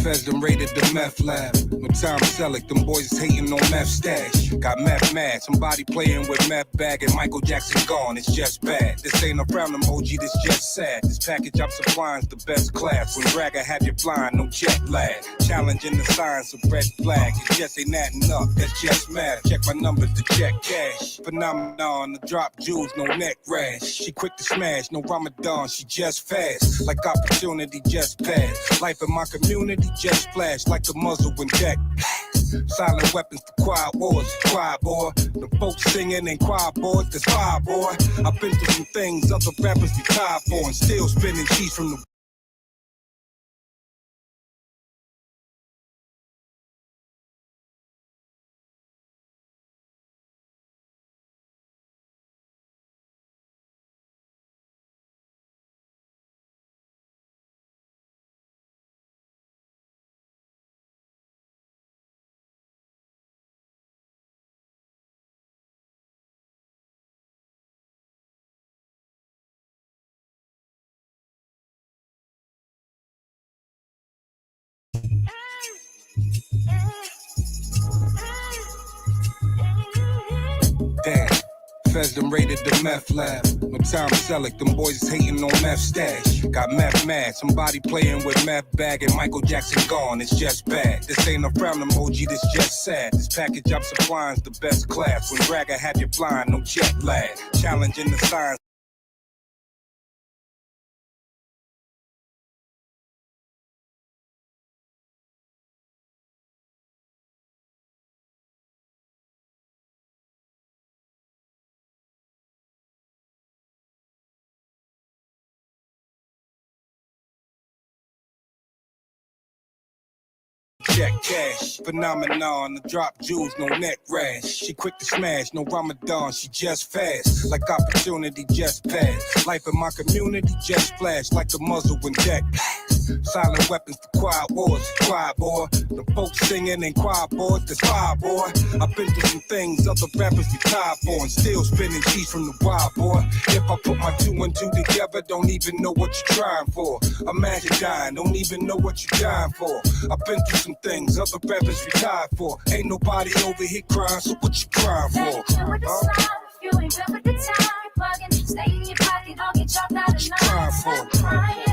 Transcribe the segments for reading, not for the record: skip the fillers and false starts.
Feds done raided the meth lab. No time Selleck, them boys is hating on meth stash. Got meth mad, somebody playing with meth bag and Michael Jackson gone, it's just bad. This ain't a frown emoji, this just sad. This package I'm supplying's the best class. When bragger have you blind, no jet lag. Challenging the science of red flag. It just ain't adding up, that's just math. Check my numbers to check cash. Phenomenon, the drop jewels, no neck rash. She quick to smash, no Ramadan, she just fast. Like opportunity just passed. Life in my community just flashed like the muzzle when jack. Silent weapons for quiet wars, quiet boy. The folks singing and quiet boys, that's fire boy. I've been through some things other rappers retired for and still spinning cheese from the damn. Feds done raided the meth lab. No time Selleck, them boys is hating on meth stash. Got meth mad, somebody playing with meth bag and Michael Jackson gone, it's just bad. This ain't a frown emoji, this just sad. This package I'm supplying's the best class. When bragger have you blind, no jet lag. Challenging the science. Check cash, phenomenon, the drop jewels, no neck rash. She quick to smash, no Ramadan, she just fast. Like opportunity just passed. Life in my community just flashed like the muzzle when jack. Silent weapons for quiet wars, quiet boy. The folks singing and quiet boys, that's fire boy. I've been through some things other rappers retired for and still spinning cheese from the wild boy. If I put my two and two together, don't even know what you're trying for. Imagine dying, don't even know what you're dying for. I've been through some things other rappers retired for. Ain't nobody over here crying, so what you crying for? With the slime, if you ain't good with the time, plugging, stay in your pocket, don't get dropped out of line. Stop crying.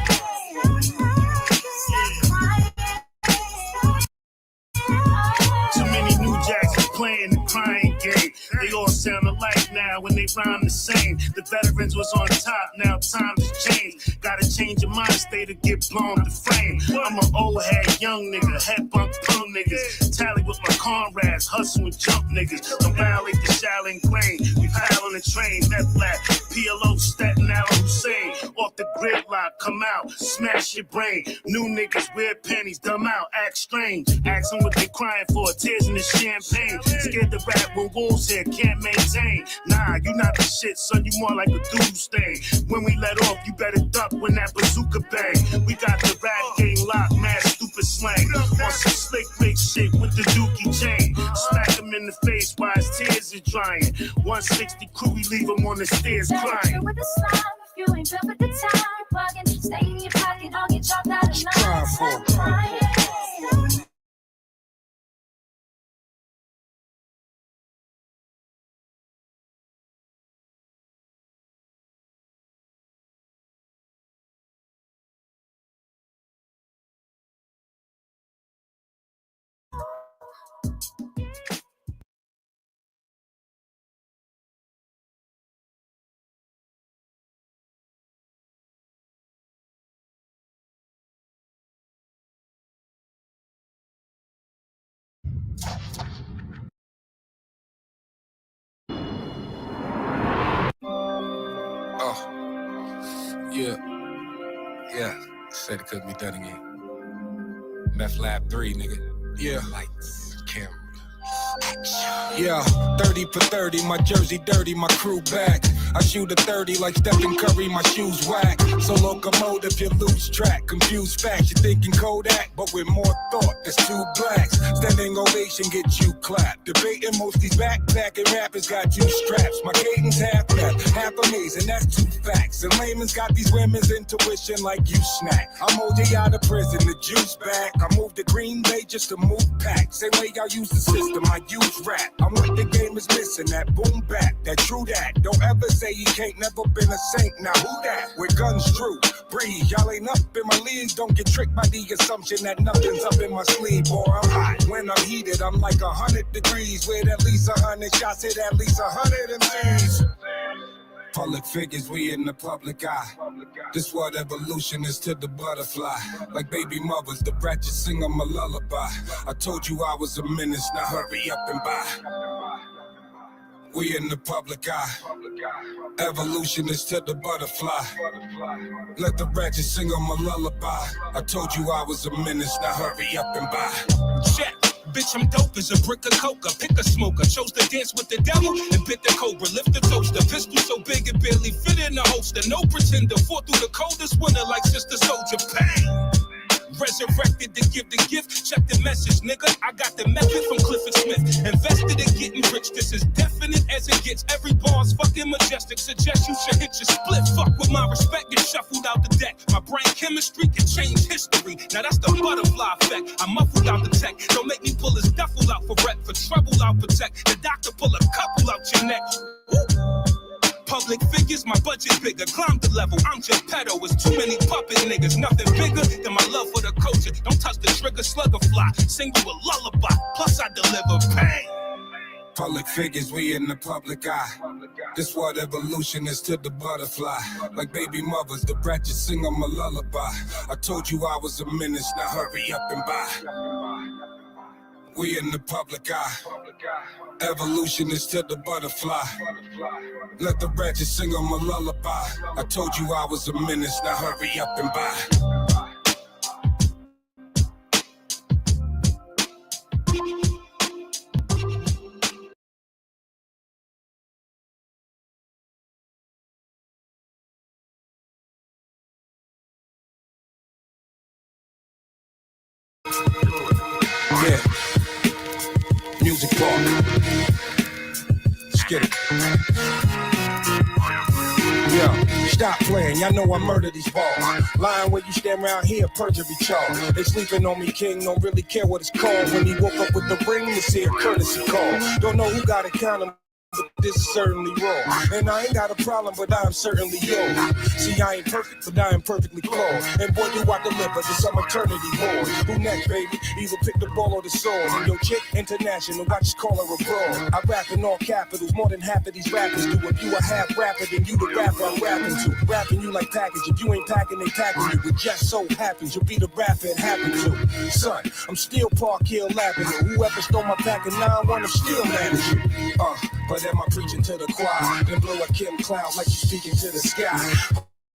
Too many new jacks are playing the crying game. They all sound alike now when they rhyme the same. The veterans was on top, now times has changed. Gotta change your mind state to get blown to frame. I'm an old head, young nigga, head bump pump niggas. Tally with my comrades, hustle and jump niggas. Don't violate the Shaolin grain. We pile on the train, that flat. PLO, Staten Island, Hussein. Off the gridlock, come out, smash your brain. New niggas, wear panties, dumb out, act strange. Ask them what they crying for, tears in the champagne. Scared to rap when wolves here can't maintain. Nah, you not the shit, son, you more like a doodle stain. When we let off, you better duck when that bazooka bang. We got the rap game locked, mad stupid slang. On some slick big shit with the dookie chain. Smack him in the face while his tears is drying. 160 crew, we leave him on the stairs crying. With the slime, if you ain't good with the time, plugging, stay in your pocket, don't get dropped out of line. Stop crying. Yeah, said it couldn't be done again. Meth Lab 3, nigga. Yeah. Lights, camera. Yeah, 30 for 30, my jersey dirty, my crew back. I shoot a 30 like Stephen Curry, my shoes whack. So locomotive, you lose track. Confused facts, you're thinking Kodak, but with more thought, there's two blacks. Standing ovation, get you clapped. Debating most these backpacking rappers got two straps. My cadence half left, half amazing, that's two facts. And layman's got these women's intuition like you snack. I'm OJ out of prison, the juice back. I moved to Green Bay just to move packs. Same way I use the system, I use rap. I'm what the game is missing, that boom back, that true that. Don't ever say you can't, never been a saint. Now who that? With guns drew, breathe. Y'all ain't up in my leagues, don't get tricked by the assumption that nothing's up in my sleeve. Boy, I'm hot. When I'm heated, I'm like 100 degrees. With at least 100 shots, hit at least 100 MCs. Public figures, we in the public eye. This what evolution is to the butterfly. Like baby mothers, the brat just sing them a lullaby. I told you I was a menace, now hurry up and buy. We in the public eye. Evolution is to the butterfly. Let the rat just sing them a lullaby. I told you I was a menace, now hurry up and buy. Check. Bitch, I'm dope as a brick of coca. Pick a smoker, chose to dance with the devil and bit the cobra. Lift the toaster, pistol so big it barely fit in the holster. No pretender, fought through the coldest winter like Sister Soldier. Bang! Resurrected to give the gift. Check the message, nigga. I got the method from Clifford Smith. Invested in getting rich. This is definite as it gets. Every bar's fucking majestic. Suggest you should hit your split. Fuck with my respect. Get shuffled out the deck. My brain chemistry can change history. Now that's the butterfly effect. I muffled out the tech. Don't make me pull his duffel out for rep. For trouble I'll protect. The doctor pull a couple out your neck. Woo. Public figures, my budget bigger. Climb the level, I'm just pedo. It's too many puppet niggas. Nothing bigger than my love for the culture. Don't touch the trigger, slugger fly. Sing you a lullaby, plus I deliver pain. Public figures, we in the public eye. This what evolution is to the butterfly. Like baby mothers, the brat just sing them a lullaby. I told you I was a menace, now hurry up and buy. We in the public eye. Evolution is to the butterfly. Let the rat just sing them a lullaby. I told you I was a menace, now hurry up and buy. Yeah. Music bar. Let's get it. Yo, stop playing, y'all know I murder these balls. Lying where you stand around here, perjury charge. They sleeping on me, king, don't really care what it's called. When he woke up with the ring, it's here, courtesy call. Don't know who got it, count him. But this is certainly wrong. And I ain't got a problem, but I'm certainly yours. See, I ain't perfect, but I am perfectly close. And boy, do I deliver to some eternity more. Who next, baby? Either pick the ball or the sword. And your chick, international, I just call her abroad. I rap in all capitals, more than half of these rappers do. If you a half rapper, then you the rapper I'm rapping to. Rapping you like package. If you ain't packing, they tagging you. It just so happens you'll be the rapper it happened to. Son, I'm still Park Hill laughing. Whoever stole my pack of 9-1, I'm still mad at you. But am I preaching to the choir? Then blow a Kim cloud like you speaking to the sky.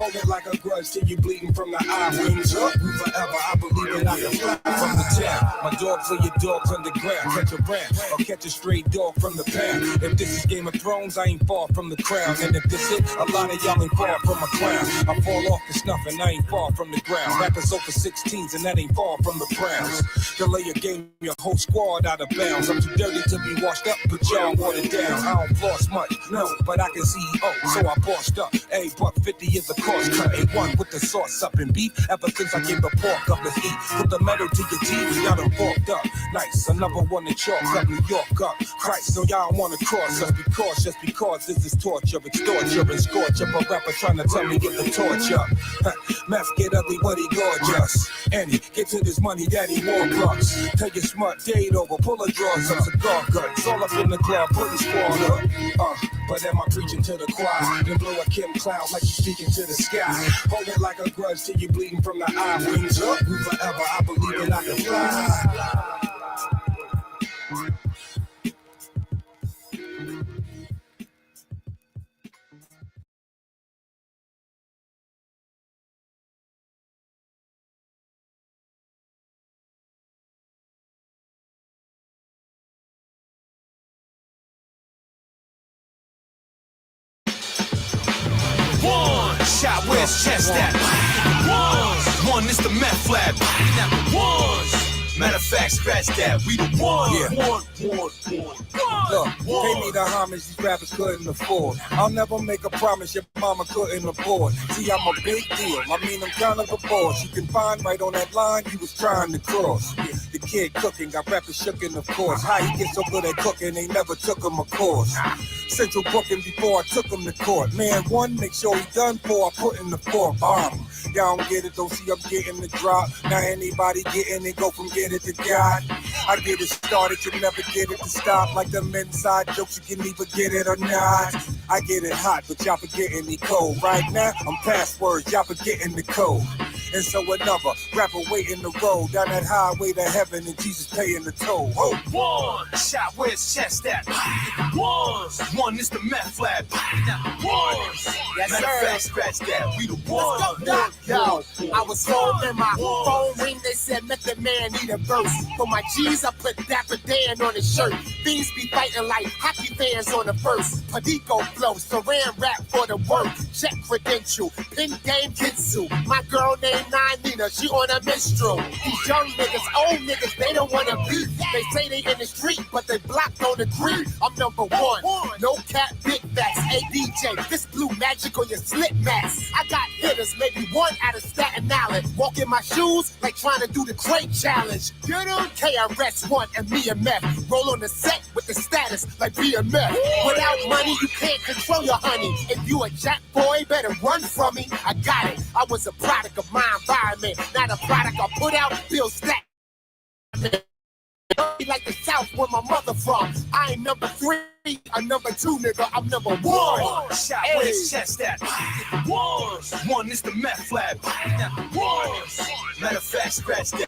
Hold it like a grudge till you bleeding from the eye. Wings up, forever I believe that I can fly from the town. My dog for your dogs underground. Catch a ram or catch a stray dog from the pound. If this is Game of Thrones, I ain't far from the crown. And if this it, a lot of y'all ain't far from a crown. I fall off the snuff and I ain't far from the ground. Rappers over 16s and that ain't far from the Browns. Delay a game, your whole squad out of bounds. I'm too dirty to be washed up, but y'all watered down. I don't floss much, no, but I can CEO, so I bossed up. A buck 50 is a cost cut. A1 with the sauce up in beef. Ever since I gave the pork up the heat. Put the metal to your teeth, y'all done forked up. Nice, another one to chalk up, New York up. Christ, so y'all wanna cross us because just because this is torture, extorture and scorch up a rapper trying to tell me get the torch up. Meth get ugly, but he gorgeous. And he get to this money, daddy more bucks. Take your smart date over, pull a drawers up, cigar guts. All up in the club, putting squad up. But am I preaching to the choir? Then blow a Kim cloud like you speaking to the sky. Hold it like a grudge till you bleeding from the eye. Wings up, forever I believe that I can fly. Shot where his chest at. One is the meth flap. Matter of fact, scratch that. We the one. Look, pay me the homage these rappers couldn't afford. I'll never make a promise your mama couldn't afford. See, I'm a big deal. I mean, I'm kind of a boss. You can find right on that line you was trying to cross. The kid cooking, got rappers shookin', of course. How he get so good at cooking, they never took him a course. Central booking before I took him to court. Man, one, make sure he done for I put in the four bomb. Y'all don't get it, don't see I'm getting the drop. Now anybody getting it, go from get it to God. I get it started, you never get it to stop. Like them inside jokes, you can either get it or not. I get it hot, but y'all forgetting me cold. Right now, I'm past words, y'all forgetting the code. And so another rapper waiting the road down that highway to heaven, and Jesus paying the toll. Oh. One shot where his chest at. One is the meth flap. Matter of fact, scratch that. We the one. Yo, I was home and my phone ring. They said Method Man need a verse. For my G's, I put Dapper Dan on his shirt. Things be fighting like hockey fans on the first. Padico flow, Saran rap for the work. Check credential, pin game Kitsu. My girl named Nina, she on a minstrel. These young niggas, old niggas, they don't wanna beat. They say they in the street, but they blocked on the green. I'm number one, no cap, big facts. Hey DJ, this blue magic on your slip mask. I got hitters, maybe one out of Staten Island. Walk in my shoes like trying to do the crate challenge. Get on KRS-One and me and Meth. Roll on the set with the status like BMF. Without money, you can't control your honey. If you a jack boy, better run from me. I got it. I was a product of my environment, not a product I put out. Bill Stack. Like the South, where my mother from. I ain't number 3, I'm number 2, nigga. I'm number 1. Shot where his chest at. One is the meth flap. Matter of fact, scratch that.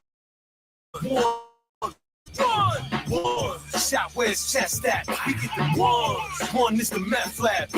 One shot where his chest at. We get the one is the meth flap.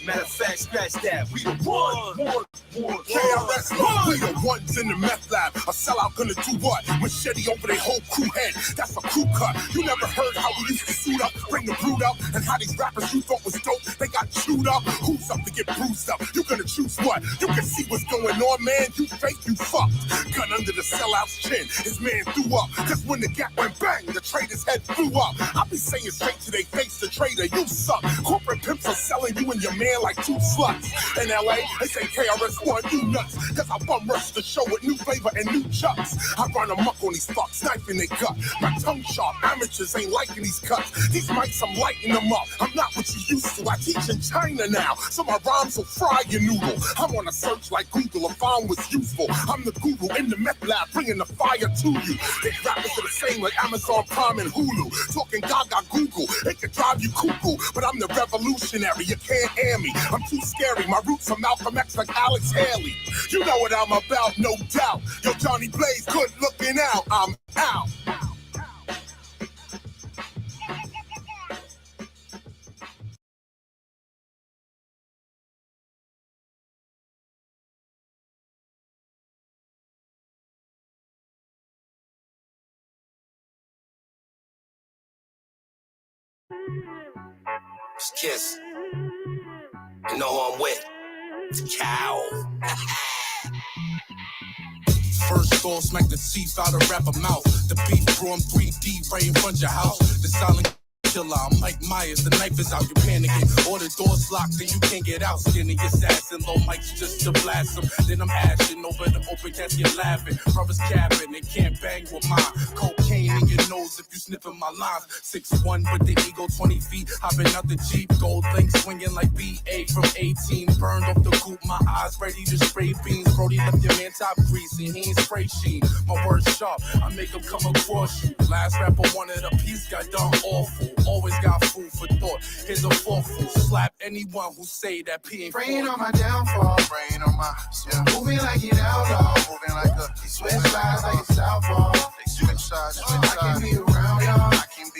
Matter of fact, scratch that. We the one. KRS-One, we the ones in the meth lab. A sellout gonna do what? Machete over their whole crew head. That's a crew cut. You never heard how we used to suit up, bring the brood up, and how these rappers you thought was dope, they got chewed up. Who's up to get bruised up? You gonna choose what? You can see what's going on, man. You fake, you fucked. Gun under the sellout's chin. His man threw up. Cause when the gap went bang, the trader's head flew up. I be saying straight to their face, the trader, you suck. Corporate pimps are selling you and your man like 2 sluts. In LA, they say KRS-One, you nuts. Cause I bum rush the show with new flavor and new chucks. I run amok on these fucks, knife in their gut. My tongue sharp, amateurs ain't liking these cuts. These mics, I'm lighting them up. I'm not what you used to. I teach in China now, so my rhymes will fry your noodle. I'm on a search like Google if I was useful. I'm the guru in the meth lab, bringing the fire to you. These rappers are the same like Amazon Prime and Hulu. Talking Gaga Google, it can drive you cuckoo. But I'm the revolutionary, you can't air me. I'm too scary, my roots are Malcolm X like Alex Haley. You know what I'm about, no doubt. Yo, Johnny Blaze, good looking out, I'm out. Just kiss. You know who I'm with. It's Cow. First thought, smack the teeth out of rapper mouth. The beef from 3D right in front of your house. The silent killer, I'm Mike Myers, the knife is out, you're panicking. All the doors locked and you can't get out. Skinning your sass and low mics just to blast them. Then I'm ashing over the open casket laughing. Brothers capping, they can't bang with mine. Cocaine in your nose if you sniffing my lines. 6'1" with the ego, 20 feet. Hopping out the Jeep, gold link swinging like BA from 18. Burned off the coupe, my eyes ready to spray beans. Brody left your man top greasy, he ain't spray sheen. My words sharp, I make them come across you. Last rapper wanted a piece, got done awful. Always got food for thought. Here's a forkful. Slap anyone who say that P ain't Rain on my downfall. Rain on my, yeah. Moving like an outlaw. Moving like a switch sides like a southpaw. Switch sides, switch sides. I can be around y'all. I can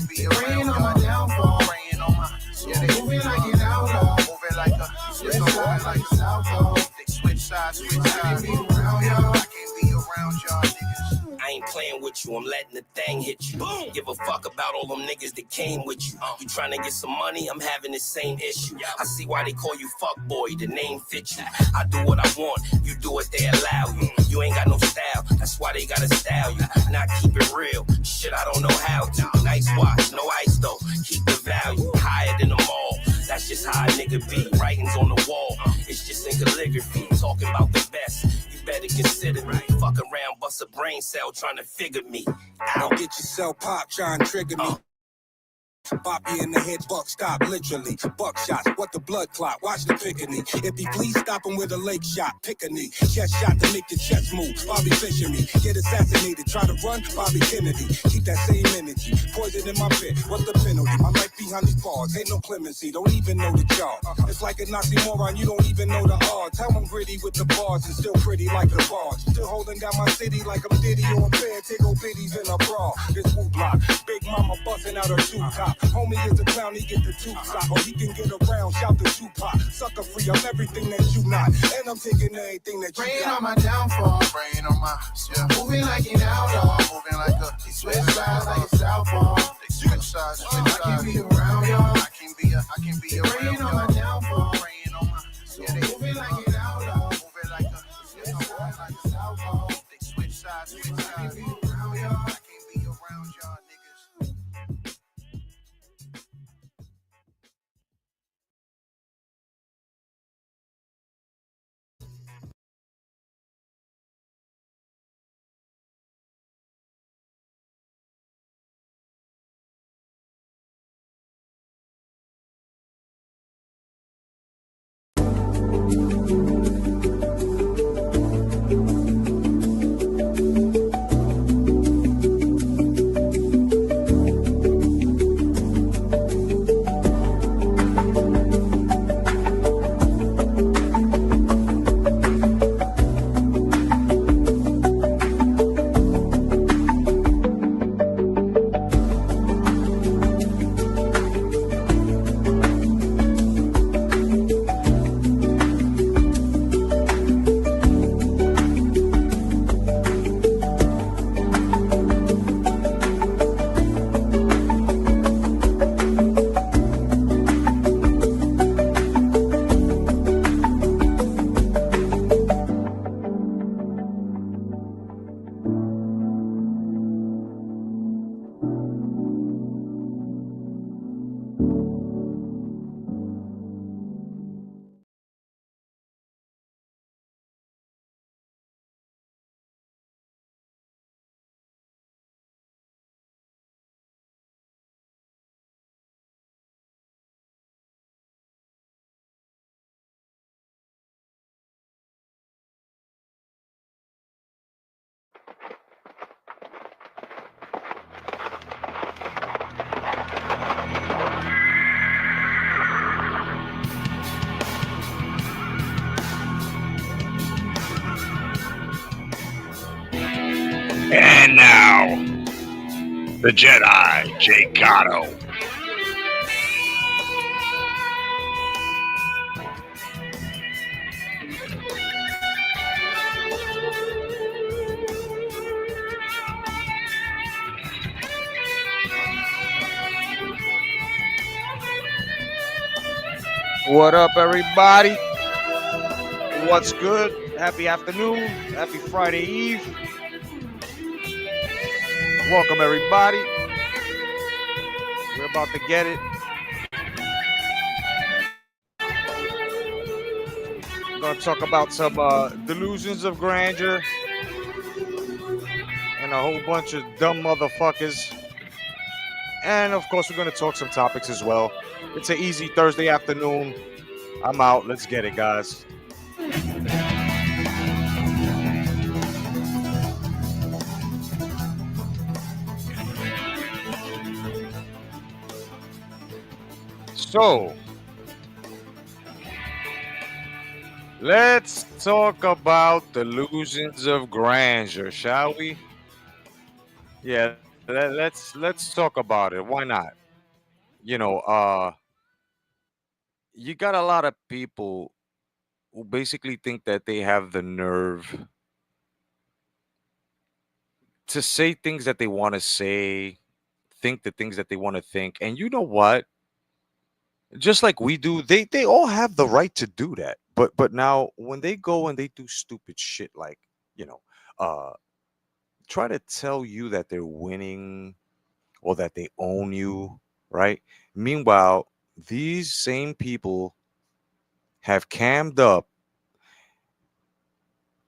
be around y'all. Rain on my downfall. Rain on my, yeah. They moving like an outlaw. Moving like a switch sides like a southpaw. Switch sides, switch sides. I can be around y'all. I can be around y'all niggas. I ain't playing with you, I'm letting the thing hit you. Boom. Give a fuck about all them niggas that came with you. You trying to get some money, I'm having the same issue. I see why they call you fuckboy, the name fits you. I do what I want, you do what they allow you. You ain't got no style, that's why they gotta style you. Not keep it real, shit I don't know how to. Nice watch, no ice though, keep the value higher than the mall. That's just how a nigga be, writings on the wall. It's just in calligraphy, talking about the best. You better consider me. Fuck around, bust a brain cell trying to figure me out. Get yourself pop, try and trigger me. Bop you in the head, buck stop, literally. Buckshots, what the blood clot, watch the pickney. If he please, stop him with a lake shot, pick a knee. Chest shot to make the chest move, Bobby fishing me. Get assassinated, try to run, Bobby Kennedy. Keep that same energy, poison in my pit, what's the penalty? My life behind these bars, ain't no clemency, don't even know the charge. It's like a Nazi moron, you don't even know the odds. How I'm gritty with the bars and still pretty like the bars. Still holding down my city like I'm Diddy on bed, take old biddies in a bra. This woo block, big mama busting out her shoe top. Homie is a clown, he get the tube sock. Or he can get around, shout the Tupac. Sucker free, I'm everything that you not. And I'm taking everything that you Rain got. on my downfall, rain on my, moving like an outlaw, moving like a, switch sides like a southpaw. They switch sides, switch sides. I can be around y'all. I can be around y'all. Rain on my downfall, rain on my, they moving like an outlaw, moving like a, switch sides like a southpaw. They switch sides, switch sides. I can be around y'all. I can be around y'all niggas. And now, the Jedi, Jay Gatto. What up, everybody? What's good? Happy afternoon. Happy Friday Eve. Welcome, everybody. We're about to get it. We're going to talk about some delusions of grandeur and a whole bunch of dumb motherfuckers. And, of course, we're going to talk some topics as well. It's an easy Thursday afternoon. I'm out. Let's get it, guys. So, let's talk about delusions of grandeur, shall we? Yeah, let's talk about it. Why not? You know, you got a lot of people who basically think that they have the nerve to say things that they want to say, think the things that they want to think. And you know what? Just like we do, they all have the right to do that. But now when they go and they do stupid shit like, you know, uh try to tell you that they're winning or that they own you, right? Meanwhile, these same people have cammed up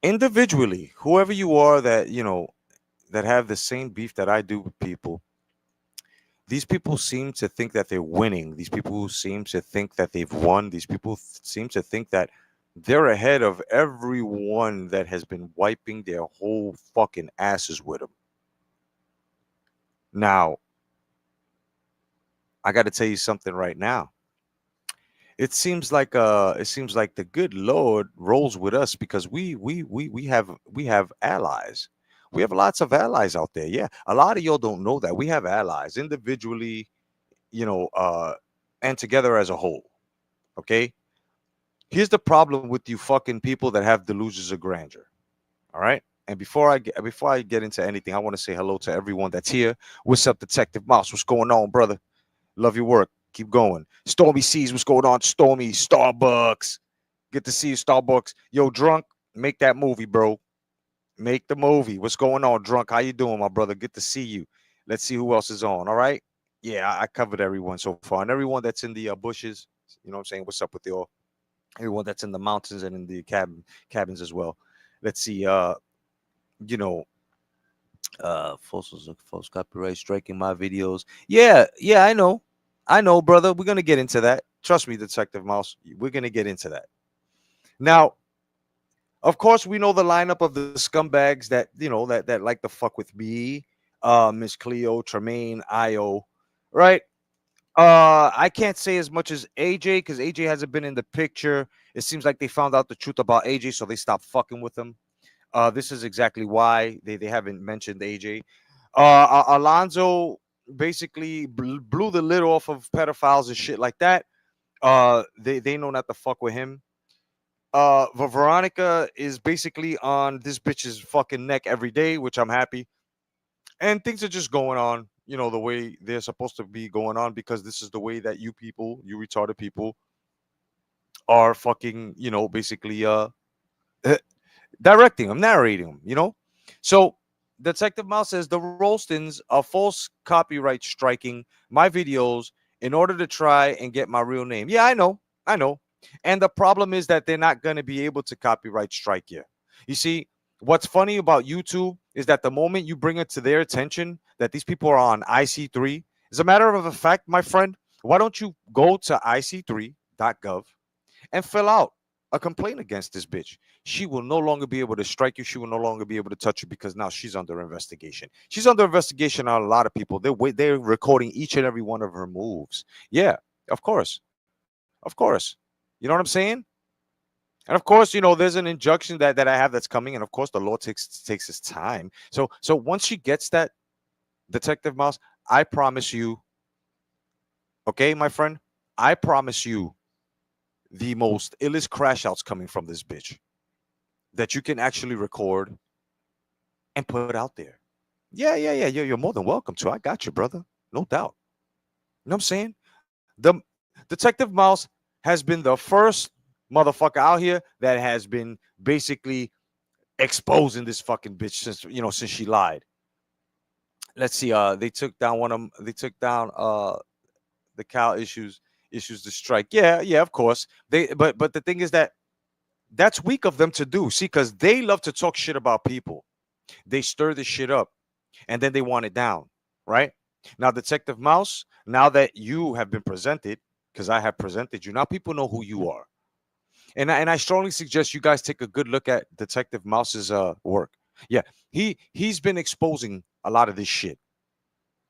individually, whoever you are that, you know, that have the same beef that I do with people. These people seem to think that they're winning. These people seem to think that they've won. These people seem to think that they're ahead of everyone that has been wiping their whole fucking asses with them. Now, I got to tell you something right now. It seems like the good Lord rolls with us because we have allies. We have lots of allies out there. Yeah, a lot of y'all don't know that we have allies individually, you know, and together as a whole. Okay. Here's the problem with you fucking people that have delusions of grandeur. All right. And before I get into anything, I want to say hello to everyone that's here. What's up, Detective Mouse? What's going on, brother? Love your work. Keep going. Stormy sees what's going on. Stormy, Starbucks. Good to see you, Starbucks. Yo, drunk, make that movie, bro. Make the movie. What's going on, drunk? How you doing, my brother? Good to see you. Let's see who else is on. All right. Yeah, I covered everyone so far, and everyone that's in the bushes. You know what I'm saying? What's up with y'all? Everyone that's in the mountains and in the cabins as well. Let's see. You know, false copyright striking my videos. Yeah, I know, brother. We're gonna get into that. Trust me, Detective Mouse. We're gonna get into that. Now, of course, we know the lineup of the scumbags that that like to fuck with me, Miss Cleo, Tremaine, Io, right? I can't say as much as AJ because AJ hasn't been in the picture. It seems like they found out the truth about AJ, so they stopped fucking with him. This is exactly why they haven't mentioned AJ. Alonzo basically blew the lid off of pedophiles and shit like that. They know not to fuck with him. Veronica is basically on this bitch's fucking neck every day, which I'm happy. And things are just going on, the way they're supposed to be going on because this is the way that you people, you retarded people, are fucking, basically directing them, narrating them. So Detective Mouse says the Rolstons are false copyright striking my videos in order to try and get my real name. Yeah, I know. And the problem is that they're not going to be able to copyright strike you. You see, what's funny about YouTube is that the moment you bring it to their attention that these people are on IC3, as a matter of fact, my friend, why don't you go to ic3.gov and fill out a complaint against this bitch? She will no longer be able to strike you. She will no longer be able to touch you because now she's under investigation. She's under investigation on a lot of people. They're recording each and every one of her moves. Yeah, of course. Of course. You know what I'm saying? And of course, there's an injunction that I have that's coming. And of course, the law takes its time. So once she gets that, Detective Mouse, I promise you, okay, my friend, I promise you the most illest crash outs coming from this bitch that you can actually record and put out there. Yeah. You're more than welcome to. I got you, brother. No doubt. You know what I'm saying? The Detective Mouse has been the first motherfucker out here that has been basically exposing this fucking bitch since she lied. Let's see. They took down one of them. They took down the Cal issues the strike. Yeah, of course. But the thing is that's weak of them to do. See, because they love to talk shit about people. They stir this shit up and then they want it down, right? Now, Detective Mouse, now that you have been presented, because I have presented you, now people know who you are. And I strongly suggest you guys take a good look at Detective Mouse's work. Yeah, he's been exposing a lot of this shit.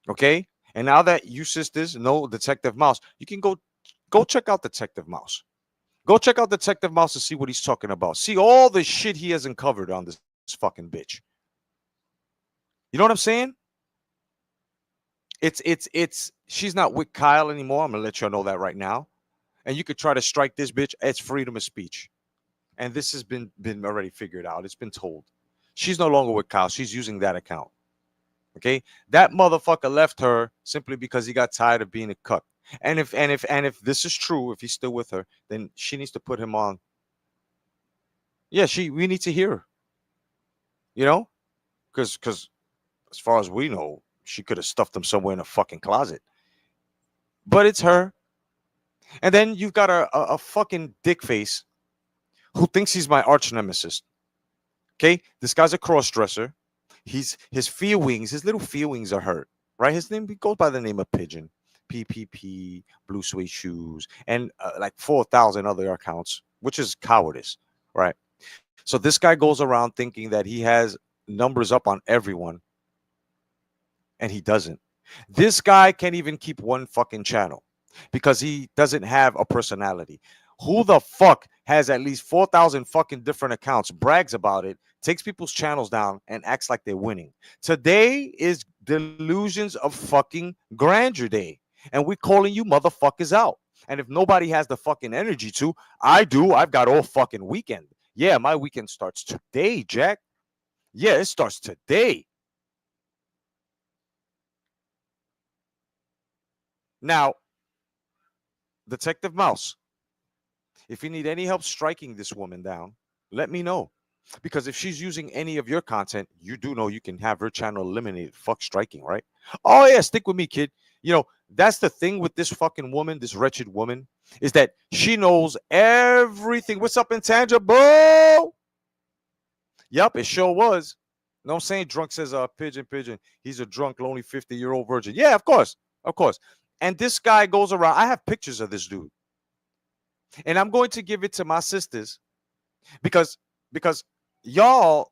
Okay? And now that you sisters know Detective Mouse, you can go check out Detective Mouse. Go check out Detective Mouse to see what he's talking about. See all the shit he has uncovered on this fucking bitch. You know what I'm saying? It's she's not with Kyle anymore. I'm gonna let y'all know that right now. And you could try to strike this bitch. It's freedom of speech. And this has been already figured out. It's been told. She's no longer with Kyle. She's using that account. Okay, that motherfucker left her simply because he got tired of being a cuck. And if this is true, if he's still with her, then she needs to put him on. Yeah, we need to hear her, you know, because as far as we know, she could have stuffed him somewhere in a fucking closet. But it's her. And then you've got a fucking dick face who thinks he's my arch nemesis. Okay, this guy's a cross dresser. His feelings, his little feelings are hurt. Right, his name, he goes by the name of Pigeon, PPP, Blue Suede Shoes, and like 4,000 other accounts, which is cowardice, right? So this guy goes around thinking that he has numbers up on everyone, and he doesn't. This guy can't even keep one fucking channel because he doesn't have a personality. Who the fuck has at least 4,000 fucking different accounts, brags about it, takes people's channels down, and acts like they're winning? Today is Delusions of fucking Grandeur Day, and we're calling you motherfuckers out. And if nobody has the fucking energy to, I do. I've got all fucking weekend. Yeah, my weekend starts today, Jack. Yeah, it starts today. Now, Detective Mouse, if you need any help striking this woman down, let me know. Because if she's using any of your content, you do know you can have her channel eliminated. Fuck striking, right? Oh, yeah, stick with me, kid. You know, that's the thing with this fucking woman, this wretched woman, is that she knows everything. What's up, Intangible? Yup, it sure was. No, I'm saying drunk says, Pigeon. He's a drunk, lonely 50-year-old virgin. Yeah, of course. Of course. And this guy goes around. I have pictures of this dude. And I'm going to give it to my sisters because y'all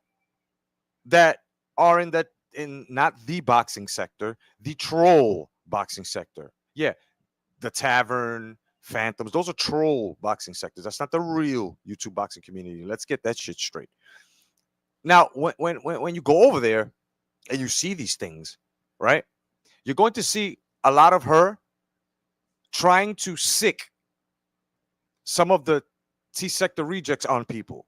that are in not the boxing sector, the troll boxing sector. Yeah, the tavern, phantoms, those are troll boxing sectors. That's not the real YouTube boxing community. Let's get that shit straight. Now, when you go over there and you see these things, right? You're going to see a lot of her trying to sick some of the T-sector rejects on people.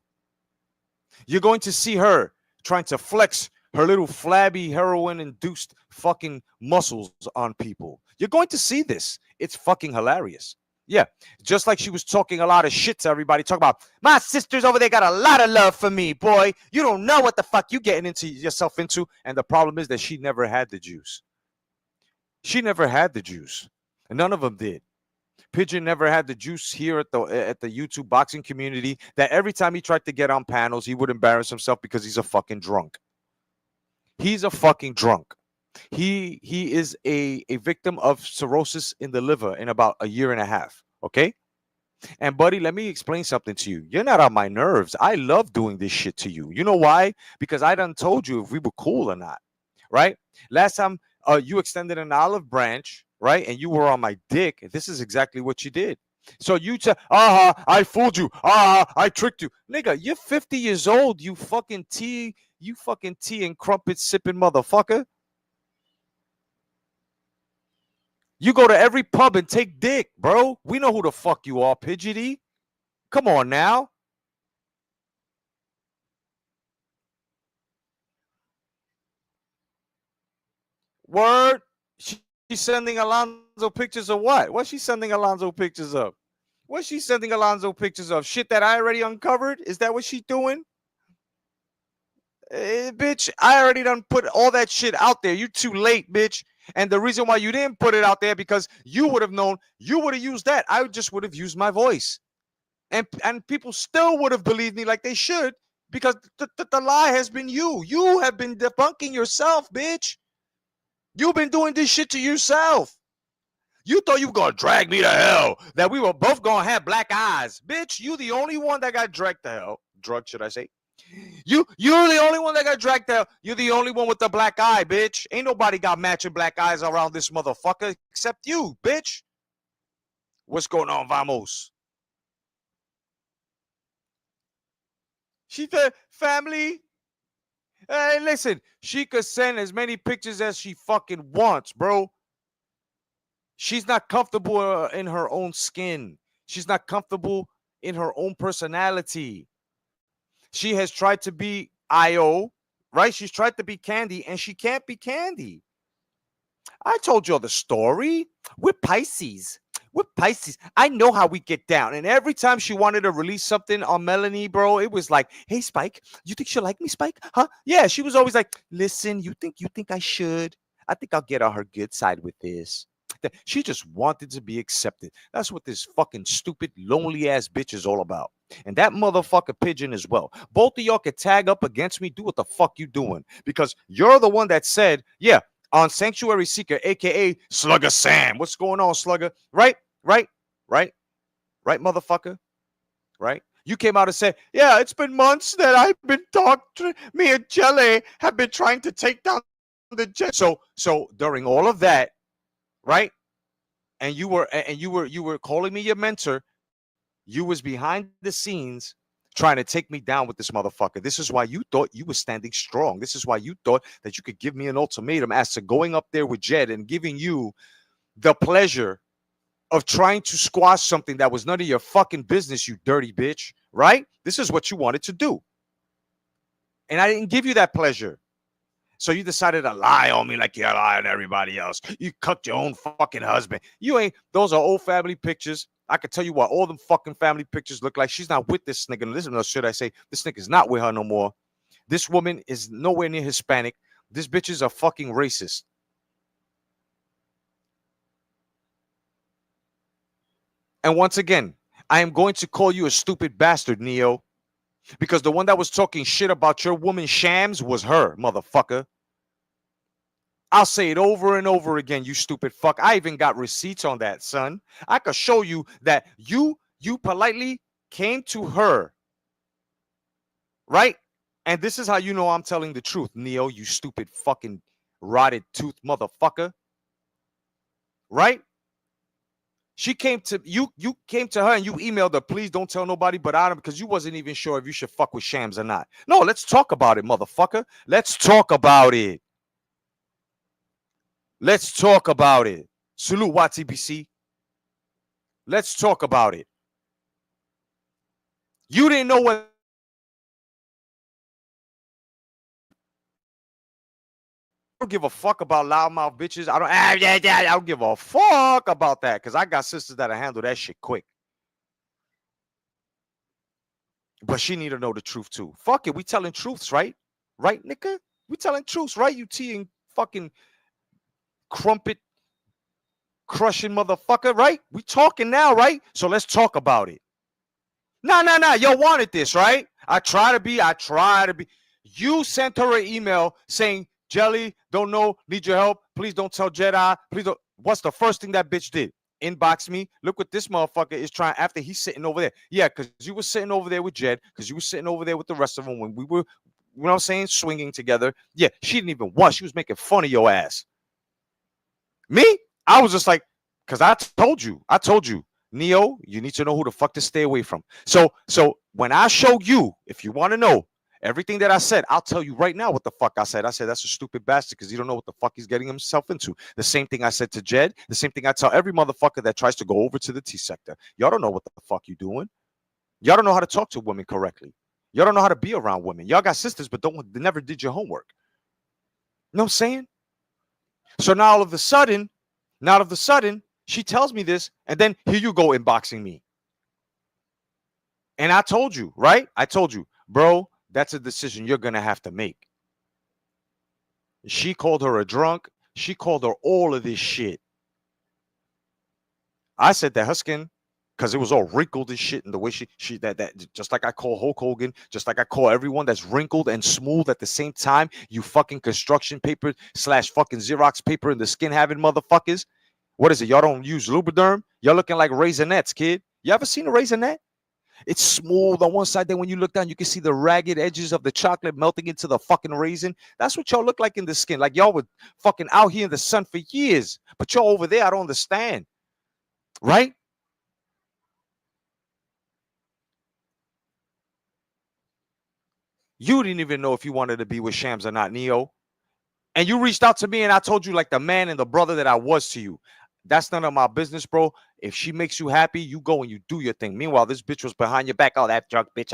You're going to see her trying to flex her little flabby heroin-induced fucking muscles on people. You're going to see this. It's fucking hilarious. Yeah, just like she was talking a lot of shit to everybody, talking about, my sisters over there got a lot of love for me, boy. You don't know what the fuck you getting into yourself into. And the problem is that she never had the juice. She never had the juice. And none of them did. Pigeon never had the juice here at the YouTube boxing community, that every time he tried to get on panels, he would embarrass himself because he's a fucking drunk. He's a fucking drunk. He is a victim of cirrhosis in the liver in about a year and a half. Okay? And buddy, let me explain something to you. You're not on my nerves. I love doing this shit to you. You know why? Because I done told you if we were cool or not. Right? Last time you extended an olive branch, right? And you were on my dick. This is exactly what you did. So you said, I fooled you. I tricked you. Nigga, you're 50 years old, you fucking tea and crumpet sipping motherfucker. You go to every pub and take dick, bro. We know who the fuck you are, Pidgety. Come on now. Word. She's sending Alonzo pictures of what? What's she sending Alonzo pictures of? What's she sending Alonzo pictures of? Shit that I already uncovered? Is that what she's doing? Bitch, I already done put all that shit out there. You too late, bitch. And the reason why you didn't put it out there, because you would have known, you would have used that. I just would have used my voice. And people still would have believed me like they should, because the lie has been you. You have been debunking yourself, bitch. You've been doing this shit to yourself. You thought you were going to drag me to hell, that we were both going to have black eyes. Bitch, you the only one that got dragged to hell. Drugged, should I say? You're the only one that got dragged to hell. You're the only one with the black eye, bitch. Ain't nobody got matching black eyes around this motherfucker except you, bitch. What's going on, vamos? She said, family. Hey, listen, she could send as many pictures as she fucking wants, bro. She's not comfortable in her own skin. She's not comfortable in her own personality. She has tried to be IO, right? She's tried to be Candy, and she can't be Candy. I told you the story. We're Pisces. We're Pisces. I know how we get down. And every time she wanted to release something on Melanie, bro, it was like, hey, Spike, you think she'll like me, Spike? Huh? Yeah, she was always like, listen, you think I should? I think I'll get on her good side with this. She just wanted to be accepted. That's what this fucking stupid, lonely ass bitch is all about. And that motherfucker Pigeon as well. Both of y'all can tag up against me. Do what the fuck you doing. Because you're the one that said, yeah, on Sanctuary Seeker, aka Slugger Sam. What's going on, Slugger? Right, motherfucker. Right? You came out and said, yeah, it's been months that I've been talking. Me and Jelly have been trying to take down the jet. So during all of that, right? And you were calling me your mentor. You was behind the scenes trying to take me down with this motherfucker. This is why you thought you were standing strong. This is why you thought that you could give me an ultimatum as to going up there with Jed and giving you the pleasure of trying to squash something that was none of your fucking business, you dirty bitch, right? This is what you wanted to do. And I didn't give you that pleasure. So you decided to lie on me like you lie on everybody else. You cucked your own fucking husband. You ain't, those are old family pictures. I can tell you what all them fucking family pictures look like. She's not with this nigga. Listen, or should I say, this nigga's not with her no more. This woman is nowhere near Hispanic. This bitch is a fucking racist. And once again, I am going to call you a stupid bastard, Neo. Because the one that was talking shit about your woman Shams was her, motherfucker. I'll say it over and over again, you stupid fuck. I even got receipts on that, son. I could show you that you politely came to her, right? And this is how you know I'm telling the truth, Neo, you stupid fucking rotted tooth motherfucker. Right? She came to you came to her and you emailed her, please don't tell nobody but Adam, because you wasn't even sure if you should fuck with Shams or not. No, let's talk about it, motherfucker. Let's talk about it. Let's talk about it. Salute YTBC. Let's talk about it. You didn't know what. I don't give a fuck about loudmouth bitches. I don't give a fuck about that, because I got sisters that'll handle that shit quick. But she need to know the truth too. Fuck it, we telling truths, right? Right, nigga? We telling truths, right? You and fucking crumpet crushing motherfucker, right? We talking now, right? So let's talk about it. Nah. Y'all wanted this, right? I try to be. You sent her an email saying, Jelly, don't know, need your help. Please don't tell Jedi. Please don't. What's the first thing that bitch did? Inbox me. Look what this motherfucker is trying after he's sitting over there. Yeah, because you were sitting over there with Jed, because you were sitting over there with the rest of them when we were, you know what I'm saying, swinging together. Yeah, she didn't even want. She was making fun of your ass. Me? I was just like, because I told you, Neo, you need to know who the fuck to stay away from. So when I show you, if you want to know everything that I said, I'll tell you right now what the fuck I said. I said that's a stupid bastard because he don't know what the fuck he's getting himself into. The same thing I said to Jed. The same thing I tell every motherfucker that tries to go over to the T sector. Y'all don't know what the fuck you doing. Y'all don't know how to talk to women correctly. Y'all don't know how to be around women. Y'all got sisters, but they never did your homework. You know what I'm saying? So now all of a sudden, she tells me this, and then here you go inboxing me. And I told you, right? I told you, bro, that's a decision you're going to have to make. She called her a drunk. She called her all of this shit. I said that her skin, because it was all wrinkled and shit, and the way she that just like I call Hulk Hogan, just like I call everyone that's wrinkled and smooth at the same time, you fucking construction paper / fucking Xerox paper in the skin having motherfuckers. What is it? Y'all don't use Lubriderm? Y'all looking like Raisinets, kid. You ever seen a Raisinette? It's smooth on one side. Then when you look down, you can see the ragged edges of the chocolate melting into the fucking raisin. That's what y'all look like in the skin. Like y'all were fucking out here in the sun for years. But y'all over there, I don't understand. Right? You didn't even know if you wanted to be with Shams or not, Neo. And you reached out to me and I told you like the man and the brother that I was to you. That's none of my business, bro. If she makes you happy, you go and you do your thing. Meanwhile, this bitch was behind your back. Oh, that drunk bitch.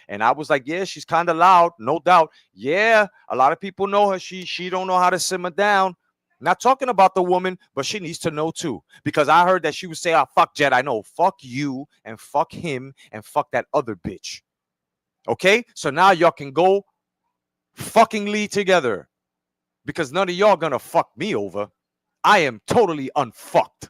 And I was like, yeah, she's kind of loud, no doubt. Yeah, a lot of people know her. She don't know how to simmer down. Not talking about the woman, but she needs to know too. Because I heard that she would say, oh, fuck Jed. I know. Fuck you and fuck him and fuck that other bitch. Okay? So now y'all can go fucking lead together. Because none of y'all gonna fuck me over. I am totally unfucked.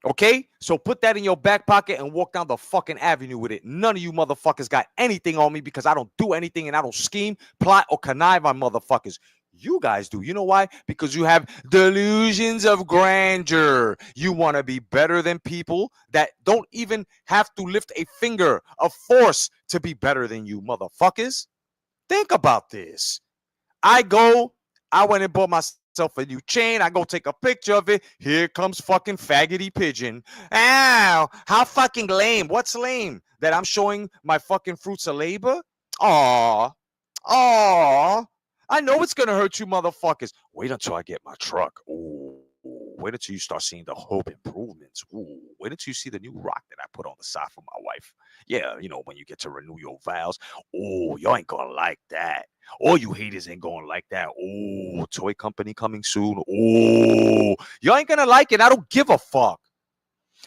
Okay? So put that in your back pocket and walk down the fucking avenue with it. None of you motherfuckers got anything on me because I don't do anything and I don't scheme, plot, or connive on motherfuckers. You guys do. You know why? Because you have delusions of grandeur. You want to be better than people that don't even have to lift a finger of force to be better than you, motherfuckers. Think about this. I went and bought myself a new chain. I go take a picture of it. Here comes fucking faggoty pigeon. Ow, how fucking lame. What's lame? That I'm showing my fucking fruits of labor? Aw. I know it's going to hurt you motherfuckers. Wait until I get my truck. Ooh. Wait until you start seeing the hope improvements. Ooh. Wait until you see the new rock that I put on the side for my wife. Yeah, you know, when you get to renew your vows. Oh, y'all ain't going to like that. All you haters ain't going to like that. Oh, toy company coming soon. Oh, y'all ain't going to like it. I don't give a fuck.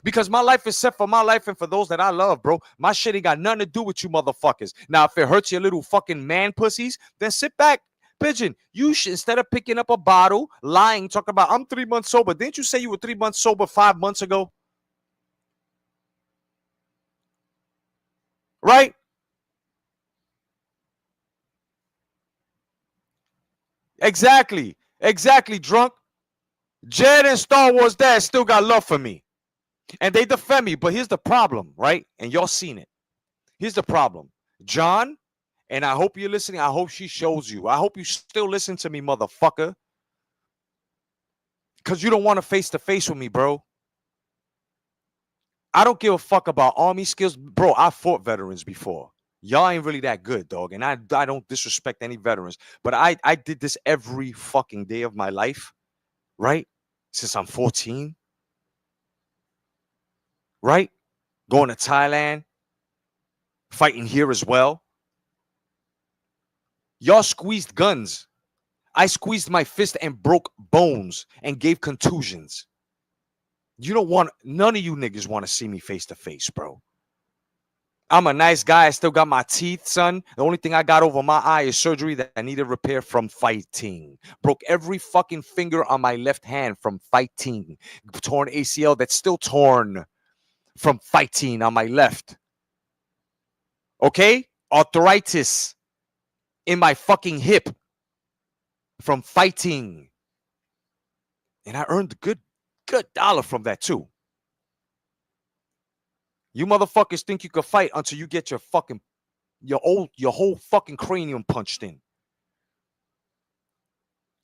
Because my life is set for my life and for those that I love, bro. My shit ain't got nothing to do with you motherfuckers. Now, if it hurts your little fucking man pussies, then sit back. Pigeon, you should, instead of picking up a bottle, lying, talking about, I'm 3 months sober. Didn't you say you were 3 months sober 5 months ago? Right? Exactly, drunk. Jed and Star Wars Dad still got love for me. And they defend me. But here's the problem, right? And y'all seen it. Here's the problem. John, and I hope you're listening. I hope she shows you. I hope you still listen to me, motherfucker. Because you don't want to face-to-face with me, bro. I don't give a fuck about army skills. Bro, I fought veterans before. Y'all ain't really that good, dog. And I don't disrespect any veterans. But I did this every fucking day of my life, right? Since I'm 14. Right? Going to Thailand. Fighting here as well. Y'all squeezed guns. I squeezed my fist and broke bones and gave contusions. You don't want, none of you niggas want to see me face to face, bro. I'm a nice guy. I still got my teeth, son. The only thing I got over my eye is surgery that I needed repair from fighting. Broke every fucking finger on my left hand from fighting. Torn ACL that's still torn from fighting on my left. Okay? Arthritis in my fucking hip from fighting. And I earned a good dollar from that too. You motherfuckers think you can fight until you get your whole fucking cranium punched in.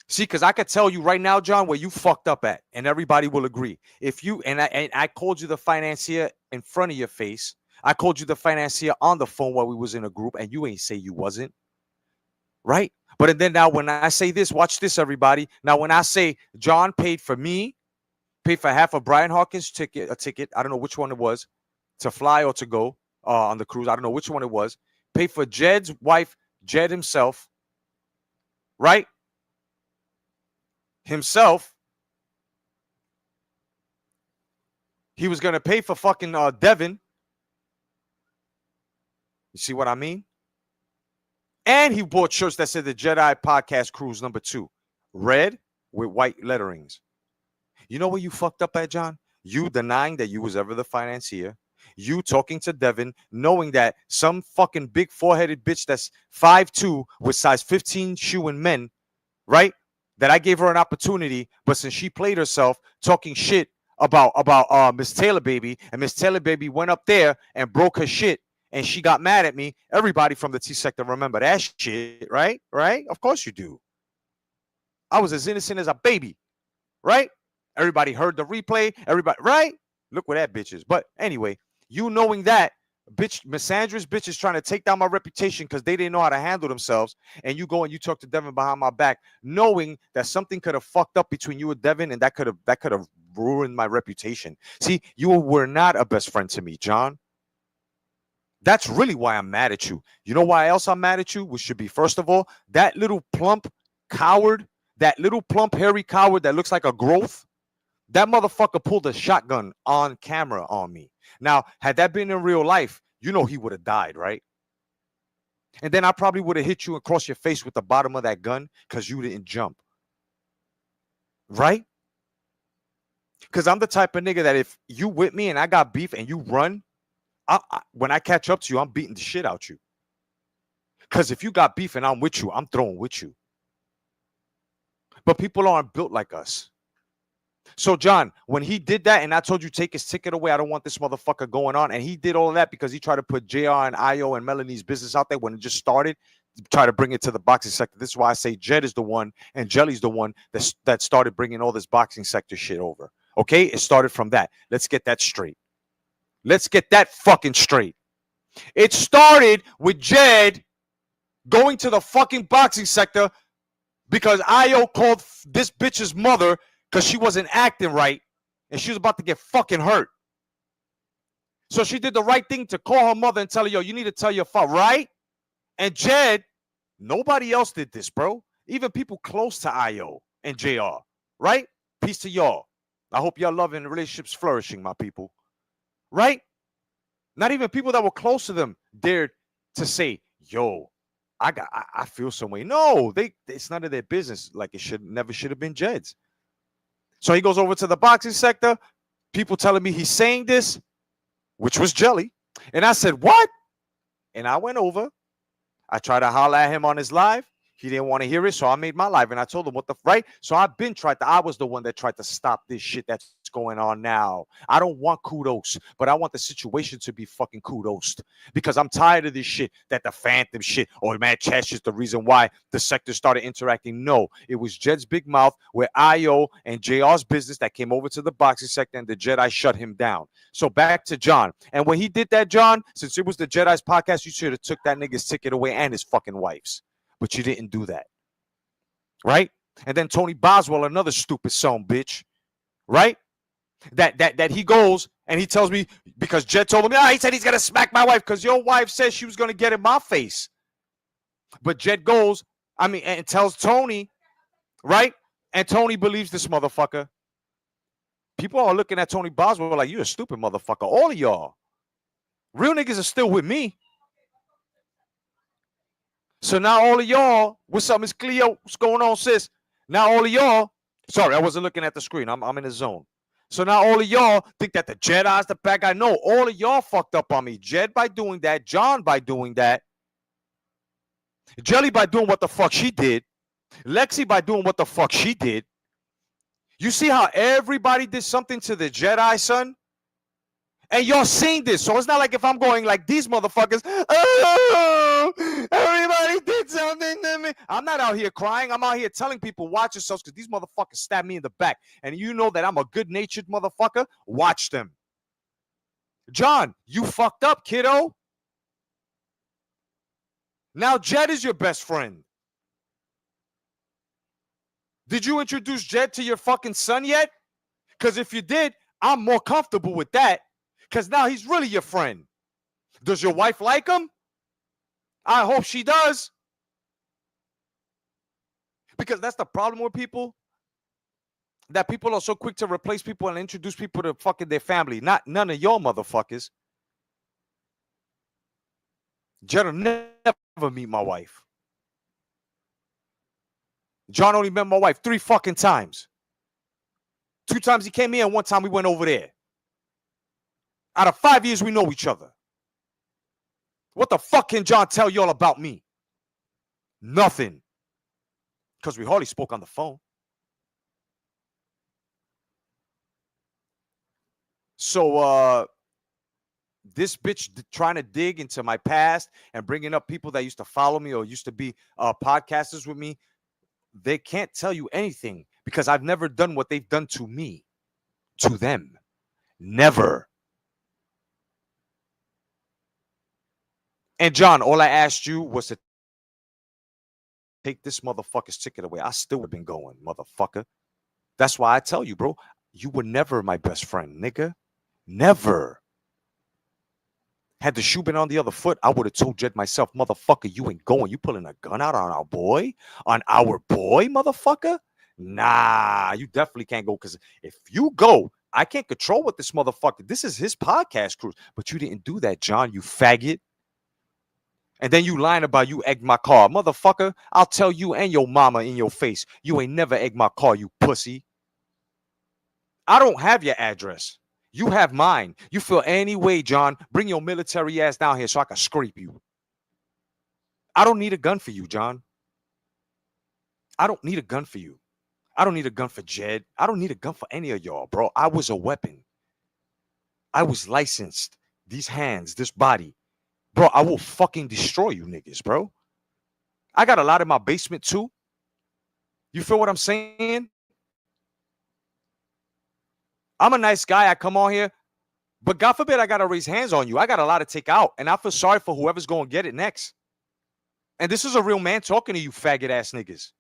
See, because I could tell you right now, John, where you fucked up at, and everybody will agree. If you and I called you the financier in front of your face. I called you the financier on the phone while we was in a group, and you ain't say you wasn't. Right? But then now when I say this, watch this, everybody. Now when I say John paid for me, paid for half of Brian Hawkins' ticket, I don't know which one it was, to fly or to go on the cruise. I don't know which one it was. Paid for Jed's wife, Jed himself. Right? Himself. He was going to pay for fucking Devin. You see what I mean? And he bought shirts that said the Jedi Podcast Cruise #2. Red with white letterings. You know where you fucked up at, John? You denying that you was ever the financier. You talking to Devin, knowing that some fucking big four-headed bitch that's 5'2" with size 15 shoe and men, right? That I gave her an opportunity, but since she played herself talking shit about Miss Taylor Baby, and Miss Taylor Baby went up there and broke her shit, and she got mad at me. Everybody from the T sector remember that shit, right? Right? Of course you do. I was as innocent as a baby, right? Everybody heard the replay. Everybody, right? Look where that bitch is. But anyway, you knowing that, bitch, misandrous bitches trying to take down my reputation because they didn't know how to handle themselves. And you go and you talk to Devin behind my back, knowing that something could have fucked up between you and Devin, and that could have ruined my reputation. See, you were not a best friend to me, John. That's really why I'm mad at you. You know why else I'm mad at you? Which should be, first of all, that little plump coward, that little plump hairy coward that looks like a growth. That motherfucker pulled a shotgun on camera on me. Now, had that been in real life, you know he would have died, right? And then I probably would have hit you across your face with the bottom of that gun because you didn't jump. Right? Because I'm the type of nigga that if you with me and I got beef and you run, when I catch up to you, I'm beating the shit out you. Because if you got beef and I'm with you, I'm throwing with you. But people aren't built like us. So, John, when he did that and I told you take his ticket away, I don't want this motherfucker going on. And he did all of that because he tried to put JR and IO and Melanie's business out there when it just started, try to bring it to the boxing sector. This is why I say Jed is the one and Jelly's the one that started bringing all this boxing sector shit over. Okay? It started from that. Let's get that straight. Let's get that fucking straight. It started with Jed going to the fucking boxing sector because IO called this bitch's mother because she wasn't acting right and she was about to get fucking hurt. So she did the right thing to call her mother and tell her, yo, you need to tell your father, right? And Jed, nobody else did this, bro. Even people close to IO and JR, right? Peace to y'all. I hope y'all loving the relationships flourishing, my people. Right? Not even people that were close to them dared to say, yo, I feel some way. No, it's none of their business. Like it never should have been Jed's. So he goes over to the boxing sector. People telling me he's saying this, which was Jelly. And I said, what? And I went over. I tried to holler at him on his live. He didn't want to hear it, so I made my live. And I told him, what the, right? So I was the one that tried to stop this shit that's going on now. I don't want kudos, but I want the situation to be fucking kudos. Because I'm tired of this shit, that the Phantom shit, or man, Chess is the reason why the sector started interacting. No, it was Jed's big mouth where IO and JR's business that came over to the boxing sector and the Jedi shut him down. So back to John. And when he did that, John, since it was the Jedi's podcast, you should have took that nigga's ticket away and his fucking wife's. But you didn't do that. Right? And then Tony Boswell, another stupid son bitch. Right? That he goes and he tells me, because Jed told him, he said he's gonna smack my wife because your wife said she was gonna get in my face. But Jed goes, and tells Tony, right? And Tony believes this motherfucker. People are looking at Tony Boswell like, you a stupid motherfucker. All of y'all. Real niggas are still with me. So now all of y'all, what's up, Miss Cleo? What's going on, sis? Now all of y'all, sorry, I wasn't looking at the screen. I'm in the zone. So now all of y'all think that the Jedi's the bad guy. No, all of y'all fucked up on me. Jed by doing that, John by doing that, Jelly by doing what the fuck she did, Lexi by doing what the fuck she did. You see how everybody did something to the Jedi, son? And y'all seen this, so it's not like if I'm going like these motherfuckers, oh, everybody did something to me. I'm not out here crying. I'm out here telling people, watch yourselves, because these motherfuckers stabbed me in the back. And you know that I'm a good-natured motherfucker. Watch them. John, you fucked up, kiddo. Now Jed is your best friend. Did you introduce Jed to your fucking son yet? Because if you did, I'm more comfortable with that. Because now he's really your friend. Does your wife like him? I hope she does. Because that's the problem with people. That people are so quick to replace people and introduce people to fucking their family. None of y'all motherfuckers. Jed'll never meet my wife. John only met my wife 3 fucking times. 2 times he came here and 1 time we went over there. Out of 5 years, we know each other. What the fuck can John tell y'all about me? Nothing. Because we hardly spoke on the phone. So, this bitch trying to dig into my past and bringing up people that used to follow me or used to be podcasters with me, they can't tell you anything because I've never done what they've done to me, to them. Never. And John, all I asked you was to take this motherfucker's ticket away. I still would have been going, motherfucker. That's why I tell you, bro, you were never my best friend, nigga. Never. Had the shoe been on the other foot, I would have told Jed myself, motherfucker, you ain't going. You pulling a gun out on our boy? On our boy, motherfucker? Nah, you definitely can't go, because if you go, I can't control what this motherfucker. This is his podcast cruise. But you didn't do that, John, you faggot. And then you lying about you egged my car. Motherfucker, I'll tell you and your mama in your face. You ain't never egged my car, you pussy. I don't have your address. You have mine. You feel any way, John, bring your military ass down here so I can scrape you. I don't need a gun for you, John. I don't need a gun for you. I don't need a gun for Jed. I don't need a gun for any of y'all, bro. I was a weapon. I was licensed. These hands, this body. Bro, I will fucking destroy you niggas, bro. I got a lot in my basement too. You feel what I'm saying? I'm a nice guy. I come on here. But God forbid I got to raise hands on you. I got a lot to take out. And I feel sorry for whoever's going to get it next. And this is a real man talking to you faggot ass niggas.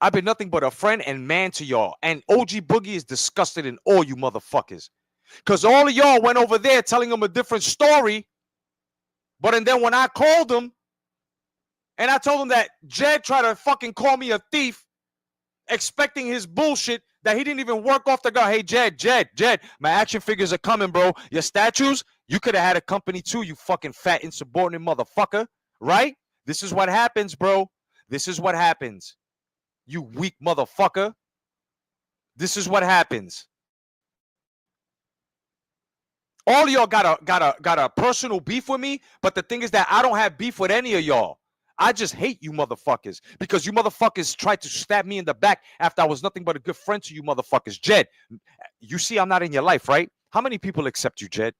I've been nothing but a friend and man to y'all. And OG Boogie is disgusted in all you motherfuckers. Because all of y'all went over there telling him a different story. But and then when I called him, and I told him that Jed tried to fucking call me a thief, expecting his bullshit that he didn't even work off the gun. Hey, Jed, my action figures are coming, bro. Your statues, you could have had a company too, you fucking fat, insubordinate motherfucker. Right? This is what happens, bro. This is what happens. You weak motherfucker. This is what happens. All of y'all got a personal beef with me, but the thing is that I don't have beef with any of y'all. I just hate you motherfuckers because you motherfuckers tried to stab me in the back after I was nothing but a good friend to you motherfuckers. Jed, you see I'm not in your life, right? How many people accept you, Jed?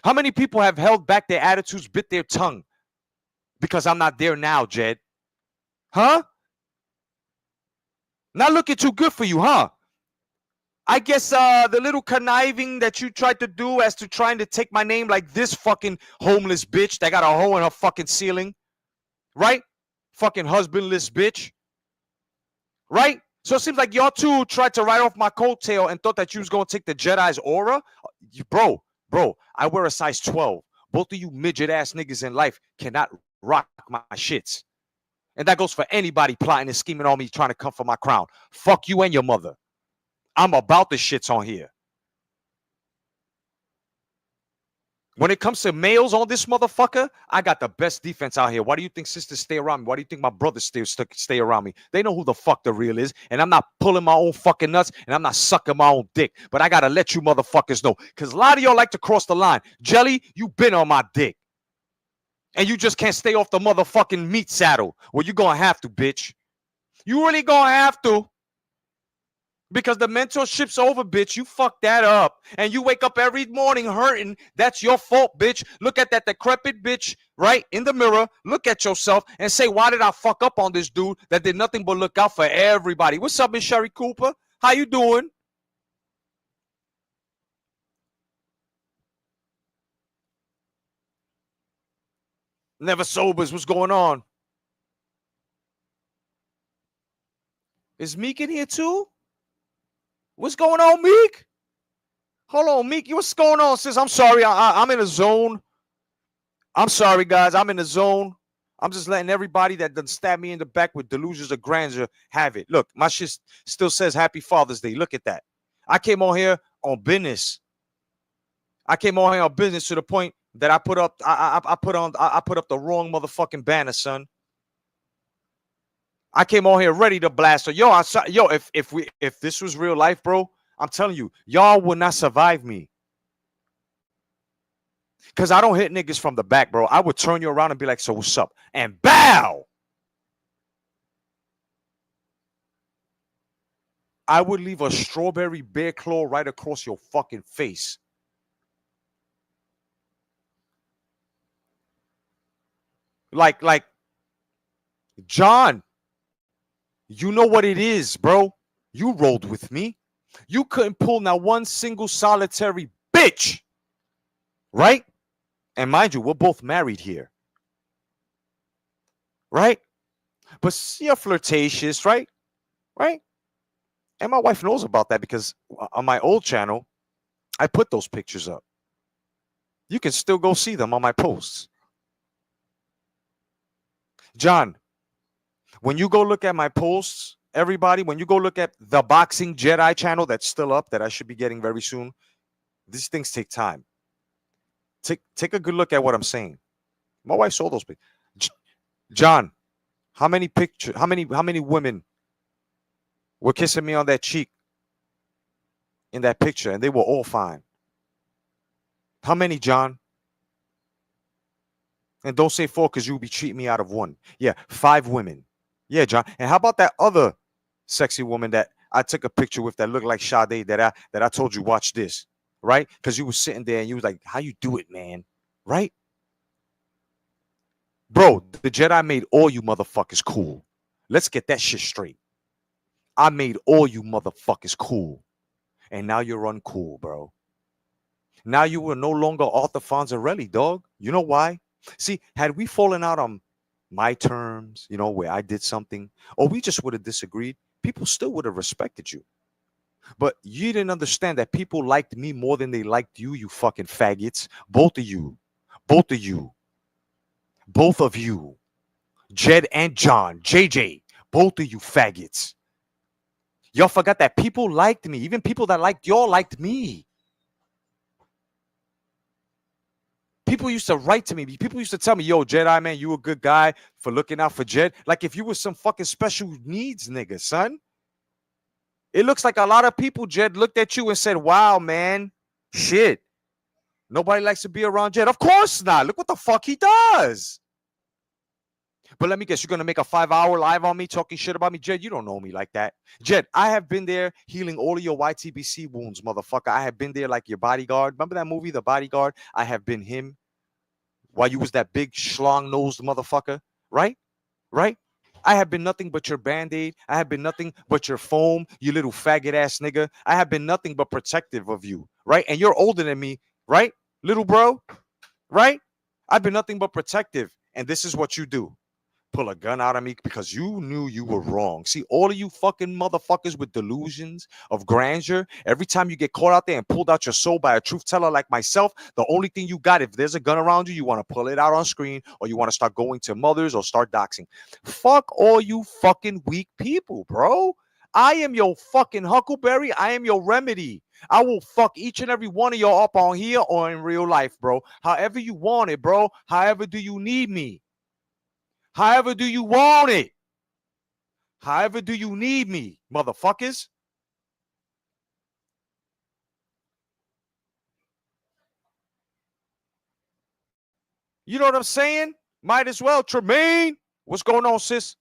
How many people have held back their attitudes, bit their tongue because I'm not there now, Jed? Huh? Not looking too good for you, huh? I guess the little conniving that you tried to do as to trying to take my name like this fucking homeless bitch that got a hole in her fucking ceiling, right? Fucking husbandless bitch, right? So it seems like y'all two tried to write off my coattail and thought that you was going to take the Jedi's aura. Bro, I wear a size 12. Both of you midget ass niggas in life cannot rock my shits. And that goes for anybody plotting and scheming on me trying to come for my crown. Fuck you and your mother. I'm about the shits on here. When it comes to males on this motherfucker, I got the best defense out here. Why do you think sisters stay around me? Why do you think my brothers stay around me? They know who the fuck the real is. And I'm not pulling my own fucking nuts. And I'm not sucking my own dick. But I got to let you motherfuckers know. Because a lot of y'all like to cross the line. Jelly, you been on my dick. And you just can't stay off the motherfucking meat saddle. Well, you going to have to, bitch. You really going to have to. Because the mentorship's over, bitch. You fucked that up. And you wake up every morning hurting. That's your fault, bitch. Look at that decrepit bitch right in the mirror. Look at yourself and say, why did I fuck up on this dude that did nothing but look out for everybody? What's up, Miss Sherry Cooper? How you doing? Never sobers. What's going on? Is Meek in here too? What's going on, Meek? Hold on, Meek. What's going on, sis? I'm sorry. I'm in a zone. I'm sorry, guys. I'm in the zone. I'm just letting everybody that done stab me in the back with delusions of grandeur have it. Look, my shit still says Happy Father's Day. Look at that. I came on here on business. I came on here on business to the point that I put up the wrong motherfucking banner, son. I came on here ready to blast her. If this was real life, bro, I'm telling you, y'all will not survive me. Because I don't hit niggas from the back, bro. I would turn you around and be like, so what's up? And bow! I would leave a strawberry bear claw right across your fucking face. Like, John, you know what it is, bro. You rolled with me. You couldn't pull now one single solitary bitch, right? And mind you, we're both married here, right? But you're flirtatious, right? Right? And my wife knows about that because on my old channel, I put those pictures up. You can still go see them on my posts. John, when you go look at my posts, everybody, when you go look at the Boxing Jedi channel that's still up, that I should be getting very soon, these things take time. Take a good look at what I'm saying. My wife saw those pictures. John, how many women were kissing me on that cheek in that picture, and they were all fine? How many, John? And don't say 4 because you'll be cheating me out of 1. Yeah, 5 women. Yeah, John. And how about that other sexy woman that I took a picture with that looked like Sade that I told you, watch this, right? Because you were sitting there and you was like, how you do it, man? Right? Bro, the Jedi made all you motherfuckers cool. Let's get that shit straight. I made all you motherfuckers cool. And now you're uncool, bro. Now you are no longer Arthur Fonzarelli, dog. You know why? See, had we fallen out on my terms, you know, where I did something, or we just would have disagreed, people still would have respected you. But you didn't understand that people liked me more than they liked you, you fucking faggots. Both of you. Both of you. Both of you. Jed and John. JJ. Both of you faggots. Y'all forgot that people liked me. Even people that liked y'all liked me. People used to write to me. People used to tell me, yo, Jedi, man, you a good guy for looking out for Jed. Like if you was some fucking special needs nigga, son. It looks like a lot of people, Jed, looked at you and said, wow, man, shit. Nobody likes to be around Jed. Of course not. Look what the fuck he does. But let me guess, you're going to make a 5-hour live on me talking shit about me? Jed, you don't know me like that. Jed, I have been there healing all of your YTBC wounds, motherfucker. I have been there like your bodyguard. Remember that movie, The Bodyguard? I have been him while you was that big schlong-nosed motherfucker, right? Right? I have been nothing but your Band-Aid. I have been nothing but your foam, you little faggot-ass nigga. I have been nothing but protective of you, right? And you're older than me, right? Little bro, right? I've been nothing but protective. And this is what you do. Pull a gun out of me because you knew you were wrong. See, all of you fucking motherfuckers with delusions of grandeur, every time you get caught out there and pulled out your soul by a truth teller like myself, the only thing you got, if there's a gun around you, you want to pull it out on screen or you want to start going to mothers or start doxing. Fuck all you fucking weak people, bro. I am your fucking Huckleberry. I am your remedy. I will fuck each and every one of y'all up on here or in real life, bro. However you want it, bro. However do you need me? However do you want it? However do you need me, motherfuckers? You know what I'm saying? Might as well. Tremaine, what's going on, sis?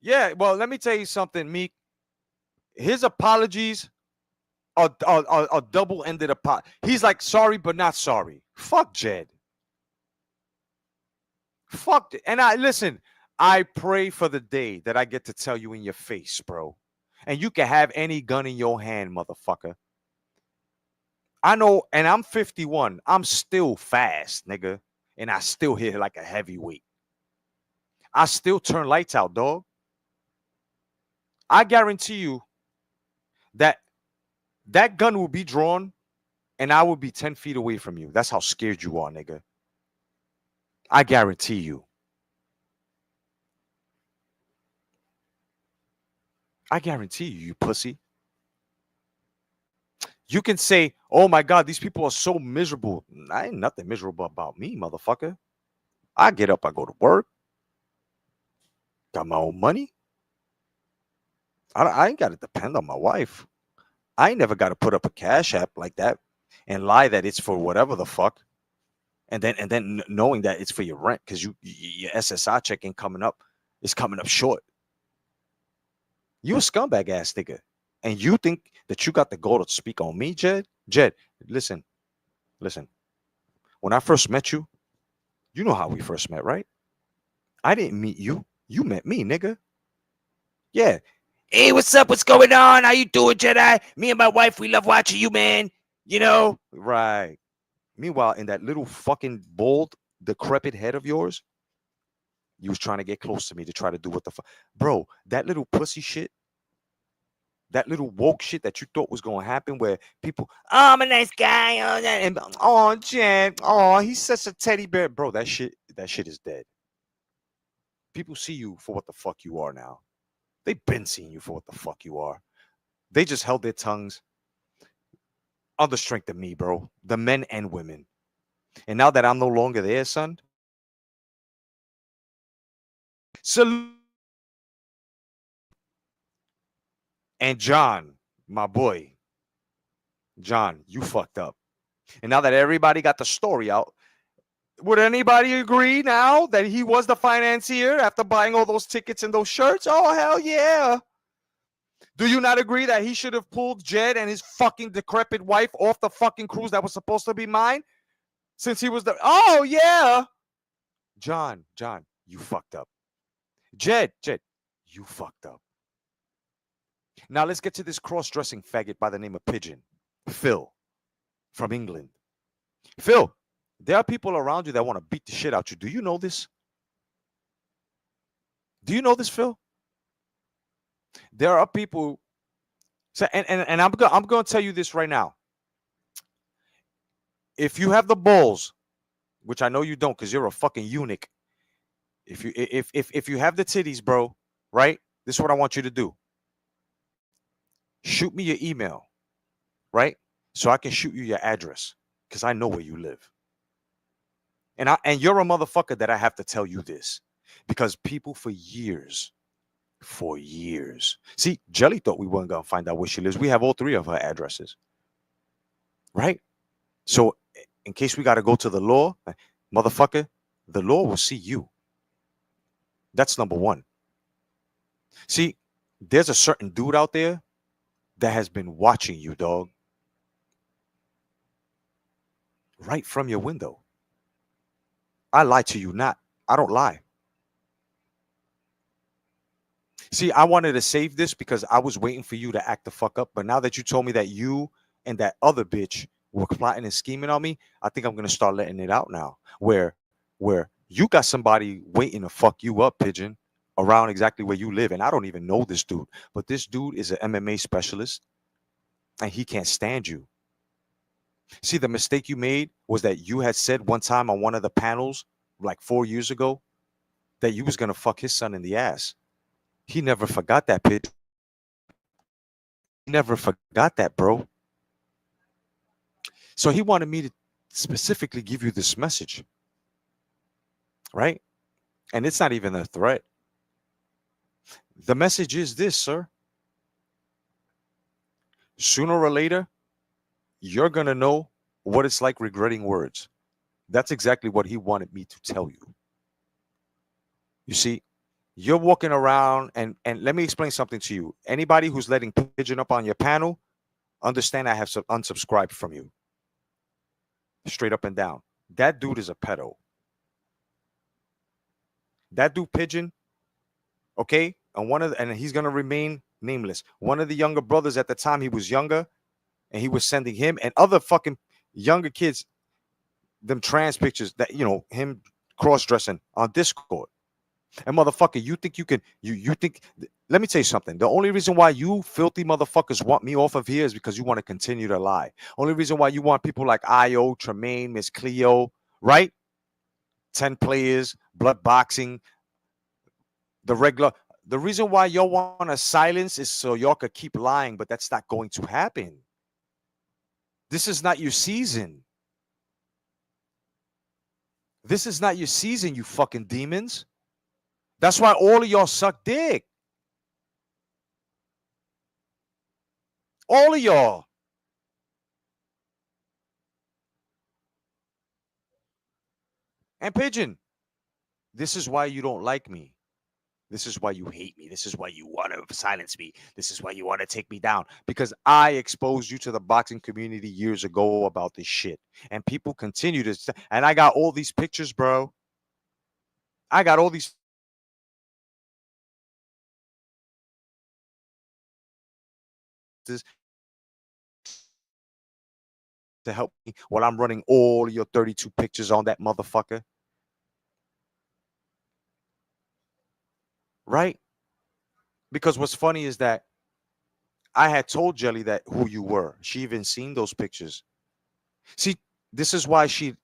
Yeah, well, let me tell you something, Meek. His apologies a double-ended apology. He's like, sorry, but not sorry. Fuck Jed. Fuck it. And listen, I pray for the day that I get to tell you in your face, bro. And you can have any gun in your hand, motherfucker. I know, and I'm 51. I'm still fast, nigga. And I still hit like a heavyweight. I still turn lights out, dog. I guarantee you that gun will be drawn and I will be 10 feet away from you. That's how scared you are, nigga. I guarantee you. I guarantee you, you pussy. You can say, oh my God, these people are so miserable. I ain't nothing miserable about me, motherfucker. I get up, I go to work. Got my own money. I ain't got to depend on my wife. I ain't never got to put up a cash app like that and lie that it's for whatever the fuck. And then knowing that it's for your rent because your SSI check ain't coming up. It's coming up short. You a scumbag ass nigga. And you think that you got the goal to speak on me, Jed? Jed, listen. When I first met you You know how we first met, right? I didn't meet you. You met me, nigga. Yeah. Hey, what's up? What's going on? How you doing, Jedi? Me and my wife, we love watching you, man. You know? Right. Meanwhile, in that little fucking bald, decrepit head of yours, you was trying to get close to me to try to do what the fuck. Bro, that little pussy shit, that little woke shit that you thought was going to happen where people, oh, I'm a nice guy. Oh, and, oh, Jen. Oh, he's such a teddy bear. Bro, that shit is dead. People see you for what the fuck you are now. They've been seeing you for what the fuck you are. They just held their tongues on the strength of me, bro. The men and women. And now that I'm no longer there, son. Salute. And John, my boy. John, you fucked up. And now that everybody got the story out, would anybody agree now that he was the financier after buying all those tickets and those shirts? Oh, hell yeah. Do you not agree that he should have pulled Jed and his fucking decrepit wife off the fucking cruise that was supposed to be mine? Since he was the... Oh, yeah. John, you fucked up. Jed, you fucked up. Now let's get to this cross-dressing faggot by the name of Pigeon. Phil, from England. Phil, there are people around you that want to beat the shit out you. Do you know this? Do you know this, Phil? There are people... So, and I'm going to tell you this right now. If you have the balls, which I know you don't because you're a fucking eunuch. If you have the titties, bro, right? This is what I want you to do. Shoot me your email, right? So I can shoot you your address because I know where you live. And you're a motherfucker that I have to tell you this because people for years. See, Jelly thought we weren't going to find out where she lives. We have all three of her addresses, right? So in case we got to go to the law, motherfucker, the law will see you. That's number one. See, there's a certain dude out there that has been watching you, dog. Right from your window. I lie to you not. I don't lie. See, I wanted to save this because I was waiting for you to act the fuck up. But now that you told me that you and that other bitch were plotting and scheming on me, I think I'm going to start letting it out now. Where you got somebody waiting to fuck you up, Pigeon, around exactly where you live. And I don't even know this dude. But this dude is an MMA specialist. And he can't stand you. See, the mistake you made was that you had said one time on one of the panels, like 4 years ago, that you was going to fuck his son in the ass. He never forgot that, Pigeon. He never forgot that, bro. So he wanted me to specifically give you this message. Right? And it's not even a threat. The message is this, sir. Sooner or later, you're going to know what it's like regretting words. That's exactly what he wanted me to tell you. You see, you're walking around, and let me explain something to you. Anybody who's letting Pigeon up on your panel, understand I have unsubscribed from you. Straight up and down. That dude is a pedo. That dude, Pigeon, okay? And he's going to remain nameless. One of the younger brothers at the time, he was younger, and he was sending him and other fucking younger kids them trans pictures that, you know, him cross-dressing on Discord. And motherfucker, you think you can, you think, let me tell you something. The only reason why you filthy motherfuckers want me off of here is because you want to continue to lie. Only reason why you want people like Io, Tremaine, Miss Cleo, right? 10 players, blood boxing, the regular. The reason why y'all want to silence is so y'all could keep lying, but that's not going to happen. This is not your season. This is not your season, you fucking demons. That's why all of y'all suck dick. All of y'all. And Pigeon, this is why you don't like me. This is why you hate me. This is why you want to silence me. This is why you want to take me down. Because I exposed you to the boxing community years ago about this shit. And people continue to. And I got all these pictures, bro. I got all these to help me while I'm running all your 32 pictures on that motherfucker. Right? Because what's funny is that I had told Jelly that who you were. She even seen those pictures. See, this is why she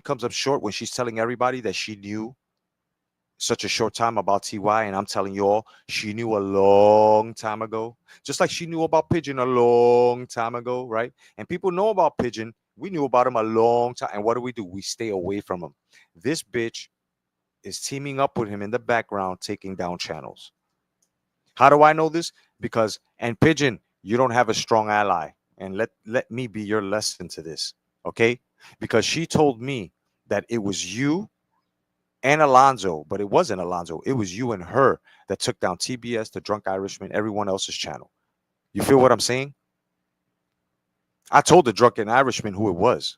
comes up short when she's telling everybody that she knew such a short time about TY, and I'm telling you all, she knew a long time ago. Just like she knew about Pigeon a long time ago, right? And people know about Pigeon. We knew about him a long time. And what do? We stay away from him. This bitch is teaming up with him in the background, taking down channels. How do I know this? Because, and Pigeon, you don't have a strong ally. And let me be your lesson to this, okay? Because she told me that it was you and Alonzo, but it wasn't Alonzo. It was you and her that took down TBS, the Drunk Irishman, everyone else's channel. You feel what I'm saying? I told the Drunken Irishman who it was.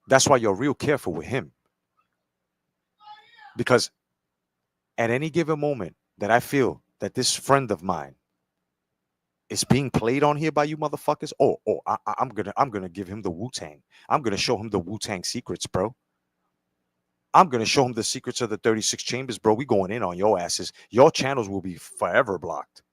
That's why you're real careful with him. Because at any given moment that I feel that this friend of mine is being played on here by you motherfuckers, I'm gonna give him the Wu-Tang. I'm gonna show him the Wu-Tang secrets, bro. I'm going to show him the secrets of the 36 chambers, bro. We going in on your asses. Your channels will be forever blocked.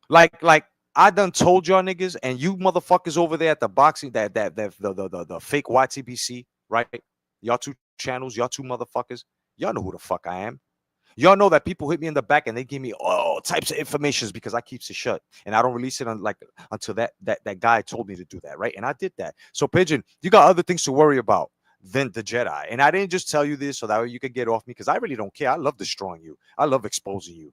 Like I done told y'all niggas, and you motherfuckers over there at the boxing, the fake YTBC, right? Y'all two channels, y'all two motherfuckers. Y'all know who the fuck I am. Y'all know that people hit me in the back and they give me all types of informations because I keeps it shut and I don't release it until that guy told me to do that, right? And I did that. So Pigeon, you got other things to worry about than the Jedi. And I didn't just tell you this so that way you could get off me because I really don't care. I love destroying you. I love exposing you.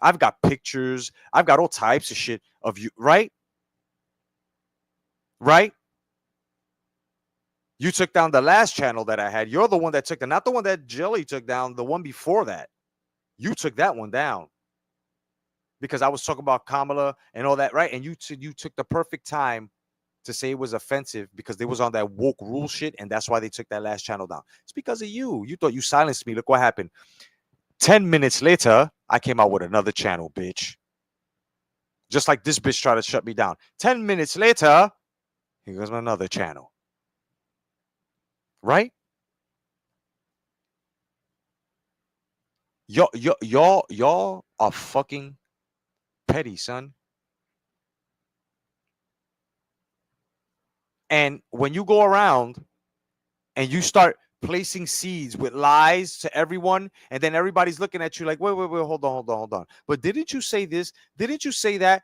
I've got pictures. I've got all types of shit of you, right? Right? You took down the last channel that I had. You're the one that took not the one that Jelly took down, the one before that. You took that one down because I was talking about Kamala and all that, right? And you took the perfect time to say it was offensive because they was on that woke rule shit, and that's why they took that last channel down. It's because of you. You thought you silenced me. Look what happened. 10 minutes later, I came out with another channel, bitch. Just like this bitch tried to shut me down. 10 minutes later, here goes another channel. Right? Y'all are fucking petty, son. And when you go around and you start placing seeds with lies to everyone, and then everybody's looking at you like, wait, hold on. But didn't you say this? Didn't you say that?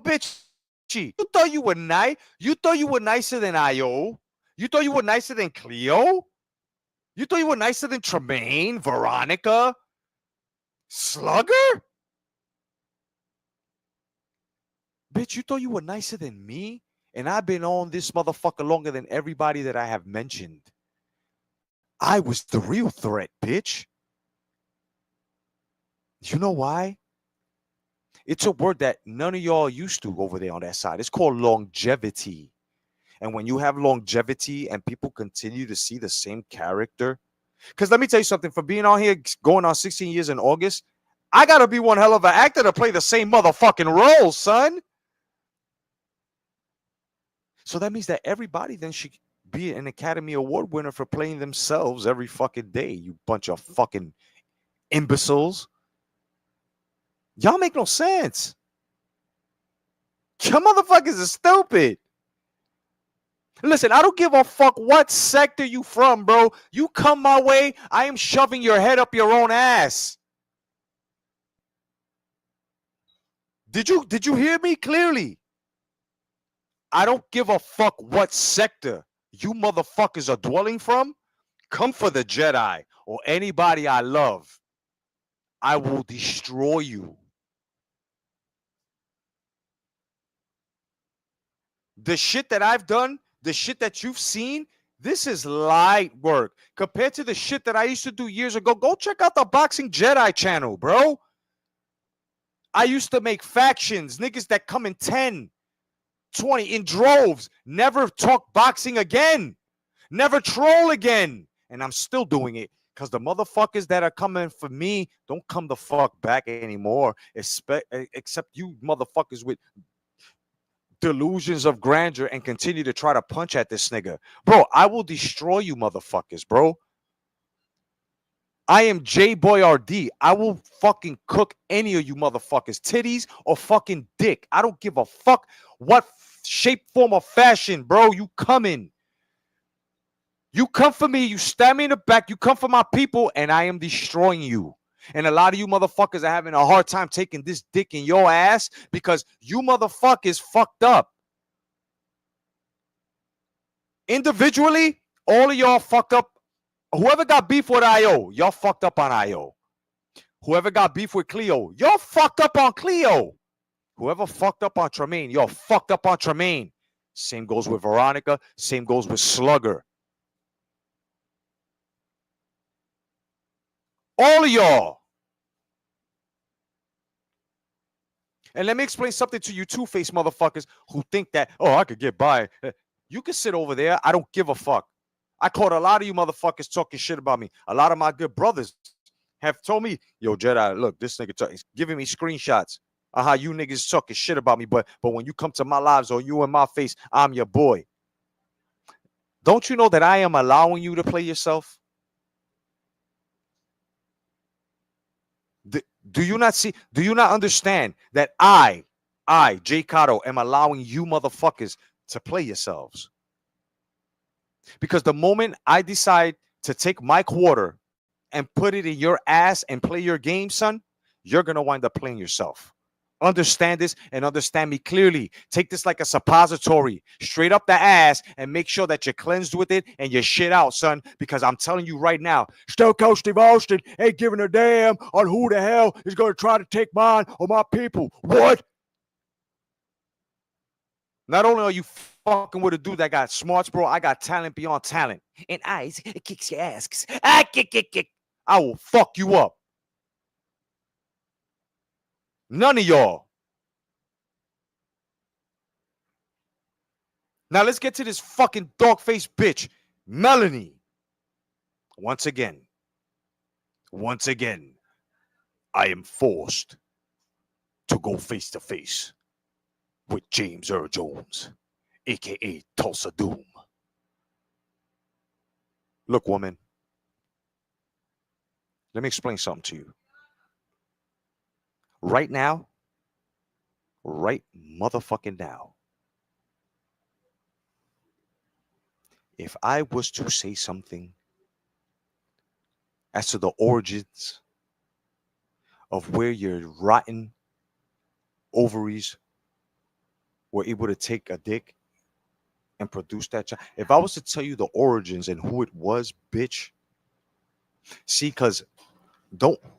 Bitch, you thought you were nice? You thought you were nicer than IO? You thought you were nicer than Cleo? You thought you were nicer than Tremaine, Veronica, Slugger? Bitch, you thought you were nicer than me? And I've been on this motherfucker longer than everybody that I have mentioned. I was the real threat, bitch. You know why? It's a word that none of y'all used to over there on that side. It's called longevity. And when you have longevity and people continue to see the same character, because let me tell you something, for being on here going on 16 years in August, I got to be one hell of an actor to play the same motherfucking role, son. So that means that everybody then should be an Academy Award winner for playing themselves every fucking day, you bunch of fucking imbeciles. Y'all make no sense. Y'all motherfuckers are stupid. Listen, I don't give a fuck what sector you from, bro. You come my way, I am shoving your head up your own ass. Did you hear me clearly? I don't give a fuck what sector you motherfuckers are dwelling from. Come for the Jedi or anybody I love. I will destroy you. The shit that I've done the shit that you've seen, this is light work compared to the shit that I used to do years ago. Go check out the Boxing Jedi channel, bro. I used to make factions, niggas that come in 10, 20 in droves, never talk boxing again, never troll again. And I'm still doing it because the motherfuckers that are coming for me don't come the fuck back anymore, except you motherfuckers with delusions of grandeur and continue to try to punch at this nigga. Bro, I will destroy you motherfuckers, bro. I am J Boyardee. I will fucking cook any of you motherfuckers, titties or fucking dick. I don't give a fuck what shape, form, or fashion, bro. You come in. You come for me, you stab me in the back, you come for my people, and I am destroying you. And a lot of you motherfuckers are having a hard time taking this dick in your ass because you motherfuckers fucked up. Individually, all of y'all fucked up. Whoever got beef with IO, y'all fucked up on IO. Whoever got beef with Cleo, y'all fucked up on Cleo. Whoever fucked up on Tremaine, y'all fucked up on Tremaine. Same goes with Veronica. Same goes with Slugger. All of y'all. And let me explain something to you two-faced motherfuckers who think that, oh, I could get by. You can sit over there. I don't give a fuck. I caught a lot of you motherfuckers talking shit about me. A lot of my good brothers have told me, yo, Jedi, look, this nigga is giving me screenshots of how you niggas talking shit about me. But when you come to my lives or you in my face, I'm your boy. Don't you know that I am allowing you to play yourself? Do you not see? Do you not understand that I, Jay Cotto, am allowing you motherfuckers to play yourselves? Because the moment I decide to take my quarter and put it in your ass and play your game, son, you're going to wind up playing yourself. Understand this and understand me clearly. Take this like a suppository straight up the ass and make sure that you're cleansed with it and you shit out, son. Because I'm telling you right now, Stone Cold Steve Austin ain't giving a damn on who the hell is going to try to take mine or my people. What? Not only are you fucking with a dude that got smarts, bro, I got talent beyond talent. And eyes, it kicks your ass. I will fuck you up. None of y'all. Now let's get to this fucking dog-faced bitch, Melanie. Once again, I am forced to go face-to-face with James Earl Jones, a.k.a. Tulsa Doom. Look, woman, let me explain something to you. Right now, right motherfucking now, if I was to say something as to the origins of where your rotten ovaries were able to take a dick and produce that child, if I was to tell you the origins and who it was, bitch, see, because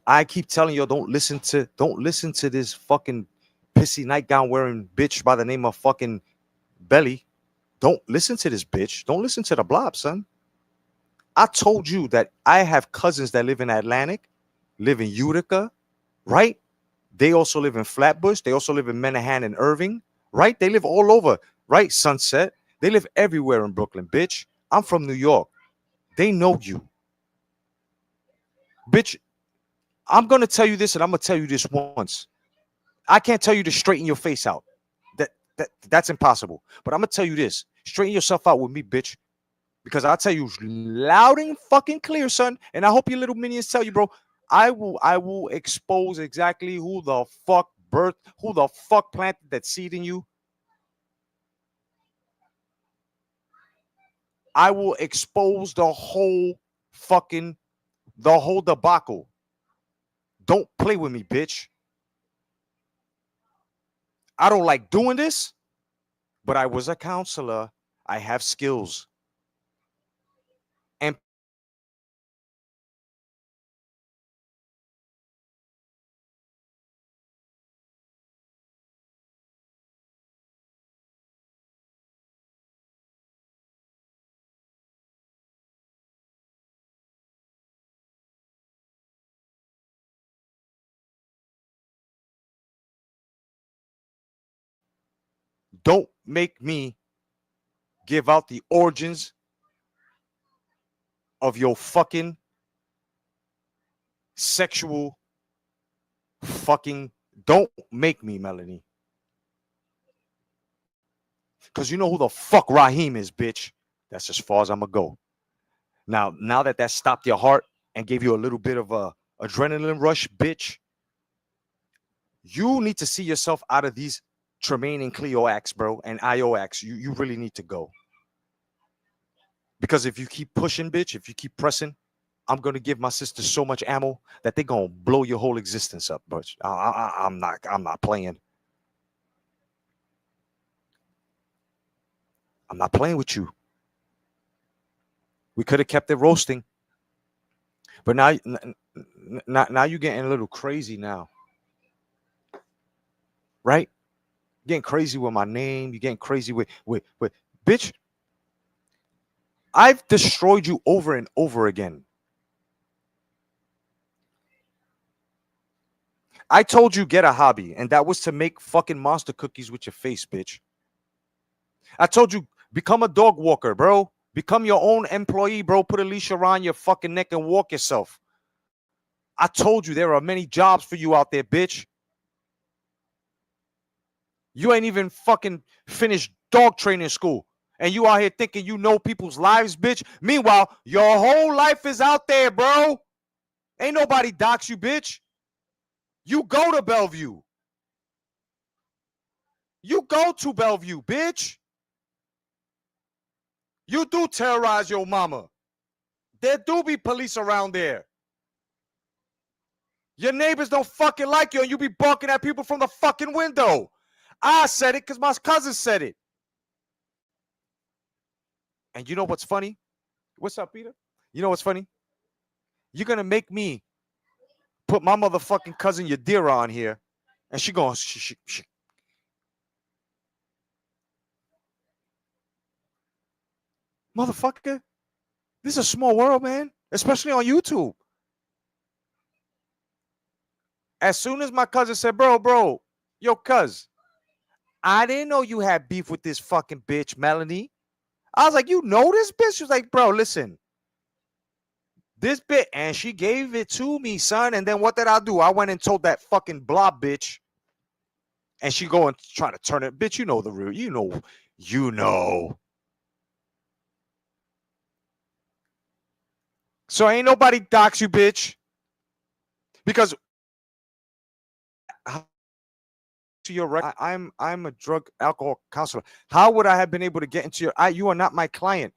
I keep telling you, don't listen to this fucking pissy nightgown wearing bitch by the name of fucking Belly. Don't listen to this bitch. Don't listen to the blob, son. I told you that I have cousins that live in Atlantic, live in Utica, right? They also live in Flatbush. They also live in Menahan and Irving, right? They live all over, right? Sunset. They live everywhere in Brooklyn, bitch. I'm from New York. They know you. Bitch, I'm going to tell you this and I'm going to tell you this once. I can't tell you to straighten your face out. That's impossible. But I'm going to tell you this. Straighten yourself out with me, bitch. Because I'll tell you loud and fucking clear, son. And I hope your little minions tell you, bro. I will expose exactly who the fuck planted that seed in you. I will expose the whole debacle. Don't play with me, bitch. I don't like doing this, but I was a counselor. I have skills. And don't make me give out the origins of your fucking sexual fucking. Don't make me, Melanie. Because you know who the fuck Raheem is, bitch. That's as far as I'm going to go. Now that stopped your heart and gave you a little bit of a adrenaline rush, bitch, you need to see yourself out of these Tremaine and Cleo acts, bro, and IO acts. You really need to go. Because if you keep pushing, bitch, if you keep pressing, I'm going to give my sister so much ammo that they're going to blow your whole existence up, bitch. I'm not playing. I'm not playing with you. We could have kept it roasting. But now you're getting a little crazy now. Right? You're getting crazy with my name. You're getting crazy with bitch. I've destroyed you over and over again. I told you get a hobby, and that was to make fucking monster cookies with your face, bitch. I told you become a dog walker, bro. Become your own employee, bro. Put a leash around your fucking neck and walk yourself. I told you there are many jobs for you out there, bitch. You ain't even fucking finished dog training school. And you out here thinking you know people's lives, bitch. Meanwhile, your whole life is out there, bro. Ain't nobody dox you, bitch. You go to Bellevue. You go to Bellevue, bitch. You do terrorize your mama. There do be police around there. Your neighbors don't fucking like you and you be barking at people from the fucking window. I said it because my cousin said it. And you know what's funny? What's up, Peter? You know what's funny? You're going to make me put my motherfucking cousin Yadira on here. And she going, motherfucker, this is a small world, man. Especially on YouTube. As soon as my cousin said, bro, yo, cuz, I didn't know you had beef with this fucking bitch, Melanie. I was like, you know this bitch? She was like, bro, listen. This bitch, and she gave it to me, son. And then what did I do? I went and told that fucking blob bitch. And she go and try to turn it. Bitch, you know the real. You know. So ain't nobody dox you, bitch. Because to your record, I'm a drug alcohol counselor. How would I have been able to get into your? You are not my client.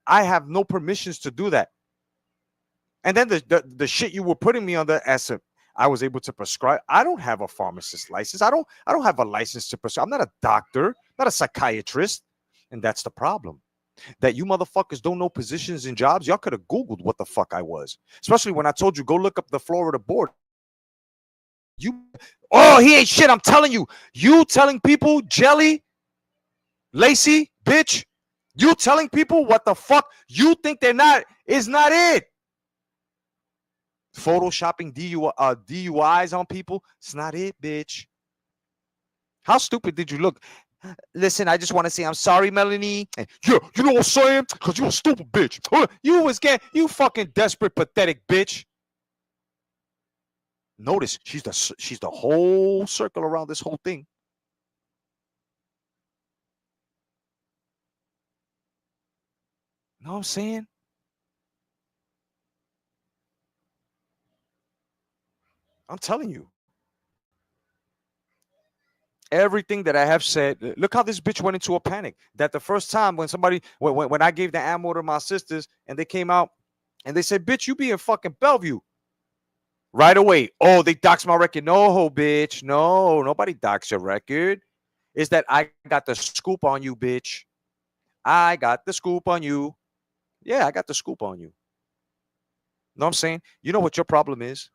I have no permissions to do that. And then the shit you were putting me under as I was able to prescribe. I don't have a pharmacist license. I don't have a license to prescribe. I'm not a doctor, not a psychiatrist, and that's the problem. That you motherfuckers don't know positions and jobs. Y'all could have Googled what the fuck I was. Especially when I told you, go look up the Florida board. He ain't shit. I'm telling you. You telling people, Jelly, Lacey, bitch, you telling people what the fuck you think they're not is not it. Photoshopping DUIs on people. It's not it, bitch. How stupid did you look? Listen, I just want to say I'm sorry, Melanie. And yeah, you know what I'm saying? Because you're a stupid bitch. You fucking desperate, pathetic bitch. Notice she's the whole circle around this whole thing. Know what I'm saying? I'm telling you. Everything that I have said, look how this bitch went into a panic. That the first time when I gave the ammo to my sisters and they came out and they said, bitch, you be in fucking Bellevue. Right away. Oh, they doxed my record. No, bitch. No, nobody doxed your record. It's that I got the scoop on you, bitch. I got the scoop on you. Yeah, I got the scoop on you. Know what I'm saying? You know what your problem is?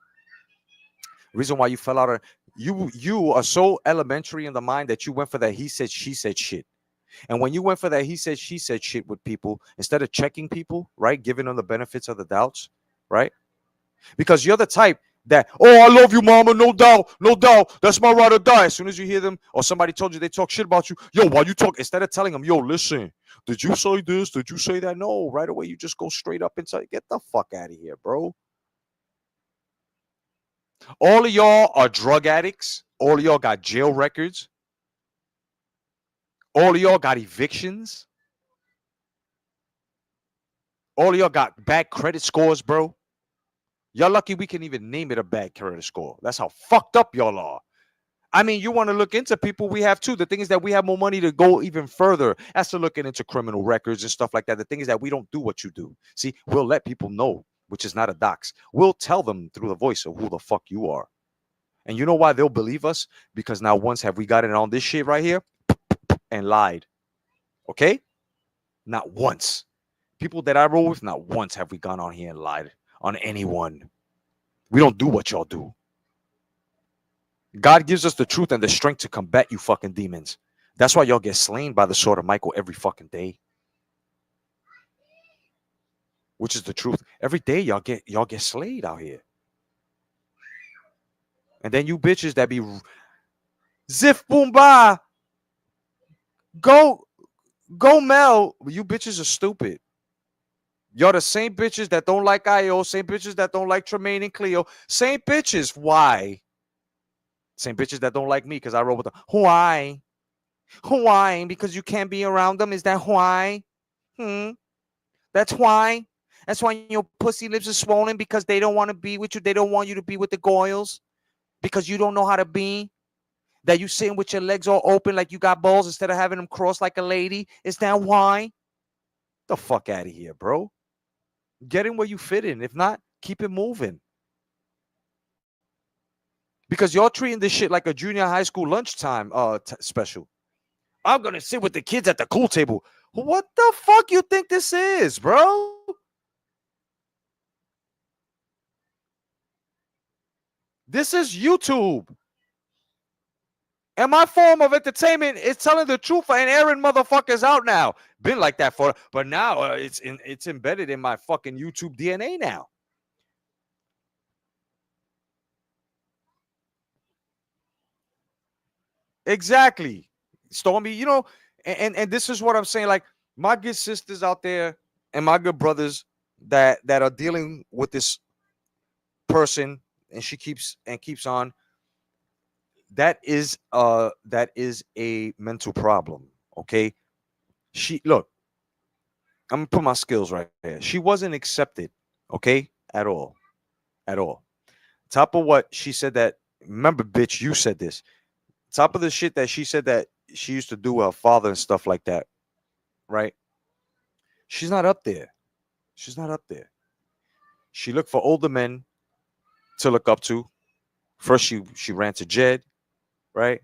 Reason why you fell out of you are so elementary in the mind that you went for that he said, she said shit. And when you went for that he said, she said shit with people, instead of checking people, right? Giving them the benefits of the doubts, right? Because you're the type that, oh, I love you, mama, no doubt, no doubt. That's my ride or die. As soon as you hear them, or somebody told you they talk shit about you, yo, why you talk? Instead of telling them, yo, listen, did you say this? Did you say that? No, right away you just go straight up and say, get the fuck out of here, bro. All of y'all are drug addicts. All of y'all got jail records. All of y'all got evictions. All of y'all got bad credit scores, bro. Y'all lucky we can even name it a bad credit score. That's how fucked up y'all are. I mean, you want to look into people, we have too. The thing is that we have more money to go even further as to looking into criminal records and stuff like that. The thing is that we don't do what you do. See, we'll let people know, which is not a dox. We'll tell them through the voice of who the fuck you are. And you know why they'll believe us? Because now once have we gotten on this shit right here and lied. Okay? Not once. People that I roll with, not once have we gone on here and lied on anyone. We don't do what y'all do. God gives us the truth and the strength to combat you fucking demons. That's why y'all get slain by the sword of Michael every fucking day. Which is the truth. Every day y'all get slayed out here. And then you bitches that be Ziff Boomba. Go Mel. You bitches are stupid. You're the same bitches that don't like IO, same bitches that don't like Tremaine and Cleo, same bitches. Why? Same bitches that don't like me because I roll with them. Why? Why? Because you can't be around them. Is that why? That's why. That's why your pussy lips are swollen because they don't want to be with you. They don't want you to be with the goyles because you don't know how to be. That you sitting with your legs all open like you got balls instead of having them crossed like a lady. Is that why? The fuck out of here, bro. Get in where you fit in. If not, keep it moving. Because y'all treating this shit like a junior high school lunchtime special. I'm going to sit with the kids at the cool table. What the fuck you think this is, bro? This is YouTube. And my form of entertainment is telling the truth and airing motherfuckers out now. Been like that but now it's embedded in my fucking YouTube DNA now. Exactly. Stormy, you know, and this is what I'm saying. Like my good sisters out there and my good brothers that are dealing with this person, and she keeps on. That is a mental problem. Okay. Look, I'm gonna put my skills right here. She wasn't accepted, okay, at all. At all. Top of what she said that, remember, bitch, you said this. Top of the shit that she said that she used to do with her father and stuff like that, right? She's not up there. She's not up there. She looked for older men to look up to. First, she ran to Jed, right?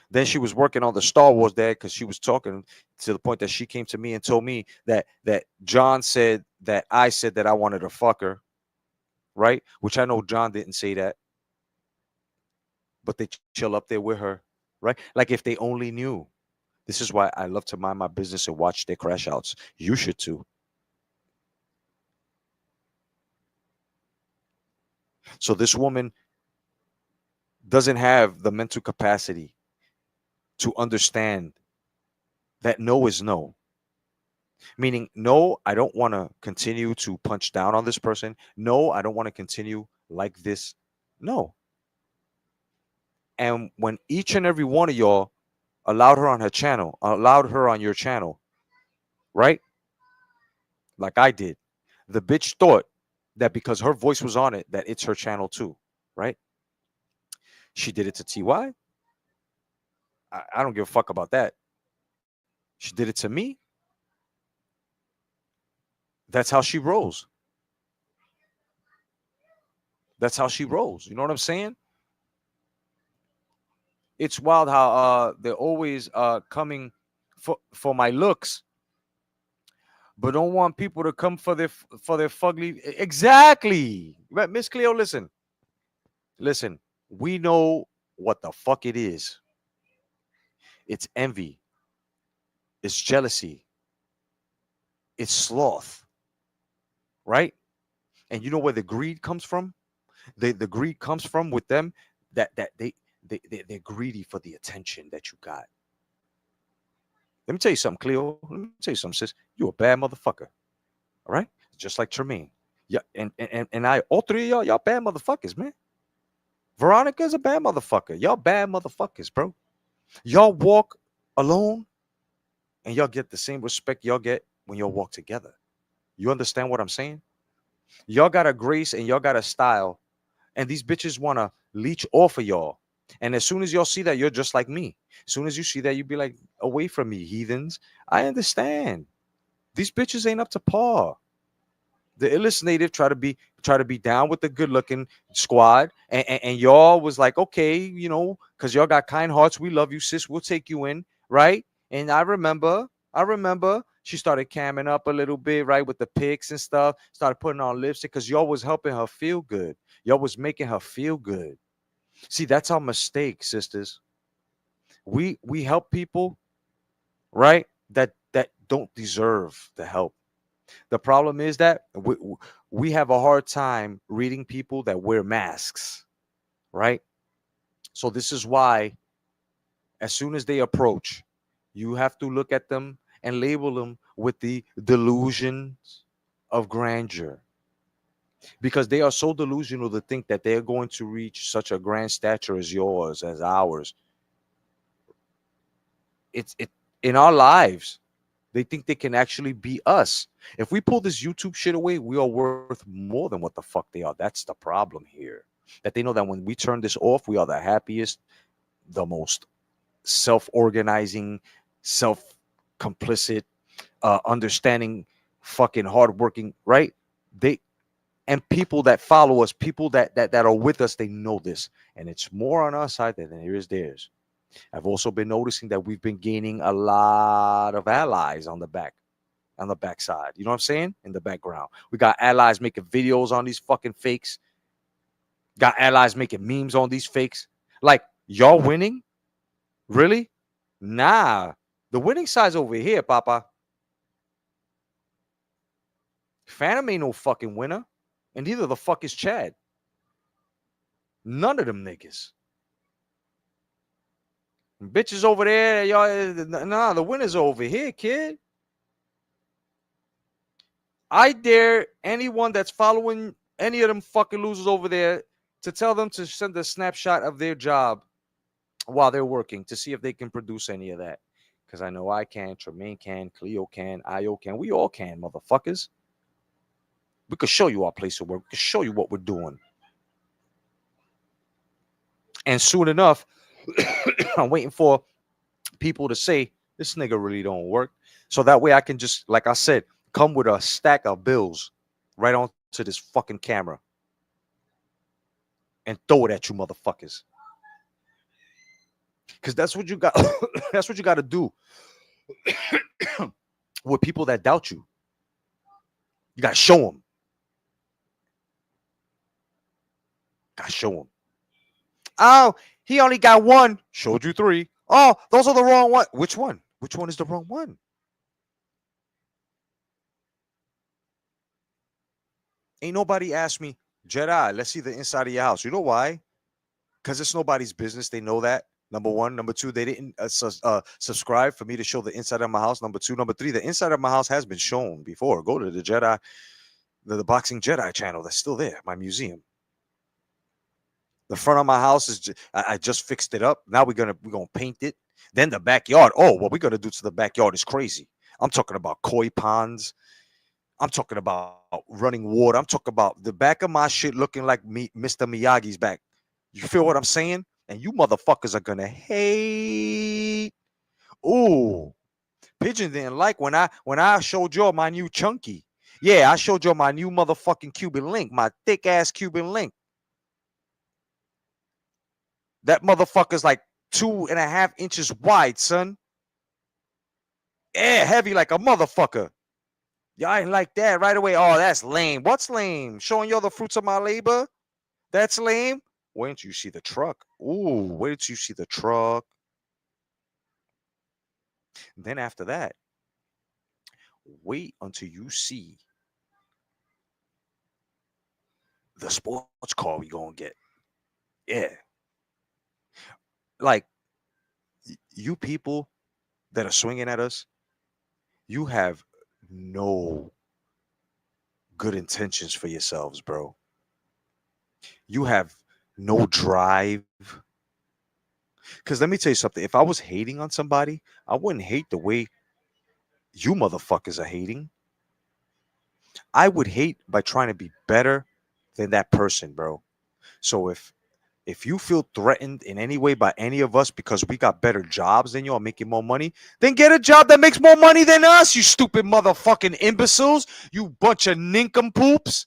Then she was working on the Star Wars dad because she was talking to the point that she came to me and told me that John said that I said that I wanted to fuck her, right? Which I know John didn't say that. But they chill up there with her, right? Like if they only knew. This is why I love to mind my business and watch their crash outs. You should too. So this woman doesn't have the mental capacity to understand that no is no. Meaning, no, I don't want to continue to punch down on this person. No, I don't want to continue like this. No. And when each and every one of y'all allowed her on her channel, allowed her on your channel, right? Like I did. The bitch thought that because her voice was on it, that it's her channel too, right? She did it to TY. I don't give a fuck about that. She did it to me. That's how she rolls. That's how she rolls. You know what I'm saying? It's wild how they're always coming for my looks, but don't want people to come for their fugly. Exactly. Miss Cleo, listen. We know what the fuck it is. It's envy. It's jealousy. It's sloth. Right? And you know where the greed comes from? The greed comes from with them that they're greedy for the attention that you got. Let me tell you something, Cleo. Let me tell you something, sis. You a bad motherfucker. All right? Just like Tremaine. Yeah, and I, all three of y'all bad motherfuckers, man. Veronica's a bad motherfucker. Y'all bad motherfuckers, bro. Y'all walk alone and y'all get the same respect y'all get when y'all walk together. You understand what I'm saying? Y'all got a grace and y'all got a style, and these bitches want to leech off of y'all. And as soon as y'all see that, you're just like me. As soon as you see that, you be like, away from me, heathens. I understand. These bitches ain't up to par. The illest native try to be down with the good looking squad, and y'all was like, okay, you know, because y'all got kind hearts. We love you, sis. We'll take you in, right? And I remember she started camming up a little bit, right, with the pics and stuff. Started putting on lipstick because y'all was helping her feel good. Y'all was making her feel good. See, that's our mistake, sisters. We help people, right, that don't deserve the help. The problem is that we have a hard time reading people that wear masks, right? So this is why, as soon as they approach, you have to look at them and label them with the delusions of grandeur, because they are so delusional to think that they're going to reach such a grand stature as yours, as ours. It in our lives. They think they can actually be us. If we pull this YouTube shit away, we are worth more than what the fuck they are. That's the problem here. That they know that when we turn this off, we are the happiest, the most self-organizing, self-complicit, understanding, fucking hardworking, right? They and people that follow us, people that are with us, they know this. And it's more on our side than it is theirs. I've also been noticing that we've been gaining a lot of allies on the backside. You know what I'm saying? In the background. We got allies making videos on these fucking fakes. Got allies making memes on these fakes. Like, y'all winning? Really? Nah. The winning side's over here, Papa. Phantom ain't no fucking winner. And neither the fuck is Chad. None of them niggas. Bitches over there, y'all. Nah, the winners are over here, kid. I dare anyone that's following any of them fucking losers over there to tell them to send a snapshot of their job while they're working to see if they can produce any of that. Because I know I can, Tremaine can, Cleo can, Io can. We all can, motherfuckers. We could show you our place of work. We could show you what we're doing. And soon enough, I'm waiting for people to say, this nigga really don't work. So that way I can just, like I said, come with a stack of bills right onto this fucking camera and throw it at you motherfuckers. Because that's what you got. That's what you got to do with people that doubt you. You got to show them. Got to show them. Oh, he only got one. Showed you three. Oh, those are the wrong one. Which one? Which one is the wrong one? Ain't nobody asked me, Jedi, let's see the inside of your house. You know why? Because it's nobody's business. They know that. Number one. Number two, they didn't subscribe for me to show the inside of my house. Number two. Number three, the inside of my house has been shown before. Go to the Jedi, the Boxing Jedi channel. That's still there, my museum. The front of my house is I just fixed it up. Now we're gonna paint it. Then the backyard. Oh, what we're gonna do to the backyard is crazy. I'm talking about koi ponds. I'm talking about running water. I'm talking about the back of my shit looking like Mr. Miyagi's back. You feel what I'm saying? And you motherfuckers are gonna hate. Ooh, Pigeon didn't like when I showed y'all my new chunky. Yeah, I showed y'all my new motherfucking Cuban link, my thick ass Cuban link. That motherfucker's like 2.5 inches wide, son. Yeah, heavy like a motherfucker. Y'all ain't like that right away. Oh, that's lame. What's lame? Showing y'all the fruits of my labor? That's lame. Wait until you see the truck. Ooh, wait until you see the truck. Then after that, wait until you see the sports car we gonna get. Yeah. Like, you people that are swinging at us, you have no good intentions for yourselves, bro. You have no drive. Because let me tell you something. If I was hating on somebody, I wouldn't hate the way you motherfuckers are hating. I would hate by trying to be better than that person, bro. So if you feel threatened in any way by any of us because we got better jobs than you or making more money, then get a job that makes more money than us, you stupid motherfucking imbeciles, you bunch of nincompoops.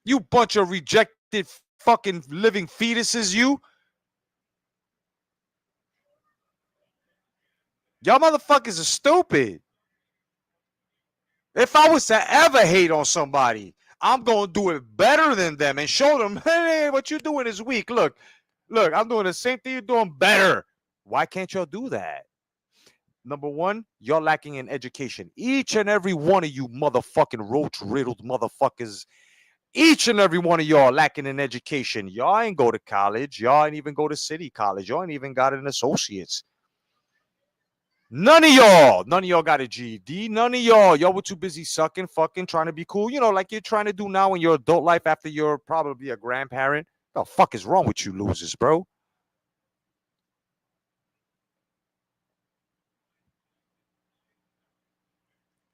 You bunch of rejected fucking living fetuses, you. Y'all motherfuckers are stupid. If I was to ever hate on somebody, I'm going to do it better than them and show them, hey, what you're doing is weak. Look, I'm doing the same thing you're doing better. Why can't y'all do that? Number one, you're lacking in education. Each and every one of you motherfucking roach-riddled motherfuckers, each and every one of y'all lacking in education. Y'all ain't go to college. Y'all ain't even go to city college. Y'all ain't even got an associate's. None of y'all got a GED. None of y'all were too busy sucking, fucking, trying to be cool. You know, like you're trying to do now in your adult life after you're probably a grandparent. The fuck is wrong with you losers, bro?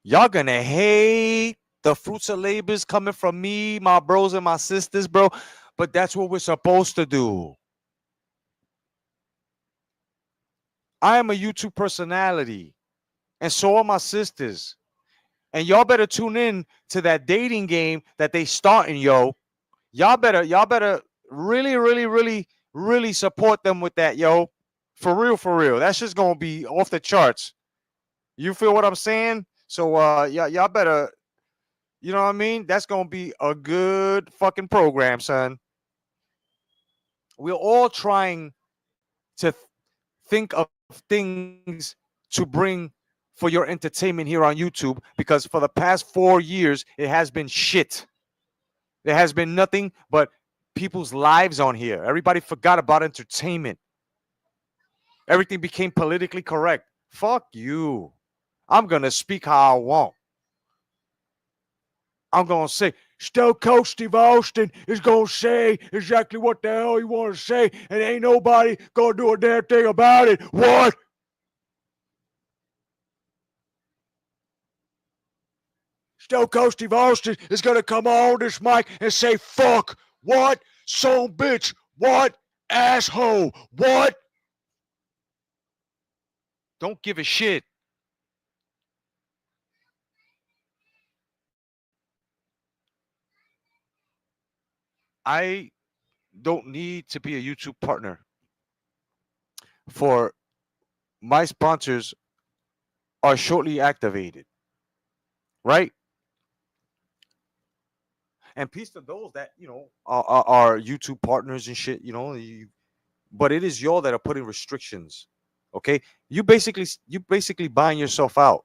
Y'all gonna hate the fruits of labors coming from me, my bros and my sisters, bro. But that's what we're supposed to do. I am a YouTube personality, and so are my sisters. And y'all better tune in to that dating game that they starting, yo. Y'all better really, really, really, really support them with that, yo. For real, for real. That's just gonna be off the charts. You feel what I'm saying? So y'all better, you know what I mean? That's gonna be a good fucking program, son. We're all trying to think of things to bring for your entertainment here on YouTube, because for the past 4 years it has been shit. There has been nothing but people's lives on here. Everybody forgot about entertainment. Everything became politically correct. Fuck you. I'm going to speak how I want. I'm going to say, Stone Cold Steve Austin is going to say exactly what the hell he wants to say, and ain't nobody going to do a damn thing about it. What? Stone Cold Steve Austin is going to come on this mic and say, fuck, what? Son bitch, what? Asshole, what? Don't give a shit. I don't need to be a YouTube partner. For my sponsors are shortly activated, right? And peace to those that, you know, are YouTube partners and shit, you know, but it is y'all that are putting restrictions. Okay? You basically buying yourself out.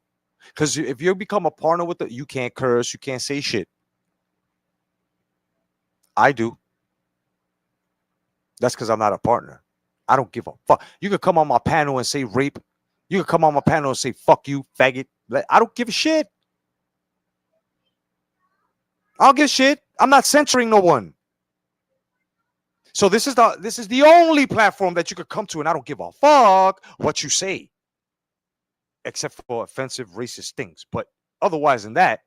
Because if you become a partner with it, you can't curse, you can't say shit. I do. That's because I'm not a partner. I don't give a fuck. You could come on my panel and say rape. You could come on my panel and say fuck you, faggot. I don't give a shit. I don't give a shit. I'm not censoring no one. So this is the only platform that you could come to, and I don't give a fuck what you say, except for offensive, racist things. But otherwise than that,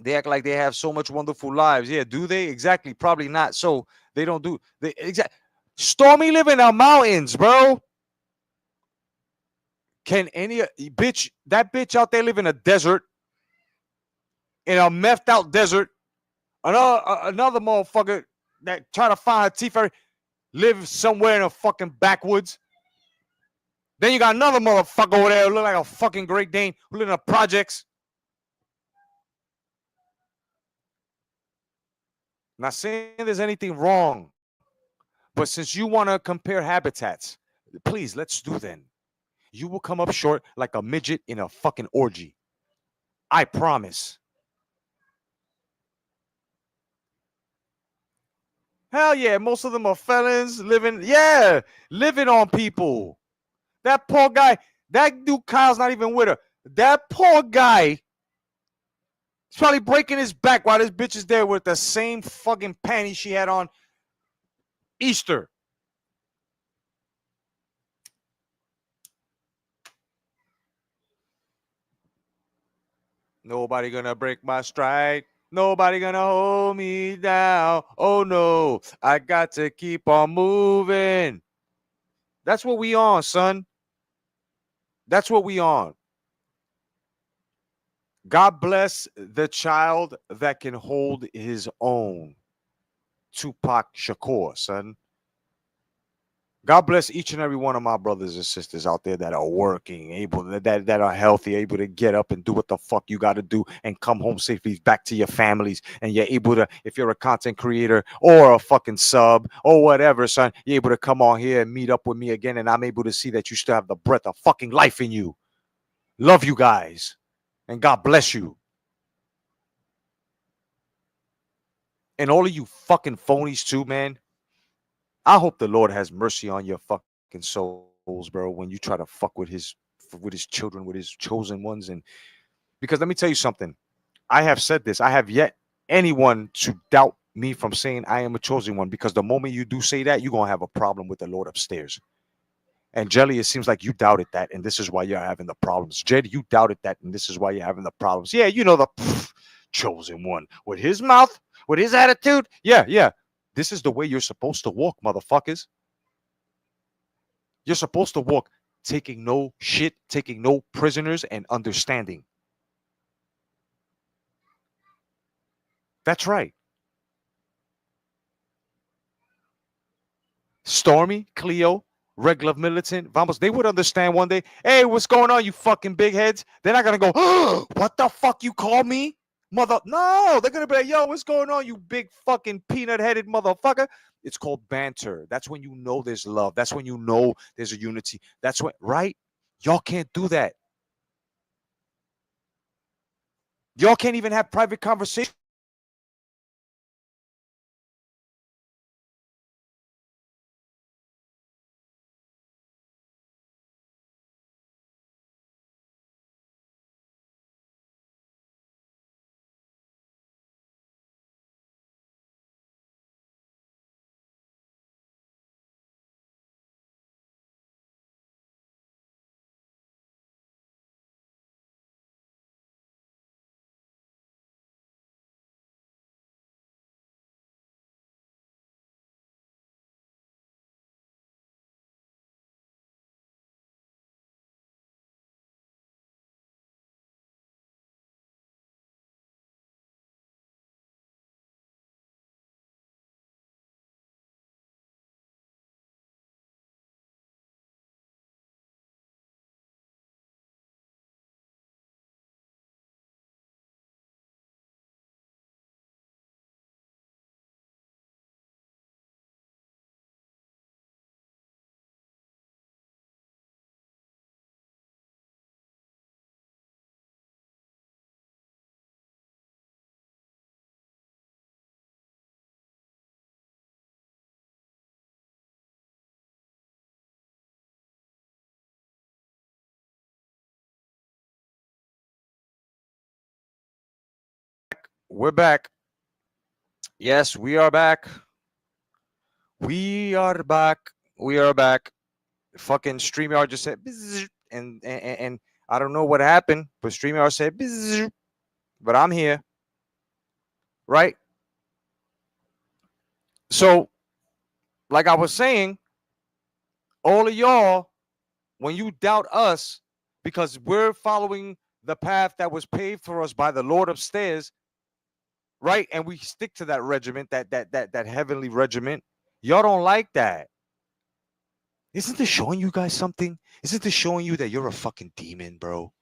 they act like they have so much wonderful lives. Yeah, do they? Exactly. Probably not. So they don't do. Stormy live in the mountains, bro. Can any bitch, that bitch out there live in a desert, in a methed out desert? Another motherfucker that try to find her teeth, live somewhere in a fucking backwoods. Then you got another motherfucker over there who look like a fucking Great Dane who live in the projects. Not saying there's anything wrong, but since you want to compare habitats, please let's do then. You will come up short like a midget in a fucking orgy. I promise. Hell yeah, most of them are felons living on people. That poor guy, that dude Kyle's not even with her. That poor guy is probably breaking his back while this bitch is there with the same fucking panties she had on Easter. Nobody gonna break my stride. Nobody gonna hold me down. Oh no, I got to keep on moving. That's what we on, son. That's what we on. God bless the child that can hold his own. Tupac Shakur, son. God bless each and every one of my brothers and sisters out there that are working, able that are healthy, able to get up and do what the fuck you got to do and come home safely back to your families. And you're able to, if you're a content creator or a fucking sub or whatever, son, you're able to come on here and meet up with me again. And I'm able to see that you still have the breath of fucking life in you. Love you guys. And God bless you. And all of you fucking phonies too, man. I hope the Lord has mercy on your fucking souls, bro, when you try to fuck with his children, with his chosen ones. And because let me tell you something. I have said this. I have yet anyone to doubt me from saying I am a chosen one, because the moment you do say that, you're going to have a problem with the Lord upstairs. And Jelly, it seems like you doubted that, and this is why you're having the problems. Jed, you doubted that, and this is why you're having the problems. Yeah, you know the chosen one. With his mouth, with his attitude. Yeah. This is the way you're supposed to walk, motherfuckers. You're supposed to walk taking no shit, taking no prisoners, and understanding. That's right. Stormy, Cleo, regular militant, vamos, they would understand one day. Hey, what's going on, you fucking big heads? They're not gonna go, oh, what the fuck you call me? Mother, no, they're gonna be like, yo, what's going on, you big fucking peanut-headed motherfucker? It's called banter. That's when you know there's love. That's when you know there's a unity. That's when, right? Y'all can't do that. Y'all can't even have private conversations. We're back. Yes, we are back. We are back. We are back. Fucking StreamYard just said, "Bzzz," and I don't know what happened, but StreamYard said, "Bzzz," but I'm here. Right? So, like I was saying, all of y'all, when you doubt us because we're following the path that was paved for us by the Lord upstairs, right? And we stick to that regiment, that heavenly regiment. Y'all don't like that. Isn't this showing you guys something? Isn't this showing you that you're a fucking demon, bro?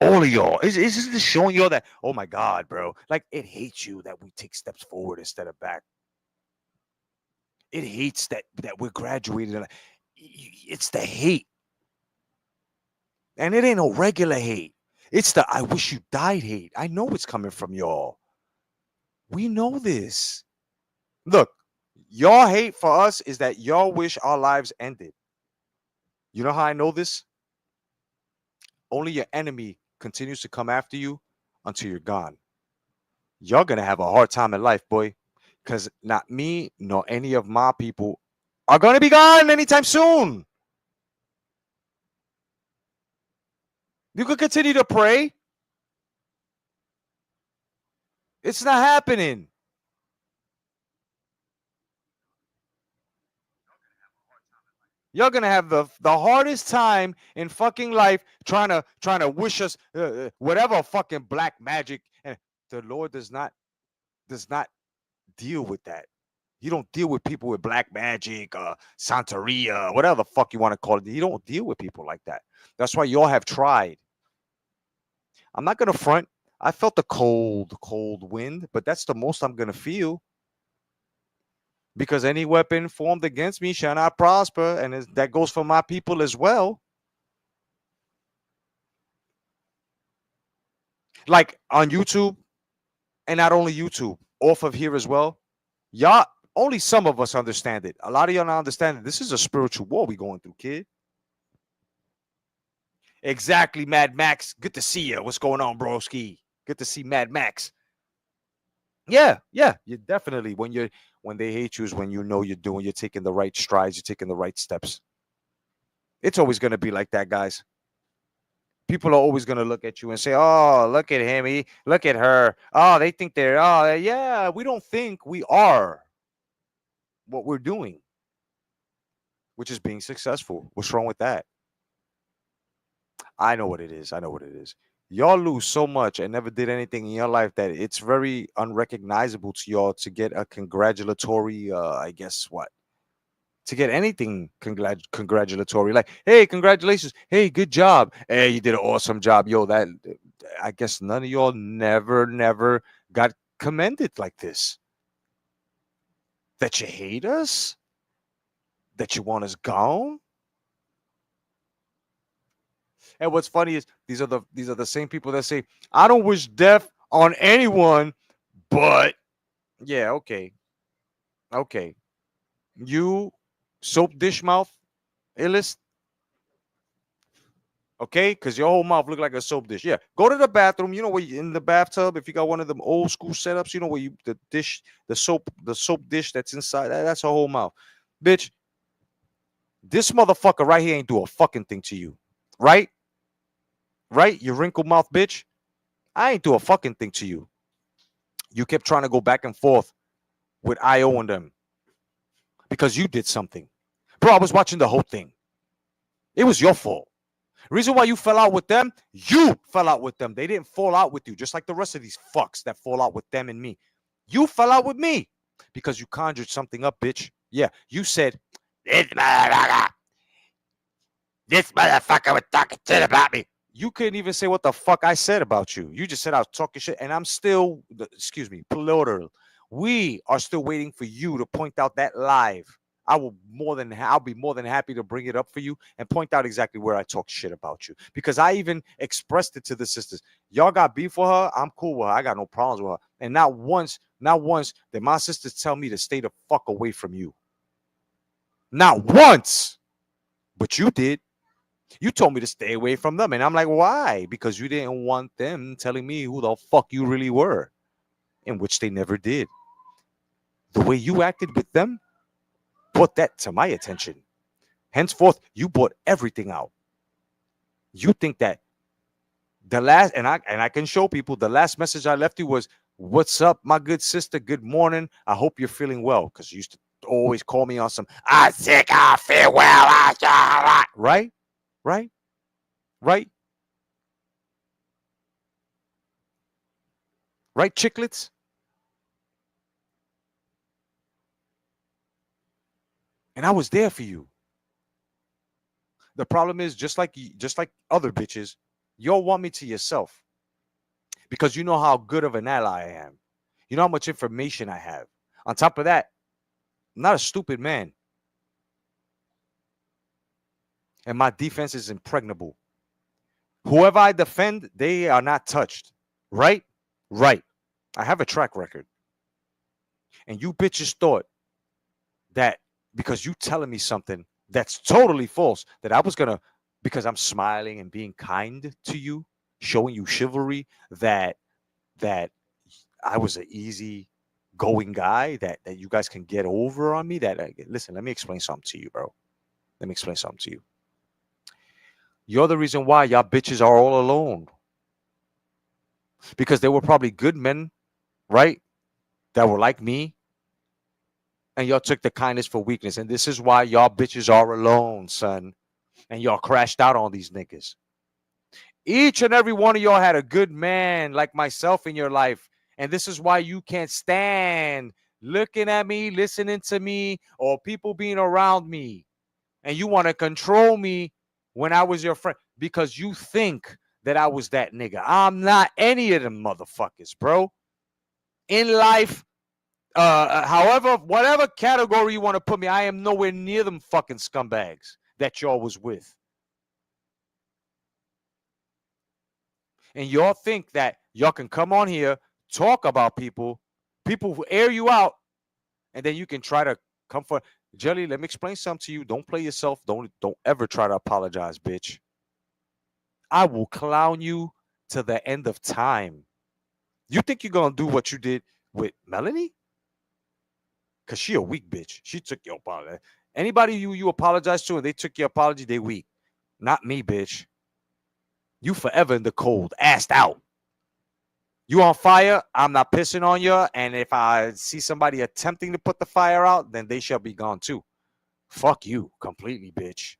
All of y'all. Isn't this showing y'all that, oh my God, bro? Like, it hates you that we take steps forward instead of back. It hates that we're graduated. It's the hate. And it ain't no regular hate. It's the I wish you died hate. I know it's coming from y'all. We know this. Look, y'all hate for us is that y'all wish our lives ended. You know how I know this? Only your enemy continues to come after you until you're gone. You're going to have a hard time in life, boy, because not me nor any of my people are going to be gone anytime soon. You could continue to pray. It's not happening. You're gonna have the hardest time in fucking life trying to wish us whatever fucking black magic, and the Lord does not deal with that. You don't deal with people with black magic, Santeria, whatever the fuck you want to call it. You don't deal with people like that. That's why y'all have tried. I'm not gonna front. I felt the cold wind, but that's the most I'm gonna feel. Because any weapon formed against me shall not prosper, and that goes for my people as well. Like on YouTube, and not only YouTube, off of here as well. Y'all, only some of us understand it. A lot of y'all not understand it. This is a spiritual war we going through, kid. Exactly, Mad Max. Good to see you. What's going on, broski? Good to see Mad Max. Yeah, you definitely when they hate you is when you know you're taking the right strides, you're taking the right steps. It's always gonna be like that, guys. People are always gonna look at you and say, "Oh, look at him, look at her. Oh, they think they're yeah." We don't think, we are what we're doing, which is being successful. What's wrong with that? I know what it is. Y'all lose so much and never did anything in your life that it's very unrecognizable to y'all to get a congratulatory, I guess what? To get anything congratulatory, like, hey, congratulations, hey, good job, hey, you did an awesome job, yo. That I guess none of y'all never got commended like this. That you hate us, that you want us gone. And what's funny is these are the same people that say, I don't wish death on anyone, but yeah, okay. You soap dish mouth illest, okay? Because your whole mouth look like a soap dish. Yeah, go to the bathroom. You know where in the bathtub, if you got one of them old school setups, you know where the soap dish that's inside. That's a whole mouth, bitch. This motherfucker right here ain't do a fucking thing to you, right? Right, you wrinkle mouth bitch. I ain't do a fucking thing to you. You kept trying to go back and forth with IO and them because you did something. Bro, I was watching the whole thing. It was your fault. Reason why you fell out with them, you fell out with them. They didn't fall out with you, just like the rest of these fucks that fall out with them and me. You fell out with me because you conjured something up, bitch. Yeah, you said, this motherfucker was talking shit about me. You couldn't even say what the fuck I said about you. You just said I was talking shit, and I'm still, excuse me, plural. We are still waiting for you to point out that live. I'll be more than happy to bring it up for you and point out exactly where I talk shit about you. Because I even expressed it to the sisters. Y'all got beef with her, I'm cool with her. I got no problems with her. And not once did my sisters tell me to stay the fuck away from you. Not once. But you did. You told me to stay away from them. And I'm like, why? Because you didn't want them telling me who the fuck you really were. In which they never did. The way you acted with them brought that to my attention. Henceforth, you brought everything out. You think that the last, and I can show people, the last message I left you was, what's up, my good sister? Good morning. I hope you're feeling well. Because you used to always call me on some, I'm sick, I feel well. Right? Right? Right? Right, chicklets? And I was there for you. The problem is, just like other bitches, y'all want me to yourself. Because you know how good of an ally I am. You know how much information I have. On top of that, I'm not a stupid man. And my defense is impregnable. Whoever I defend, they are not touched. Right? Right. I have a track record. And you bitches thought that because you telling me something that's totally false, that I was gonna, because I'm smiling and being kind to you, showing you chivalry, that I was an easy going guy, that you guys can get over on me. That listen, let me explain something to you, bro. Let me explain something to you. You're the reason why y'all bitches are all alone. Because there were probably good men, right? That were like me. And y'all took the kindness for weakness. And this is why y'all bitches are alone, son. And y'all crashed out on these niggas. Each and every one of y'all had a good man like myself in your life. And this is why you can't stand looking at me, listening to me, or people being around me. And you want to control me when I was your friend because you think that I was that nigga. I'm not any of them motherfuckers, bro. In life, however, whatever category you want to put me, I am nowhere near them fucking scumbags that y'all was with. And y'all think that y'all can come on here, talk about people who air you out, and then you can try to come for Jelly. Let me explain something to you. Don't play yourself. Don't ever try to apologize, bitch. I will clown you to the end of time. You think you're gonna do what you did with Melanie? Cause she a weak bitch. She took your apology. Anybody you apologize to and they took your apology, they weak. Not me, bitch. You forever in the cold, assed out. You on fire, I'm not pissing on you. And if I see somebody attempting to put the fire out, then they shall be gone too. Fuck you completely, bitch.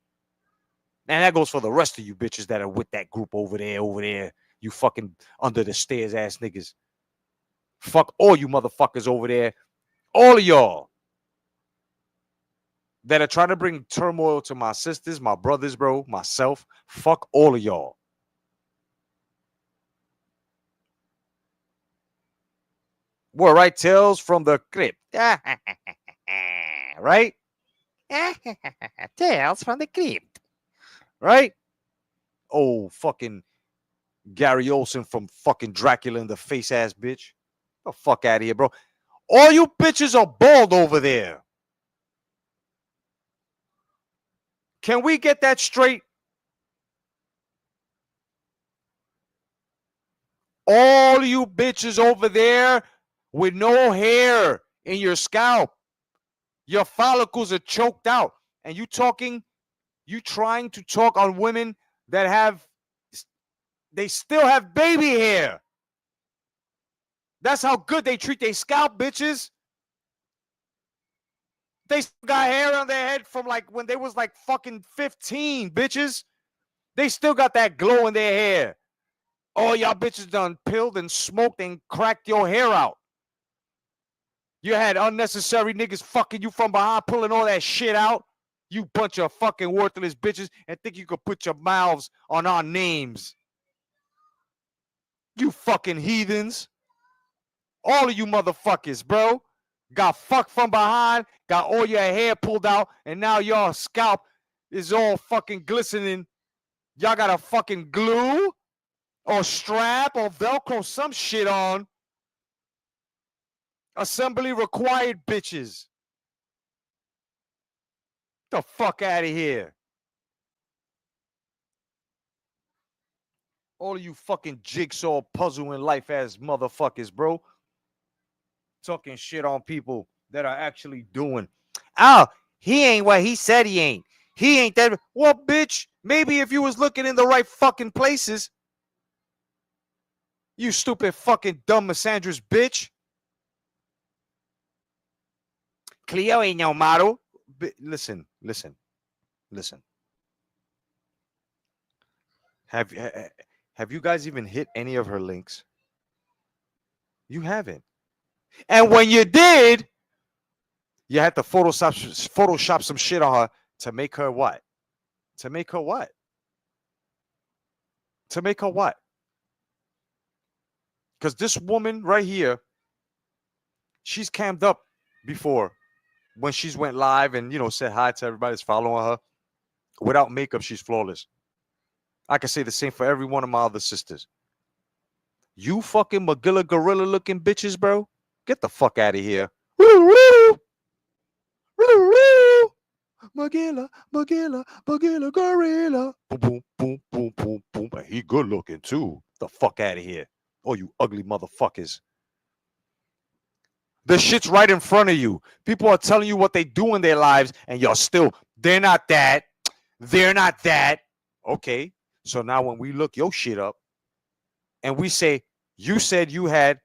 And that goes for the rest of you bitches that are with that group over there. You fucking under the stairs ass niggas. Fuck all you motherfuckers over there. All of y'all that are trying to bring turmoil to my sisters, my brothers, bro, myself. Fuck all of y'all. We're right, Tales from the crypt. Right? Tales from the crypt. Right? Oh, fucking Gary Olsen from fucking Dracula in the face ass bitch. Get the fuck out of here, bro. All you bitches are bald over there. Can we get that straight? All you bitches over there with no hair in your scalp. Your follicles are choked out. And you trying to talk on women that they still have baby hair. That's how good they treat their scalp, bitches. They still got hair on their head from like when they was like fucking 15, bitches. They still got that glow in their hair. All y'all bitches done pilled and smoked and cracked your hair out. You had unnecessary niggas fucking you from behind, pulling all that shit out. You bunch of fucking worthless bitches and think you could put your mouths on our names. You fucking heathens. All of you motherfuckers, bro. Got fucked from behind, got all your hair pulled out, and now your scalp is all fucking glistening. Y'all got a fucking glue or strap or Velcro some shit on. Assembly required, bitches. Get the fuck out of here. All of you fucking jigsaw puzzling life ass motherfuckers, bro. Talking shit on people that are actually doing. Oh, he ain't what he said he ain't. He ain't that. Well, bitch, maybe if you was looking in the right fucking places. You stupid fucking dumb misandrous bitch. Cleo ain't no model. Listen. Have you guys even hit any of her links? You haven't. And when you did, you had to Photoshop some shit on her to make her what? To make her what? To make her what? Because this woman right here, she's cammed up before when she's went live and, said hi to everybody that's following her. Without makeup, she's flawless. I can say the same for every one of my other sisters. You fucking Magilla gorilla looking bitches, bro. Get the fuck out of here. Magilla, Magilla, Magilla gorilla. Boom, boom, boom, boom, boom, boom. And he good looking too. The fuck out of here. Oh, you ugly motherfuckers. The shit's right in front of you. People are telling you what they do in their lives, and you're still, they're not that. They're not that. Okay. So now when we look your shit up and we say, you said you had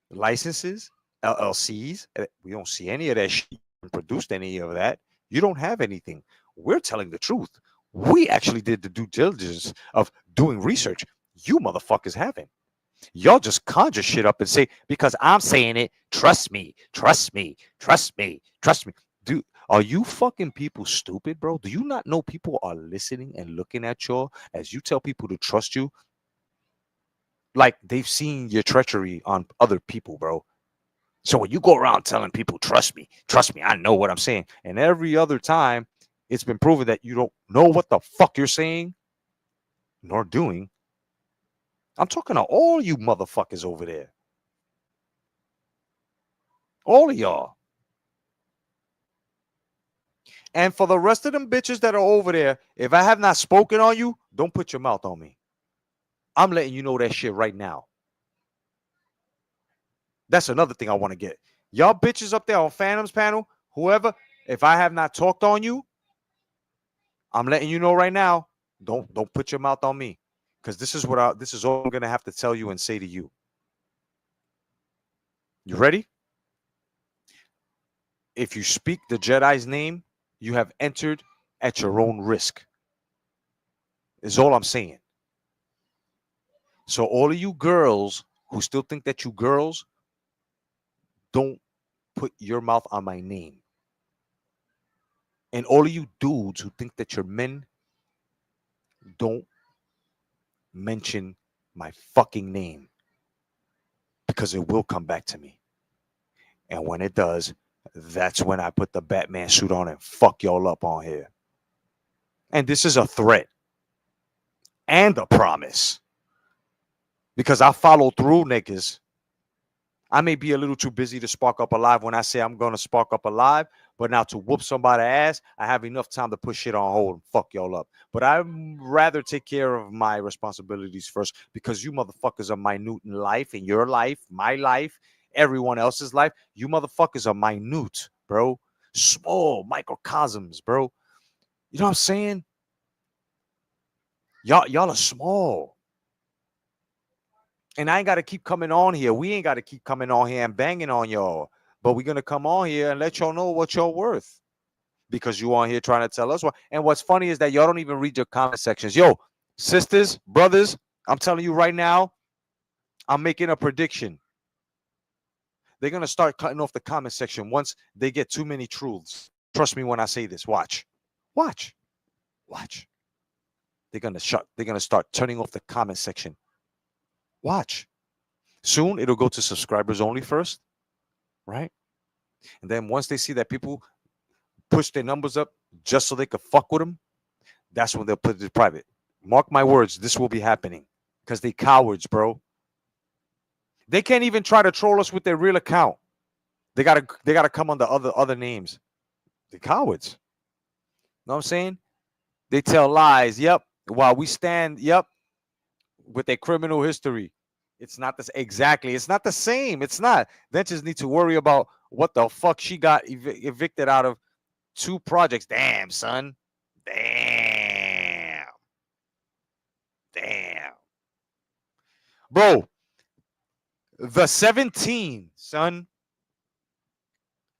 licenses, LLCs, we don't see any of that shit. You haven't produced any of that. You don't have anything. We're telling the truth. We actually did the due diligence of doing research. You motherfuckers haven't. Y'all just conjure shit up and say, because I'm saying it, trust me, trust me, trust me, trust me. Dude, are you fucking people stupid, bro? Do you not know people are listening and looking at y'all as you tell people to trust you? Like they've seen your treachery on other people, bro. So when you go around telling people, trust me, I know what I'm saying. And every other time, it's been proven that you don't know what the fuck you're saying nor doing. I'm talking to all you motherfuckers over there. All of y'all. And for the rest of them bitches that are over there, if I have not spoken on you, don't put your mouth on me. I'm letting you know that shit right now. That's another thing I want to get. Y'all bitches up there on Phantom's panel, whoever, if I have not talked on you, I'm letting you know right now, don't put your mouth on me. Because this is all I'm gonna have to tell you and say to you. You ready? If you speak the Jedi's name, you have entered at your own risk. Is all I'm saying. So all of you girls who still think that you girls, don't put your mouth on my name. And all of you dudes who think that you're men, don't mention my fucking name. Because it will come back to me. And when it does, that's when I put the Batman suit on and fuck y'all up on here. And this is a threat. And a promise. Because I follow through, niggas. I may be a little too busy to spark up a live when I say I'm going to spark up a live. But now to whoop somebody's ass, I have enough time to put shit on hold and fuck y'all up. But I'd rather take care of my responsibilities first. Because you motherfuckers are minute in life, in your life, my life, everyone else's life. You motherfuckers are minute, bro. Small microcosms, bro. You know what I'm saying? Y'all are small. And I ain't got to keep coming on here. We ain't got to keep coming on here and banging on y'all. But we're going to come on here and let y'all know what y'all worth. Because you on here trying to tell us what. And what's funny is that y'all don't even read your comment sections. Yo, sisters, brothers, I'm telling you right now, I'm making a prediction. They're going to start cutting off the comment section once they get too many truths. Trust me when I say this. Watch. Watch. Watch. They're going to start turning off the comment section. Watch. Soon it'll go to subscribers only first, right? And then once they see that people push their numbers up just so they could fuck with them, that's when they'll put it private. Mark my words, this will be happening because they cowards, bro. They can't even try to troll us with their real account. They gotta come under other names. The cowards. Know what I'm saying? They tell lies. Yep. While we stand. Yep. With their criminal history. It's not this exactly. It's not the same. It's not. They just need to worry about what the fuck she got evicted out of 2 projects. Damn, son. Damn. Bro, the 17, son.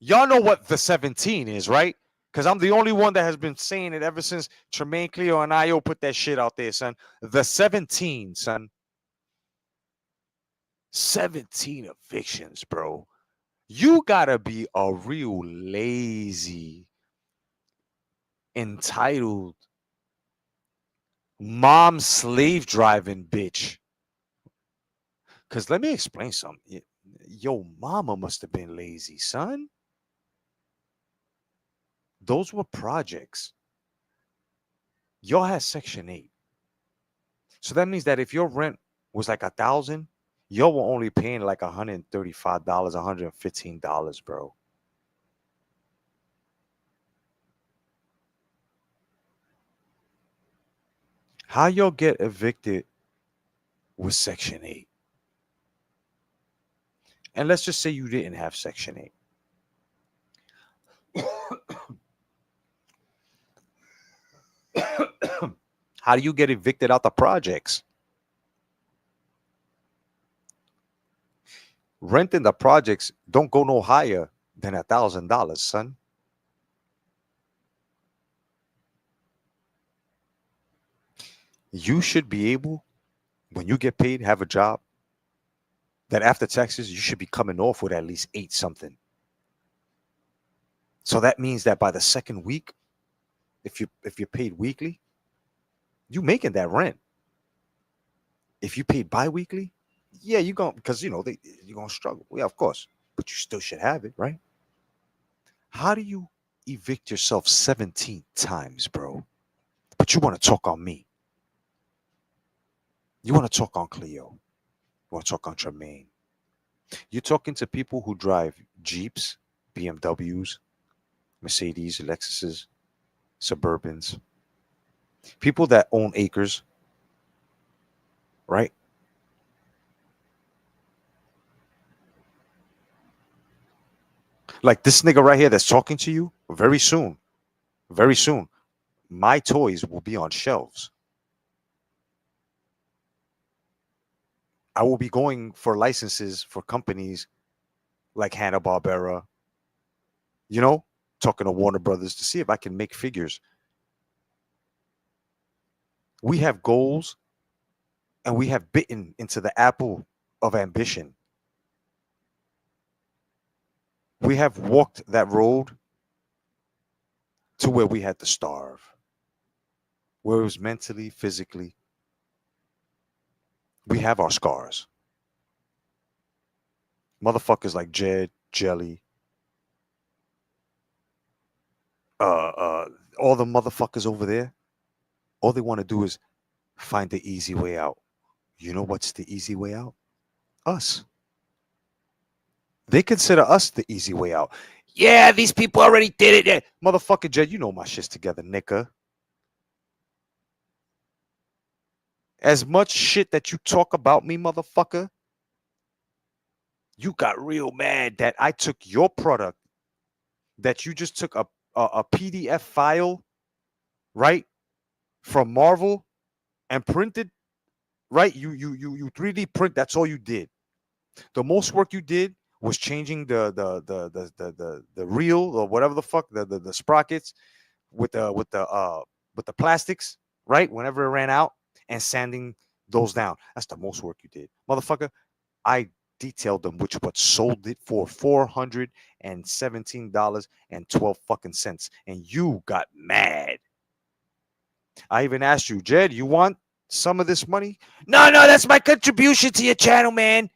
Y'all know what the 17 is, right? Because I'm the only one that has been saying it ever since Tremaine Cleo and Io put that shit out there, son. The 17, son. 17 evictions, bro. You gotta be a real lazy, entitled, mom slave driving bitch. Because let me explain something. Yo, mama must have been lazy, son. Those were projects. Y'all had Section 8. So that means that if your rent was like 1,000, you were only paying like $135, $115, bro. How y'all get evicted with Section 8? And let's just say you didn't have Section 8. How do you get evicted out the projects? Rent in the projects don't go no higher than $1,000, son. You should be able, when you get paid, have a job that after taxes, you should be coming off with at least 8 something. So that means that by the second week, if you're paid weekly, you making that rent. If you paid bi-weekly, yeah, you're going, because you're gonna struggle. Yeah, of course. But you still should have it, right? How do you evict yourself 17 times, bro? But you want to talk on me. You want to talk on Cleo. You want to talk on Tremaine. You're talking to people who drive Jeeps, BMWs, Mercedes, Lexuses, Suburbans. People that own acres, right? Like this nigga right here that's talking to you, very soon, my toys will be on shelves. I will be going for licenses for companies like Hanna-Barbera, talking to Warner Brothers to see if I can make figures. We have goals and we have bitten into the apple of ambition. We have walked that road to where we had to starve, where it was mentally, physically. We have our scars. Motherfuckers like Jed, Jelly, all the motherfuckers over there, all they want to do is find the easy way out. You know what's the easy way out? Us. They consider us the easy way out. Yeah, these people already did it. Yeah. Motherfucker Jed, you know my shit's together, nigga. As much shit that you talk about me, motherfucker, you got real mad that I took your product, that you just took a PDF file, right, from Marvel and printed, right? You 3D print. That's all you did. The most work you did was changing the reel or whatever the fuck, the sprockets with the plastics, right? Whenever it ran out, and sanding those down. That's the most work you did, motherfucker. I detailed them, which what sold it for $417.12 fucking cents, and you got mad. I even asked you, Jed, you want some of this money? No, that's my contribution to your channel, man.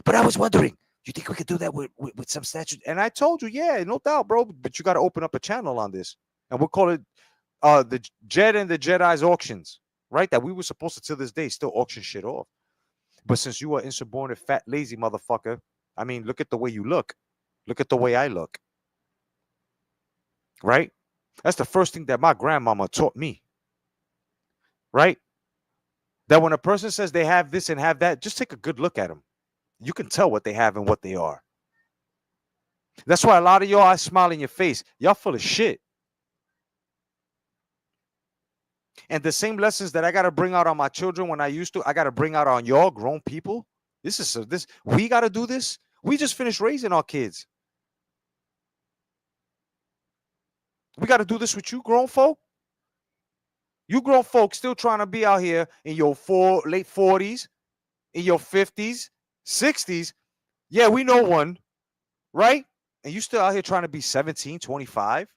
But I was wondering, you think we could do that with some statute? And I told you, yeah, no doubt, bro. But you got to open up a channel on this, and we'll call it the Jed and the Jedi's auctions, right? That we were supposed to this day still auction shit off. But since you are insubordinate, fat, lazy motherfucker, I mean, look at the way you look. Look at the way I look. Right? That's the first thing that my grandmama taught me. Right? That when a person says they have this and have that, just take a good look at them. You can tell what they have and what they are. That's why a lot of y'all, I smile in your face. Y'all full of shit. And the same lessons that I got to bring out on my children when I used to, I got to bring out on y'all grown people. We got to do this. We just finished raising our kids. We got to do this with you grown folk. You grown folk still trying to be out here in your late 40s, in your 50s, 60s. Yeah, we know one, right? And you still out here trying to be 17, 25.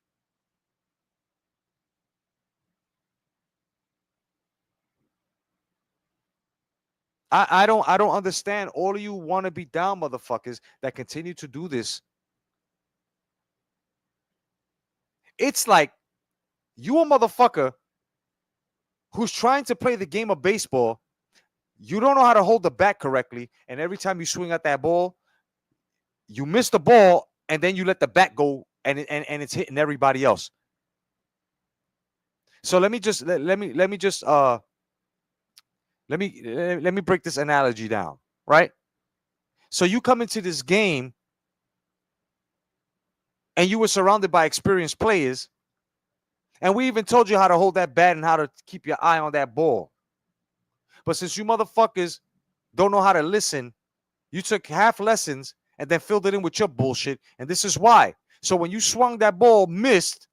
I don't understand all of you want to be down motherfuckers that continue to do this. It's like you a motherfucker who's trying to play the game of baseball. You don't know how to hold the bat correctly, and every time you swing at that ball, you miss the ball, and then you let the bat go, and it's hitting everybody else. So let me break this analogy down, right? So you come into this game and you were surrounded by experienced players, and we even told you how to hold that bat and how to keep your eye on that ball. But since you motherfuckers don't know how to listen, you took half lessons and then filled it in with your bullshit, and this is why. So when you swung that ball, missed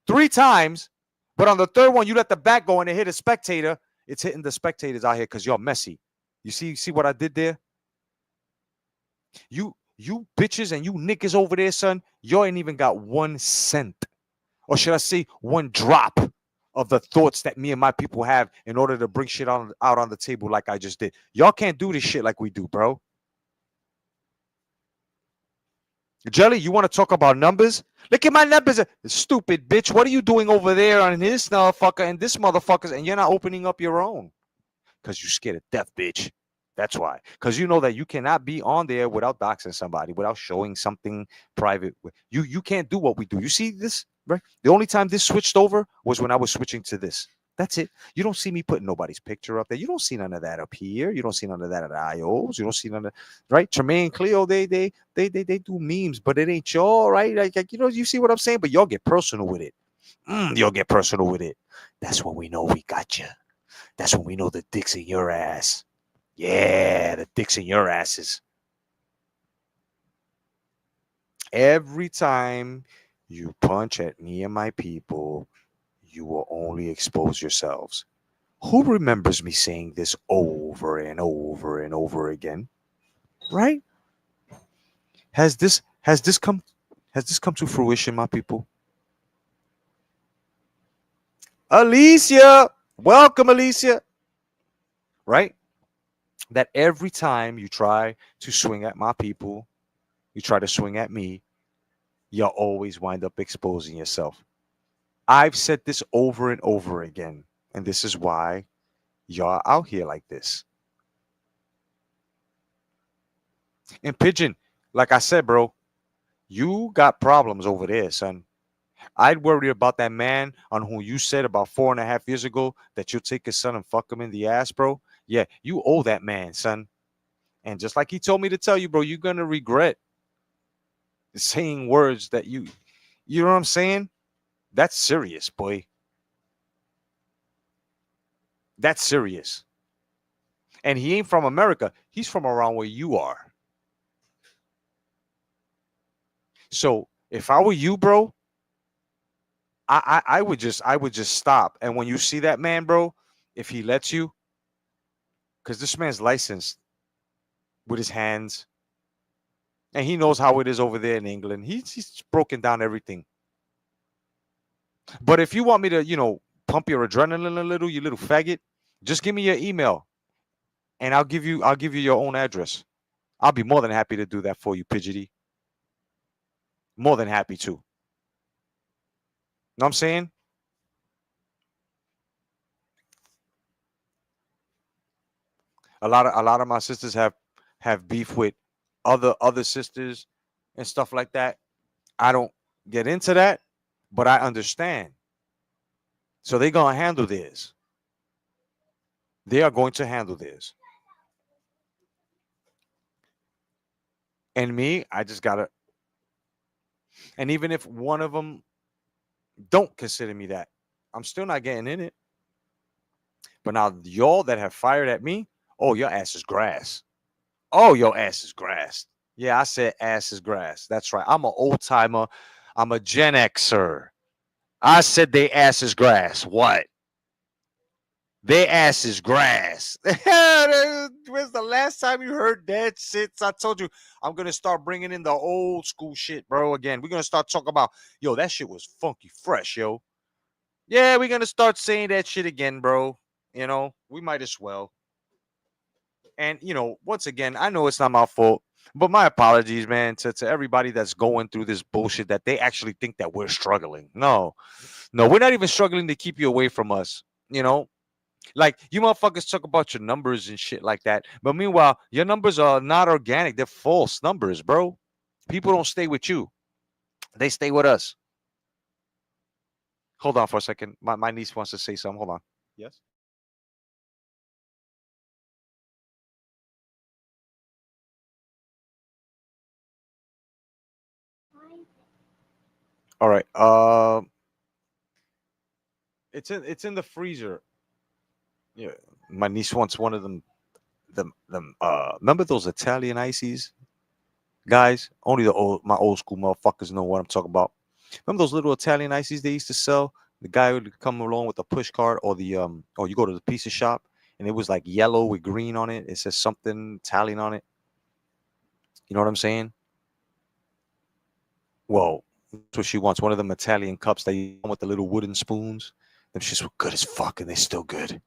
3 times, but on the third one, you let the bat go and it hit a spectator, it's hitting the spectators out here because you're messy. You see what I did there? You bitches and you niggas over there, son, you ain't even got 1 cent. Or should I say 1 drop of the thoughts that me and my people have in order to bring shit out on the table like I just did. Y'all can't do this shit like we do, bro. Jelly, you want to talk about numbers? Look at my numbers. Stupid bitch. What are you doing over there on this motherfucker and this motherfuckers, and you're not opening up your own? Because you're scared of death, bitch. That's why. Because you know that you cannot be on there without doxing somebody, without showing something private. You can't do what we do. You see this, right? The only time this switched over was when I was switching to this. That's it. You don't see me putting nobody's picture up there. You don't see none of that up here. You don't see none of that at IOs. You don't see none of, right? Tremaine, Cleo, they do memes, but it ain't y'all, right? Like you see what I'm saying? But y'all get personal with it. Y'all get personal with it. That's when we know we got you. That's when we know the dick's in your ass. Yeah, the dick's in your asses. Every time you punch at me and my people, you will only expose yourselves. Who remembers me saying this over and over and over again? Right? Has this come to fruition, my people? Alicia, welcome, Alicia. Right? That every time you try to swing at my people, you try to swing at me, you'll always wind up exposing yourself. I've said this over and over again, and this is why y'all out here like this. And Pigeon, like I said, bro, you got problems over there, son. I'd worry about that man on who you said about 4.5 years ago that you'll take his son and fuck him in the ass, bro. Yeah, you owe that man, son. And just like he told me to tell you, bro, you're going to regret saying words that you know what I'm saying? That's serious, boy. That's serious. And he ain't from America. He's from around where you are. So if I were you, bro, I would just stop. And when you see that man, bro, if he lets you, because this man's licensed with his hands, and he knows how it is over there in England. He's broken down everything. But if you want me to, pump your adrenaline a little, you little faggot, just give me your email, and I'll give you your own address. I'll be more than happy to do that for you, Pidgety. More than happy to. Know what I'm saying? A lot of my sisters have beef with other sisters and stuff like that. I don't get into that, but I understand. So they're gonna handle this. They are going to handle this. And me, I just gotta. And even if one of them don't consider me that, I'm still not getting in it. But now y'all that have fired at me, oh, your ass is grass. Oh, your ass is grass. Yeah, I said ass is grass. That's right. I'm an old timer. I'm a Gen Xer. I said they ass is grass. What? They ass is grass. When's the last time you heard that shit? I told you I'm going to start bringing in the old school shit, bro. Again, we're going to start talking about, yo, that shit was funky fresh, yo. Yeah, we're going to start saying that shit again, bro. We might as well. And, once again, I know it's not my fault, but my apologies, man, to everybody that's going through this bullshit that they actually think that we're struggling. No, we're not even struggling to keep you away from us. You know, like you motherfuckers talk about your numbers and shit like that, but meanwhile, your numbers are not organic. They're false numbers, bro. People don't stay with you; they stay with us. Hold on for a second. My niece wants to say something. Hold on. Yes. All right. It's in the freezer. Yeah. My niece wants one of them. Remember those Italian ices, guys? Only my old school motherfuckers know what I'm talking about. Remember those little Italian ices they used to sell? The guy would come along with a push cart, or or you go to the pizza shop, and it was like yellow with green on it. It says something Italian on it. You know what I'm saying? Well, that's what she wants. One of them Italian cups that you come with the little wooden spoons. Them shits were good as fuck, and they're still good.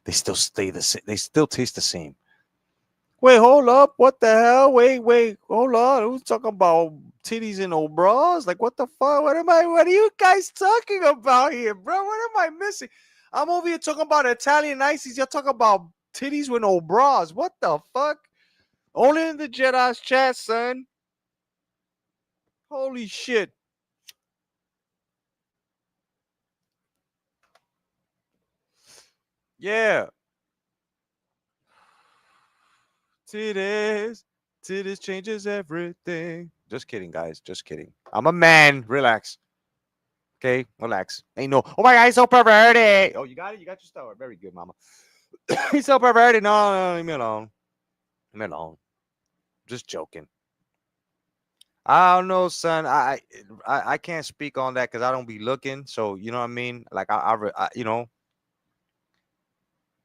They still stay the same. They still taste the same. Wait, hold up. What the hell? Wait, hold on. Who's talking about titties and old bras? Like, what the fuck? What are you guys talking about here, bro? What am I missing? I'm over here talking about Italian ices. You're talking about titties with no bras. What the fuck? Only in the Jedi's chat, son. Holy shit. Yeah. Titties. Titties changes everything. Just kidding, guys. Just kidding. I'm a man. Relax. Okay, relax. Ain't no, oh my God, he's so perverted. Oh, you got it? You got your star. Very good, mama. He's so perverted. No, leave me alone. Leave me alone. Just joking. I don't know, son. I can't speak on that because I don't be looking. So you know what I mean. Like you know.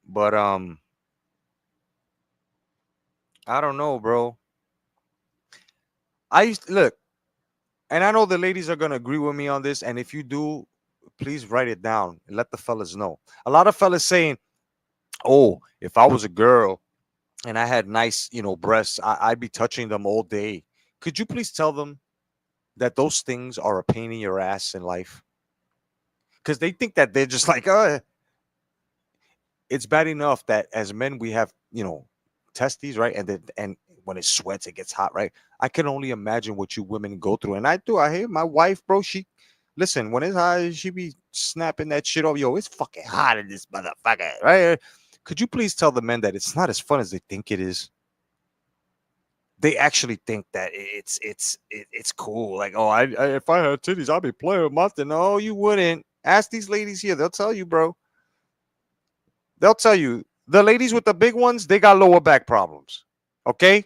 But I don't know, bro. I used to look, and I know the ladies are gonna agree with me on this. And if you do, please write it down and let the fellas know. A lot of fellas saying, "Oh, if I was a girl and I had nice, breasts, I'd be touching them all day." Could you please tell them that those things are a pain in your ass in life? Because they think that they're just like, it's bad enough that as men we have, testes, right? And when it sweats, it gets hot, right? I can only imagine what you women go through, and I do. I hear my wife, bro. She listen when it's hot, she be snapping that shit off. Yo, it's fucking hot in this motherfucker, right? Could you please tell the men that it's not as fun as they think it is? They actually think that it's cool. Like, oh, if I had titties, I'd be playing with my thing. No, you wouldn't. Ask these ladies here; they'll tell you, bro. They'll tell you. The ladies with the big ones, they got lower back problems. Okay,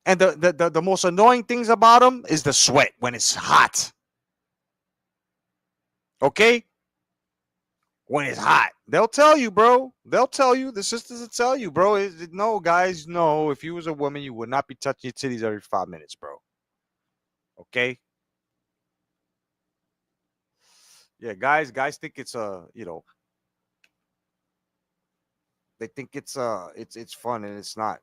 and the most annoying things about them is the sweat when it's hot. Okay, when it's hot, they'll tell you, bro. They'll tell you. The sisters will tell you, bro. No, guys, no. If you was a woman, you would not be touching your titties every 5 minutes, bro. Okay. Yeah, guys think it's they think it's fun and it's not.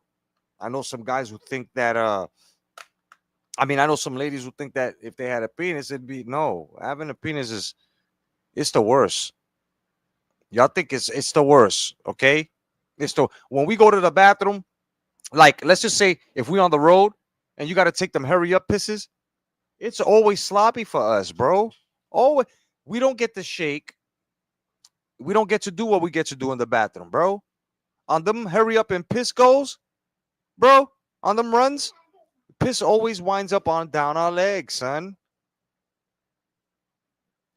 I know some guys who think that I mean, I know some ladies who think that if they had a penis, it'd be no. Having a penis is it's the worst. Y'all think it's the worst, okay? It's the when we go to the bathroom, like let's just say if we on the road and you got to take them hurry up pisses, it's always sloppy for us, bro. Always we don't get to shake. We don't get to do what we get to do in the bathroom, bro. On them hurry up and piss goes, bro. On them runs, piss always winds up on down our legs, son.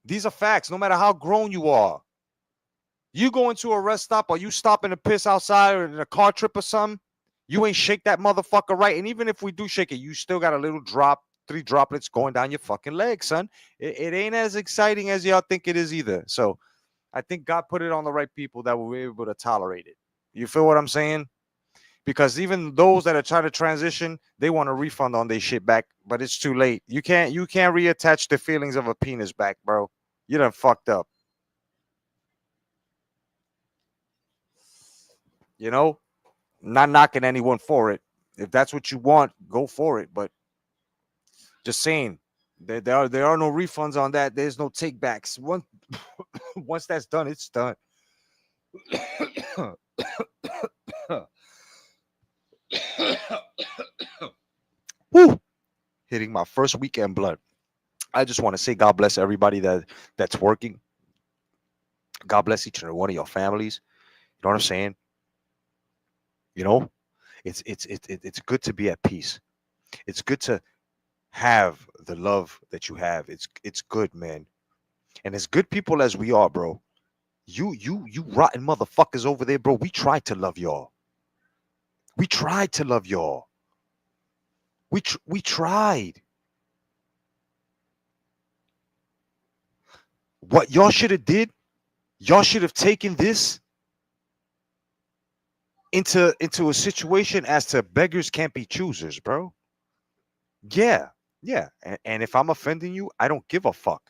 These are facts. No matter how grown you are, you go into a rest stop or you stopping to piss outside or in a car trip or something, you ain't shake that motherfucker right. And even if we do shake it, you still got a little drop, 3 droplets going down your fucking leg, son. It ain't as exciting as y'all think it is either. So I think God put it on the right people that will be able to tolerate it. You feel what I'm saying? Because even those that are trying to transition, they want a refund on their shit back, but it's too late. You can't reattach the feelings of a penis back, bro. You done fucked up. You know, not knocking anyone for it. If that's what you want, go for it. But just saying, There are no refunds on that. There's no takebacks. Once that's done, it's done. Woo! Hitting my first weekend blood. I just want to say God bless everybody that's working. God bless each and every one of your families. You know what I'm saying? You know, it's good to be at peace. It's good to have the love that you have. It's good, man. And as good people as we are, bro, you rotten motherfuckers over there, bro, we tried to love y'all. We tried to love y'all. We tried. What y'all should have did, y'all should have taken this into a situation as to beggars can't be choosers, bro. Yeah. And if I'm offending you, I don't give a fuck.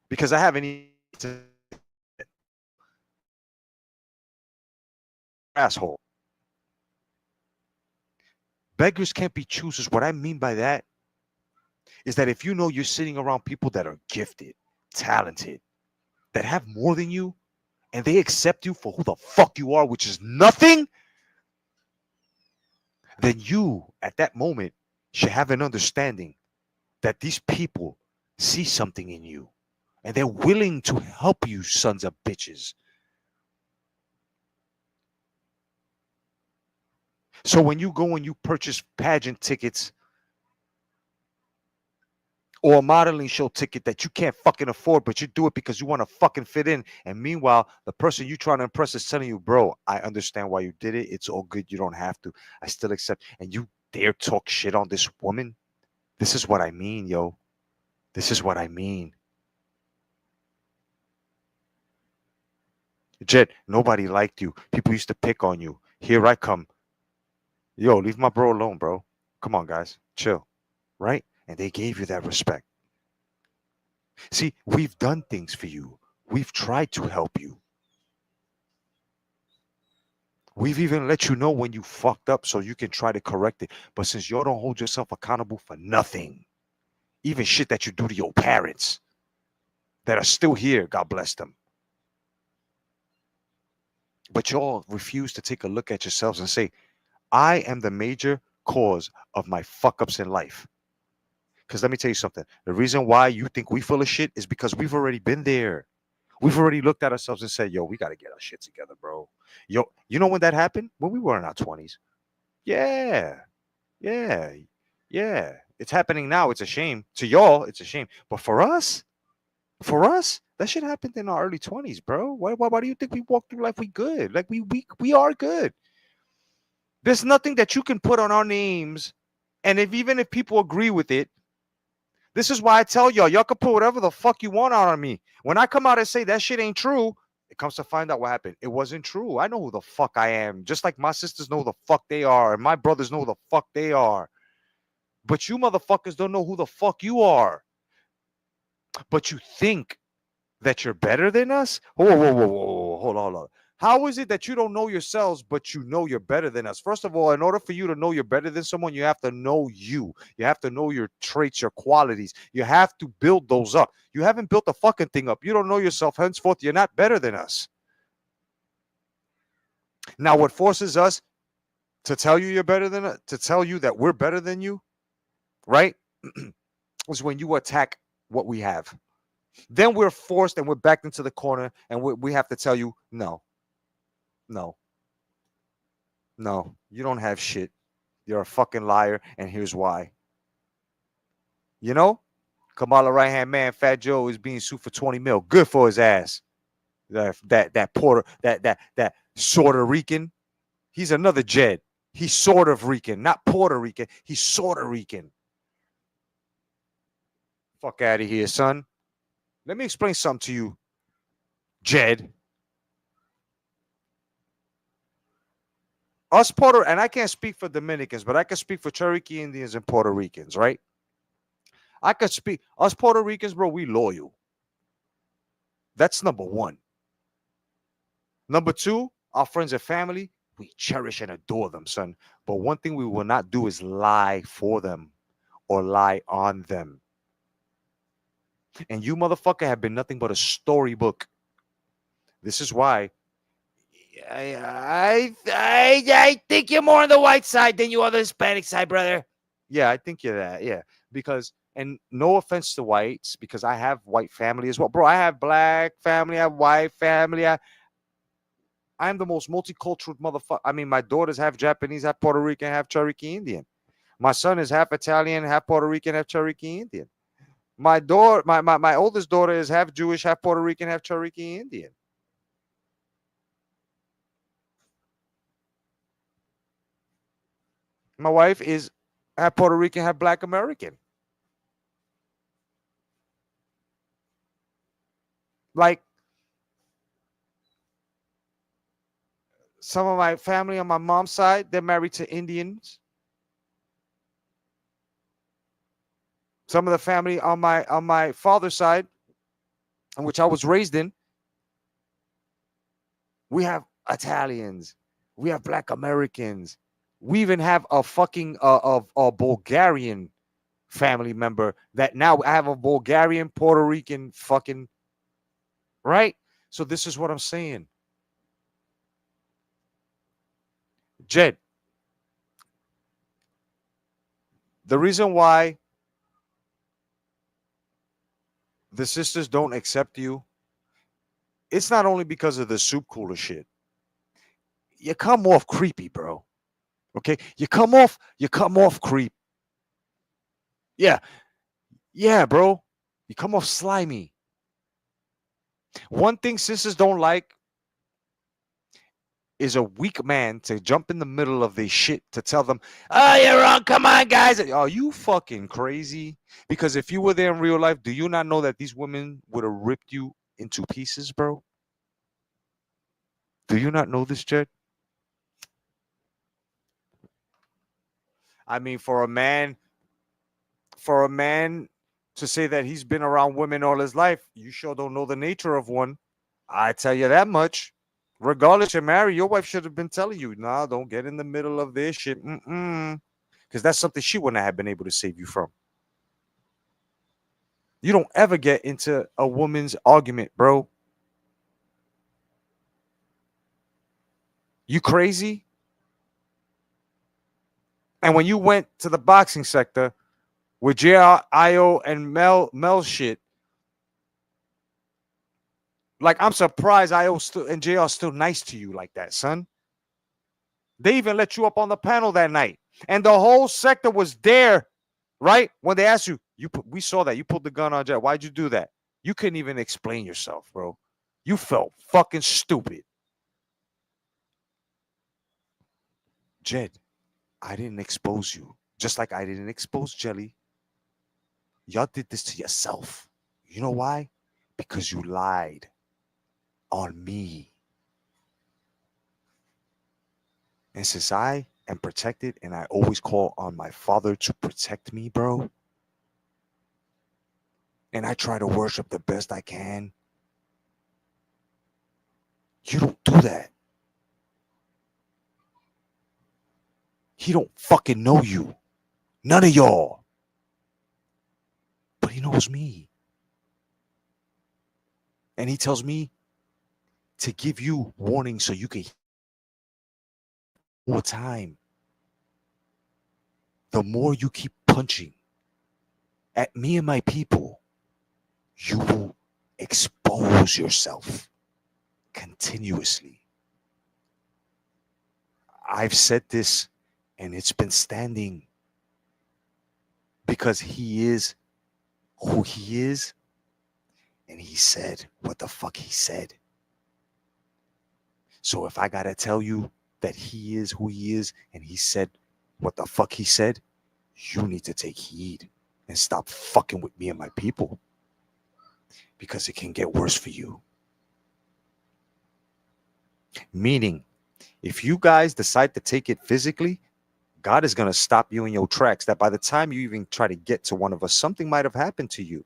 Because I haven't even asshole. Beggars can't be choosers. What I mean by that is that if you know you're sitting around people that are gifted, talented, that have more than you, and they accept you for who the fuck you are, which is nothing, then you, at that moment, should have an understanding that these people see something in you and they're willing to help you, sons of bitches. So when you go and you purchase pageant tickets or a modeling show ticket that you can't fucking afford, but you do it because you want to fucking fit in, and meanwhile, the person you trying to impress is telling you, bro, I understand why you did it. It's all good. You don't have to. I still accept. And you dare talk shit on this woman? This is what I mean, yo. This is what I mean. Jet, nobody liked you. People used to pick on you. Here I come. Yo, leave my bro alone, bro. Come on, guys. Chill. Right? And they gave you that respect. See, we've done things for you. We've tried to help you. We've even let you know when you fucked up so you can try to correct it. But since you don't hold yourself accountable for nothing, even shit that you do to your parents that are still here, God bless them. But y'all refuse to take a look at yourselves and say, I am the major cause of my fuck-ups in life. Because let me tell you something. The reason why you think we full of shit is because we've already been there. We've already looked at ourselves and said, yo, we got to get our shit together, bro. Yo, you know when that happened? When we were in our 20s. Yeah. It's happening now. It's a shame. To y'all, it's a shame. But for us, that shit happened in our early 20s, bro. Why do you think we walk through life we good? Like we are good. There's nothing that you can put on our names. And even if people agree with it, this is why I tell y'all can put whatever the fuck you want out on me. When I come out and say that shit ain't true, it comes to find out what happened. It wasn't true. I know who the fuck I am. Just like my sisters know who the fuck they are. And my brothers know who the fuck they are. But you motherfuckers don't know who the fuck you are. But you think that you're better than us? Whoa. Hold on. How is it that you don't know yourselves, but you know you're better than us? First of all, in order for you to know you're better than someone, you have to know you. You have to know your traits, your qualities. You have to build those up. You haven't built the fucking thing up. You don't know yourself. Henceforth, you're not better than us. Now, what forces us to tell you you're better than us, to tell you that we're better than you, right, is when you attack what we have. Then we're forced and we're backed into the corner and we have to tell you, no, you don't have shit. You're a fucking liar, and here's why. You know, Kamala right-hand man, Fat Joe, is being sued for 20 mil. Good for his ass. That Puerto Rican. He's another Jed. He's sort of Rican, not Puerto Rican. He's sort of Rican. Fuck out of here, son. Let me explain something to you, Jed. Us and I can't speak for Dominicans, but I can speak for Cherokee Indians and Puerto Ricans, right? I could speak. Us Puerto Ricans, bro, we loyal. That's number one. Number two, our friends and family, we cherish and adore them, son. But one thing we will not do is lie for them or lie on them. And you motherfucker have been nothing but a storybook. This is why I think you're more on the white side than you are the Hispanic side, brother. Yeah, I think you're that. Yeah, because, and no offense to whites, because I have white family as well, bro. I have black family, I have white family. I'm the most multicultural motherfucker. I mean, my daughter's half Japanese, half Puerto Rican, half Cherokee Indian. My son is half Italian, half Puerto Rican, half Cherokee Indian. My oldest daughter is half Jewish, half Puerto Rican, half Cherokee Indian. My wife is half Puerto Rican, half Black American. Like, some of my family on my mom's side, they're married to Indians. Some of the family on my father's side, in which I was raised in, we have Italians, we have Black Americans, we even have a fucking a Bulgarian family member that now I have a Bulgarian, Puerto Rican fucking, right? So this is what I'm saying. Jed, the reason why the sisters don't accept you, it's not only because of the soup cooler shit. You come off creepy, bro. Okay? You come off creep. Yeah. Yeah, bro. You come off slimy. One thing sisters don't like is a weak man to jump in the middle of their shit to tell them, oh, you're wrong. Come on, guys. Are you fucking crazy? Because if you were there in real life, do you not know that these women would have ripped you into pieces, bro? Do you not know this, Jed? I mean, for a man to say that he's been around women all his life, you sure don't know the nature of one. I tell you that much. Regardless you're married, your wife should have been telling you, nah, don't get in the middle of this shit. Because that's something she wouldn't have been able to save you from. You don't ever get into a woman's argument, bro. You crazy? And when you went to the boxing sector with J.I.O. and Mel shit, like, I'm surprised I.O. and JR still nice to you like that, son. They even let you up on the panel that night. And the whole sector was there, right? When they asked you, we saw that. You pulled the gun on Jet. Why'd you do that? You couldn't even explain yourself, bro. You felt fucking stupid. Jed, I didn't expose you. Just like I didn't expose Jelly. Y'all did this to yourself. You know why? Because you lied on me. And since I am protected and I always call on my father to protect me, bro, and I try to worship the best I can, you don't do that. He don't fucking know you. None of y'all. But he knows me. And he tells me to give you warning so you can more time. The more you keep punching at me and my people, you will expose yourself continuously. I've said this and it's been standing because he is who he is, and he said what the fuck he said. So if I gotta tell you that he is who he is and he said what the fuck he said, you need to take heed and stop fucking with me and my people, because it can get worse for you. Meaning, if you guys decide to take it physically, God is going to stop you in your tracks, that by the time you even try to get to one of us, something might have happened to you.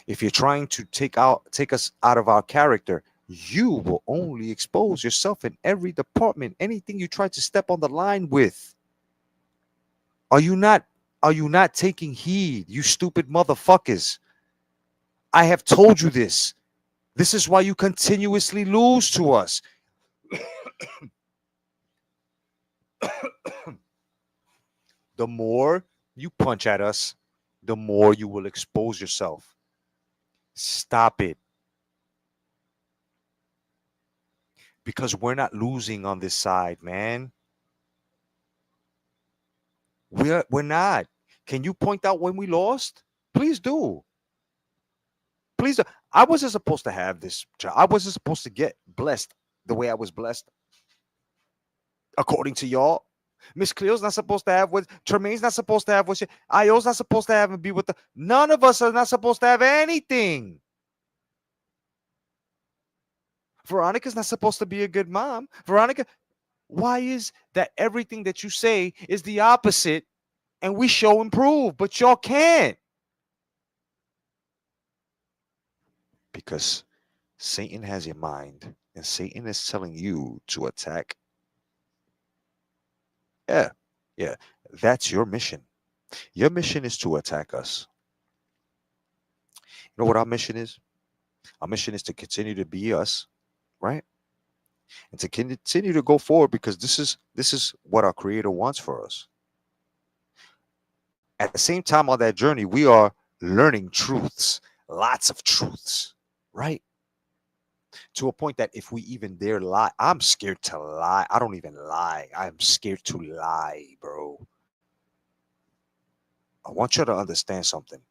If you're trying to take us out of our character, you will only expose yourself in every department, anything you try to step on the line with. Are you not Are you not taking heed, you stupid motherfuckers? I have told you this. This is why you continuously lose to us. The more you punch at us, the more you will expose yourself. Stop it. Because we're not losing on this side, man. We're not. Can you point out when we lost? Please do. Please do. I wasn't supposed to have this job. I wasn't supposed to get blessed the way I was blessed. According to y'all. Miss Cleo's not supposed to have what Tremaine's not supposed to have what Io's not supposed to have and be with the none of us are not supposed to have anything. Veronica's not supposed to be a good mom. Veronica, why is that everything that you say is the opposite and we show improve, but y'all can't? Because Satan has your mind and Satan is telling you to attack. Yeah, that's your mission. Your mission is to attack us. You know what our mission is? Our mission is to continue to be us, right? And to continue to go forward because this is what our Creator wants for us. At the same time on that journey, we are learning truths, lots of truths, right? To a point that if we even dare lie, I'm scared to lie. I don't even lie. I'm scared to lie, bro. I want you to understand something.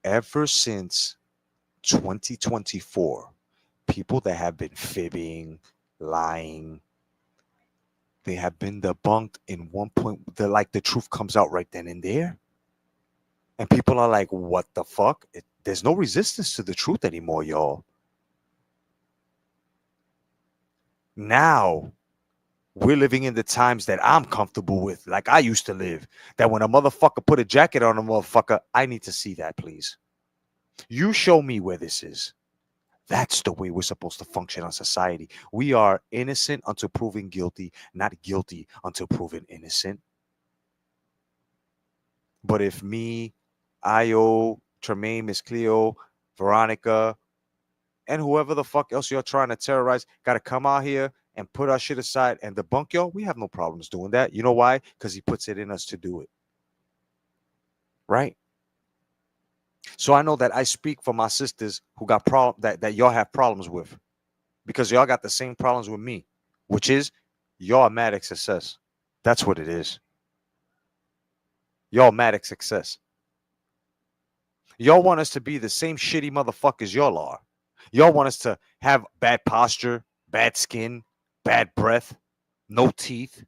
Ever since 2024, people that have been fibbing, lying, they have been debunked in one point. The truth comes out right then and there. And people are like, what the fuck? There's no resistance to the truth anymore, y'all. Now, we're living in the times that I'm comfortable with, like I used to live. That when a motherfucker put a jacket on a motherfucker, I need to see that, please. You show me where this is. That's the way we're supposed to function on society. We are innocent until proven guilty, not guilty until proven innocent. But if me, Io, Tremaine, Miss Cleo, Veronica, and whoever the fuck else you're trying to terrorize got to come out here and put our shit aside and debunk y'all, we have no problems doing that. You know why? Because he puts it in us to do it. Right? So I know that I speak for my sisters who got that y'all have problems with. Because y'all got the same problems with me. Which is, y'all are mad at success. That's what it is. Y'all mad at success. Y'all want us to be the same shitty motherfuckers y'all are. Y'all want us to have bad posture, bad skin, bad breath, no teeth,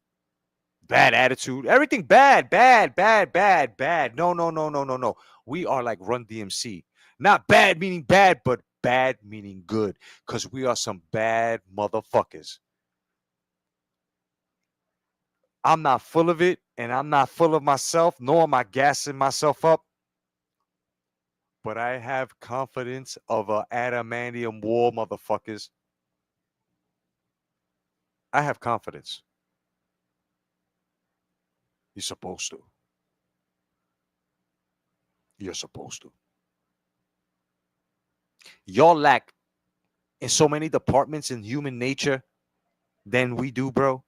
bad attitude, everything bad. No. We are like Run DMC. Not bad meaning bad, but bad meaning good. Because we are some bad motherfuckers. I'm not full of it, and I'm not full of myself, nor am I gassing myself up. But I have confidence of a adamantium wall, motherfuckers. I have confidence. You're supposed to. You're supposed to. Y'all lack in so many departments in human nature than we do, bro.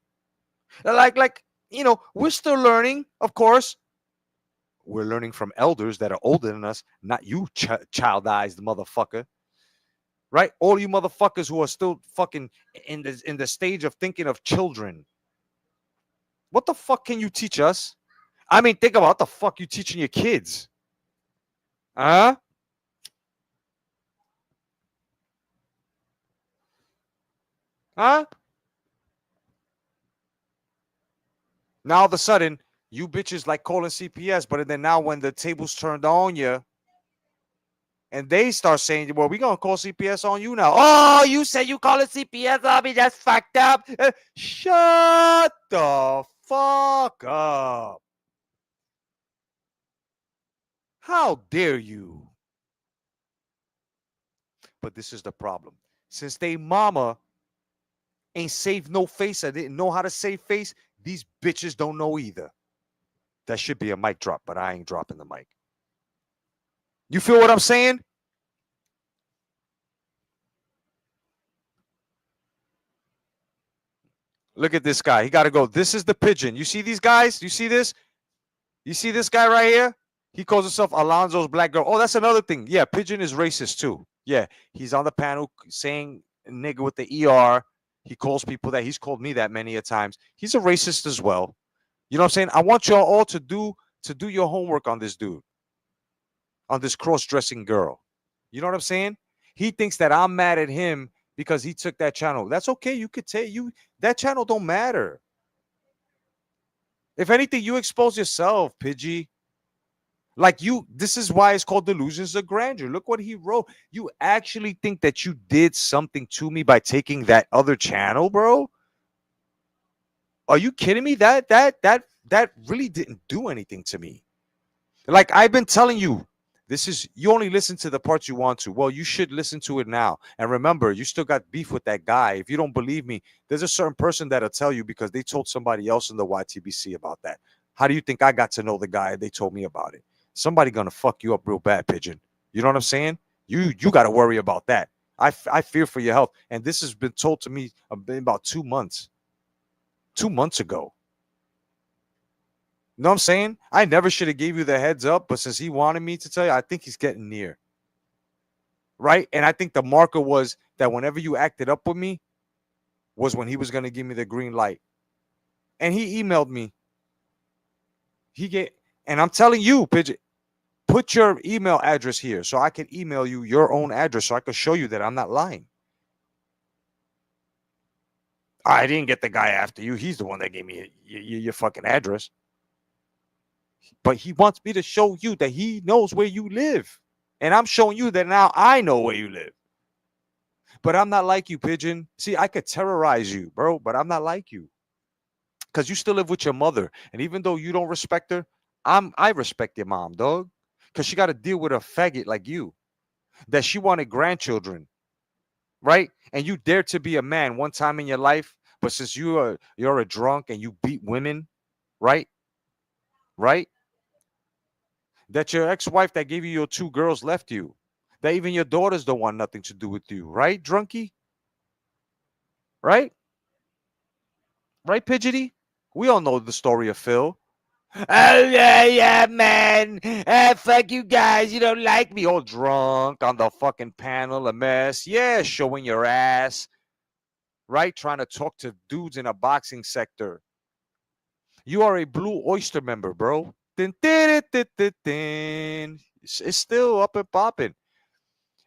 Like, you know, we're still learning, of course. We're learning from elders that are older than us, not you childized motherfucker. Right? All you motherfuckers who are still fucking in the stage of thinking of children. What the fuck can you teach us? I mean, think about what the fuck you teaching your kids. Huh? Huh? Now all of a sudden, you bitches like calling CPS, but then now when the tables turned on you, and they start saying, well, we're going to call CPS on you now. Oh, you said you calling CPS on me? That's fucked up. Shut the fuck up. How dare you? But this is the problem. Since they mama ain't saved no face, I didn't know how to save face, these bitches don't know either. That should be a mic drop, but I ain't dropping the mic. You feel what I'm saying? Look at this guy. He got to go. This is the pigeon. You see these guys? You see this? You see this guy right here? He calls himself Alonzo's black girl. Oh, that's another thing. Yeah, pigeon is racist too. Yeah, he's on the panel saying nigga with the ER. He calls people that. He's called me that many a times. He's a racist as well. You know what I'm saying? I want y'all all to do your homework on this dude, on this cross-dressing girl. You know what I'm saying? He thinks that I'm mad at him because he took that channel. That's okay. You could take you that channel don't matter. If anything, you expose yourself, Pidgey. Like this is why it's called Delusions of Grandeur. Look what he wrote. You actually think that you did something to me by taking that other channel, bro? Are you kidding me? That really didn't do anything to me. Like I've been telling you, you only listen to the parts you want to. Well, you should listen to it now. And remember, you still got beef with that guy. If you don't believe me, there's a certain person that'll tell you because they told somebody else in the YTBC about that. How do you think I got to know the guy? They told me about it. Somebody gonna fuck you up real bad, pigeon. You know what I'm saying? You got to worry about that. I fear for your health. And this has been told to me about 2 months. 2 months ago. You know what I'm saying? I never should have gave you the heads up, but since he wanted me to tell you, I think he's getting near. Right? And I think the marker was that whenever you acted up with me was when he was going to give me the green light. And he emailed me. And I'm telling you, Pigeon, put your email address here so I can email you your own address so I can show you that I'm not lying. I didn't get the guy after you. He's the one that gave me your fucking address. But he wants me to show you that he knows where you live. And I'm showing you that now I know where you live. But I'm not like you, Pigeon. See, I could terrorize you, bro, but I'm not like you. Because you still live with your mother. And even though you don't respect her, I respect your mom, dog. Because she got to deal with a faggot like you. That she wanted grandchildren. Right? And you dared to be a man one time in your life. But since you're a drunk and you beat women, right? Right? That your ex-wife that gave you your 2 girls left you. That even your daughters don't want nothing to do with you. Right, drunkie? Right? Right, Pidgety? We all know the story of Phil. Oh, yeah, man. Fuck you guys. You don't like me. All drunk on the fucking panel, a mess. Yeah, showing your ass. Right? Trying to talk to dudes in a boxing sector. You are a Blue Oyster member, bro. It's still up and popping.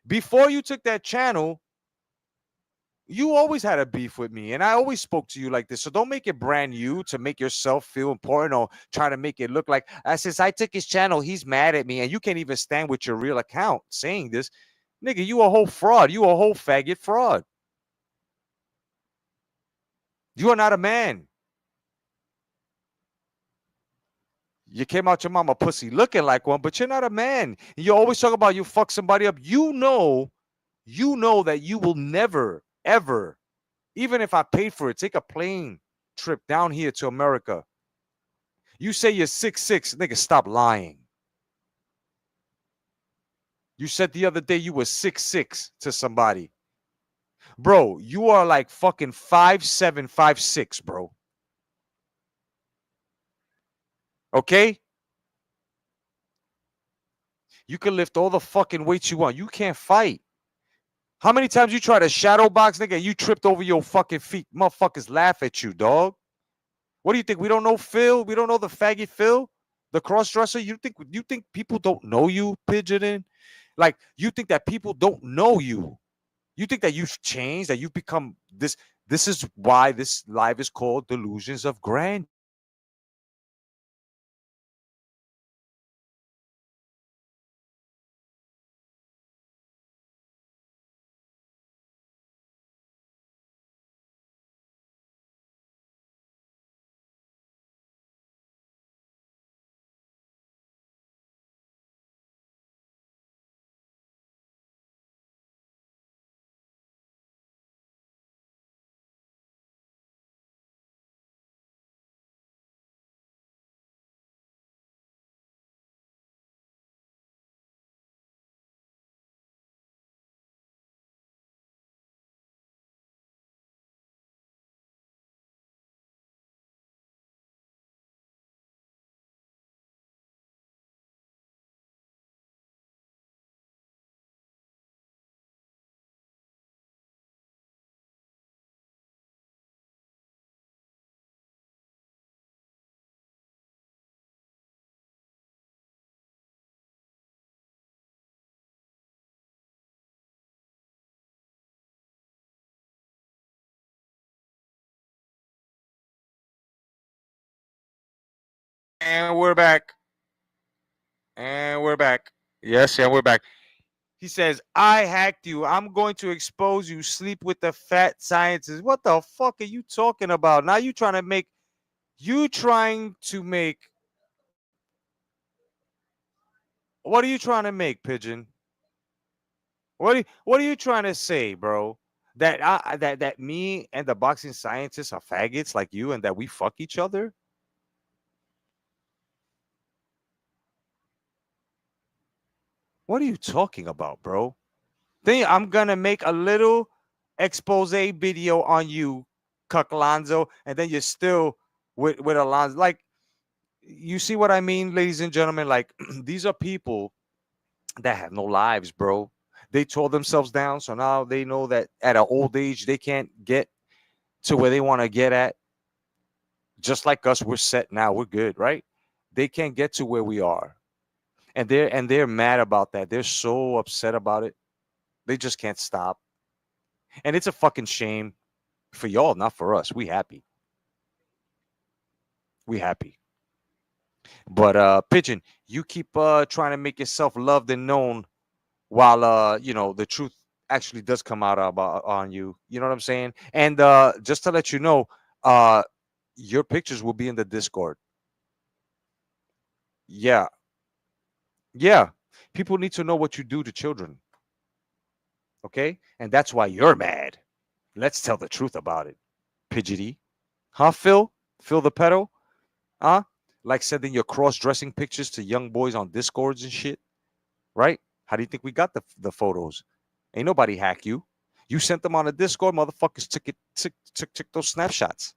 Before you took that channel, you always had a beef with me, and I always spoke to you like this. So don't make it brand new to make yourself feel important or try to make it look like since I took his channel, he's mad at me, and you can't even stand with your real account saying this. Nigga, you a whole fraud. You a whole faggot fraud. You are not a man. You came out your mama pussy looking like one, but you're not a man. You always talk about you fuck somebody up. You know that you will never, ever, even if I paid for it, take a plane trip down here to America. You say you're 6'6", nigga, stop lying. You said the other day you were 6'6" to somebody. Bro, you are like fucking 5'7", 5'6", bro. Okay? You can lift all the fucking weights you want. You can't fight. How many times you try to shadow box, nigga, you tripped over your fucking feet? Motherfuckers laugh at you, dog. What do you think? We don't know Phil? We don't know the faggot Phil? The cross-dresser? You think people don't know you, Pigeon? Like, you think that people don't know you? You think that you've changed, that you've become this? This is why this live is called Delusions of Grandeur. And we're back. And we're back. Yes, yeah, we're back. He says, I hacked you. I'm going to expose you. Sleep with the fat scientists. What the fuck are you talking about? Now you trying to make what are you trying to make, Pigeon? What are you trying to say, bro? That me and the boxing scientists are faggots like you and that we fuck each other? What are you talking about, bro? Then I'm gonna make a little expose video on you, Cuck Lonzo, and then you're still with Alonzo. Like, you see what I mean, ladies and gentlemen? Like, these are people that have no lives, bro. They tore themselves down, so now they know that at an old age they can't get to where they want to get at. Just like us, we're set now, we're good, right? They can't get to where we are, and they're mad about that. They're so upset about it. They just can't stop, and it's a fucking shame for y'all, not for us. We happy. We happy. But Pigeon, you keep trying to make yourself loved and known while the truth actually does come out about on you. You know what I'm saying? And just to let you know, your pictures will be in the Discord. Yeah. Yeah. People need to know what you do to children. Okay? And that's why you're mad. Let's tell the truth about it. Pidgety. Huh, Phil? Phil the pedo? Huh? Like sending your cross-dressing pictures to young boys on Discords and shit. Right? How do you think we got the photos? Ain't nobody hack you. You sent them on a Discord, motherfuckers took those snapshots.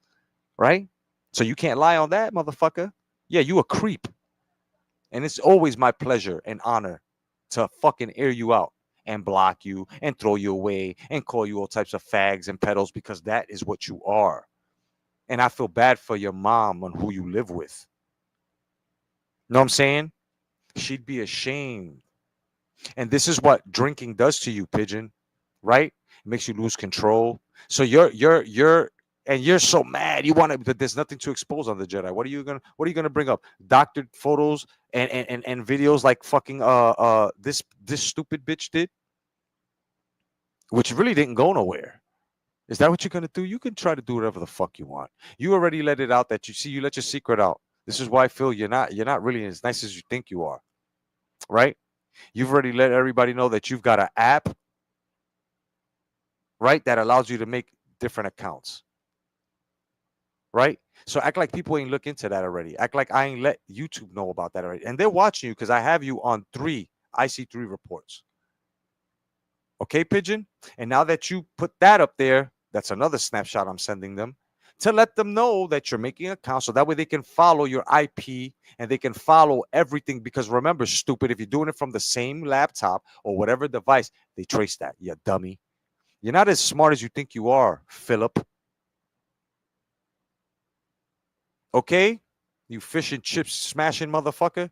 Right? So you can't lie on that, motherfucker. Yeah, you a creep. And it's always my pleasure and honor to fucking air you out and block you and throw you away and call you all types of fags and pedos because that is what you are. And I feel bad for your mom and who you live with. Know what I'm saying? She'd be ashamed. And this is what drinking does to you, Pigeon, right? It makes you lose control. So you're so mad. You want to, but there's nothing to expose on the Jedi. What are you gonna bring up? Doctored photos and videos like fucking this stupid bitch did, which really didn't go nowhere. Is that what you're gonna do? You can try to do whatever the fuck you want. You already let it out that you let your secret out. This is why, Phil, you're not really as nice as you think you are, right? You've already let everybody know that you've got an app, right, that allows you to make different accounts, right? So act like people ain't look into that already. Act like I ain't let YouTube know about that already. And they're watching you because I have you on 3 IC3 reports. Okay, Pigeon? And now that you put that up there, that's another snapshot I'm sending them to let them know that you're making accounts so that way they can follow your IP and they can follow everything. Because remember, stupid, if you're doing it from the same laptop or whatever device, they trace that, you dummy. You're not as smart as you think you are, Philip. Okay? You fish and chips smashing motherfucker.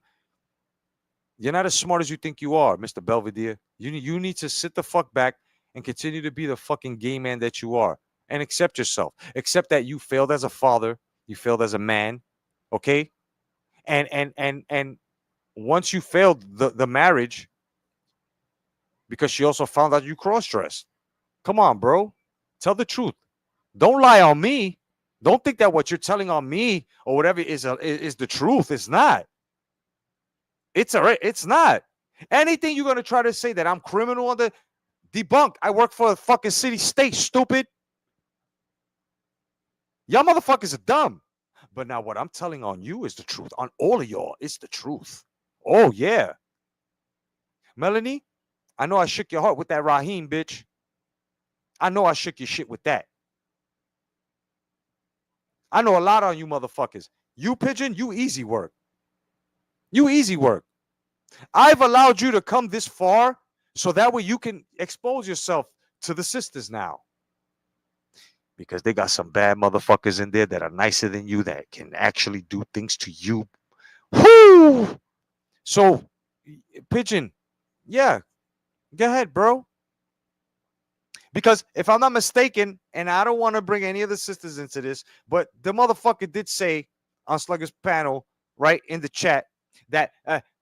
You're not as smart as you think you are, Mr. Belvedere. You need to sit the fuck back and continue to be the fucking gay man that you are. And accept yourself. Accept that you failed as a father, you failed as a man, okay? And once you failed the marriage, because she also found out you cross-dressed. Come on, bro. Tell the truth. Don't lie on me. Don't think that what you're telling on me or whatever is the truth. It's not. It's not. Anything you're gonna try to say that I'm criminal on the debunk. I work for a fucking city state, stupid. Y'all motherfuckers are dumb. But now what I'm telling on you is the truth. On all of y'all, it's the truth. Oh, yeah. Melanie, I know I shook your heart with that Raheem, bitch. I know I shook your shit with that. I know a lot on you motherfuckers. You, Pigeon, you easy work. You easy work. I've allowed you to come this far so that way you can expose yourself to the sisters now. Because they got some bad motherfuckers in there that are nicer than you that can actually do things to you. Whoo! So, Pigeon, yeah, go ahead, bro. Because if I'm not mistaken, and I don't want to bring any of the sisters into this, but the motherfucker did say on Slugger's panel right, in the chat that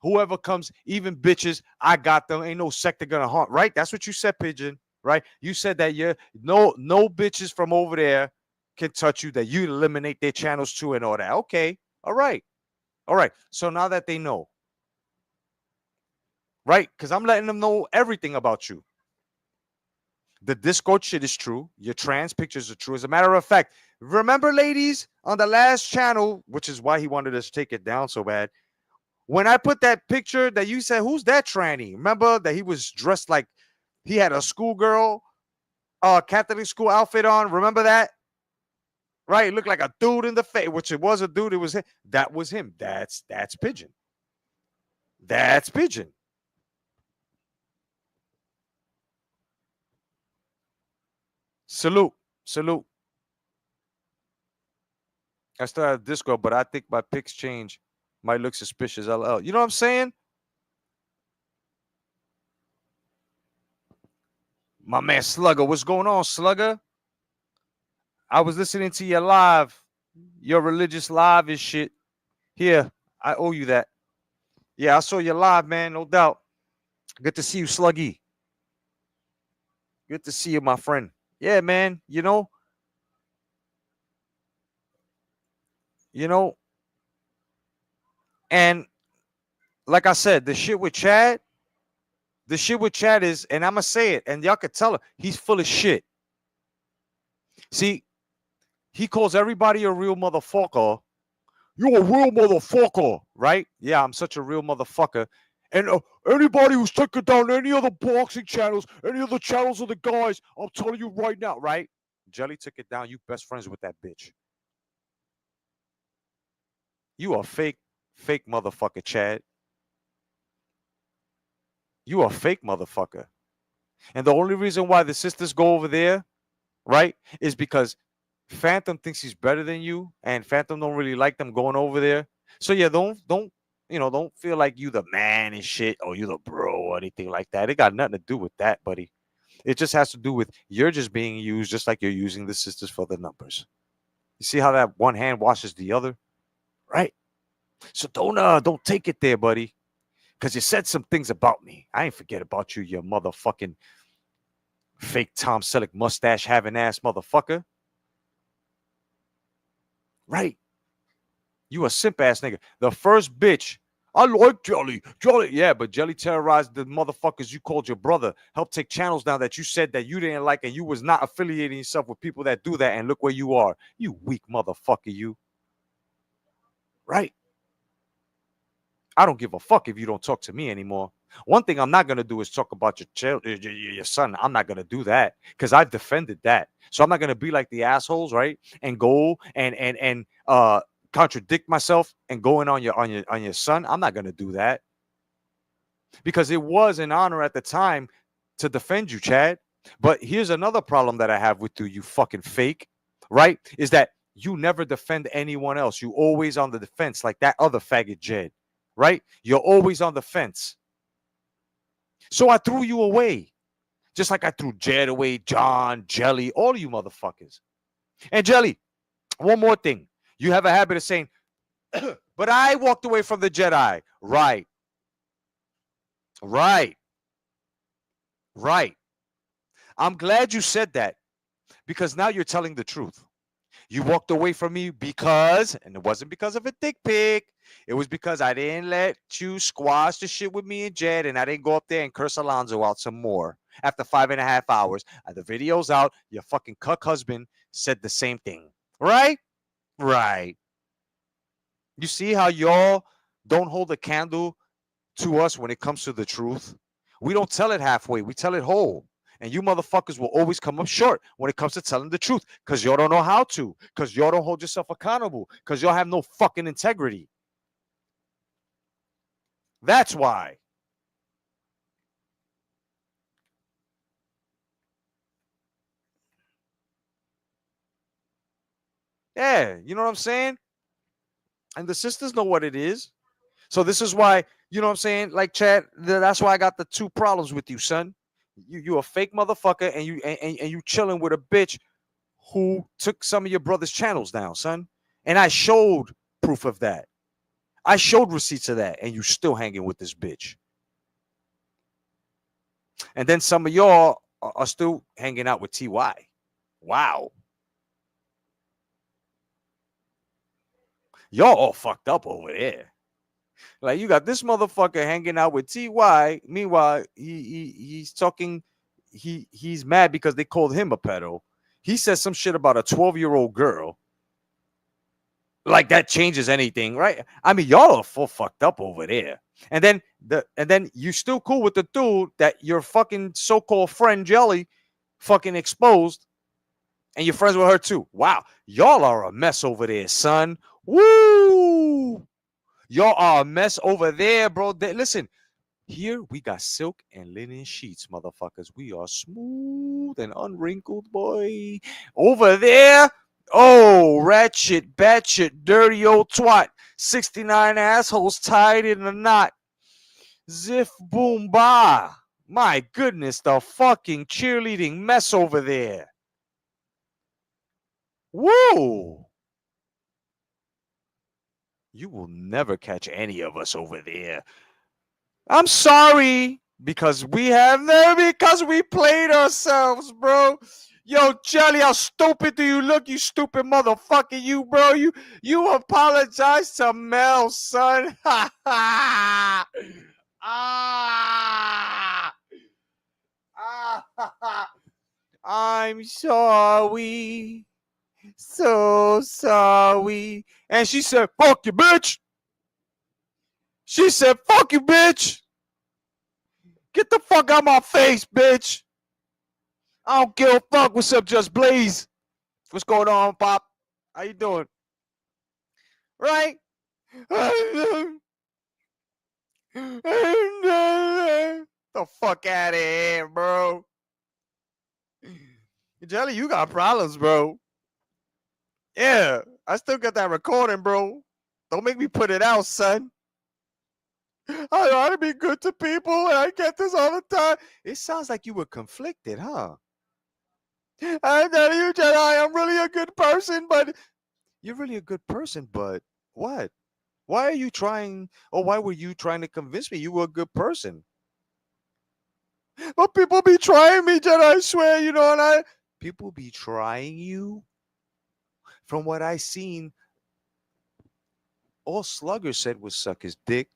whoever comes, even bitches, I got them. Ain't no sector gonna harm, right? That's what you said, Pigeon, right? You said that no bitches from over there can touch you, that you eliminate their channels too and all that. Okay, all right. So now that they know, right? Because I'm letting them know everything about you. The Discord shit is true. Your trans pictures are true. As a matter of fact, remember, ladies, on the last channel, which is why he wanted us to take it down so bad, when I put that picture that you said, who's that tranny? Remember that he was dressed like he had a schoolgirl, Catholic school outfit on? Remember that? Right? It looked like a dude in the face, which it was a dude. It was him. That was him. That's Pigeon. That's Pigeon. Salute. I still have Discord, but I think my pics change. Might look suspicious. LL. You know what I'm saying? My man Slugger. What's going on, Slugger? I was listening to your live, your religious live and shit. Here, I owe you that. Yeah, I saw you live, man, no doubt. Good to see you, Sluggy. Good to see you, my friend. Yeah, man, you know, and like I said, the shit with Chad is, and I'm going to say it, and y'all could tell her, he's full of shit. See, he calls everybody a real motherfucker. You're a real motherfucker, right? Yeah, I'm such a real motherfucker. And anybody who's taking down any other boxing channels, any other channels of the guys, I'm telling you right now, right? Jelly took it down. You best friends with that bitch. You a fake motherfucker, Chad. You a fake motherfucker. And the only reason why the sisters go over there, right, is because Phantom thinks he's better than you, and Phantom don't really like them going over there. So yeah, don't feel like you the man and shit, or you the bro or anything like that. It got nothing to do with that, buddy. It just has to do with you're just being used just like you're using the sisters for the numbers. You see how that one hand washes the other, right? So don't take it there, buddy, because you said some things about me. I ain't forget about you, you motherfucking fake Tom Selleck mustache having ass motherfucker. Right? You a simp ass nigga. The first bitch. I like Jelly. Yeah, but Jelly terrorized the motherfuckers you called your brother. Helped take channels down that you said that you didn't like, and you was not affiliating yourself with people that do that. And look where you are. You weak motherfucker, you. Right? I don't give a fuck if you don't talk to me anymore. One thing I'm not going to do is talk about your son. I'm not going to do that because I've defended that. So I'm not going to be like the assholes, right? And go and contradict myself and go in on your son. I'm not going to do that because it was an honor at the time to defend you, Chad. But here's another problem that I have with you fucking fake, right? Is that you never defend anyone else. You always on the defense like that other faggot Jed, right? You're always on the fence. So I threw you away. Just like I threw Jed away, John, Jelly, all you motherfuckers. And Jelly, one more thing. You have a habit of saying, but I walked away from the Jedi. Right. I'm glad you said that because now you're telling the truth. You walked away from me because, and it wasn't because of a dick pic. It was because I didn't let you squash the shit with me and Jed, and I didn't go up there and curse Alonzo out some more. After 5.5 hours, the video's out. Your fucking cuck husband said the same thing. Right? You see how y'all don't hold a candle to us when it comes to the truth? We don't tell it halfway. We tell it whole. And you motherfuckers will always come up short when it comes to telling the truth because y'all don't know how to, because y'all don't hold yourself accountable, because y'all have no fucking integrity. That's why. Yeah, you know what I'm saying? And the sisters know what it is. So this is why, you know what I'm saying? Like, Chad, that's why I got the two problems with you, son. You a fake motherfucker, and you chilling with a bitch who took some of your brother's channels down, son. And I showed proof of that. I showed receipts of that, and you still hanging with this bitch. And then some of y'all are still hanging out with TY. Wow. Y'all all fucked up over there. Like, you got this motherfucker hanging out with TY. Meanwhile, he's talking. He's mad because they called him a pedo. He says some shit about a 12-year-old girl. Like, that changes anything, right? I mean, y'all are full fucked up over there. And then you still cool with the dude that your fucking so-called friend Jelly fucking exposed, and you're friends with her too. Wow, y'all are a mess over there, son. Woo! Y'all are a mess over there, bro. Listen, here we got silk and linen sheets, motherfuckers. We are smooth and unwrinkled, boy. Over there, oh, ratchet, batshit, dirty old twat. 69 assholes tied in a knot. Ziff, boom, bah. My goodness, the fucking cheerleading mess over there. Whoa. You will never catch any of us over there. I'm sorry, because we played ourselves, bro. Yo, Jelly, how stupid do you look, you stupid motherfucker, you, bro? You apologize to Mel, son. Ha ha. I'm sorry. So sorry. And she said, fuck you, bitch. She said, fuck you, bitch. Get the fuck out of my face, bitch. I don't give a fuck. What's up, Just Blaze? What's going on, Pop? How you doing? Right? The fuck out of here, bro. Jelly, you got problems, bro. Yeah, I still got that recording, bro. Don't make me put it out, son. I ought to be good to people, and I get this all the time. It sounds like you were conflicted, huh? I tell you, Jedi, I'm really a good person, but you're really a good person, but what? Why are you trying, or why were you trying to convince me you were a good person? But people be trying me, Jedi, I swear, and people be trying you? From what I seen, all Slugger said was suck his dick.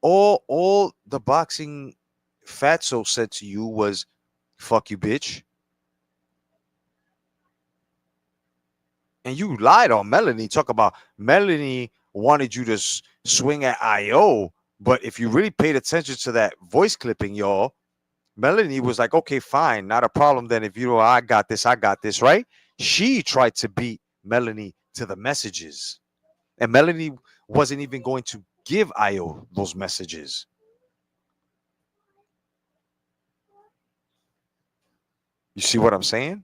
All the boxing fatso said to you was fuck you, bitch. And you lied on Melanie. Talk about Melanie wanted you to swing at IO. But if you really paid attention to that voice clipping, y'all, Melanie was like, okay, fine, not a problem then. If I got this, right? She tried to beat Melanie to the messages. And Melanie wasn't even going to give IO those messages. You see what I'm saying?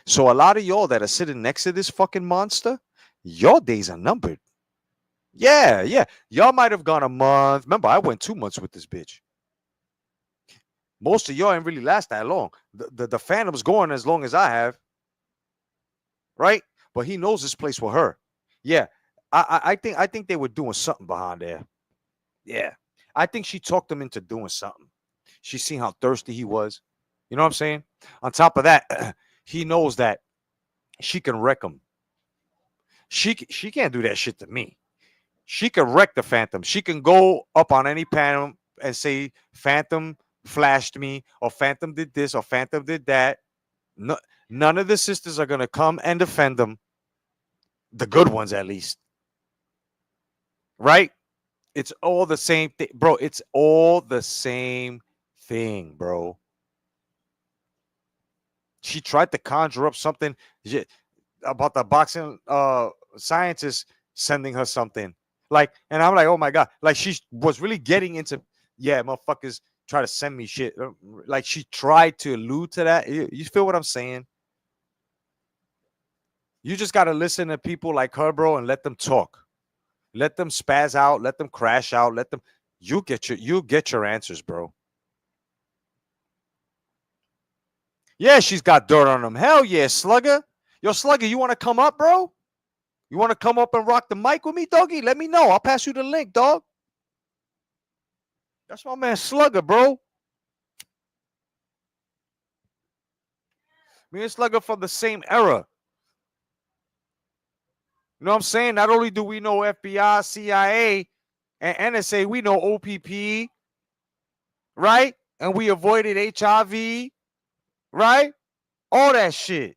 So a lot of y'all that are sitting next to this fucking monster, your days are numbered. Yeah. Y'all might have gone a month. Remember, I went 2 months with this bitch. Most of y'all ain't really last that long. The Phantom's going as long as I have. Right? But he knows this place with her. Yeah. I think they were doing something behind there. Yeah. I think she talked him into doing something. She seen how thirsty he was. You know what I'm saying? On top of that, he knows that she can wreck him. She can't do that shit to me. She can wreck the Phantom. She can go up on any panel and say Phantom flashed me, or Phantom did this, or Phantom did that. No, none of the sisters are gonna come and defend them. The good ones, at least. Right? It's all the same thing, bro. It's all the same thing, bro. She tried to conjure up something about the boxing scientist sending her something. Like, and I'm like, oh my God. Like, she was really getting into, yeah, motherfuckers try to send me shit. Like, she tried to allude to that. You feel what I'm saying? You just got to listen to people like her, bro, and let them talk. Let them spaz out. Let them crash out. Let them, you get your answers, bro. Yeah, she's got dirt on them. Hell yeah, Slugger. Yo, Slugger, you want to come up, bro? You want to come up and rock the mic with me, doggy? Let me know. I'll pass you the link, dog. That's my man Slugger, bro. Me and Slugger from the same era. You know what I'm saying? Not only do we know FBI, CIA, and NSA, we know OPP, right? And we avoided HIV, right? All that shit.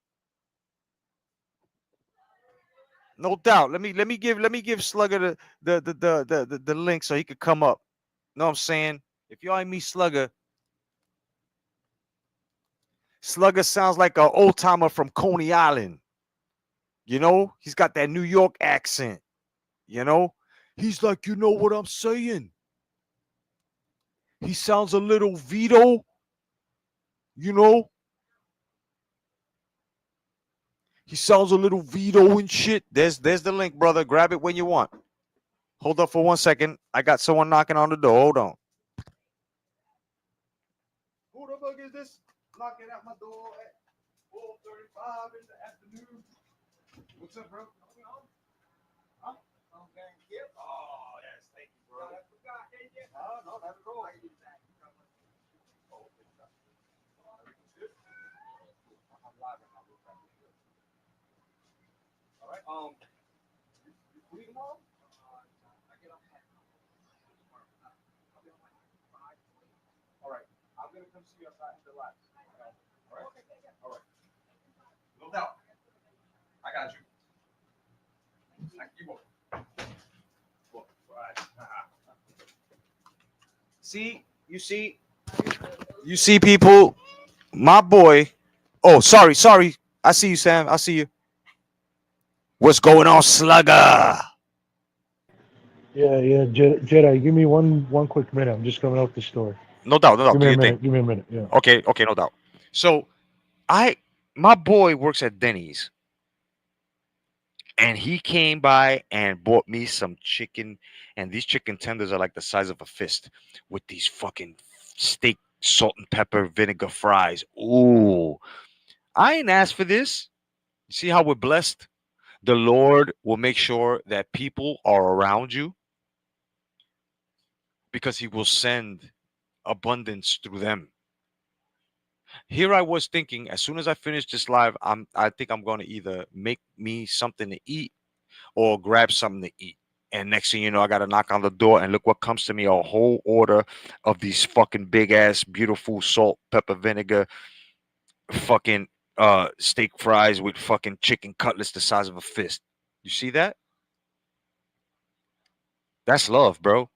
No doubt. Let me give Slugger the link so he could come up. Know what I'm saying? If y'all ain't meet Slugger, Slugger sounds like an old timer from Coney Island. You know, he's got that New York accent. You know, he's like, you know what I'm saying? He sounds a little Vito. You know, he sounds a little Vito and shit. There's the link, brother. Grab it when you want. Hold up for 1 second. I got someone knocking on the door. Hold on. Who the fuck is this knocking at my door at 4:35 in the afternoon? What's up, bro? Huh? Oh, yes. Thank you, bro. No, not at all. I'm live right now. All right. You free tomorrow? I get up at all right. I'm gonna come see you outside the live. All right. All right. No doubt. I got you. You will. See, you see, people. My boy. Oh, sorry. I see you, Sam. I see you. What's going on, Slugger? Yeah, Jedi. Give me one quick minute. I'm just coming out the store. No doubt. Give Do me a your thing. minute. Give me a minute. Yeah. Okay, no doubt. So, my boy works at Denny's, and he came by and bought me some chicken, and these chicken tenders are like the size of a fist, with these fucking steak, salt and pepper, vinegar fries. Ooh, I ain't asked for this. You see how we're blessed? The Lord will make sure that people are around you because He will send abundance through them. Here I was thinking, as soon as I finish this live, I think I'm going to either make me something to eat or grab something to eat. And next thing you know, I got to knock on the door, and look what comes to me: a whole order of these fucking big ass, beautiful salt, pepper, vinegar, fucking steak fries with fucking chicken cutlets the size of a fist. You see that? That's love, bro.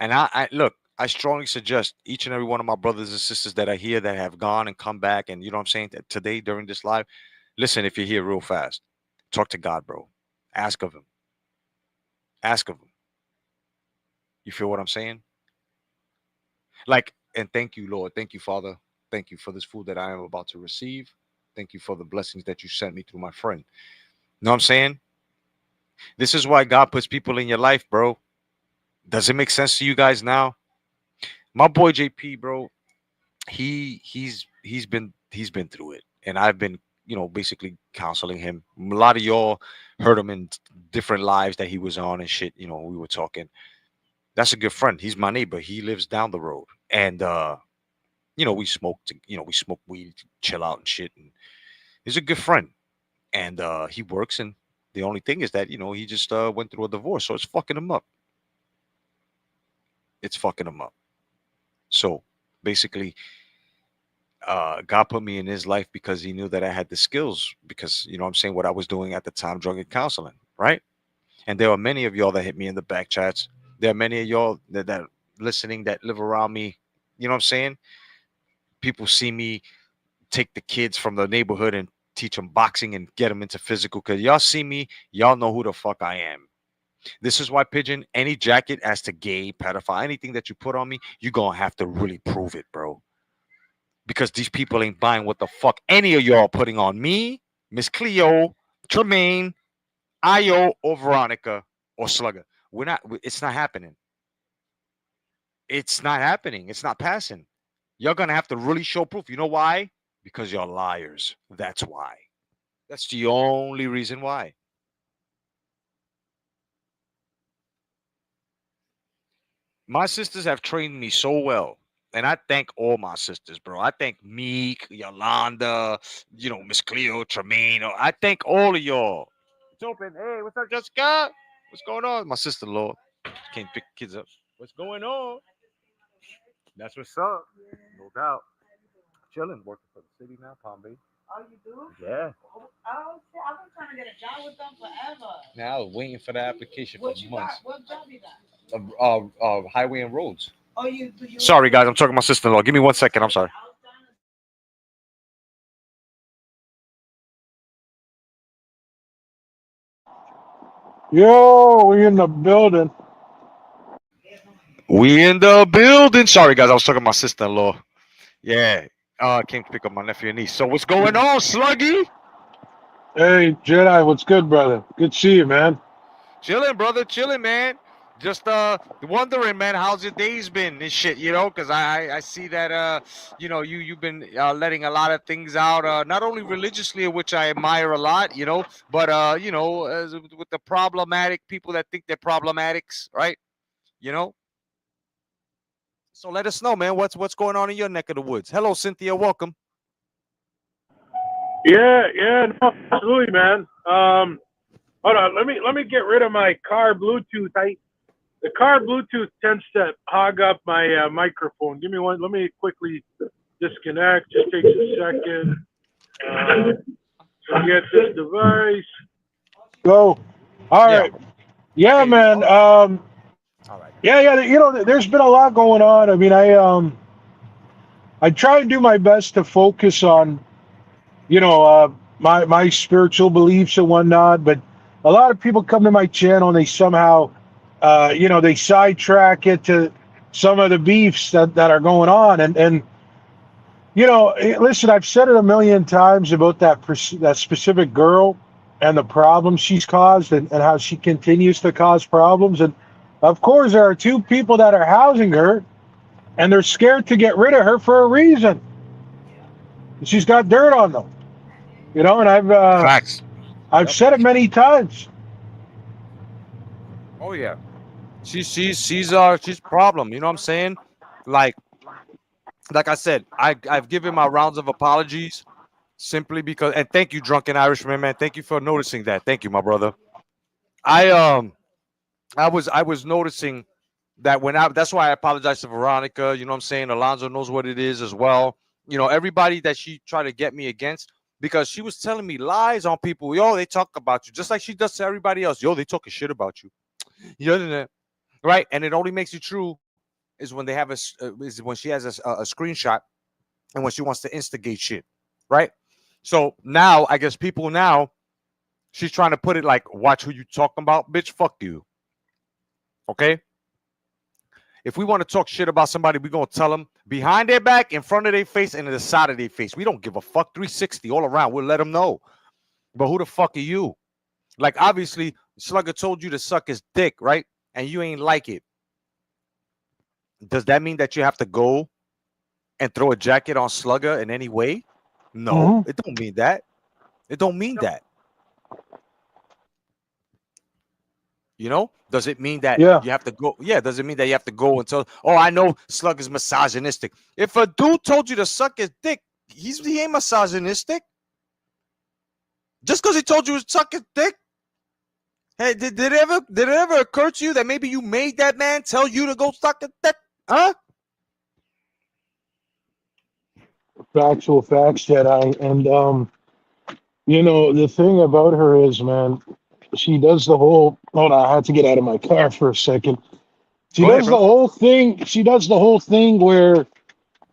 And I look, I strongly suggest each and every one of my brothers and sisters that are here that have gone and come back, and you know what I'm saying, that today during this live, listen, if you're here real fast, talk to God, bro. Ask of Him. Ask of Him. You feel what I'm saying? Like, and thank you, Lord. Thank you, Father. Thank you for this food that I am about to receive. Thank you for the blessings that you sent me through my friend. You know what I'm saying? This is why God puts people in your life, bro. Does it make sense to you guys now? My boy JP, bro, he's been through it, and I've been, basically counseling him. A lot of y'all heard him in different lives that he was on and shit. We were talking. That's a good friend. He's my neighbor. He lives down the road, and we smoke weed, chill out and shit. And he's a good friend, and he works. And the only thing is that he just went through a divorce, so it's fucking him up. It's fucking him up. So basically, God put me in his life because He knew that I had the skills, because what I'm saying, what I was doing at the time, drug and counseling, right? And there are many of y'all that hit me in the back chats. There are many of y'all that listening that live around me. You know what I'm saying? People see me take the kids from the neighborhood and teach them boxing and get them into physical, because y'all see me, y'all know who the fuck I am. This is why, Pigeon, any jacket as to gay, pedophile, anything that you put on me, you're going to have to really prove it, bro. Because these people ain't buying what the fuck any of y'all putting on me, Miss Cleo, Tremaine, Io, or Veronica, or Slugger. It's not happening. It's not happening. It's not passing. You're going to have to really show proof. You know why? Because you're liars. That's why. That's the only reason why. My sisters have trained me so well. And I thank all my sisters, bro. I thank Meek, Yolanda, Miss Cleo, Tremaine. I thank all of y'all. It's open. Hey, what's up, Jessica? What's going on? My sister-in-law can't pick kids up. What's going on? That's what's up. No doubt. Chilling, working for the city now, Palm Bay. Oh, you do? Yeah. Oh, shit. I've been trying to get a job with them forever. Now I was waiting for the application for What you months. got? What job you got? Highway and roads. Oh, you do you? Sorry, guys. I'm talking to my sister-in-law. Give me 1 second. I'm sorry. Yo, we in the building. We in the building. Sorry, guys. I was talking to my sister-in-law. Yeah. I came to pick up my nephew and niece. So what's going on, Sluggy? Hey, Jedi, what's good, brother? Good to see you, man. Chilling, brother. Chilling, man. Just wondering, man, how's your days been and shit, because I see that you've been letting a lot of things out, not only religiously, which I admire a lot, but with the problematic people that think they're problematics, right? So let us know, man, what's going on in your neck of the woods. Hello, Cynthia, welcome. Yeah, no, absolutely, man. Hold on, let me get rid of my car Bluetooth. The car Bluetooth tends to hog up my microphone. Give me one. Let me quickly disconnect. Just takes a second. Get this device. Go. All right. Yeah, Okay. man. All right. Yeah. There's been a lot going on. I mean, I try and do my best to focus on, my spiritual beliefs and whatnot. But a lot of people come to my channel and they somehow, they sidetrack it to some of the beefs that are going on. And listen, I've said it a million times about that specific girl and the problems she's caused and how she continues to cause problems. And of course, there are two people that are housing her, and they're scared to get rid of her for a reason. She's got dirt on them, and Facts. I've said it many times. Oh yeah. She's a problem. You know what I'm saying? Like I said, I've given my rounds of apologies simply because, and thank you, Drunken Irishman, man. Thank you for noticing that. Thank you, my brother. I was noticing that that's why I apologize to Veronica. You know what I'm saying? Alonzo knows what it is as well. Everybody that she tried to get me against, because she was telling me lies on people. Yo, they talk about you just like she does to everybody else. Yo, they talking shit about you. Right? And it only makes it true is when they have is when she has a screenshot and when she wants to instigate shit. Right? So now I guess people now, she's trying to put it like, watch who you talking about, bitch. Fuck you. Okay? If we want to talk shit about somebody, we're going to tell them behind their back, in front of their face, and to the side of their face. We don't give a fuck. 360 all around. We'll let them know. But who the fuck are you? Like, obviously, Slugger told you to suck his dick, right? And you ain't like it. Does that mean that you have to go and throw a jacket on Slugger in any way? No, It don't mean that. It don't mean that. Does it mean that you have to go? Yeah, does it mean that you have to go and tell, oh, I know Slug is misogynistic. If a dude told you to suck his dick, he ain't misogynistic. Just because he told you to suck his dick. Hey, did it ever occur to you that maybe you made that man tell you to go suck his dick? Huh? Factual facts, Jedi. And the thing about her is, man, she does the whole. Hold on, I had to get out of my car for a second. She does the whole thing. She does the whole thing where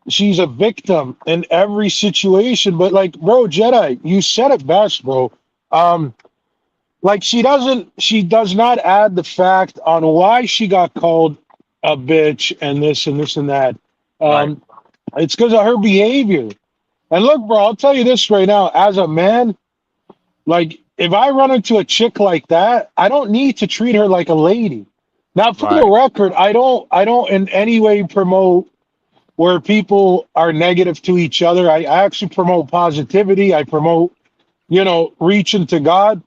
she's a victim in every situation. But like, bro, Jedi, you said it best, bro. Like she does not add the fact on why she got called a bitch and this and this and that. Right. It's because of her behavior. And look, bro, I'll tell you this right now. As a man, like if I run into a chick like that, I don't need to treat her like a lady. Now, for the record, I don't in any way promote where people are negative to each other. I actually promote positivity. I promote, reaching to God.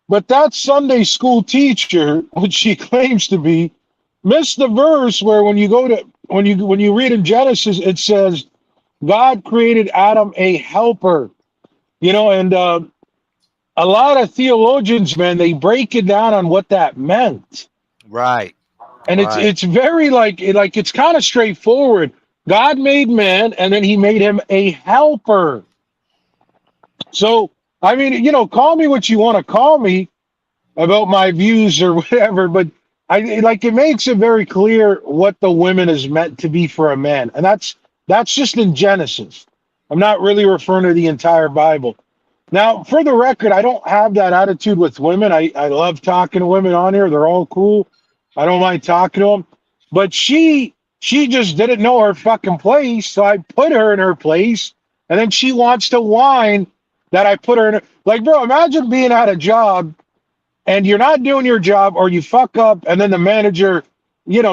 But that Sunday school teacher, which she claims to be, missed the verse where when you read in Genesis, it says God created Adam a helper. And a lot of theologians, man, they break it down on what that meant. Right. And it's very it's kind of straightforward. God made man, and then he made him a helper. So, I mean, call me what you want to call me about my views or whatever, but it makes it very clear what the women is meant to be for a man. And that's just in Genesis. I'm not really referring to the entire Bible. Now, for the record, I don't have that attitude with women. I love talking to women on here. They're all cool. I don't mind talking to them. But she just didn't know her fucking place, so I put her in her place, and then she wants to whine that I put her in. Like, bro, imagine being at a job, and you're not doing your job, or you fuck up, and then the manager,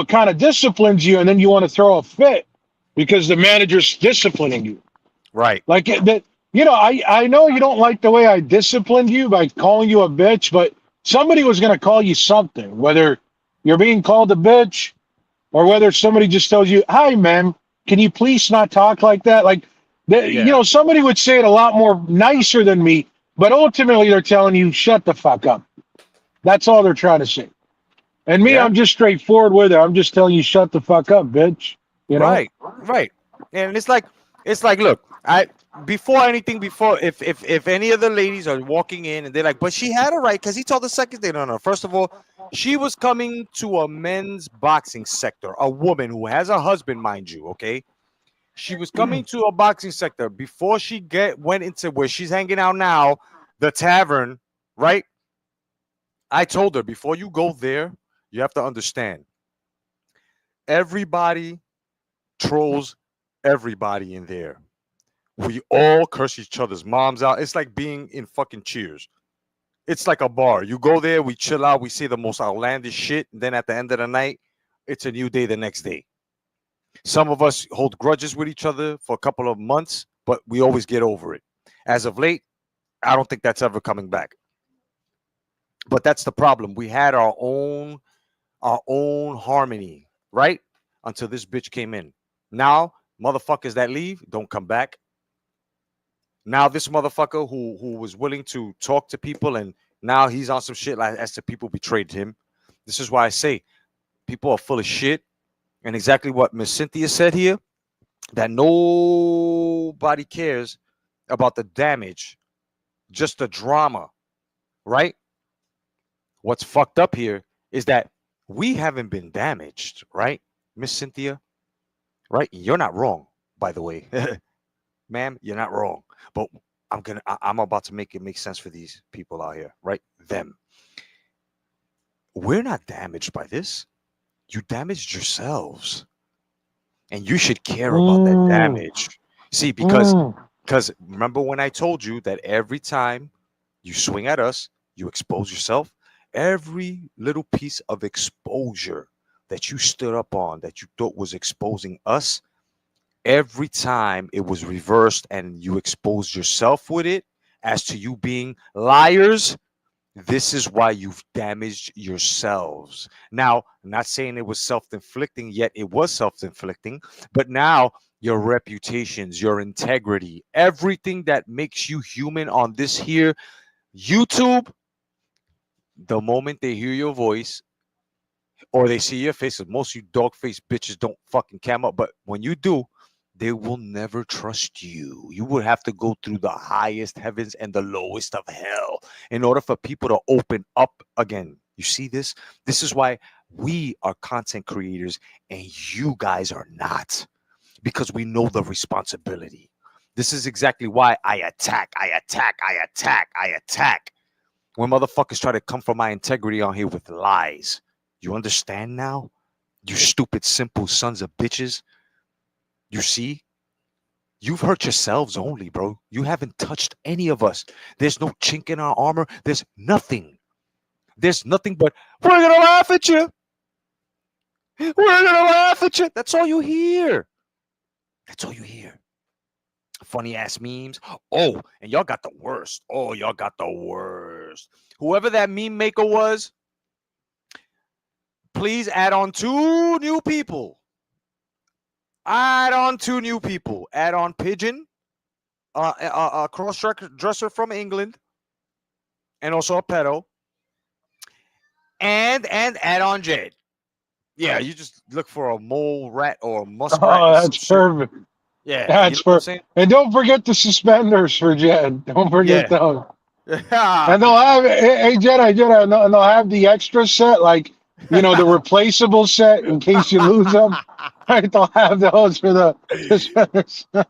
kind of disciplines you, and then you want to throw a fit because the manager's disciplining you. Right. Like that. I know you don't like the way I disciplined you by calling you a bitch, but somebody was going to call you something, whether you're being called a bitch or whether somebody just tells you, hi, man, can you please not talk like that? Somebody would say it a lot more nicer than me, but ultimately they're telling you, shut the fuck up. That's all they're trying to say. And me, I'm just straightforward with it. I'm just telling you, shut the fuck up, bitch. Right. And it's like, look, if any of the ladies are walking in and they're like, but she had a right, because he told the second day, no. First of all, she was coming to a men's boxing sector, a woman who has a husband, mind you, okay? She was coming to a boxing sector before she went into where she's hanging out now, the tavern, right? I told her, before you go there, you have to understand, everybody trolls everybody in there. We all curse each other's moms out. It's like being in fucking Cheers. It's like a bar. You go there, we chill out, we say the most outlandish shit, and then at the end of the night, it's a new day the next day. Some of us hold grudges with each other for a couple of months, but we always get over it. As of late, I don't think that's ever coming back. But that's the problem. We had our own harmony, right? Until this bitch came in. Now, motherfuckers that leave don't come back. Now this motherfucker who was willing to talk to people, and now he's on some shit like as to people betrayed him. This is why I say people are full of shit. And exactly what Miss Cynthia said here, that nobody cares about the damage, just the drama, right? What's fucked up here is that we haven't been damaged, right, Miss Cynthia? Right? You're not wrong, by the way. Ma'am, you're not wrong. But I'm about to make it make sense for these people out here, right? Them. We're not damaged by this. You damaged yourselves. And you should care about that damage. See, because remember when I told you that every time you swing at us, you expose yourself? Every little piece of exposure that you stood up on that you thought was exposing us, every time it was reversed and you exposed yourself with it as to you being liars. This is why you've damaged yourselves. Now, I'm not saying it was self-inflicting, yet it was self-inflicting, but now your reputations, your integrity, everything that makes you human on this here YouTube, the moment they hear your voice or they see your face, most of you dog-faced bitches don't fucking cam up, but when you do, they will never trust you. You would have to go through the highest heavens and the lowest of hell in order for people to open up again. You see this? This is why we are content creators and you guys are not, because we know the responsibility. This is exactly why I attack. When motherfuckers try to come for my integrity on here with lies. You understand now? You stupid, simple sons of bitches. You see? You've hurt yourselves only, bro. You haven't touched any of us. There's no chink in our armor. There's nothing. There's nothing but, we're going to laugh at you. We're going to laugh at you. That's all you hear. That's all you hear. funny ass memes. Oh, and y'all got the worst. Oh, y'all got the worst. Whoever that meme maker was, please add on 2 new people. Add on 2 new people. Add on Pigeon, a cross-dresser from England, and also a pedo. And add on Jed. Yeah, you just look for a mole rat or a muskrat. Oh, that's perfect. Yeah, That's perfect. And don't forget the suspenders for Jed. Don't forget those. And they'll have, hey, Jedi, and they'll have the extra set, like, you know, the replaceable set in case you lose them. Right? They'll have those for the suspenders. Hell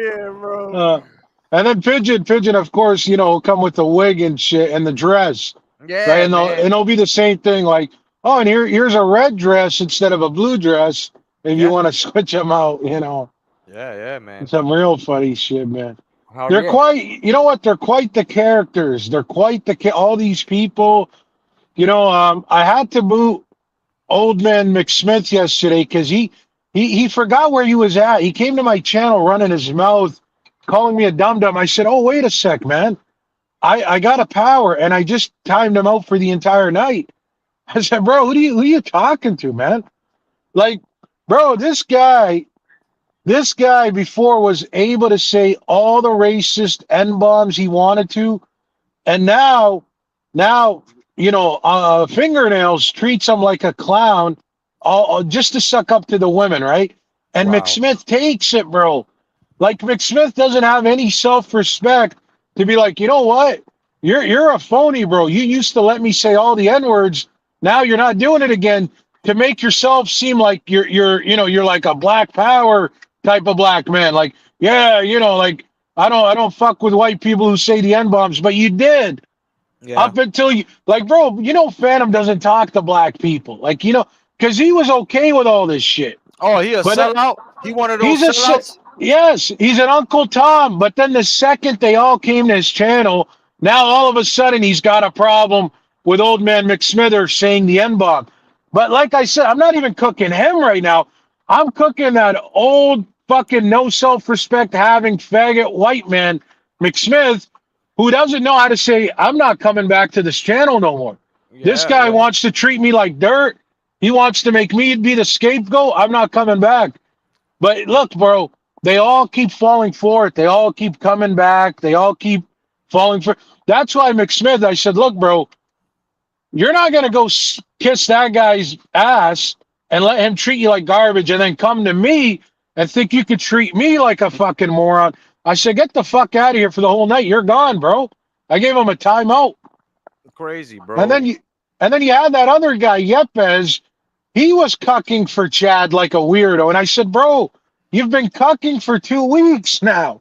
yeah, bro. And then Pigeon, of course, you know, will come with the wig and shit and the dress. Yeah, right? And it'll be the same thing, like, oh, and here's a red dress instead of a blue dress if you want to switch them out, you know. Yeah, man. Some real funny shit, man. They're quite, you know what? They're quite the characters. They're quite all these people. You know, I had to boot Old Man McSmith yesterday because he forgot where he was at. He came to my channel running his mouth, calling me a dum-dum. I said, oh, wait a sec, man. I got a power, and I just timed him out for the entire night. I said, bro, who you talking to, man? Like, bro, this guy before was able to say all the racist N-bombs he wanted to, and now, you know, Fingernails treats him like a clown, all just to suck up to the women, right? And McSmith takes it, bro. Like, McSmith doesn't have any self-respect to be like, you know what? You're a phony, bro. You used to let me say all the N-words. Now you're not doing it again to make yourself seem like you're like a black power type of black man. Like, yeah, you know, like I don't fuck with white people who say the N-bombs, but you did. Yeah. Up until you, like, bro, you know, Phantom doesn't talk to black people. Like, you know, because he was okay with all this shit. Oh, he a sellout? He one of those sellouts? Yes, he's an Uncle Tom. But then the second they all came to his channel, now all of a sudden he's got a problem with Old Man McSmither saying the N-bomb. But like I said, I'm not even cooking him right now. I'm cooking that old fucking no self-respect having faggot white man, McSmith, who doesn't know how to say, I'm not coming back to this channel no more. Yeah, this guy wants to treat me like dirt. He wants to make me be the scapegoat. I'm not coming back. But look, bro, they all keep falling for it. They all keep coming back. They all keep falling for it. That's why McSmith, I said, look, bro, you're not going to go kiss that guy's ass and let him treat you like garbage and then come to me and think you could treat me like a fucking moron. I said, get the fuck out of here for the whole night. You're gone, bro. I gave him a timeout. Crazy, bro. And then you had that other guy, Yepes. He was cucking for Chad like a weirdo. And I said, bro, you've been cucking for 2 weeks now.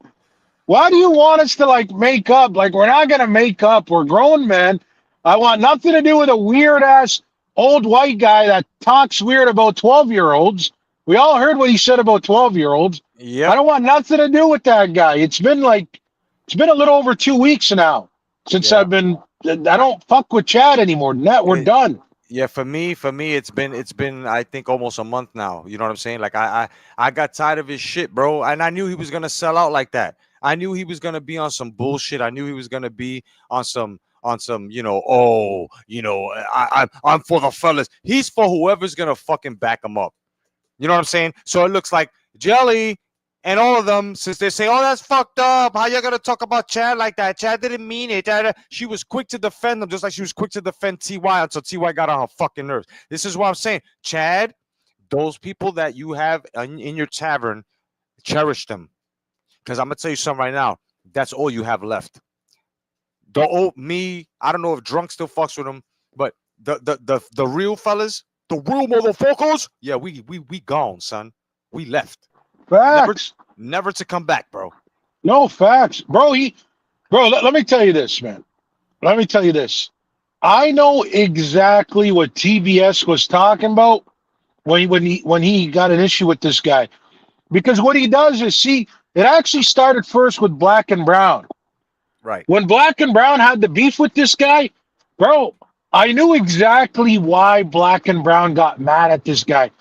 Why do you want us to, like, make up? Like, we're not going to make up. We're grown men. I want nothing to do with a weird-ass old white guy that talks weird about 12-year-olds. We all heard what he said about 12-year-olds. Yeah. I don't want nothing to do with that guy. It's been a little over 2 weeks now since I don't fuck with Chad anymore. We're done. Yeah, for me, it's been I think almost a month now. You know what I'm saying? Like I got tired of his shit, bro. And I knew he was gonna sell out like that. I knew he was gonna be on some bullshit. I knew he was gonna be on some, you know, I'm for the fellas. He's for whoever's gonna fucking back him up. You know what I'm saying? So it looks like Jelly and all of them, since they say, oh, that's fucked up. How you gonna talk about Chad like that? Chad didn't mean it. She was quick to defend them, just like she was quick to defend TY until TY got on her fucking nerves. This is what I'm saying. Chad, those people that you have in your tavern, cherish them. Because I'm gonna tell you something right now. That's all you have left. I don't know if Drunk still fucks with them, but the real fellas, the real motherfuckers, yeah, we gone, son. We left. Facts. Never to come back, bro. No, facts. Bro, let me tell you this, man. Let me tell you this. I know exactly what TBS was talking about when he got an issue with this guy. Because what he does is, see, it actually started first with Black and Brown. Right. When Black and Brown had the beef with this guy, bro, I knew exactly why Black and Brown got mad at this guy.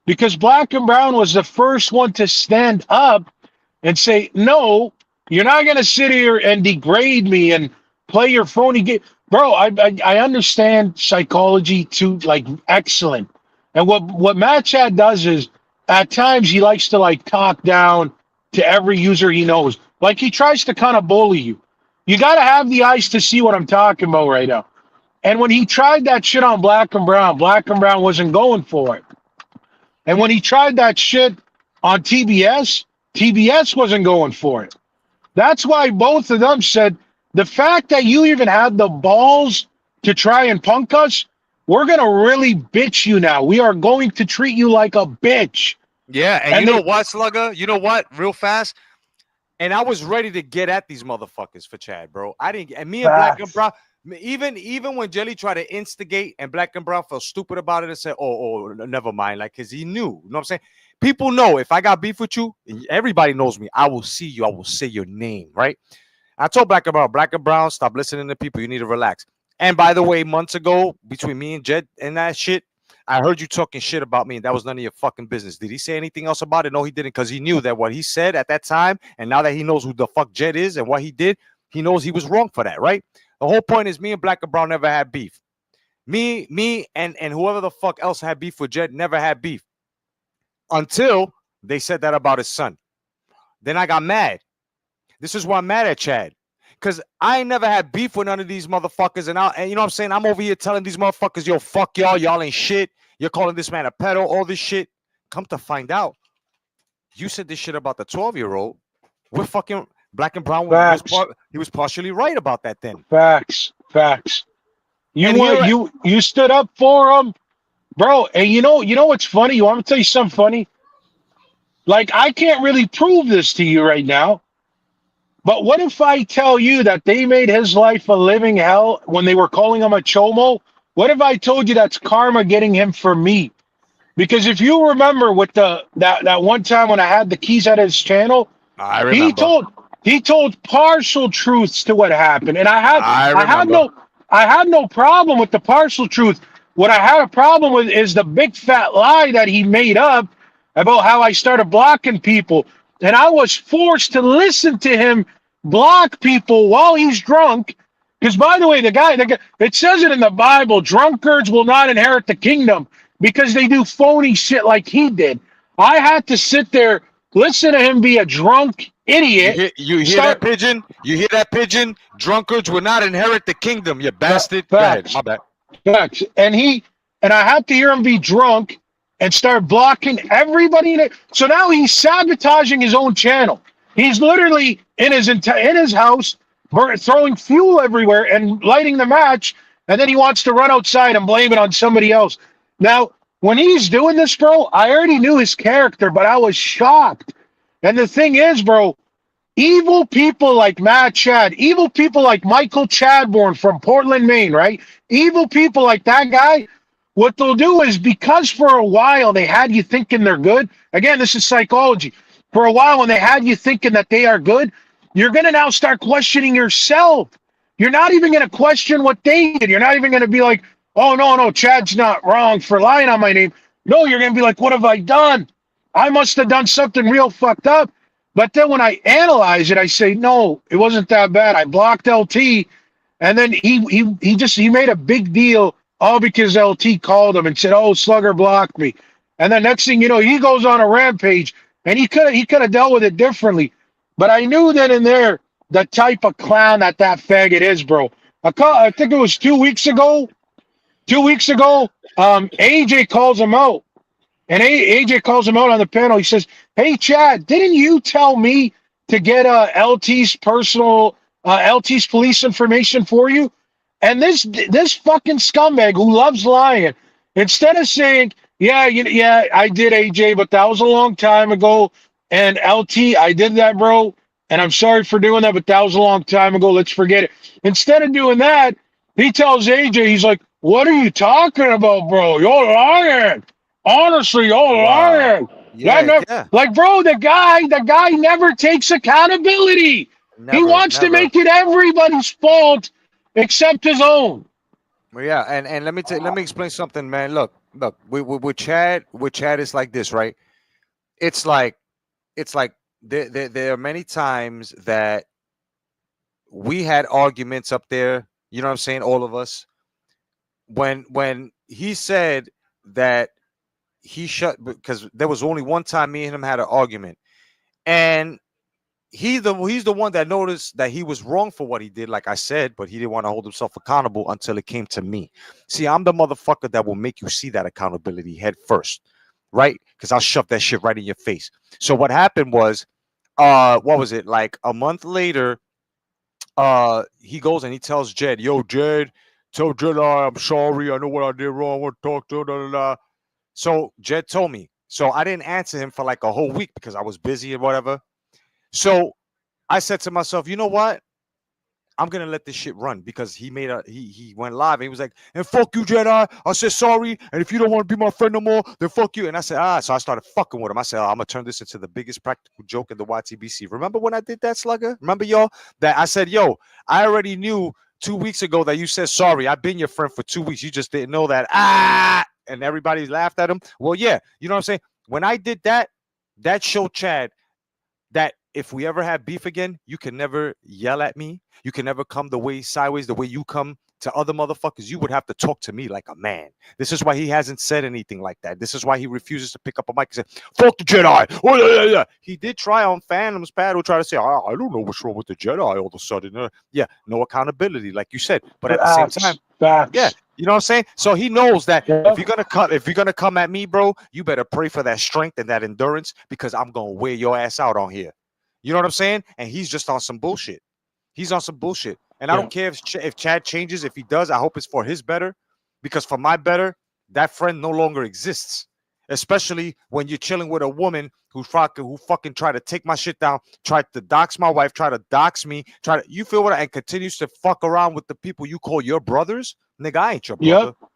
Because Black and Brown was the first one to stand up and say, no, you're not going to sit here and degrade me and play your phony game. Bro, I understand psychology too, like, excellent. And what Matt Chad does is, at times, he likes to, like, talk down to every user he knows. Like, he tries to kind of bully you. You got to have the eyes to see what I'm talking about right now. And when he tried that shit on Black and Brown wasn't going for it. And when he tried that shit on TBS wasn't going for it. That's why both of them said, the fact that you even had the balls to try and punk us, we're going to really bitch you now. We are going to treat you like a bitch. Yeah, and you know what, Slugger? You know what? Real fast. And I was ready to get at these motherfuckers for Chad, bro. I didn't. And me and Black and Brown, even when Jelly tried to instigate and Black and Brown felt stupid about it and said, oh, never mind. Like, because he knew. You know what I'm saying? People know if I got beef with you, everybody knows me. I will see you. I will say your name, right? I told Black and Brown, stop listening to people. You need to relax. And by the way, months ago, between me and Jed and that shit, I heard you talking shit about me, and that was none of your fucking business. Did he say anything else about it? No, he didn't, because he knew that what he said at that time, and now that he knows who the fuck Jed is and what he did, he knows he was wrong for that, right? The whole point is me and Black and Brown never had beef. Me and whoever the fuck else had beef with Jed never had beef until they said that about his son. Then I got mad. This is why I'm mad at Chad. Because I ain't never had beef with none of these motherfuckers. And you know what I'm saying? I'm over here telling these motherfuckers, yo, fuck y'all. Y'all ain't shit. You're calling this man a pedo, all this shit. Come to find out, you said this shit about the 12-year-old. We're fucking Black and Brown. He was partially right about that then. Facts. You stood up for him, bro. And you know what's funny? You want me to tell you something funny? Like, I can't really prove this to you right now. But what if I tell you that they made his life a living hell when they were calling him a chomo? What if I told you that's karma getting him for me? Because if you remember with that one time when I had the keys at his channel, I remember. He told partial truths to what happened. And I had no problem with the partial truth. What I had a problem with is the big fat lie that he made up about how I started blocking people. And I was forced to listen to him block people while he's drunk. Because, by the way, the guy, it says it in the Bible, drunkards will not inherit the kingdom because they do phony shit like he did. I had to sit there, listen to him be a drunk idiot. You hear that pigeon? You hear that pigeon? Drunkards will not inherit the kingdom, you bastard. Go ahead, my bad. Facts. And I had to hear him be drunk and start blocking everybody. So now he's sabotaging his own channel. He's literally in his house, throwing fuel everywhere and lighting the match, and then he wants to run outside and blame it on somebody else. Now, when he's doing this, bro, I already knew his character, but I was shocked. And the thing is, bro, evil people like Matt Chad, evil people like Michael Chadbourne from Portland, Maine, right? Evil people like that guy, what they'll do is, because for a while they had you thinking they're good. Again, this is psychology. For a while, when they had you thinking that they are good, you're going to now start questioning yourself. You're not even going to question what they did. You're not even going to be like, oh, no, Chad's not wrong for lying on my name. No, you're going to be like, what have I done? I must have done something real fucked up. But then when I analyze it, I say, no, it wasn't that bad. I blocked LT. And then he made a big deal all because LT called him and said, oh, Slugger blocked me. And then next thing you know, he goes on a rampage, and he could have dealt with it differently. But I knew then and there the type of clown that faggot is, bro. I think it was 2 weeks ago. 2 weeks ago, AJ calls him out. And AJ calls him out on the panel. He says, hey, Chad, didn't you tell me to get LT's police information for you? And this fucking scumbag who loves lying, instead of saying, yeah, I did, AJ, but that was a long time ago. And LT, I did that, bro. And I'm sorry for doing that, but that was a long time ago. Let's forget it. Instead of doing that, he tells AJ, he's like, what are you talking about, bro? You're lying. Honestly, you're lying. Yeah. Like, bro, the guy never takes accountability. He wants to make it everybody's fault except his own. Well, yeah, and let me explain something, man. Look, with Chad, it's like this, right? It's like there are many times that we had arguments up there. You know what I'm saying? All of us. When he said that he shut, because there was only one time me and him had an argument, and he's the one that noticed that he was wrong for what he did, like I said, but he didn't want to hold himself accountable until it came to me. See, I'm the motherfucker that will make you see that accountability head first, right? Because I'll shove that shit right in your face. So what happened was, what was it, like a month later, he goes and he tells Jed, yo, Jed, tell Jedi I'm sorry, I know what I did wrong, I want to talk to her. So Jed told me. So I didn't answer him for like a whole week because I was busy and whatever. So I said to myself, you know what? I'm gonna let this shit run, because he went live and he was like, and fuck you, Jedi. I said sorry, and if you don't want to be my friend no more, then fuck you. And I said, so I started fucking with him. I said, I'm gonna turn this into the biggest practical joke in the YTBC. Remember when I did that, Slugger? Remember, y'all? That I said, yo, I already knew 2 weeks ago that you said sorry. I've been your friend for 2 weeks. You just didn't know that. And everybody laughed at him. Well, yeah, you know what I'm saying? When I did that, that showed Chad that if we ever have beef again, you can never yell at me. You can never come sideways the way you come to other motherfuckers. You would have to talk to me like a man. This is why he hasn't said anything like that. This is why he refuses to pick up a mic and say, fuck the Jedi. Oh, yeah. He did try on Phantom's pad to try to say, I don't know what's wrong with the Jedi all of a sudden. Yeah, no accountability, like you said. But at the same time, yeah, you know what I'm saying? So he knows that if you're gonna come at me, bro, you better pray for that strength and that endurance, because I'm gonna wear your ass out on here. You know what I'm saying? And he's just on some bullshit. He's on some bullshit. And I don't care if Chad changes. If he does, I hope it's for his better, because for my better, that friend no longer exists. Especially when you're chilling with a woman who fucking tried to take my shit down, tried to dox my wife, tried to dox me, you feel what? And continues to fuck around with the people you call your brothers. Nigga, I ain't your brother. Yep.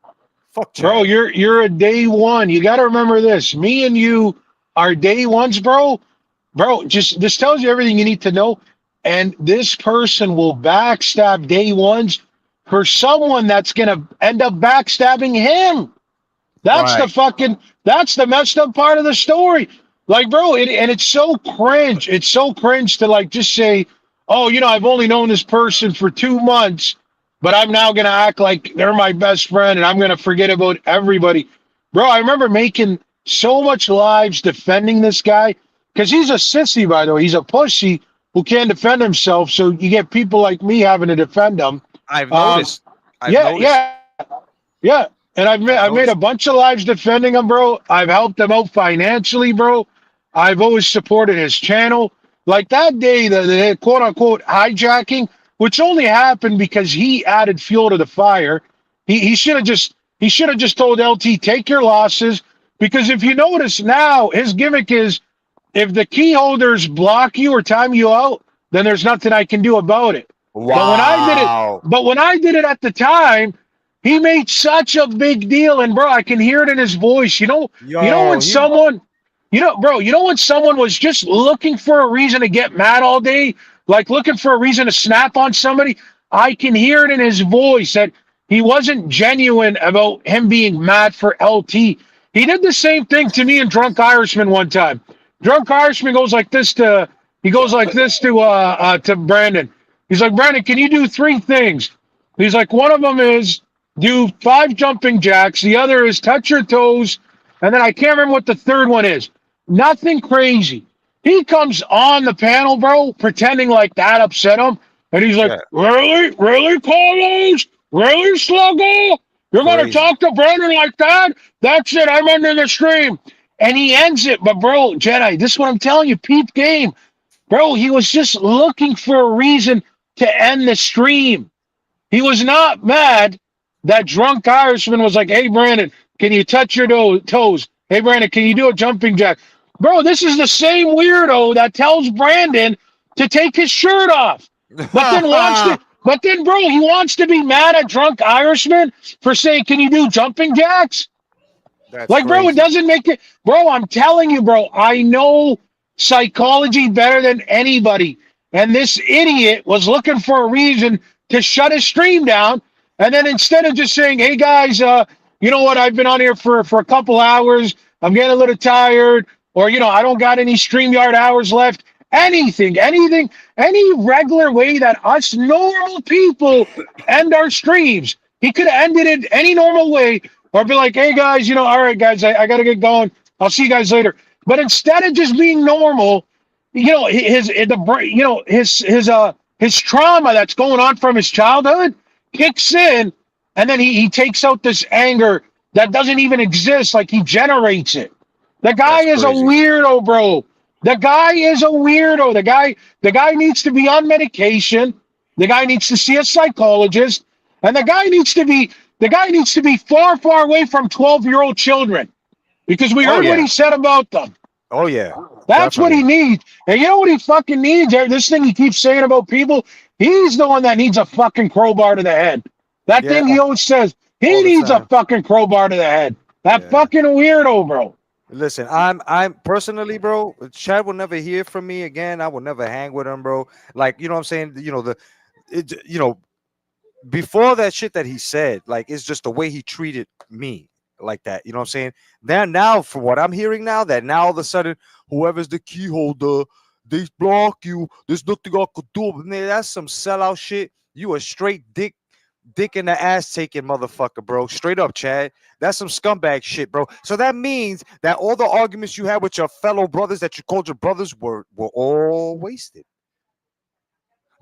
Fuck Chad. Bro, you're a day one. You got to remember this. Me and you are day ones, bro. Bro, just this tells you everything you need to know. And this person will backstab day ones for someone that's going to end up backstabbing him. That's right. That's the messed up part of the story. Like, bro, and it's so cringe. It's so cringe to like just say, oh, you know, I've only known this person for 2 months, but I'm now going to act like they're my best friend and I'm going to forget about everybody. Bro, I remember making so much lives defending this guy, because he's a sissy, by the way. He's a pussy who can't defend himself. So you get people like me having to defend him. I've noticed. Yeah. And I've made a bunch of lives defending him, bro. I've helped him out financially, bro. I've always supported his channel. Like that day, the quote unquote hijacking, which only happened because he added fuel to the fire. He should have just told LT, take your losses. Because if you notice now, his gimmick is, if the key holders block you or time you out, then there's nothing I can do about it. Wow. But when I did it at the time, he made such a big deal, and bro, I can hear it in his voice. You know when someone was just looking for a reason to get mad all day, like looking for a reason to snap on somebody, I can hear it in his voice that he wasn't genuine about him being mad for LT. He did the same thing to me and Drunk Irishman one time. Drunk Irishman goes like this to Brandon. He's like, Brandon, can you do 3 things? He's like, one of them is do 5 jumping jacks. The other is touch your toes. And then I can't remember what the third one is. Nothing crazy. He comes on the panel, bro, pretending like that upset him. And he's like, Really? Really, Carlos? Really, Slugger? You're going to talk to Brandon like that? That's it. I'm ending the stream. And he ends it. But, bro, Jedi, this is what I'm telling you. Peep game. Bro, he was just looking for a reason to end the stream. He was not mad that Drunk Irishman was like, hey, Brandon, can you touch your toes? Hey, Brandon, can you do a jumping jack? Bro, this is the same weirdo that tells Brandon to take his shirt off. But then, bro, he wants to be mad at Drunk Irishman for saying, can you do jumping jacks? That's like, crazy. Bro, it doesn't make it. Bro, I'm telling you, bro, I know psychology better than anybody. And this idiot was looking for a reason to shut his stream down. And then instead of just saying, hey, guys, you know what? I've been on here for a couple hours. I'm getting a little tired. Or, I don't got any StreamYard hours left. anything, any regular way that us normal people end our streams. He could have ended it any normal way, or be like, "Hey guys, all right guys, I gotta get going. I'll see you guys later." But instead of just being normal, his trauma that's going on from his childhood kicks in, and then he takes out this anger that doesn't even exist, like he generates it. The guy is a weirdo, bro. The guy is a weirdo. The guy needs to be on medication. The guy needs to see a psychologist, and the guy needs to be far, far away from 12-year-old children, because we heard what he said about them. Oh yeah, that's what he needs. And you know what he fucking needs? This thing he keeps saying about people. He's the one that needs a fucking crowbar to the head. That thing he always says. He needs a fucking crowbar to the head. That fucking weirdo, bro. Listen, I'm personally, bro. Chad will never hear from me again. I will never hang with him, bro. Like, you know what I'm saying? Before that shit that he said, like, it's just the way he treated me, like that. You know what I'm saying? Now, for what I'm hearing now, that now all of a sudden, whoever's the key holder, they block you. There's nothing I could do. Man, that's some sellout shit. You a straight dick in the ass taking motherfucker, bro. Straight up, Chad. That's some scumbag shit, bro. So that means that all the arguments you had with your fellow brothers that you called your brothers were all wasted.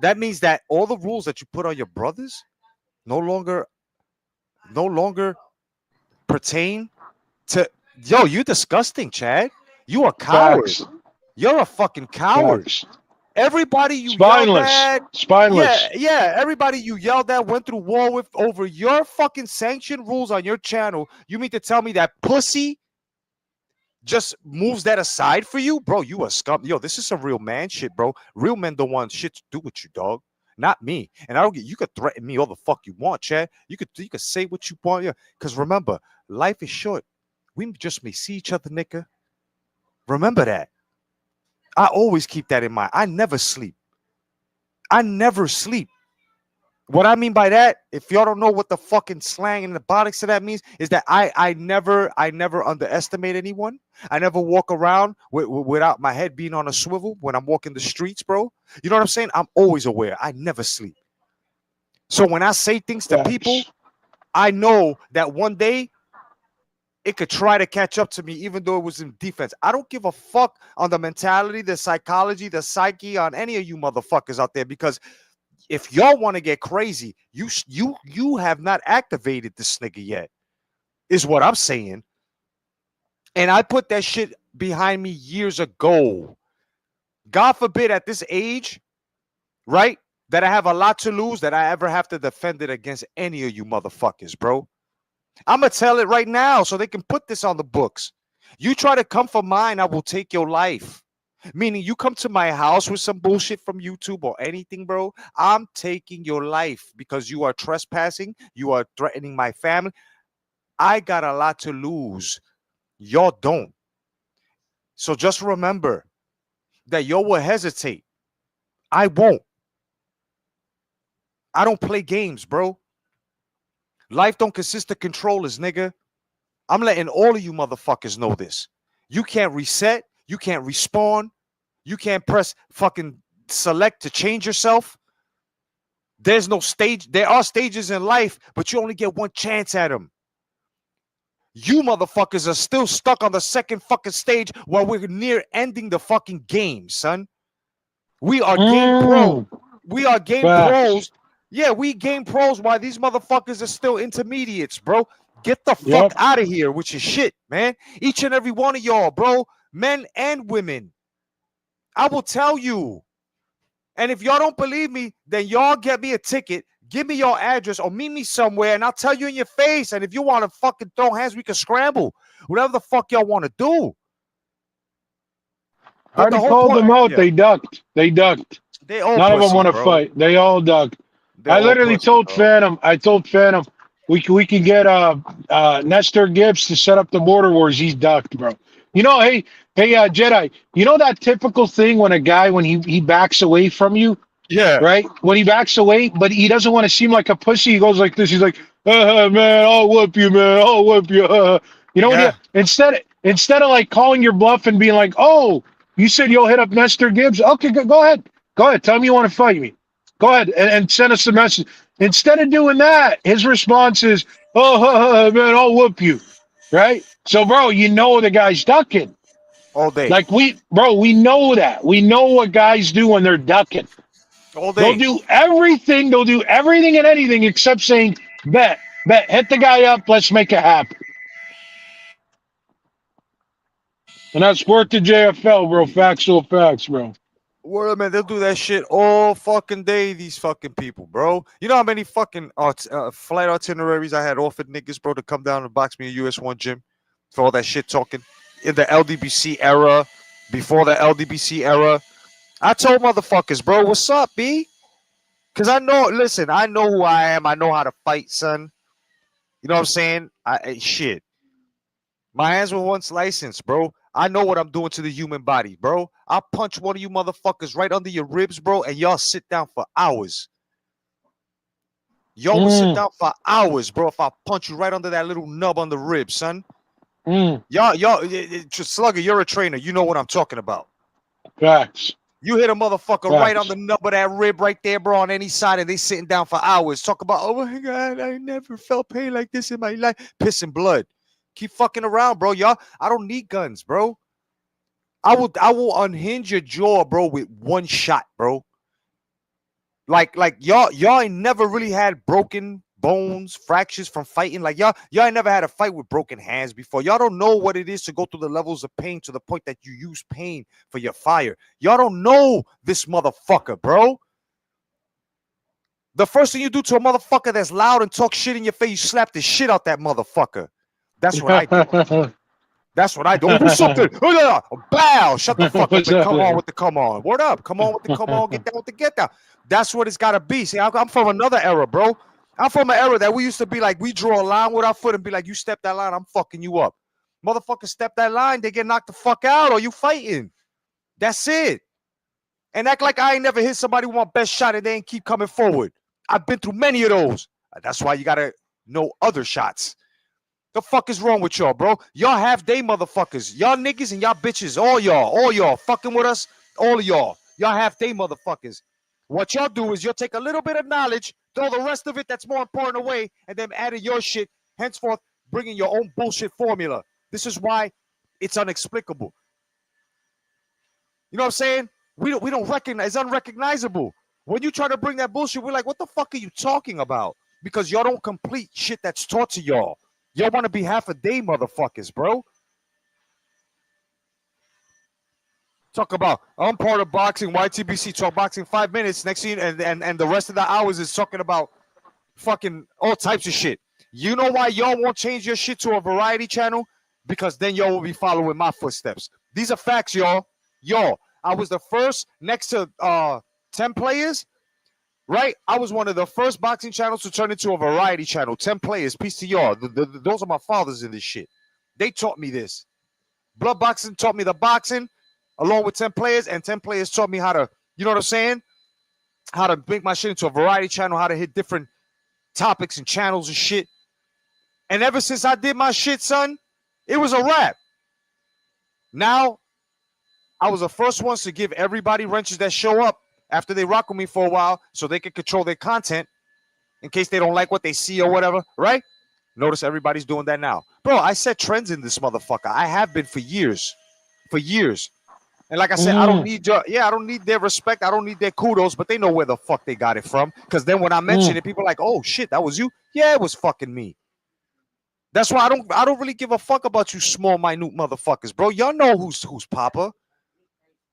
That means that all the rules that you put on your brothers no longer pertain to you disgusting, Chad. You a coward. Facts. You're a fucking coward. Facts. Everybody you spineless. yelled at, spineless. Yeah. Everybody you yelled at, went through war with over your fucking sanctioned rules on your channel. You mean to tell me that pussy just moves that aside for you, bro? You a scum. Yo, this is some real man shit, bro. Real men don't want shit to do with you, dog. Not me. And I don't get. You could threaten me all the fuck you want, Chad. You could say what you want, yeah. Because remember, life is short. We just may see each other, nigga. Remember that. I always keep that in mind. I never sleep. I never sleep. What I mean by that, if y'all don't know what the fucking slang and the bonics of that means, is that I never underestimate anyone. I never walk around without my head being on a swivel when I'm walking the streets, bro. You know what I'm saying? I'm always aware. I never sleep. So when I say things to people, I know that one day it could try to catch up to me, even though it was in defense. I don't give a fuck on the mentality, the psychology, the psyche on any of you motherfuckers out there, because if y'all want to get crazy, you have not activated this nigga yet, is what I'm saying. And I put that shit behind me years ago. God forbid at this age, right, that I have a lot to lose, that I ever have to defend it against any of you motherfuckers, bro. I'm going to tell it right now so they can put this on the books. You try to come for mine, I will take your life. Meaning you come to my house with some bullshit from YouTube or anything, bro, I'm taking your life because you are trespassing. You are threatening my family. I got a lot to lose. Y'all don't. So just remember that y'all will hesitate. I won't. I don't play games, bro. Life don't consist of controllers, nigga. I'm letting all of you motherfuckers know this. You can't reset. You can't respawn. You can't press fucking select to change yourself. There's no stage. There are stages in life, but you only get one chance at them. You motherfuckers are still stuck on the second fucking stage while we're near ending the fucking game, son. We are game pro. We are game pros. Yeah, we game pros while these motherfuckers are still intermediates, bro. Get the fuck out of here with your shit, man. Each and every one of y'all, bro. Men and women. I will tell you. And if y'all don't believe me, then y'all get me a ticket. Give me your address or meet me somewhere and I'll tell you in your face. And if you want to fucking throw hands, we can scramble. Whatever the fuck y'all want to do. I already called them out. They ducked. They ducked. They all None of them want to fight. They all ducked. I literally told Phantom. I told Phantom we can get Nestor Gibbs to set up the border wars. He's ducked, bro. You know, hey, Jedi. You know that typical thing when a guy when he backs away from you. Yeah. Right. When he backs away, but he doesn't want to seem like a pussy. He goes like this. He's like, man, I'll whoop you, man. I'll whoop you. You know, instead of like calling your bluff and being like, oh, You said you'll hit up Nestor Gibbs. Okay, go ahead. Go ahead. Tell me you want to fight me. Go ahead and send us a message. Instead of doing that, his response is, "Oh, man, I'll whoop you." Right? So, bro, you know the guy's ducking. All day. Like we know that. We know what guys do when they're ducking. All They'll day. do everything. They'll do everything and anything except saying, bet, hit the guy up. Let's make it happen. And that's worth the JFL, bro. Factual facts, bro. Word, man, they'll do that shit all fucking day, these fucking people, bro. You know how many fucking flight itineraries I had offered niggas, bro, to come down and box me in US1 gym for all that shit talking in the LDBC era, before the LDBC era. I told motherfuckers, bro, what's up, B? Because I know, listen, I know who I am. I know how to fight, son. You know what I'm saying? Shit. My hands were once licensed, bro. I know what I'm doing to the human body, bro. I'll punch one of you motherfuckers right under your ribs, bro, and y'all sit down for hours. Y'all will sit down for hours, bro, if I punch you right under that little nub on the rib, son. Y'all, Slugger, you're a trainer. You know what I'm talking about. Facts. You hit a motherfucker right on the nub of that rib right there, bro, on any side, and they sitting down for hours. Talk about, oh my God, I never felt pain like this in my life. Pissing blood. Keep fucking around, bro. Y'all, I don't need guns, bro. I will unhinge your jaw, bro, with one shot, bro. Like y'all ain't never really had broken bones, fractures from fighting. Like y'all ain't never had a fight with broken hands before. Y'all don't know what it is to go through the levels of pain to the point that you use pain for your fire. Y'all don't know this motherfucker, bro. The first thing you do to a motherfucker that's loud and talk shit in your face, you slap the shit out that motherfucker. That's what I do. That's what I do. Oh, what's up there? Bow. Shut the fuck up and come on with the come on. Word up. Come on with the come on. Get down with the get down. That's what it's got to be. See, I'm from another era, bro. I'm from an era that we used to be like, we draw a line with our foot and be like, you step that line, I'm fucking you up. Motherfuckers step that line, they get knocked the fuck out or you fighting. That's it. And act like I ain't never hit somebody with my best shot and they ain't keep coming forward. I've been through many of those. That's why you got to know other shots. The fuck is wrong with y'all, bro? Y'all half-day motherfuckers. Y'all niggas and y'all bitches. All y'all fucking with us. All of y'all. Y'all half-day motherfuckers. What y'all do is you'll take a little bit of knowledge, throw the rest of it that's more important away, and then add your shit, henceforth bringing your own bullshit formula. This is why it's inexplicable. You know what I'm saying? We don't recognize. It's unrecognizable. When you try to bring that bullshit, we're like, what the fuck are you talking about? Because y'all don't complete shit that's taught to y'all. Y'all want to be half a day motherfuckers, bro. Talk about, I'm part of boxing, YTBC, talk boxing 5 minutes. Next thing, and the rest of the hours is talking about fucking all types of shit. You know why y'all won't change your shit to a variety channel? Because then y'all will be following my footsteps. These are facts, y'all. Y'all, I was the first next to 10 players. Right? I was one of the first boxing channels to turn into a variety channel. 10 players. Peace to y'all. Those are my fathers in this shit. They taught me this. Blood boxing taught me the boxing along with 10 players. And 10 players taught me how to, you know what I'm saying? How to make my shit into a variety channel. How to hit different topics and channels and shit. And ever since I did my shit, son, it was a wrap. Now, I was the first ones to give everybody wrenches that show up after they rock with me for a while so they can control their content in case they don't like what they see or whatever, right? Notice everybody's doing that now. Bro, I set trends in this motherfucker. I have been for years. For years. And like I said, I don't need I don't need their respect. I don't need their kudos, but they know where the fuck they got it from. Because then when I mention it, people are like, oh shit, that was you? Yeah, it was fucking me. That's why I don't really give a fuck about you small, minute motherfuckers, bro. Y'all know who's Papa.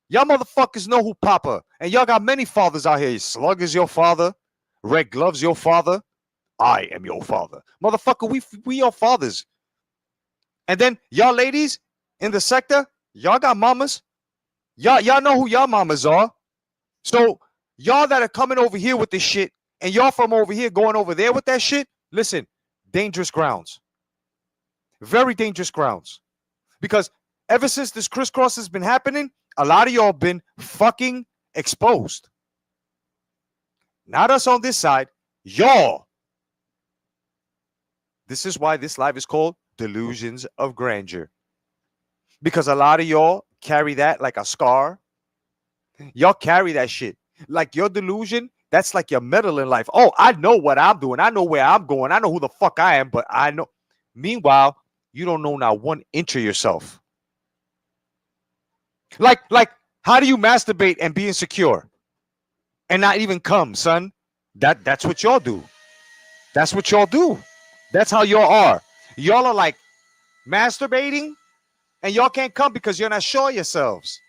Y'all motherfuckers know who Papa. And y'all got many fathers out here. Slug is your father. Red Glove's your father. I am your father. Motherfucker, we your fathers. And then y'all ladies in the sector, y'all got mamas. Y'all know who y'all mamas are. So y'all that are coming over here with this shit and y'all from over here going over there with that shit, listen, dangerous grounds. Very dangerous grounds. Because ever since this crisscross has been happening, a lot of y'all been fucking exposed. Not us on this side, y'all. This is why this live is called Delusions of Grandeur. Because a lot of y'all carry that like a scar. Y'all carry that shit. Like your delusion, that's like your medal in life. Oh, I know what I'm doing. I know where I'm going. I know who the fuck I am, but I know. Meanwhile, you don't know not 1 inch of yourself. Like, how do you masturbate and be insecure and not even come, son? That's what y'all do. That's what y'all do. That's how y'all are. Y'all are like masturbating and y'all can't come because you're not sure yourselves.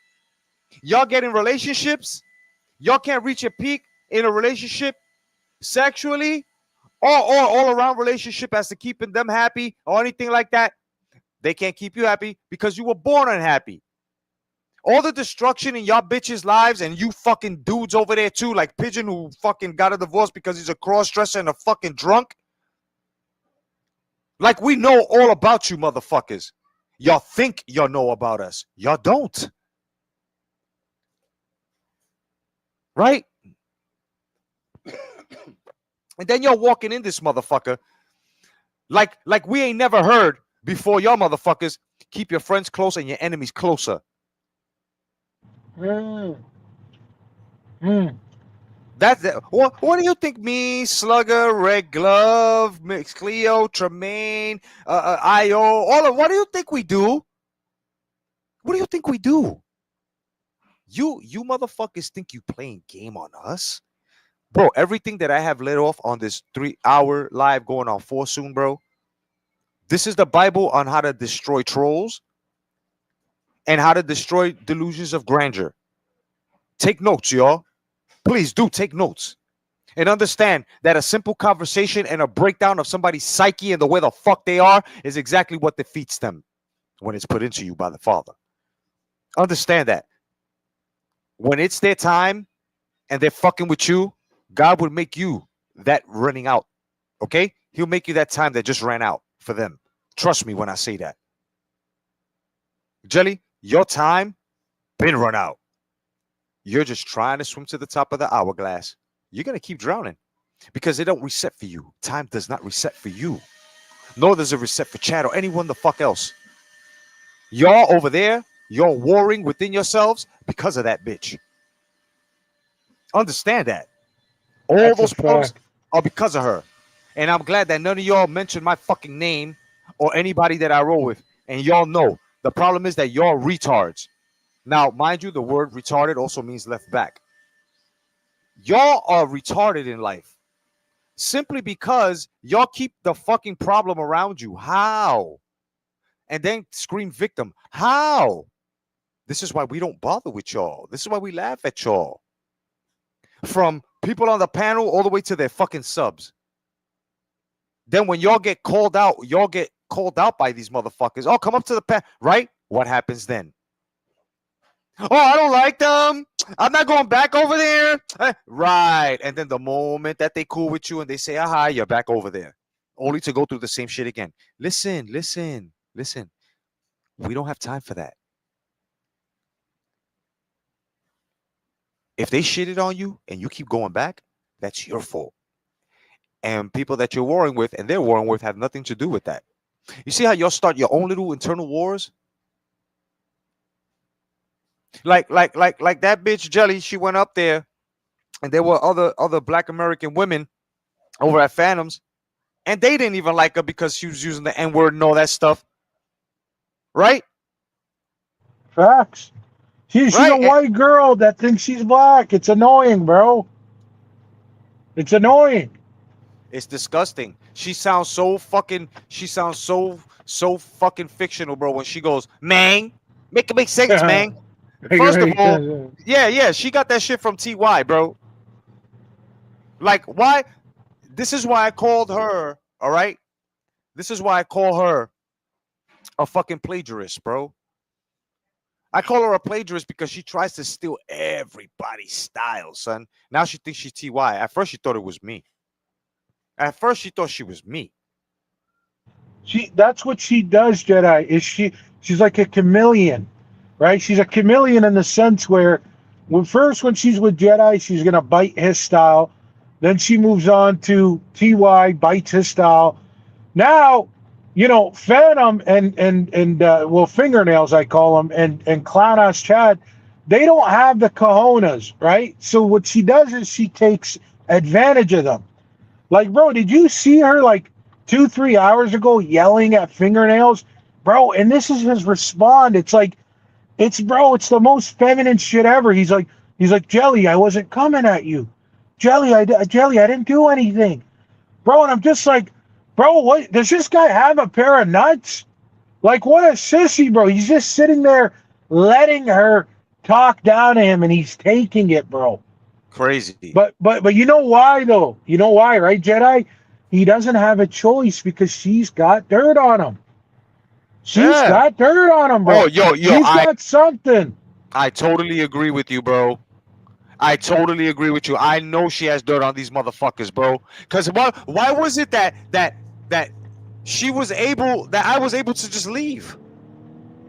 Y'all get in relationships. Y'all can't reach a peak in a relationship sexually or all around relationship as to keeping them happy or anything like that. They can't keep you happy because you were born unhappy. All the destruction in y'all bitches' lives and you fucking dudes over there too, like Pigeon who fucking got a divorce because he's a cross-dresser and a fucking drunk. Like we know all about you motherfuckers. Y'all think y'all know about us. Y'all don't. Right? And then y'all walking in this motherfucker like we ain't never heard before. Y'all motherfuckers keep your friends close and your enemies closer. That's it. What do you think me, Slugger, Red Glove, Mix Cleo, Tremaine, IO, all of what do you think we do? What do you think we do? You motherfuckers think you playing game on us? Bro, everything that I have let off on this 3-hour live going on 4 soon, bro. This is the Bible on how to destroy trolls and how to destroy delusions of grandeur. Take notes, y'all. Please do take notes. And understand that a simple conversation and a breakdown of somebody's psyche and the way the fuck they are is exactly what defeats them when it's put into you by the Father. Understand that. When it's their time and they're fucking with you, God would make you that running out. Okay? He'll make you that time that just ran out for them. Trust me when I say that. Jelly, your time been run out. You're just trying to swim to the top of the hourglass. You're going to keep drowning because it don't reset for you. Time does not reset for you. Nor does it reset for Chad or anyone the fuck else. Y'all over there, you're warring within yourselves because of that bitch. Understand that. All That's those a problems fact. are because of her. And I'm glad that none of y'all mentioned my fucking name or anybody that I roll with. And y'all know the problem is that y'all retards. Now, mind you, the word retarded also means left back. Y'all are retarded in life simply because y'all keep the fucking problem around you. How? And then scream victim. How? This is why we don't bother with y'all. This is why we laugh at y'all. From people on the panel all the way to their fucking subs. Then when y'all get called out by these motherfuckers. Oh, come up to the panel, right? What happens then? Oh, I don't like them. I'm not going back over there. Right. And then the moment that they cool with you and they say, aha, you're back over there. Only to go through the same shit again. Listen. We don't have time for that. If they shitted on you and you keep going back, that's your fault. And people that you're warring with and they're warring with have nothing to do with that. You see how y'all start your own little internal wars? Like that bitch Jelly, she went up there and there were other Black American women over at Phantoms and they didn't even like her because she was using the N-word and all that stuff. Right? Facts. She's a white girl that thinks she's black. It's annoying, bro. It's annoying. It's disgusting. She sounds so fucking fictional, bro, when she goes, man. Make it make sense, man. First of all, yeah, she got that shit from TY, bro. Like, why? This is why I called her, all right? This is why I call her a fucking plagiarist, bro. I call her a plagiarist because she tries to steal everybody's style, son. Now she thinks she's TY. At first, she thought it was me. At first, she thought she was me. That's what she does, Jedi. She's like a chameleon, right? She's a chameleon in the sense where when she's with Jedi, she's gonna bite his style. Then she moves on to TY, bites his style. Now you know, Phantom and well, fingernails I call them, and Clown Ass Chad, they don't have the cojones, right? So what she does is she takes advantage of them. Like, bro, did you see her like 2-3 hours ago yelling at fingernails, bro? And this is his respond. It's like, it's bro, it's the most feminine shit ever. He's like, Jelly, I wasn't coming at you. Jelly, I didn't do anything, bro. And I'm just like, bro, what does this guy have a pair of nuts? Like, what a sissy, bro. He's just sitting there letting her talk down to him, and he's taking it, bro. Crazy. But you know why though? You know why, right, Jedi? He doesn't have a choice because she's got dirt on him. She's got dirt on him, bro. Oh, yo, She's got something. I totally agree with you, bro. I totally agree with you. I know she has dirt on these motherfuckers, bro. Cause why was it that she was able, that I was able to just leave?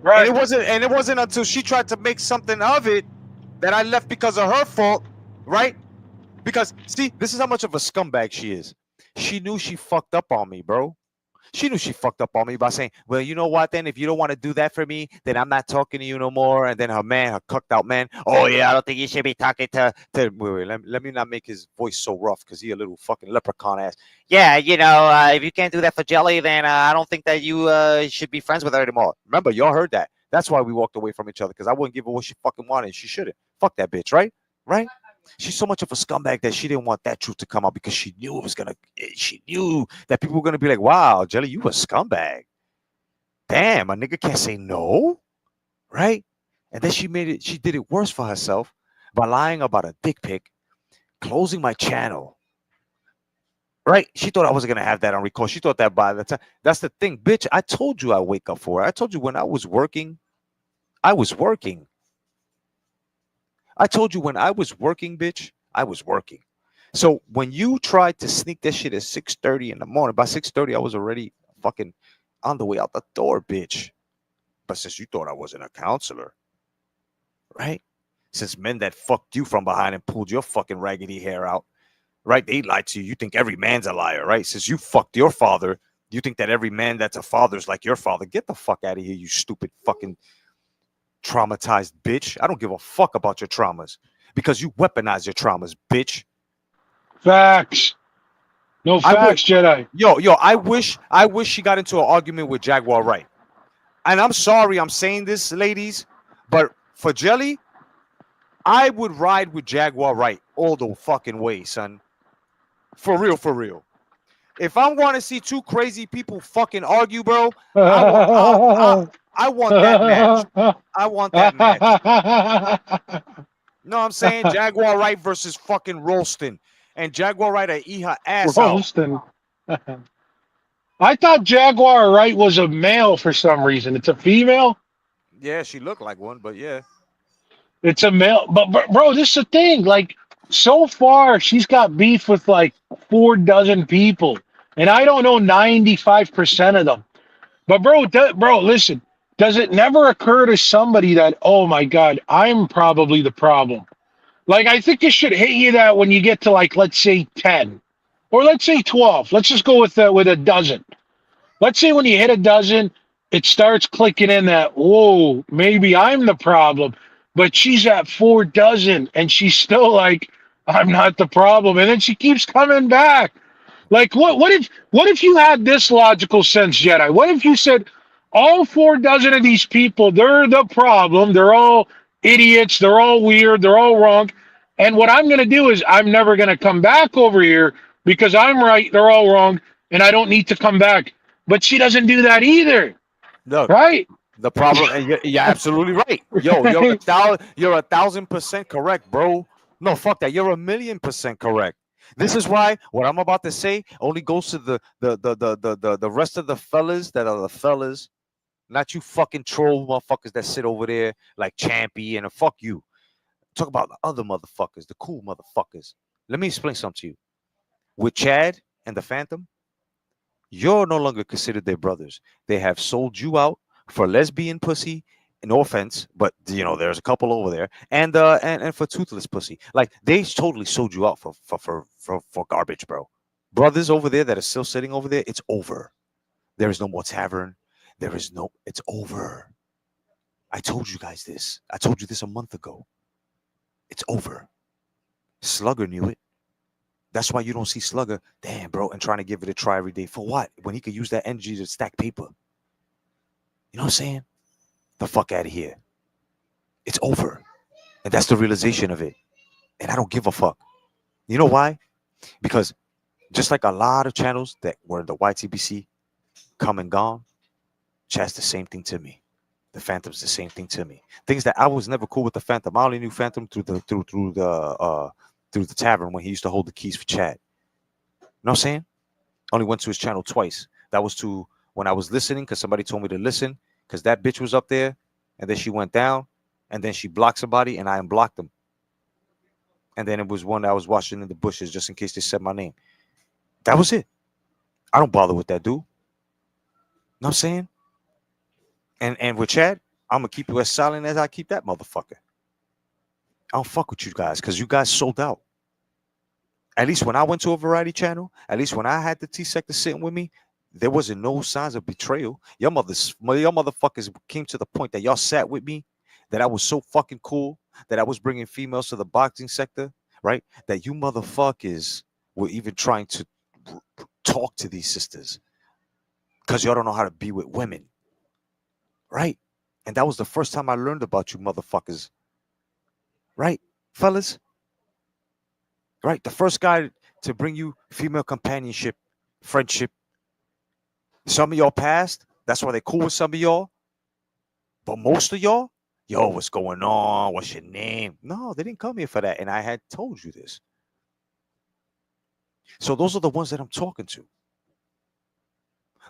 Right. And it wasn't until she tried to make something of it that I left because of her fault, right? Because see, this is how much of a scumbag she is. She knew she fucked up on me, bro. She knew she fucked up on me by saying, well, you know what, then if you don't want to do that for me, then I'm not talking to you no more. And then her cucked out man, oh yeah, I don't think you should be talking to wait, let me not make his voice so rough because he a little fucking leprechaun ass. Yeah, you know, if you can't do that for Jelly, then I don't think that you should be friends with her anymore. Remember, y'all heard that. That's why we walked away from each other, because I wouldn't give her what she fucking wanted. She shouldn't. Fuck that bitch, right? Right? She's so much of a scumbag that she didn't want that truth to come out, because she knew it was gonna. She knew that people were gonna be like, "Wow, Jelly, you a scumbag. Damn, a nigga can't say no, right?" And then she made it. She did it worse for herself by lying about a dick pic, closing my channel. Right? She thought I wasn't gonna have that on record. She thought that by the time. That's the thing, bitch. I told you I wake up for it. I told you when I was working, I was working. I told you when I was working, bitch, I was working. So when you tried to sneak that shit at 6:30 in the morning, by 6:30, I was already fucking on the way out the door, bitch. But since you thought I wasn't a counselor, right? Since men that fucked you from behind and pulled your fucking raggedy hair out, right? They lied to you. You think every man's a liar, right? Since you fucked your father, you think that every man that's a father is like your father. Get the fuck out of here, you stupid fucking traumatized bitch. I don't give a fuck about your traumas, because you weaponize your traumas, bitch. Facts. No facts, Jedi. Yo, I wish she got into an argument with Jaguar Wright. And I'm sorry I'm saying this, ladies, but for Jelly, I would ride with Jaguar Wright all the fucking way, son. For real, for real. If I'm going to see two crazy people fucking argue, bro, I want that match. I want that match. You know what I'm saying? Jaguar Wright versus fucking Rolston. And Jaguar Wright, I eat her ass Rolston. I thought Jaguar Wright was a male for some reason. It's a female? Yeah, she looked like one, but yeah. It's a male. But bro, this is the thing. Like, so far, she's got beef with like 4 dozen people. And I don't know 95% of them. But bro, listen. Does it never occur to somebody that, oh my God, I'm probably the problem? Like, I think it should hit you that when you get to, like, let's say 10 or let's say 12. Let's just go with a dozen. Let's say when you hit a dozen, it starts clicking in that, whoa, maybe I'm the problem. But she's at 4 dozen and she's still like, I'm not the problem. And then she keeps coming back. Like, what if you had this logical sense, Jedi? What if you said, all 4 dozen of these people, they're the problem. They're all idiots. They're all weird. They're all wrong. And what I'm going to do is I'm never going to come back over here because I'm right. They're all wrong. And I don't need to come back. But she doesn't do that either. No. Right? The problem, and you're absolutely right. Yo, you're 1,000% correct, bro. No, fuck that. You're 1,000,000% correct. This is why what I'm about to say only goes to the rest of the fellas that are the fellas. Not you fucking troll motherfuckers that sit over there like Champy and fuck you. Talk about the other motherfuckers, the cool motherfuckers. Let me explain something to you. With Chad and the Phantom, you're no longer considered their brothers. They have sold you out for lesbian pussy. No offense, but you know there's a couple over there, and for toothless pussy. Like they totally sold you out for garbage, bro. Brothers over there that are still sitting over there, it's over. There is no more tavern. There is no, it's over. I told you guys this. I told you this a month ago. It's over. Slugger knew it. That's why you don't see Slugger, damn, bro, and trying to give it a try every day. For what? When he could use that energy to stack paper. You know what I'm saying? The fuck out of here. It's over. And that's the realization of it. And I don't give a fuck. You know why? Because just like a lot of channels that were in the YTBC come and gone, Chat's the same thing to me. The Phantom's the same thing to me. Things that I was never cool with the Phantom. I only knew Phantom through the tavern when he used to hold the keys for Chad. You know what I'm saying? Only went to his channel twice. That was to when I was listening because somebody told me to listen because that bitch was up there and then she went down and then she blocked somebody and I unblocked them. And then it was one that I was watching in the bushes just in case they said my name. That was it. I don't bother with that dude. You know what I'm saying? And with Chad, I'm going to keep you as silent as I keep that motherfucker. I don't fuck with you guys because you guys sold out. At least when I went to a variety channel, at least when I had the T-Sector sitting with me, there wasn't no signs of betrayal. Your motherfuckers came to the point that y'all sat with me, that I was so fucking cool, that I was bringing females to the boxing sector, right? That you motherfuckers were even trying to talk to these sisters because y'all don't know how to be with women, right? And that was the first time I learned about you motherfuckers, right, fellas? Right? The first guy to bring you female companionship, friendship. Some of y'all passed. That's why they're cool with some of y'all. But most of y'all, yo, what's going on? What's your name? No, they didn't come here for that. And I had told you this. So those are the ones that I'm talking to.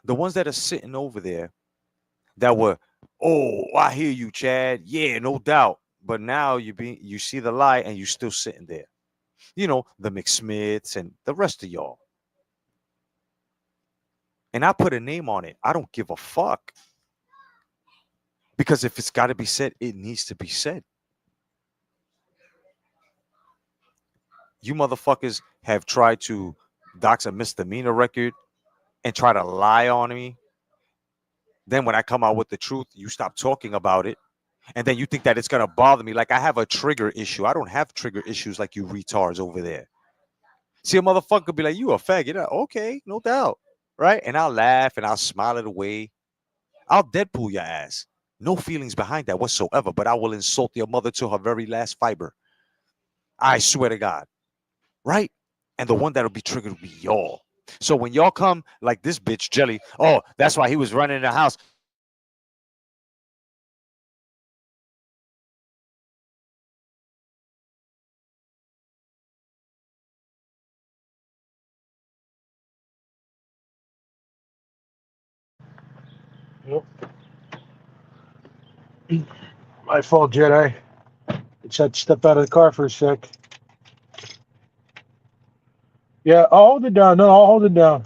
The ones that are sitting over there that were, oh, I hear you, Chad. Yeah, no doubt. But now you see the lie and you're still sitting there. You know, the McSmiths and the rest of y'all. And I put a name on it. I don't give a fuck. Because if it's got to be said, it needs to be said. You motherfuckers have tried to dox a misdemeanor record and try to lie on me. Then when I come out with the truth, you stop talking about it. And then you think that it's going to bother me. Like I have a trigger issue. I don't have trigger issues like you retards over there. See, a motherfucker be like, you a faggot. Okay, no doubt. Right? And I'll laugh and I'll smile it away. I'll Deadpool your ass. No feelings behind that whatsoever. But I will insult your mother to her very last fiber. I swear to God. Right? And the one that'll be triggered will be y'all. So when y'all come like this bitch, Jelly, oh, that's why he was running in the house. Yep. My fault, Jedi. Just had to step out of the car for a sec. Yeah, I'll hold it down. No, I'll hold it down.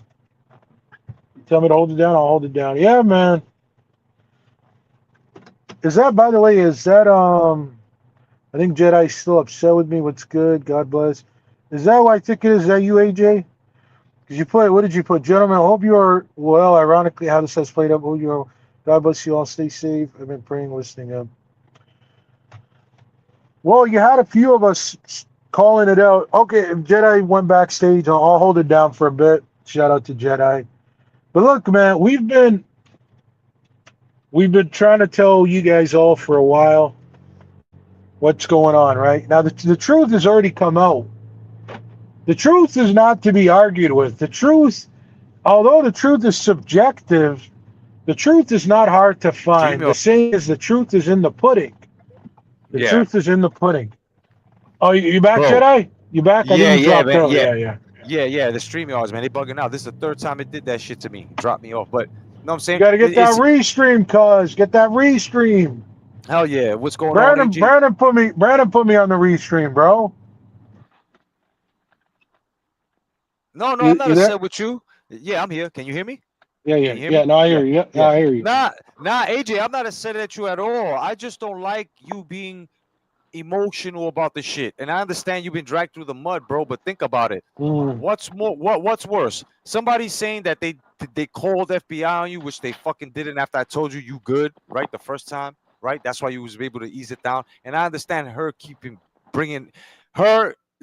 You tell me to hold it down, I'll hold it down. Yeah, man. Is that, by the way, I think Jedi's still upset with me. What's good? God bless. Is that why I think it is? Is that you, AJ? Did you put, what did you put? Gentlemen, I hope you are well. Ironically, how this has played up. Hope you are. God bless you all. Stay safe. I've been praying, listening up. Well, you had a few of us calling it out. Okay, if Jedi went backstage, I'll hold it down for a bit. Shout out to Jedi. But look, man, we've been trying to tell you guys all for a while what's going on, right? Now, the truth has already come out. The truth is not to be argued with. The truth, although the truth is subjective, the truth is not hard to find. The saying is the truth is in the pudding. The truth is in the pudding. Oh, you back, bro. Jedi? You back? I think you dropped man. out. Yeah. The StreamYards, man, they bugging out. This is the third time it did that shit to me. Dropped me off. But you know what I'm saying? You got to get that restream, cuz. Get that restream. Hell yeah. What's going on, AG? Brandon put me on the restream, bro. No, I'm not upset with you. Yeah, I'm here. Can you hear me? Yeah. No, I hear you. Yeah, I hear you. Nah, AJ, I'm not upset at you at all. I just don't like you being emotional about the shit. And I understand you've been dragged through the mud, bro, but think about it. Mm. What's worse? Somebody saying that they called FBI on you, which they fucking didn't after I told you good, right? The first time, right? That's why you was able to ease it down. And I understand her bringing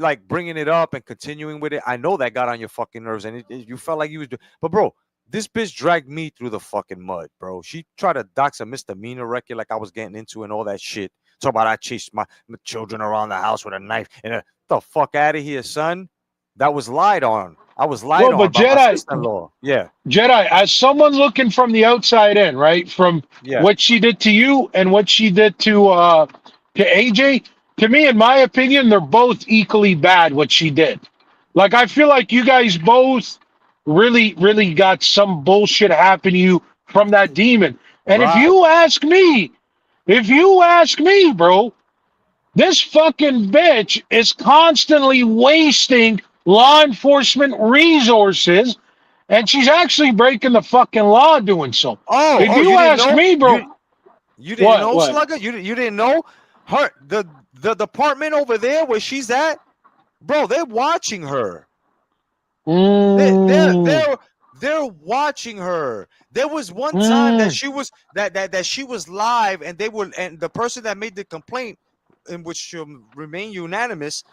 it up and continuing with it. I know that got on your fucking nerves, and you felt like you was. But bro, this bitch dragged me through the fucking mud, bro. She tried to dox a misdemeanor record like I was getting into and all that shit. Talk about I chased my children around the house with a knife. And the fuck out of here, son. That was lied on. I was lied on but by my Jedi, sister-in-law. Yeah. Jedi, as someone looking from the outside in, right, from what she did to you and what she did to AJ, to me, in my opinion, they're both equally bad. What she did, like, I feel like you guys both really, really got some bullshit happen to you from that demon. And if you ask me, bro, this fucking bitch is constantly wasting law enforcement resources, and she's actually breaking the fucking law doing so. If you ask me, bro, you didn't know, Slugger? You didn't know her the department over there where she's at, bro? They're watching her. They're watching her. There was one time that she was that she was live, and the person that made the complaint, in which remain unanimous,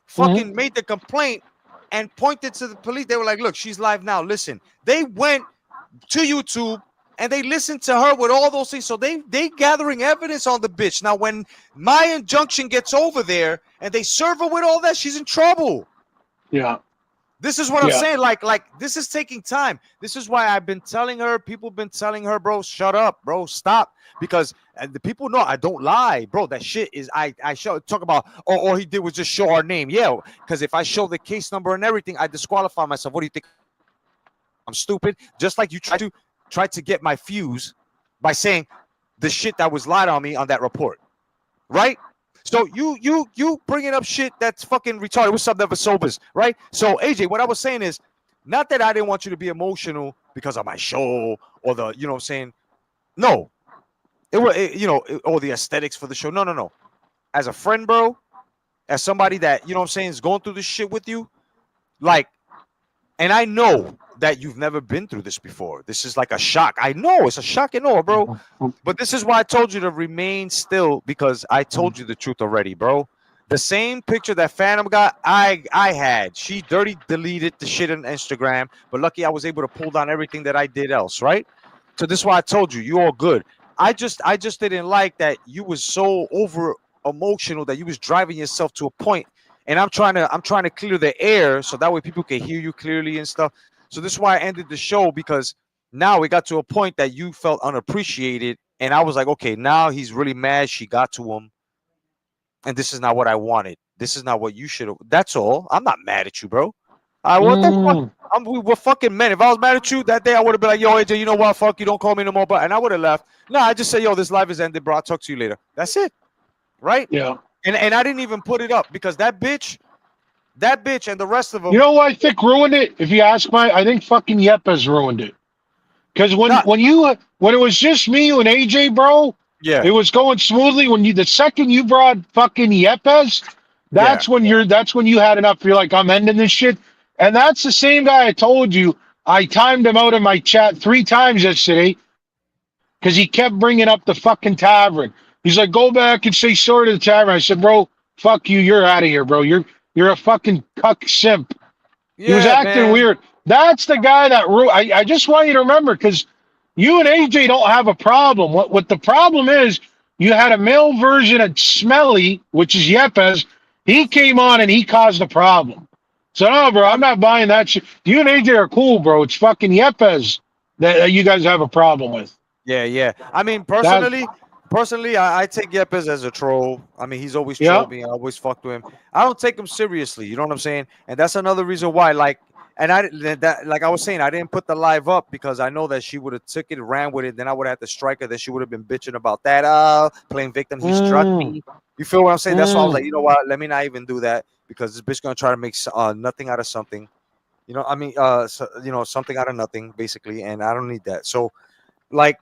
fucking made the complaint and pointed to the police. They were like, "Look, she's live now. Listen." They went to YouTube and they listened to her with all those things. So they gathering evidence on the bitch. Now, when my injunction gets over there and they serve her with all that, she's in trouble. Yeah. This is what I'm saying. Like this is taking time. This is why I've been telling her. People have been telling her, bro, shut up, bro, stop. Because the people know I don't lie, bro. That shit is I talk about. All he did was just show our name. Yeah, because if I show the case number and everything, I disqualify myself. What do you think? I'm stupid. Just like you tried to get my fuse by saying the shit that was lied on me on that report, right? So you bringing up shit that's fucking retarded. What's up, Never Sobers, right? So AJ, what I was saying is, not that I didn't want you to be emotional because of my show or the, you know what I'm saying? No. It was, or the aesthetics for the show. No. As a friend, bro, as somebody that, you know what I'm saying, is going through this shit with you, like, and I know that you've never been through this before. This is like a shock. I know it's a shock and all, bro. But this is why I told you to remain still, because I told you the truth already, bro. The same picture that Phantom got, I had. She dirty deleted the shit on Instagram, but lucky I was able to pull down everything that I did else, right? So this is why I told you, you all good. I just didn't like that you was so over emotional that you was driving yourself to a point. And I'm trying to clear the air so that way people can hear you clearly and stuff. So this is why I ended the show, because now it got to a point that you felt unappreciated. And I was like, okay, now he's really mad. She got to him. And this is not what I wanted. This is not what you should have. That's all. I'm not mad at you, bro. What the fuck? We're fucking men. If I was mad at you that day, I would have been like, yo, AJ, you know what? Fuck you. Don't call me no more. And I would have left. No, I just say, yo, this live is ended, bro. I'll talk to you later. That's it. Right? Yeah. And I didn't even put it up because that bitch and the rest of them. You know what I think ruined it? If you ask I think fucking Yepes ruined it. Because when it was just me, you and AJ, bro, yeah, it was going smoothly. The second you brought fucking Yepes, that's when you had enough. You're like, I'm ending this shit. And that's the same guy I told you. I timed him out in my chat 3 times yesterday because he kept bringing up the fucking tavern. He's like, go back and say sorry to the tavern. I said, bro, fuck you. You're out of here, bro. You're a fucking cuck simp. Yeah, he was acting weird. That's the guy that I just want you to remember, because you and AJ don't have a problem. What the problem is, you had a male version of Smelly, which is Yepes. He came on and he caused the problem. So no, bro, I'm not buying that shit. You and AJ are cool, bro. It's fucking Yepes that you guys have a problem with. Yeah. I mean, personally, I take Yepes as a troll. I mean, he's always trolled me. I always fucked with him. I don't take him seriously. You know what I'm saying? And that's another reason why, like I was saying, I didn't put the live up because I know that she would have took it, ran with it. Then I would have to strike her. Then she would have been bitching about that. Playing victim. He struck me. You feel what I'm saying? That's why I was like, you know what? Let me not even do that, because this bitch gonna try to make nothing out of something. You know, I mean, something out of nothing, basically. And I don't need that. So, like,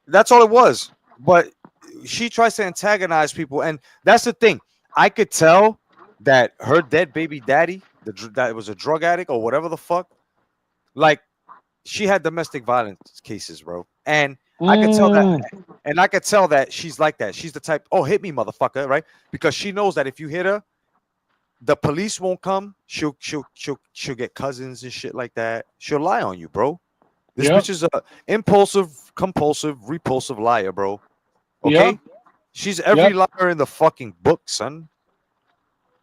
that's all it was. But she tries to antagonize people, and that's the thing. I could tell that her dead baby daddy, that was a drug addict or whatever the fuck, like she had domestic violence cases, bro. And I could tell that, and I could tell that she's like that. She's the type, oh, hit me, motherfucker, right? Because she knows that if you hit her, the police won't come. She'll get cousins and shit like that. She'll lie on you, bro. This bitch is a impulsive, compulsive, repulsive liar, bro. Okay, she's every liar in the fucking book, son.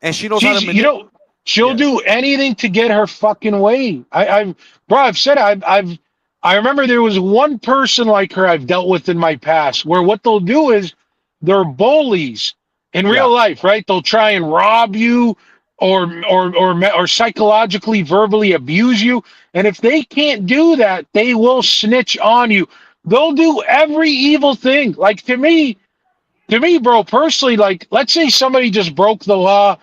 And she knows how to manipulate. She'll do anything to get her fucking way. I've said I remember there was one person like her I've dealt with in my past where what they'll do is they're bullies in real life, right? They'll try and rob you or psychologically, verbally abuse you. And if they can't do that, they will snitch on you. They'll do every evil thing. Like to me, bro, personally, like let's say somebody just broke the law.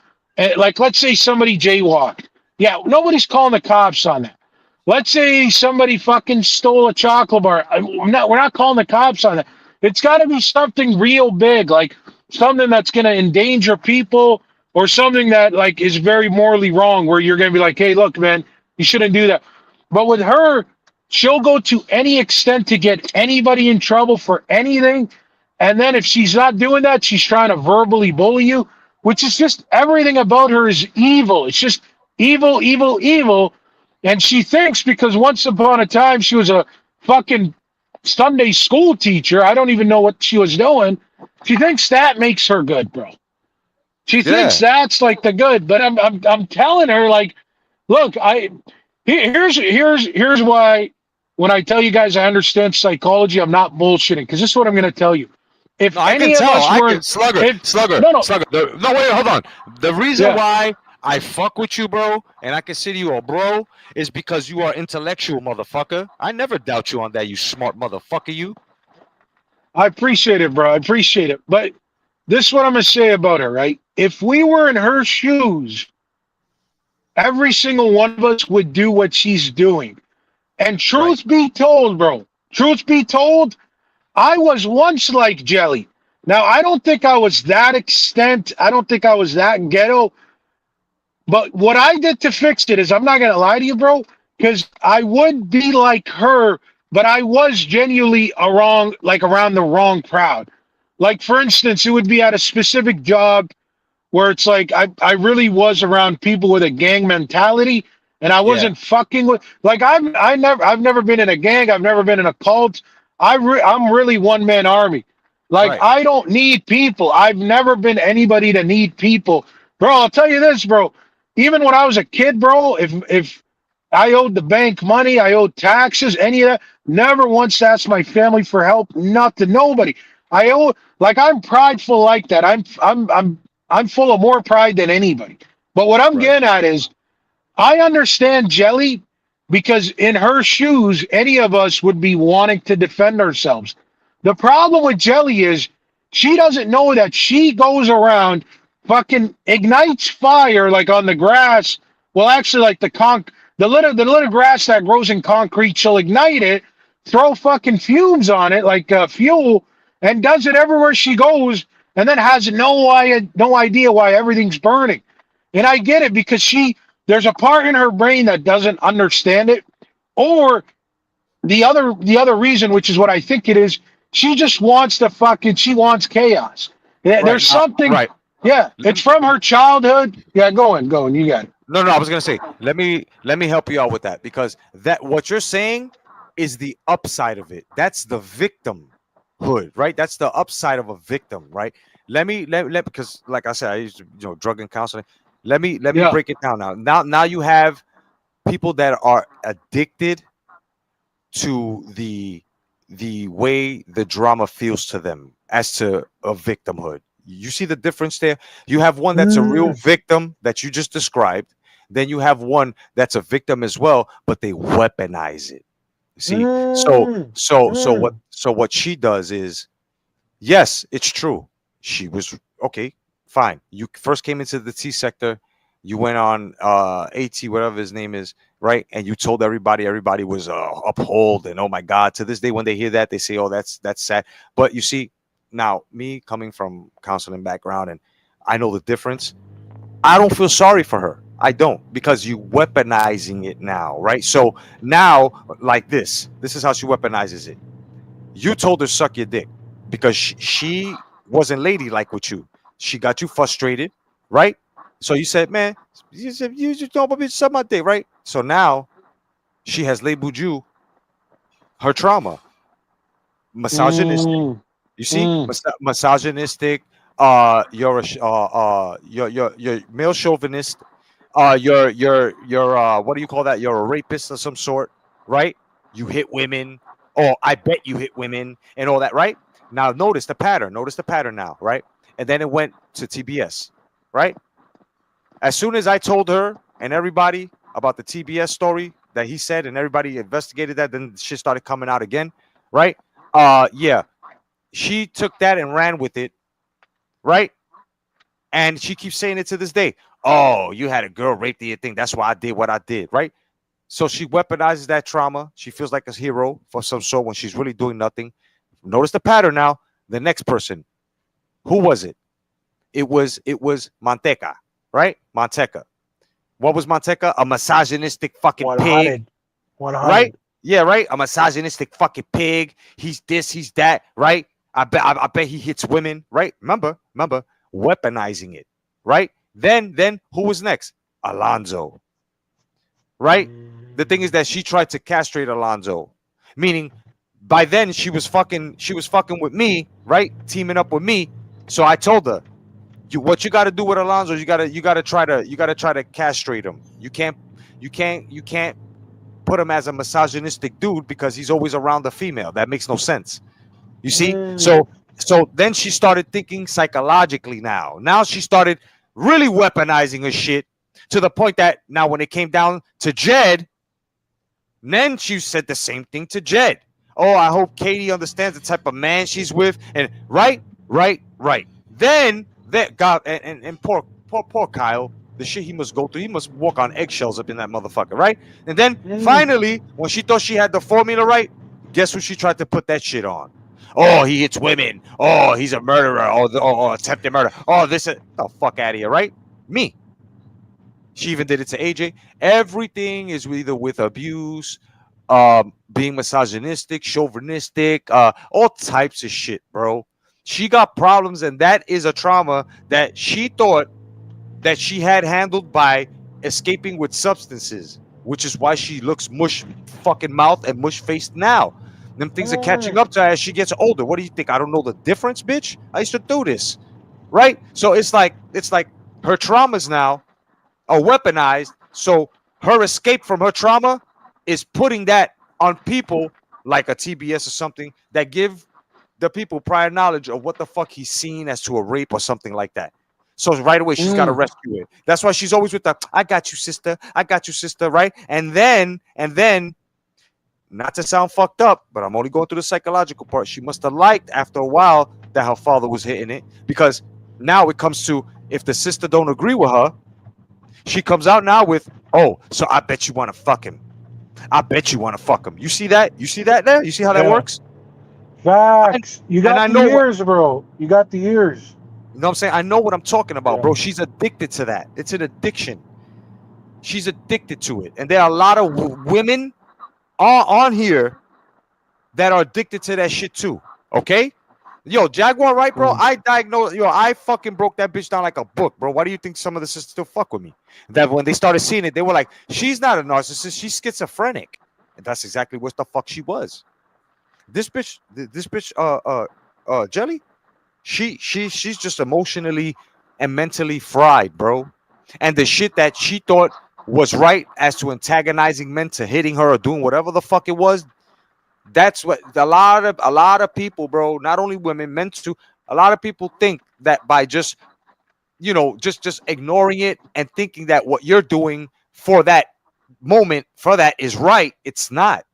Like, let's say somebody jaywalked. Yeah, nobody's calling the cops on that. Let's say somebody fucking stole a chocolate bar. We're not calling the cops on that. It's got to be something real big, like something that's going to endanger people or something that, like, is very morally wrong where you're going to be like, hey, look, man, you shouldn't do that. But with her, she'll go to any extent to get anybody in trouble for anything. And then if she's not doing that, she's trying to verbally bully you. Which is just everything about her is evil. It's just evil, evil, evil. And she thinks because once upon a time she was a fucking Sunday school teacher. I don't even know what she was doing. She thinks that makes her good, bro. She thinks that's like the good. But I'm telling her, like, look, here's why when I tell you guys I understand psychology, I'm not bullshitting, because this is what I'm gonna tell you. If I can tell, Slugger. No, wait, hold on. The reason why I fuck with you, bro, and I consider you a bro, is because you are intellectual, motherfucker. I never doubt you on that, you smart motherfucker, you. I appreciate it, bro. I appreciate it. But this is what I'm gonna say about her, right? If we were in her shoes, every single one of us would do what she's doing. And truth be told, bro, truth be told, I was once like Jelly. Now, I don't think I was that extent. I don't think I was that ghetto. But what I did to fix it is, I'm not going to lie to you, bro, because I would be like her, but I was genuinely around the wrong crowd. Like, for instance, it would be at a specific job where it's like I really was around people with a gang mentality, and I wasn't fucking with, like, I've never been in a gang. I've never been in a cult. I'm really one-man army. Like, I don't need people. I've never been anybody to need people. Bro, I'll tell you this, bro. Even when I was a kid, bro, if I owed the bank money, I owed taxes, any of that, never once asked my family for help, nothing, nobody. I'm prideful like that. I'm full of more pride than anybody. But what I'm getting at is, I understand Jelly, because in her shoes, any of us would be wanting to defend ourselves. The problem with Jelly is she doesn't know that she goes around fucking ignites fire like on the grass. Well, actually, like the little grass that grows in concrete, she'll ignite it, throw fucking fumes on it like fuel, and does it everywhere she goes, and then has no idea why everything's burning. And I get it, because there's a part in her brain that doesn't understand it, or the other reason, which is what I think it is, she just wants she wants chaos. There's something. Yeah, it's from her childhood. Yeah, go on, you got it. No, I was gonna say, let me help you out with that, because that what you're saying is the upside of it. That's the victimhood, right? That's the upside of a victim, right? Let because like I said, I used to, drug and counseling. Let me break it down now. Now you have people that are addicted to the way the drama feels to them as to a victimhood. You see the difference there? You have one that's a real victim that you just described. Then you have one that's a victim as well, but they weaponize it. See, so what she does is, yes, it's true. She was okay. Fine. You first came into the T sector. You went on AT, whatever his name is, right? And you told everybody was appalled, and oh my God. To this day, when they hear that, they say, "Oh, that's sad." But you see, now me coming from counseling background, and I know the difference. I don't feel sorry for her. I don't, because you weaponizing it now, right? So now, like this is how she weaponizes it. You told her suck your dick because she wasn't ladylike with you. She got you frustrated, right? So you said, man, you just don't want me to suck my dick, right? So now she has labeled you her trauma, misogynistic. Mm, You see, mm. misogynistic. You're a you're male chauvinist. You're what do you call that? You're a rapist of some sort, right? You hit women. Oh, I bet you hit women and all that, right? Now notice the pattern. Notice the pattern now, right? And then it went to TBS, right? As soon as I told her and everybody about the TBS story that he said, and everybody investigated that, then shit started coming out again, right? Yeah, she took that and ran with it, right? And she keeps saying it to this day. Oh, you had a girl rape the thing. That's why I did what I did, right? So she weaponizes that trauma. She feels like a hero for some sort when she's really doing nothing. Notice the pattern now. The next person, who was it? It was Manteca, right? Manteca. What was Manteca? A misogynistic fucking pig, 100. right? Yeah, right. A misogynistic fucking pig. He's this, he's that, right? I bet he hits women, right? Remember, weaponizing it, right? Then who was next? Alonzo, right? The thing is that she tried to castrate Alonzo, meaning by then she was fucking with me, right? Teaming up with me. So I told her, what you got to do with Alonzo, you got to try to castrate him. You can't put him as a misogynistic dude because he's always around the female. That makes no sense. You see? So then she started thinking psychologically now. Now she started really weaponizing her shit to the point that now when it came down to Jed, then she said the same thing to Jed. Oh, I hope Katie understands the type of man she's with. And right. Then that God and poor Kyle, the shit he must go through. He must walk on eggshells up in that motherfucker, right? And then finally, when she thought she had the formula right, guess who she tried to put that shit on? Oh, he hits women. Oh, he's a murderer. Oh, attempted murder. Oh, this is the fuck out of here, right? Me. She even did it to AJ. Everything is either with abuse, being misogynistic, chauvinistic, all types of shit, bro. She got problems, and that is a trauma that she thought that she had handled by escaping with substances, which is why she looks mush fucking mouth and mush faced now. Them things are catching up to her as she gets older. What do you think? I don't know the difference, bitch. I used to do this, right? So it's like her traumas now are weaponized. So her escape from her trauma is putting that on people like a TBS or something that give the people prior knowledge of what the fuck he's seen as to a rape or something like that. So right away she's got to rescue it. That's why she's always with the I got you, sister. I got you, sister, right? And then not to sound fucked up, but I'm only going through the psychological part. She must have liked after a while that her father was hitting it, because now it comes to, if the sister don't agree with her, she comes out now with, oh, so I bet you want to fuck him. I bet you want to fuck him. You see that? You see that there? You see how that works? Facts. You got the ears, bro. You got the ears. You know what I'm saying? I know what I'm talking about, bro. She's addicted to that. It's an addiction. She's addicted to it. And there are a lot of women on here that are addicted to that shit too. Okay? Yo, Jaguar, right, bro? I fucking broke that bitch down like a book, bro. Why do you think some of the sisters still fuck with me? That when they started seeing it, they were like, she's not a narcissist, she's schizophrenic. And that's exactly what the fuck she was. This bitch, Jelly, she's just emotionally and mentally fried, bro. And the shit that she thought was right as to antagonizing men, to hitting her or doing whatever the fuck it was, that's what a lot of people, bro, not only women, men too, a lot of people think that by just ignoring it and thinking that what you're doing for that moment, for that is right. It's not.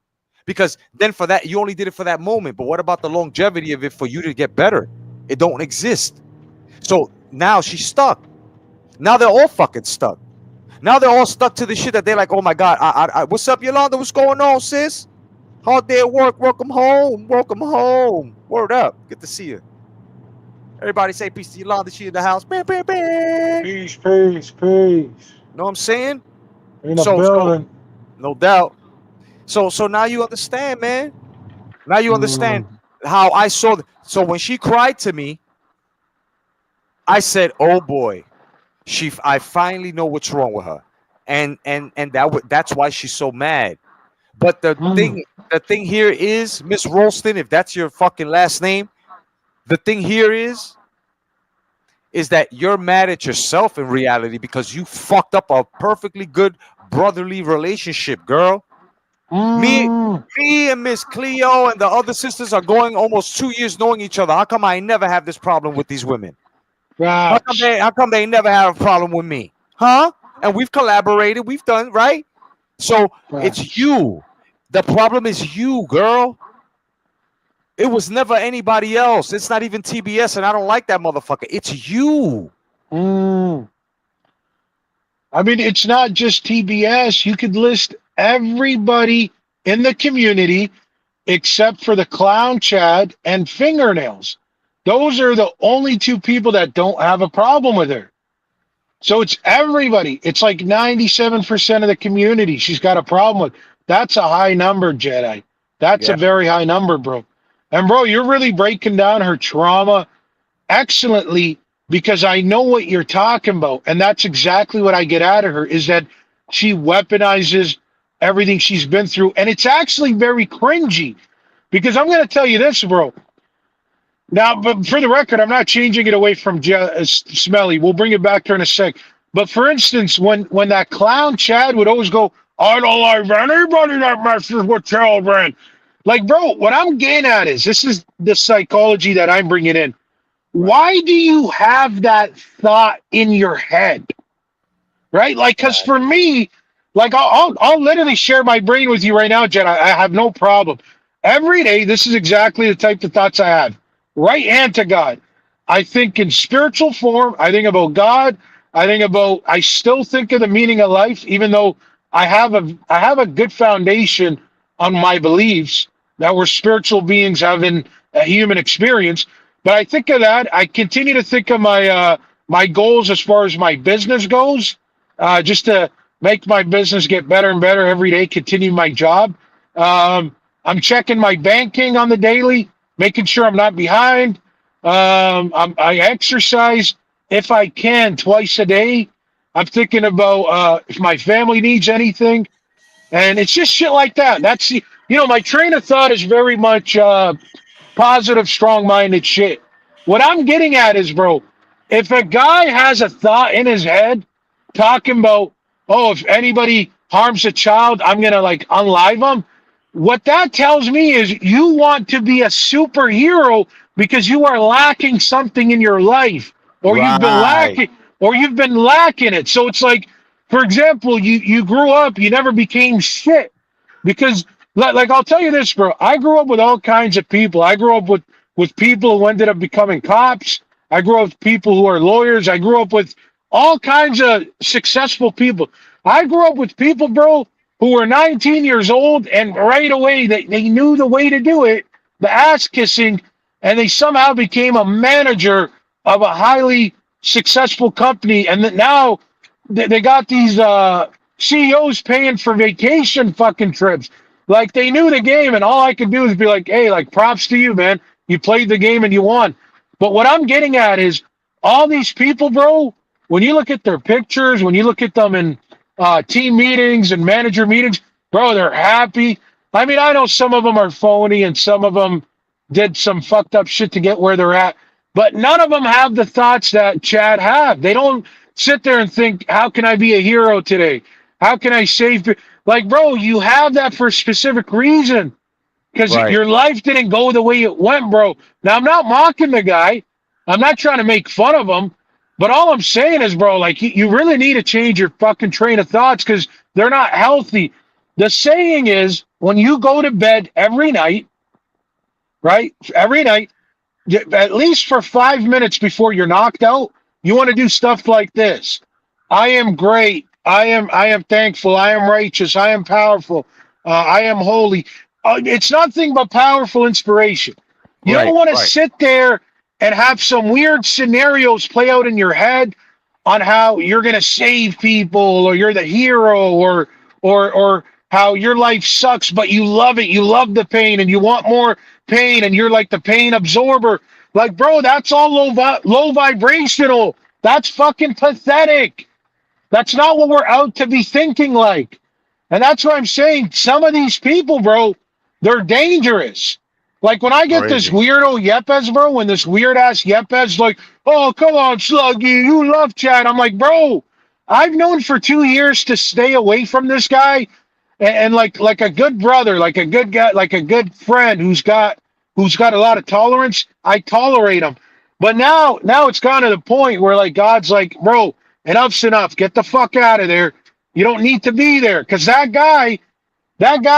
Because then for that, you only did it for that moment. But what about the longevity of it for you to get better? It don't exist. So now she's stuck. Now they're all fucking stuck. Now they're all stuck to the shit that they're like, oh my God, I what's up, Yolanda? What's going on, sis? Hard day at work. Welcome home. Welcome home. Word up. Good to see you. Everybody say peace to Yolanda. She in the house. Bam, bam, bam. Peace, peace, peace. Know what I'm saying? In the So building. no doubt. So now you understand, man. Now you understand how I saw. So when she cried to me, I said, "Oh boy, I finally know what's wrong with her," and that's why she's so mad. But the thing here is, Miss Rolston, if that's your fucking last name, the thing here is that you're mad at yourself in reality because you fucked up a perfectly good brotherly relationship, girl. Me and Miss Cleo and the other sisters are going almost 2 years knowing each other. How come I never have this problem with these women? How come they never have a problem with me? Huh? And we've collaborated. We've done, right? So it's you. The problem is you, girl. It was never anybody else. It's not even TBS, and I don't like that motherfucker. It's you. I mean, it's not just TBS. You could list everybody in the community except for the clown Chad and fingernails. Those are the only two people that don't have a problem with her. So it's everybody. It's like 97% of the community she's got a problem with. That's a high number, Jedi. That's a very high number, bro. And, bro, you're really breaking down her trauma excellently because I know what you're talking about. And that's exactly what I get out of her is that she weaponizes everything she's been through. And it's actually very cringy because I'm going to tell you this, bro. Now, but for the record, I'm not changing it away from Smelly. We'll bring it back to her in a sec. But for instance, when that clown Chad would always go, I don't like anybody that messes with children. Like, bro, what I'm getting at is this is the psychology that I'm bringing in. Why do you have that thought in your head? Right? Like, because for me, like, I'll literally share my brain with you right now, Jen. I have no problem. Every day, this is exactly the type of thoughts I have. Right hand to God. I think in spiritual form. I think about God. I still think of the meaning of life, even though I have a good foundation on my beliefs that we're spiritual beings having a human experience. But I think of that. I continue to think of my goals as far as my business goes, just to make my business get better and better every day, continue my job. I'm checking my banking on the daily, making sure I'm not behind. I exercise if I can twice a day. I'm thinking about if my family needs anything. And it's just shit like that. That's, my train of thought is very much positive, strong-minded shit. What I'm getting at is, bro, if a guy has a thought in his head talking about, if anybody harms a child, I'm going to, unlive them. What that tells me is you want to be a superhero because you are lacking something in your life, or you've been lacking it. So it's like, for example, you grew up, you never became shit because, I'll tell you this, bro. I grew up with all kinds of people. I grew up with people who ended up becoming cops. I grew up with people who are lawyers. I grew up with all kinds of successful people. I grew up with people, bro, who were 19 years old, and right away they knew the way to do it, the ass kissing, and they somehow became a manager of a highly successful company. And that now they got these CEOs paying for vacation fucking trips. Like, they knew the game, and all I could do is be like, hey, props to you, man. You played the game and you won. But what I'm getting at is all these people, bro, when you look at their pictures, when you look at them in team meetings and manager meetings, bro, they're happy. I mean, I know some of them are phony and some of them did some fucked up shit to get where they're at, but none of them have the thoughts that Chad have. They don't sit there and think, how can I be a hero today? How can I save? Like, bro, you have that for a specific reason because your life didn't go the way it went, bro. Now, I'm not mocking the guy. I'm not trying to make fun of him. But all I'm saying is, bro, you really need to change your fucking train of thoughts because they're not healthy. The saying is, when you go to bed every night, right? Every night, at least for 5 minutes before you're knocked out, you want to do stuff like this. I am great. I am thankful. I am righteous. I am powerful. I am holy. It's nothing but powerful inspiration. You don't want to sit there and have some weird scenarios play out in your head on how you're gonna save people, or you're the hero, or how your life sucks, but you love it. You love the pain, and you want more pain, and you're like the pain absorber. Like, bro, that's all low vibrational. That's fucking pathetic. That's not what we're out to be thinking like. And that's what I'm saying. Some of these people, bro, they're dangerous. Like when I get this Crazy. weirdo Yepes, bro, when this weird ass Yepes like, oh, come on, Sluggy, you love Chad. I'm like, bro, I've known for 2 years to stay away from this guy, and like a good brother, like a good guy, like a good friend who's got a lot of tolerance. I tolerate him. But now it's gone to the point where like God's like, bro, enough's enough. Get the fuck out of there. You don't need to be there. Because that guy,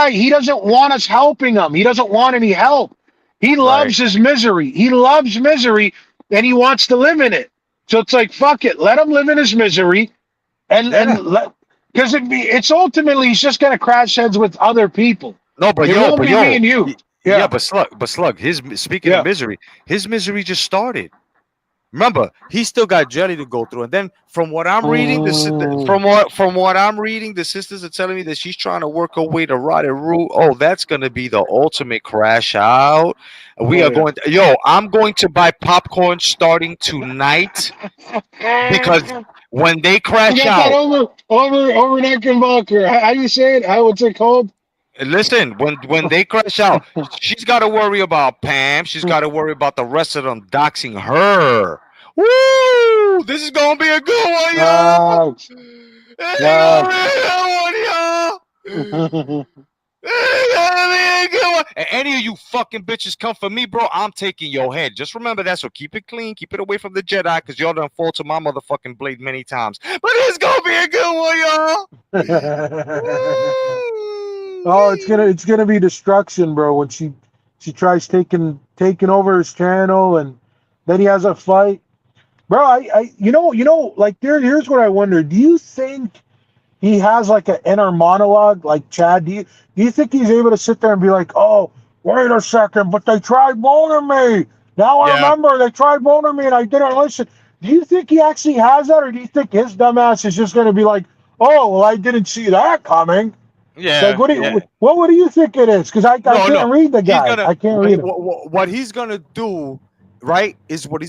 he doesn't want us helping him. He doesn't want any help. He loves his misery. He loves misery, and he wants to live in it. So it's like, fuck it. Let him live in his misery. And because it's ultimately he's just gonna crash heads with other people. No, but It won't be me and you. Yeah, but slug. Speaking of misery, his misery just started. Remember, he still got jelly to go through, and then from what I'm reading, from what I'm reading, the sisters are telling me that she's trying to work her way to rotted root. Oh, that's gonna be the ultimate crash out. We are going. I'm going to buy popcorn starting tonight because when they crash You got that out, over neck and Walker. How you say it? What's it called? listen, when they crash out, she's got to worry about Pam. She's got to worry about the rest of them doxing her. Woo! This is gonna be a good one, y'all. It's gonna be a good one, y'all. It's gonna be a good one. And any of you fucking bitches come for me, bro, I'm taking your head. Just remember that. So keep it clean, keep it away from the Jedi, because y'all done fall to my motherfucking blade many times. But it's gonna be a good one, y'all. Oh, it's gonna be destruction, bro. When she tries taking over his channel, and then he has a fight. Bro, I like here's what I wonder. Do you think he has like an inner monologue like Chad? Do you think he's able to sit there and be like, oh, wait a second, but they tried boning me. Now I remember they tried boning me and I didn't listen. Do you think he actually has that, or do you think his dumbass is just gonna be like, oh, well, I didn't see that coming? Yeah. Like, what do you think it is? Because I can't read the guy. I can't read him. What he's gonna do, right, is what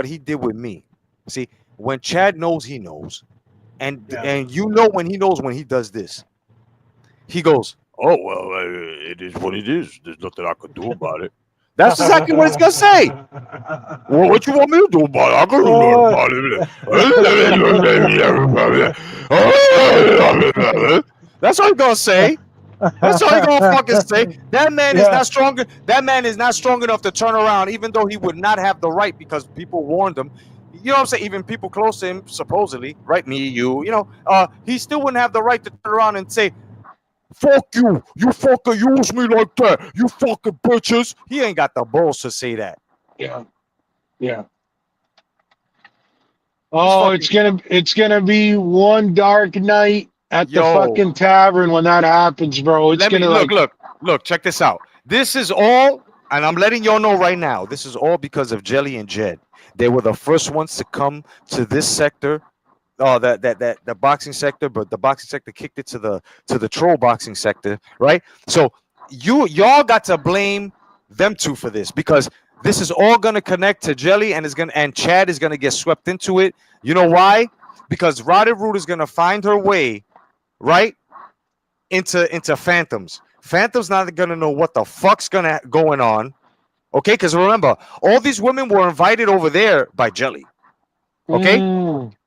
he did with me. See, when Chad knows, he knows, and when he knows when he does this, he goes, "Oh well, it is what it is. There's nothing I could do about it." That's exactly what he's gonna say. Well, what you want me to do about it? I couldn't do about it. That's what he's gonna say. That's all he's gonna fucking say. That man is not stronger. That man is not strong enough to turn around, even though he would not have the right because people warned him. You know what I'm saying? Even people close to him, supposedly, right? Me, you know, he still wouldn't have the right to turn around and say, "Fuck you, you fucking use me like that, you fucking bitches." He ain't got the balls to say that. Yeah. Oh, it's gonna be one dark night at the fucking tavern when that happens, bro. It's look. Check this out. This is all, and I'm letting y'all know right now. This is all because of Jelly and Jed. They were the first ones to come to this sector. The boxing sector, but the boxing sector kicked it to the troll boxing sector, right? So y'all got to blame them two for this, because this is all gonna connect to Jelly, and Chad is gonna get swept into it. You know why? Because Rotted Root is gonna find her way, right, into Phantoms. Phantoms not gonna know what the fuck's going on. Okay, because remember, all these women were invited over there by Jelly. Okay?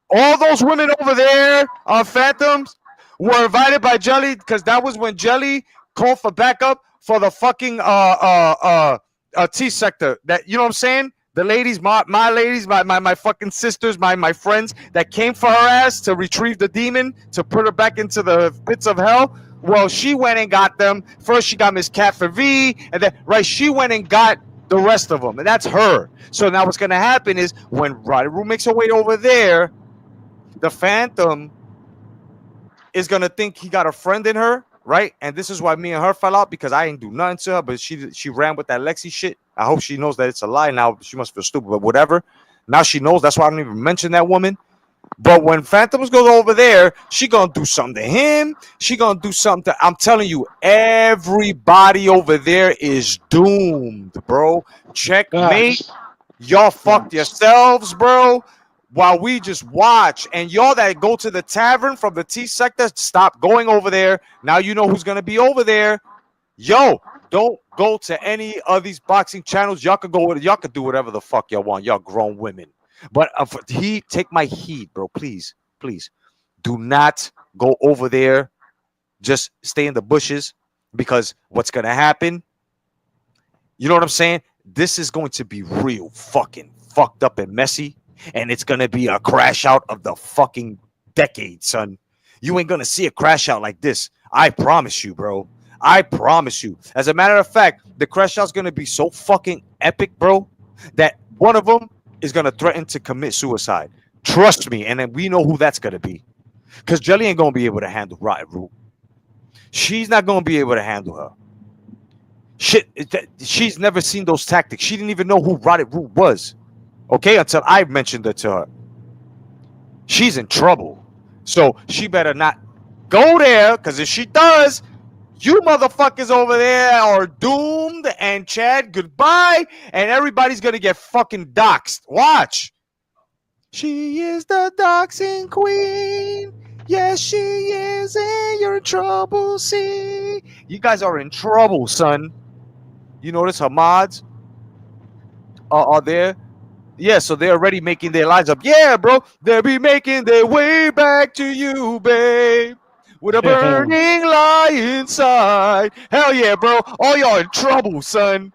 All those women over there on Phantoms were invited by Jelly, because that was when Jelly called for backup for the fucking T sector. That, you know what I'm saying? The ladies, my ladies, my fucking sisters, my friends that came for her ass to retrieve the demon, to put her back into the pits of hell. Well, she went and got them. First, she got Miss Cat for V, and then she went and got the rest of them, and that's her. So now what's gonna happen is when Rotted Root makes her way over there, the Phantom is gonna think he got a friend in her, right? And this is why me and her fell out, because I ain't do nothing to her, but she ran with that Lexi shit. I hope she knows that it's a lie now. She must feel stupid, but whatever. Now she knows. That's why I don't even mention that woman. But when Phantoms goes over there, she gonna do something to him. She gonna do something to, I'm telling you, everybody over there is doomed, bro. Checkmate. Facts. Y'all fucked Facts. yourselves, bro. While we just watch. And y'all that go to the tavern from the T sector, stop going over there. Now you know who's gonna be over there. Yo, don't go to any of these boxing channels. Y'all could go. Y'all could do whatever the fuck y'all want. Y'all grown women. But take my heat, bro. Please, please, do not go over there. Just stay in the bushes, because what's gonna happen? You know what I'm saying? This is going to be real fucking fucked up and messy, and it's gonna be a crash out of the fucking decade, son. You ain't gonna see a crash out like this. I promise you, bro. I promise you. As a matter of fact, the crash out's gonna be so fucking epic, bro, that one of them is gonna threaten to commit suicide. Trust me, and then we know who that's gonna be. Because Jelly ain't gonna be able to handle Rotten Root. She's not gonna be able to handle her. Shit, she's never seen those tactics. She didn't even know who Rotten Root was. Okay, until I mentioned it to her. She's in trouble. So she better not go there, because if she does, you motherfuckers over there are doomed, and Chad, goodbye, and everybody's gonna get fucking doxxed. Watch. She is the doxing queen. Yes, she is, and you're in trouble, see? You guys are in trouble, son. You notice her mods are there? Yeah, so they're already making their lines up. Yeah, bro, they'll be making their way back to you, babe, with a burning light inside. Hell yeah, bro. All y'all in trouble, son.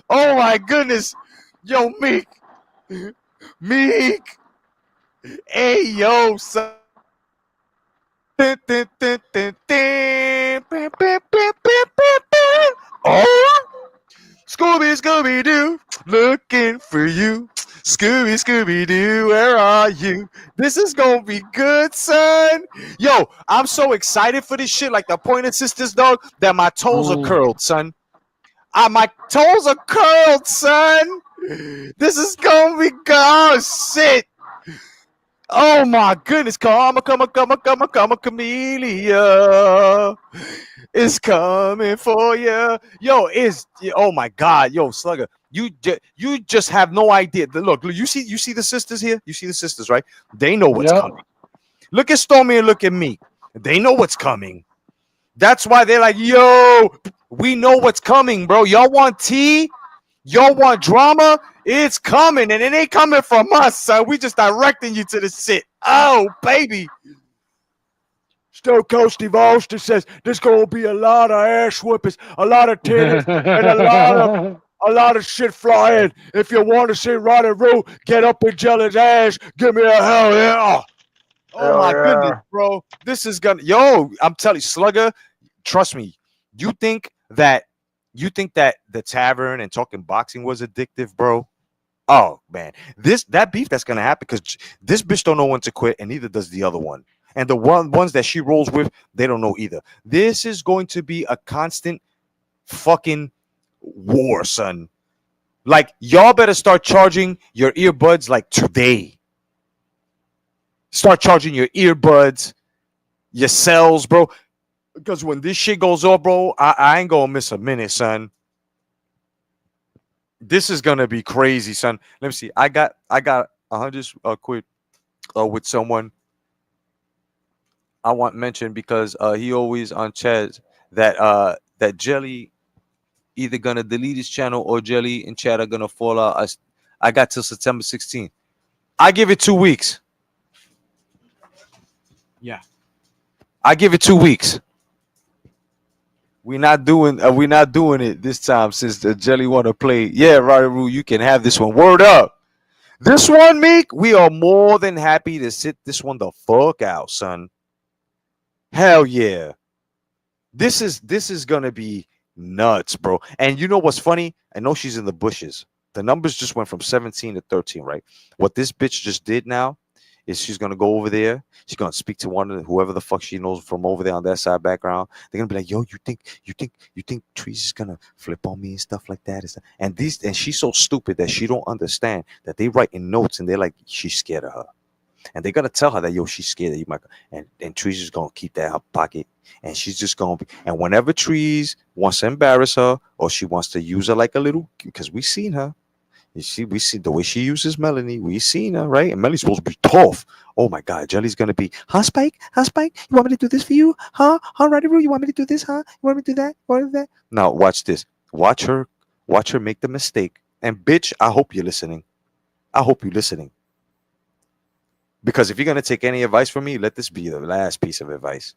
Oh my goodness. Yo, Meek. Meek. Hey, yo, son. Oh, Scooby-Doo, looking for you. Scooby-Doo, where are you? This is gonna be good, son. Yo, I'm so excited for this shit, like the Pointer Sisters, dog, that my toes are curled, son. My toes are curled, son. This is gonna be good. Oh, shit. Oh, my goodness. Come, Camellia. It's coming for you. Yo, oh my God. Yo, Slugger. You just have no idea. Look, you see the sisters here? You see the sisters, right? They know what's coming. Look at Stormy and look at me. They know what's coming. That's why they're like, yo, we know what's coming, bro. Y'all want tea? Y'all want drama? It's coming, and it ain't coming from us, son. We just directing you to the shit. Oh, baby. Stone Cold Steve Austin says there's gonna be a lot of ass whippers, a lot of tennis, and a lot of shit flying. If you want to see Roddy Root get up in Jelly's ass, give me a hell yeah. Oh my goodness, bro. This is gonna I'm telling you, Slugger, trust me. You think that the tavern and talking boxing was addictive, bro? Oh man. That beef that's gonna happen, because this bitch don't know when to quit, and neither does the other one. And the ones that she rolls with, they don't know either. This is going to be a constant fucking war, son. Like, y'all better start charging your earbuds like today. Start charging your earbuds, your cells, bro. Because when this shit goes off, bro, I ain't gonna miss a minute, son. This is gonna be crazy, son. Let me see. I got 100 quid with someone I want mentioned, because he always on chat that Jelly either gonna delete his channel or Jelly and Chad are gonna fall out. I got till September 16th. I give it 2 weeks. Yeah, I give it 2 weeks. We're not doing it this time, since the Jelly want to play. Yeah, Roddy, you can have this one. Word up. This one, Meek, we are more than happy to sit this one the fuck out, son. Hell yeah. This is gonna be nuts, bro. And you know what's funny? I know she's in the bushes. The numbers just went from 17 to 13, right? What this bitch just did now is she's gonna go over there. She's gonna speak to one of whoever the fuck she knows from over there on that side background. They're gonna be like, "Yo, you think Trees is gonna flip on me and stuff like that?" And she's so stupid that she don't understand that they write in notes and they're like, she's scared of her, and they're gonna tell her that, yo, she's scared that you might. And Trees is gonna keep that in her pocket, and she's just gonna be. And whenever Trees wants to embarrass her or she wants to use her like a little, because we seen her. You see, we see the way she uses Melanie. We seen her, right? And Melanie's supposed to be tough. Oh my God, Jelly's gonna be, huh, Spike? Huh, Spike? You want me to do this for you? Huh? Huh, Roddy Roo? You want me to do this? Huh? You want me to do that? You want me to do that? Now watch this. Watch her. Watch her make the mistake. And bitch, I hope you're listening. I hope you're listening. Because if you're gonna take any advice from me, let this be the last piece of advice.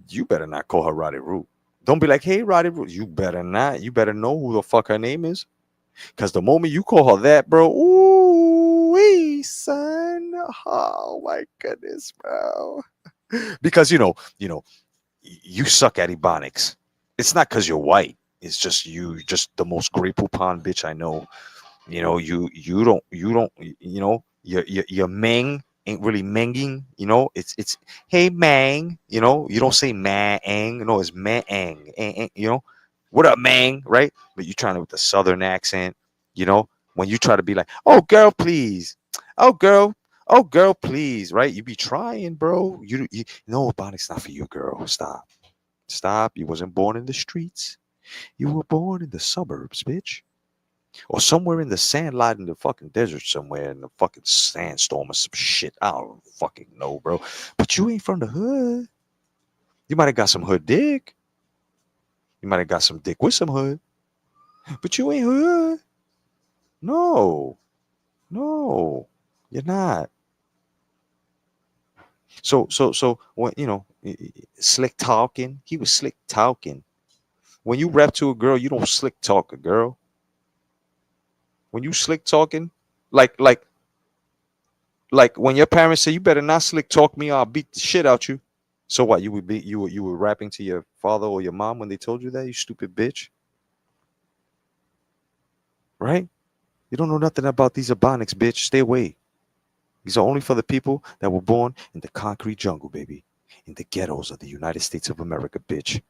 You better not call her Roddy Roo. Don't be like, hey, Roddy Roo. You better not. You better know who the fuck her name is. Because the moment you call her that, bro, ooh, son, oh my goodness, bro. Because you suck at ebonics. It's not because you're white. It's just just the most Grey Poupon bitch I know. You don't, your Meng ain't really menging. It's hey Mang. You don't say Mang. No, it's Mang. What up, Mang? Right? But you trying to with the southern accent, when you try to be like, oh girl, please. Oh girl, please, right? You be trying, bro. You no, Ebonics not for you, girl. Stop. You wasn't born in the streets. You were born in the suburbs, bitch. Or somewhere in the sandlot in the fucking desert somewhere in the fucking sandstorm or some shit. I don't fucking know, bro. But you ain't from the hood. You might have got some hood dick. You might have got some dick with some hood, but you ain't hood. No, you're not. So when slick talking, he was slick talking. When you rap to a girl, you don't slick talk a girl. When you slick talking, like when your parents say you better not slick talk me, or I'll beat the shit out you. So what? You were rapping to your father or your mom when they told you that, you stupid bitch. Right? You don't know nothing about these ebonics, bitch. Stay away. These are only for the people that were born in the concrete jungle, baby. In the ghettos of the United States of America, bitch.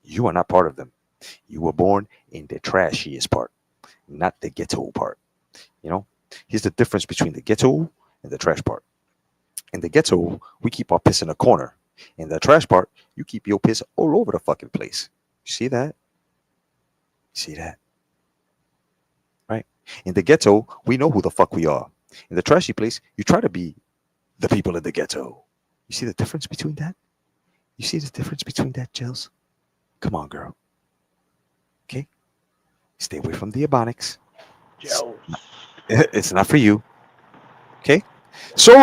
You are not part of them. You were born in the trashiest part, not the ghetto part. Here's the difference between the ghetto and the trash part. In the ghetto, we keep our piss in a corner. In the trash part, you keep your piss all over the fucking place. You see that? See that? Right? In the ghetto, we know who the fuck we are. In the trashy place, you try to be the people in the ghetto. You see the difference between that? You see the difference between that, Jels? Come on, girl. Okay? Stay away from the ebonics. It's not for you. Okay? So,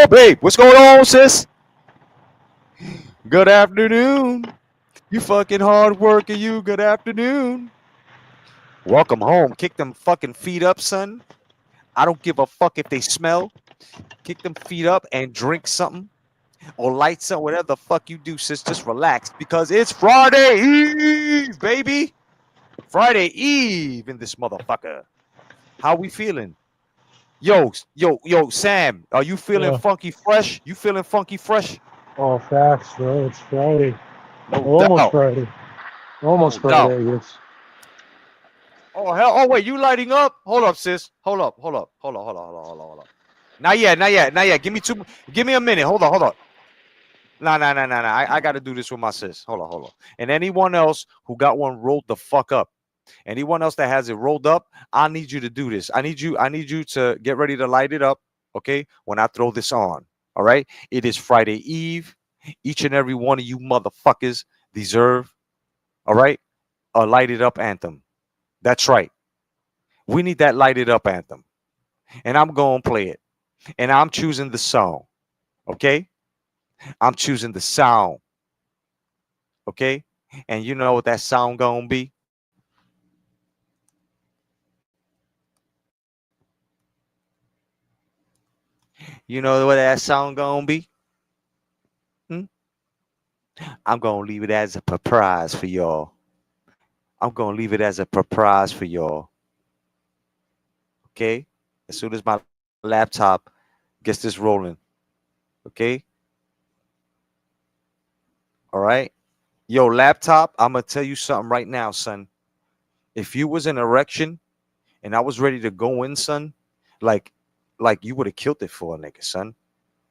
babe, what's going on, sis? Good afternoon. You fucking hard worker, you. Good afternoon. Welcome home. Kick them fucking feet up, son. I don't give a fuck if they smell. Kick them feet up and drink something or light something, whatever the fuck you do, sis. Just relax because it's Friday Eve, baby. Friday Eve in this motherfucker. How we feeling? Yo, Sam, are you feeling funky fresh? You feeling funky fresh? Oh, facts, bro. It's Friday. No Almost doubt. Friday. Almost No Friday, I guess. Oh hell! Oh wait, you lighting up? Hold up, sis. Hold up. Not yet. Give me a minute. Hold on. Nah. I gotta do this with my sis. Hold on. And anyone else who got one rolled the fuck up. Anyone else that has it rolled up, I need you to do this. I need you to get ready to light it up. Okay, when I throw this on. All right. It is Friday Eve. Each and every one of you motherfuckers deserve, all right, a lighted up anthem. That's right. We need that lighted up anthem. And I'm going to play it. And I'm choosing the song. Okay? I'm choosing the sound. Okay? And you know what that sound going to be? You know what that sound going to be? I'm going to leave it as a surprise for y'all. Okay? As soon as my laptop Gets this rolling. Okay. All right. Yo, laptop, I'm gonna tell you something right now, son. If you was an erection and I was ready to go in, son, like you would have killed it for a nigga, son.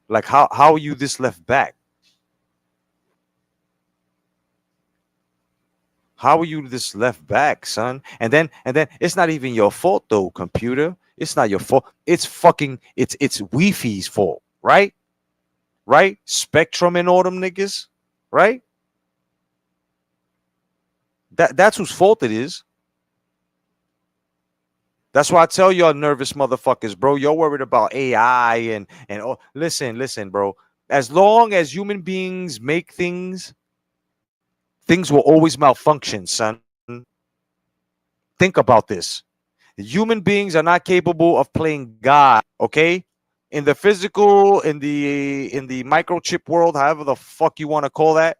Like how are you this left back? How are you this left back, son? And then it's not even your fault though, computer. It's not your fault. It's fucking it's Wi-Fi's fault, right? Right? Spectrum and all them niggas, right? That's whose fault it is. That's why I tell y'all nervous motherfuckers, bro. You're worried about AI and oh, listen, bro. As long as human beings make things, things will always malfunction, son. Think about this. Human beings are not capable of playing God, okay? In the physical, in the microchip world, however the fuck you want to call that,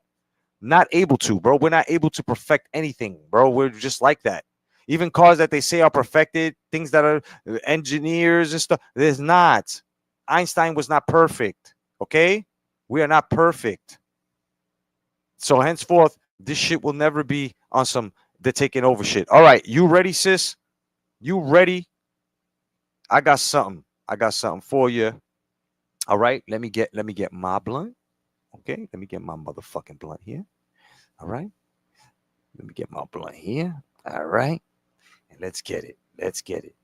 not able to, bro. We're not able to perfect anything, bro. We're just like that. Even cars that they say are perfected, things that are engineers and stuff, there's not. Einstein was not perfect, okay? We are not perfect. So henceforth, this shit will never be on some they're taking over shit. All right, you ready, sis? You ready? I got something. I got something for you. All right, let me get my blunt. Okay, let me get my motherfucking blunt here. All right, let me get my blunt here. All right, and let's get it. Let's get it.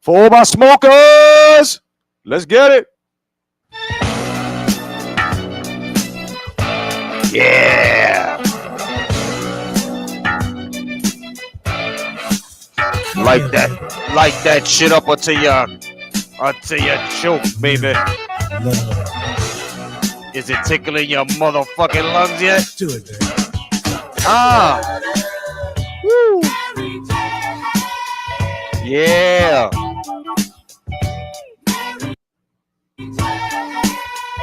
For all my smokers, let's get it. Yeah. Like that shit up until you choke, baby. Is it tickling your motherfucking lungs yet? Do it, man. Ah. Woo. Yeah.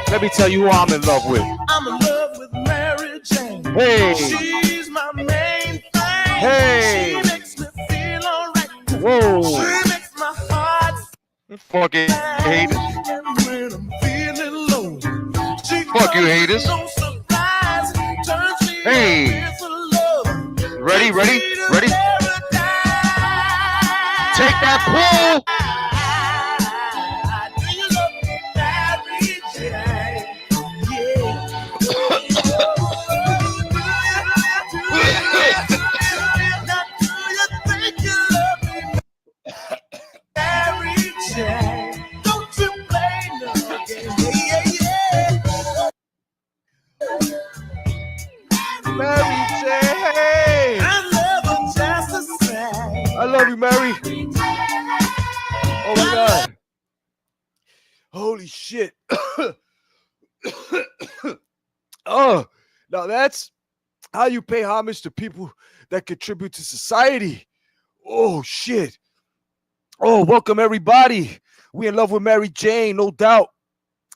Let me tell you who I'm in love with. I'm in love with Mary Jane. Hey. She's my main thing. Hey. She makes me feel alright. Whoa. She makes my heart Fucking haters. and when I'm feeling low. She Fuck you, haters. no surprise. Turns me Hey. on with love. Ready? Paradise. Take that pull. Do you love me, Mary Jane? Now, do you think you love me, Mary Jane? Don't you play no game? Mary Jane. I love her just the same. I love you, Mary. Oh my God. Holy shit. Oh, now that's how you pay homage to people that contribute to society. Oh shit. Oh, welcome everybody. We in love with Mary Jane, no doubt.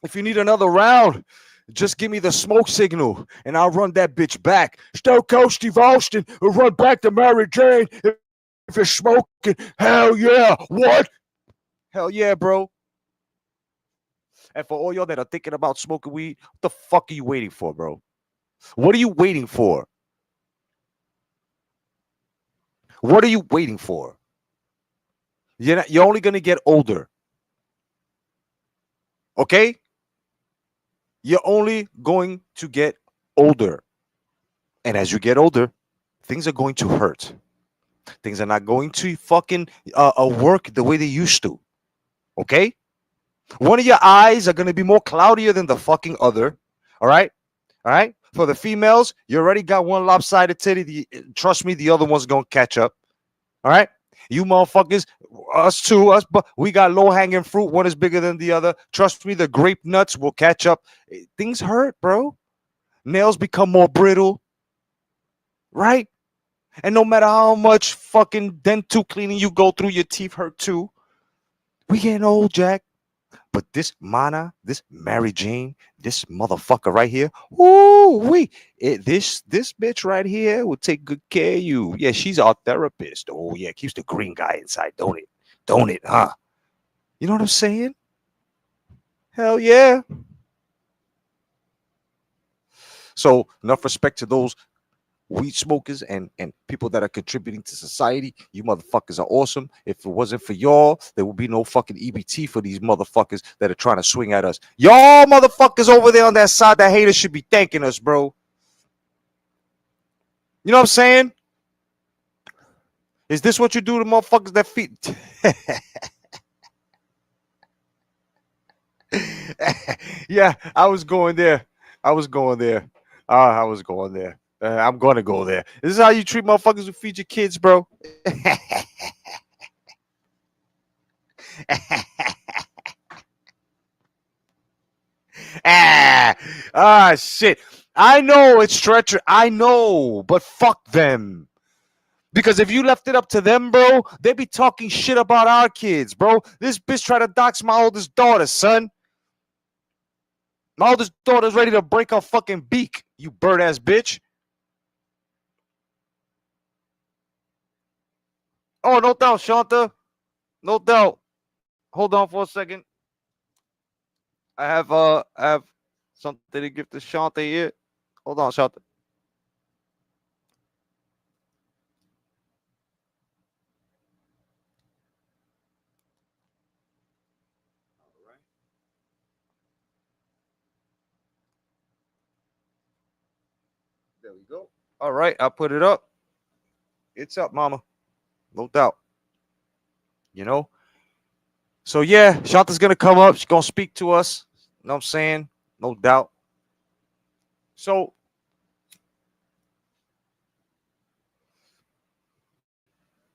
If you need another round, just give me the smoke signal and I'll run that bitch back. Stone Cold Steve Austin will run back to Mary Jane if you're smoking. Hell yeah. What? Hell yeah, bro. And for all y'all that are thinking about smoking weed, what the fuck are you waiting for, bro? What are you waiting for? What are you waiting for? You're only going to get older. Okay? You're only going to get older. And as you get older, things are going to hurt. Things are not going to fucking work the way they used to. Okay? One of your eyes are going to be more cloudier than the fucking other. All right? All right? For the females, you already got one lopsided titty. Trust me, the other one's going to catch up. All right? You motherfuckers, but we got low-hanging fruit. One is bigger than the other. Trust me, the grape nuts will catch up. Things hurt, bro. Nails become more brittle. Right? And no matter how much fucking dental cleaning you go through, your teeth hurt too. We getting old, Jack. But this Mana, this Mary Jane, this motherfucker right here, this bitch right here will take good care of you. Yeah, she's our therapist. Oh yeah, keeps the green guy inside, don't it? Don't it, huh? You know what I'm saying? Hell yeah. So enough respect to those weed smokers and people that are contributing to society. You motherfuckers are awesome. If it wasn't for y'all, there would be no fucking EBT for these motherfuckers that are trying to swing at us. Y'all motherfuckers over there on that side, that haters should be thanking us, bro. You know what I'm saying? Is this what you do to motherfuckers that feed? Yeah, I was going there. I was going there. I was going there. I'm going to go there. This is how you treat motherfuckers who feed your kids, bro. Shit. I know it's treacherous. I know, but fuck them. Because if you left it up to them, bro, they'd be talking shit about our kids, bro. This bitch tried to dox my oldest daughter, son. My oldest daughter's ready to break her fucking beak, you bird ass bitch. Oh, no doubt, Shanta. No doubt. Hold on for a second. I have something to give to Shanta here. Hold on, Shanta. There we go. All right, I put it up. It's up, mama. No doubt. You know? So yeah, Shanta's gonna come up. She's gonna speak to us. You know what I'm saying? No doubt. So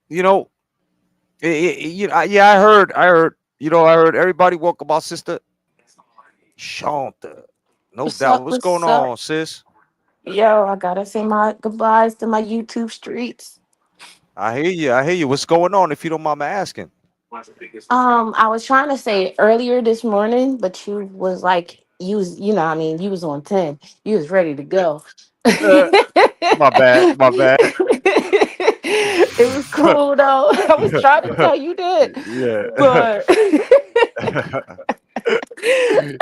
you know, yeah, I heard. I heard everybody welcome my sister Shanta. No What's doubt. up? What's going What's up? on, sis? Yo, I gotta say my goodbyes to my YouTube streets. I hear you. I hear you. What's going on? If you don't mind me asking. I was trying to say it earlier this morning, but you was like, I mean, you was on 10. You was ready to go. Uh, my bad. My bad. It was cool though. I was trying to tell you that, Yeah. but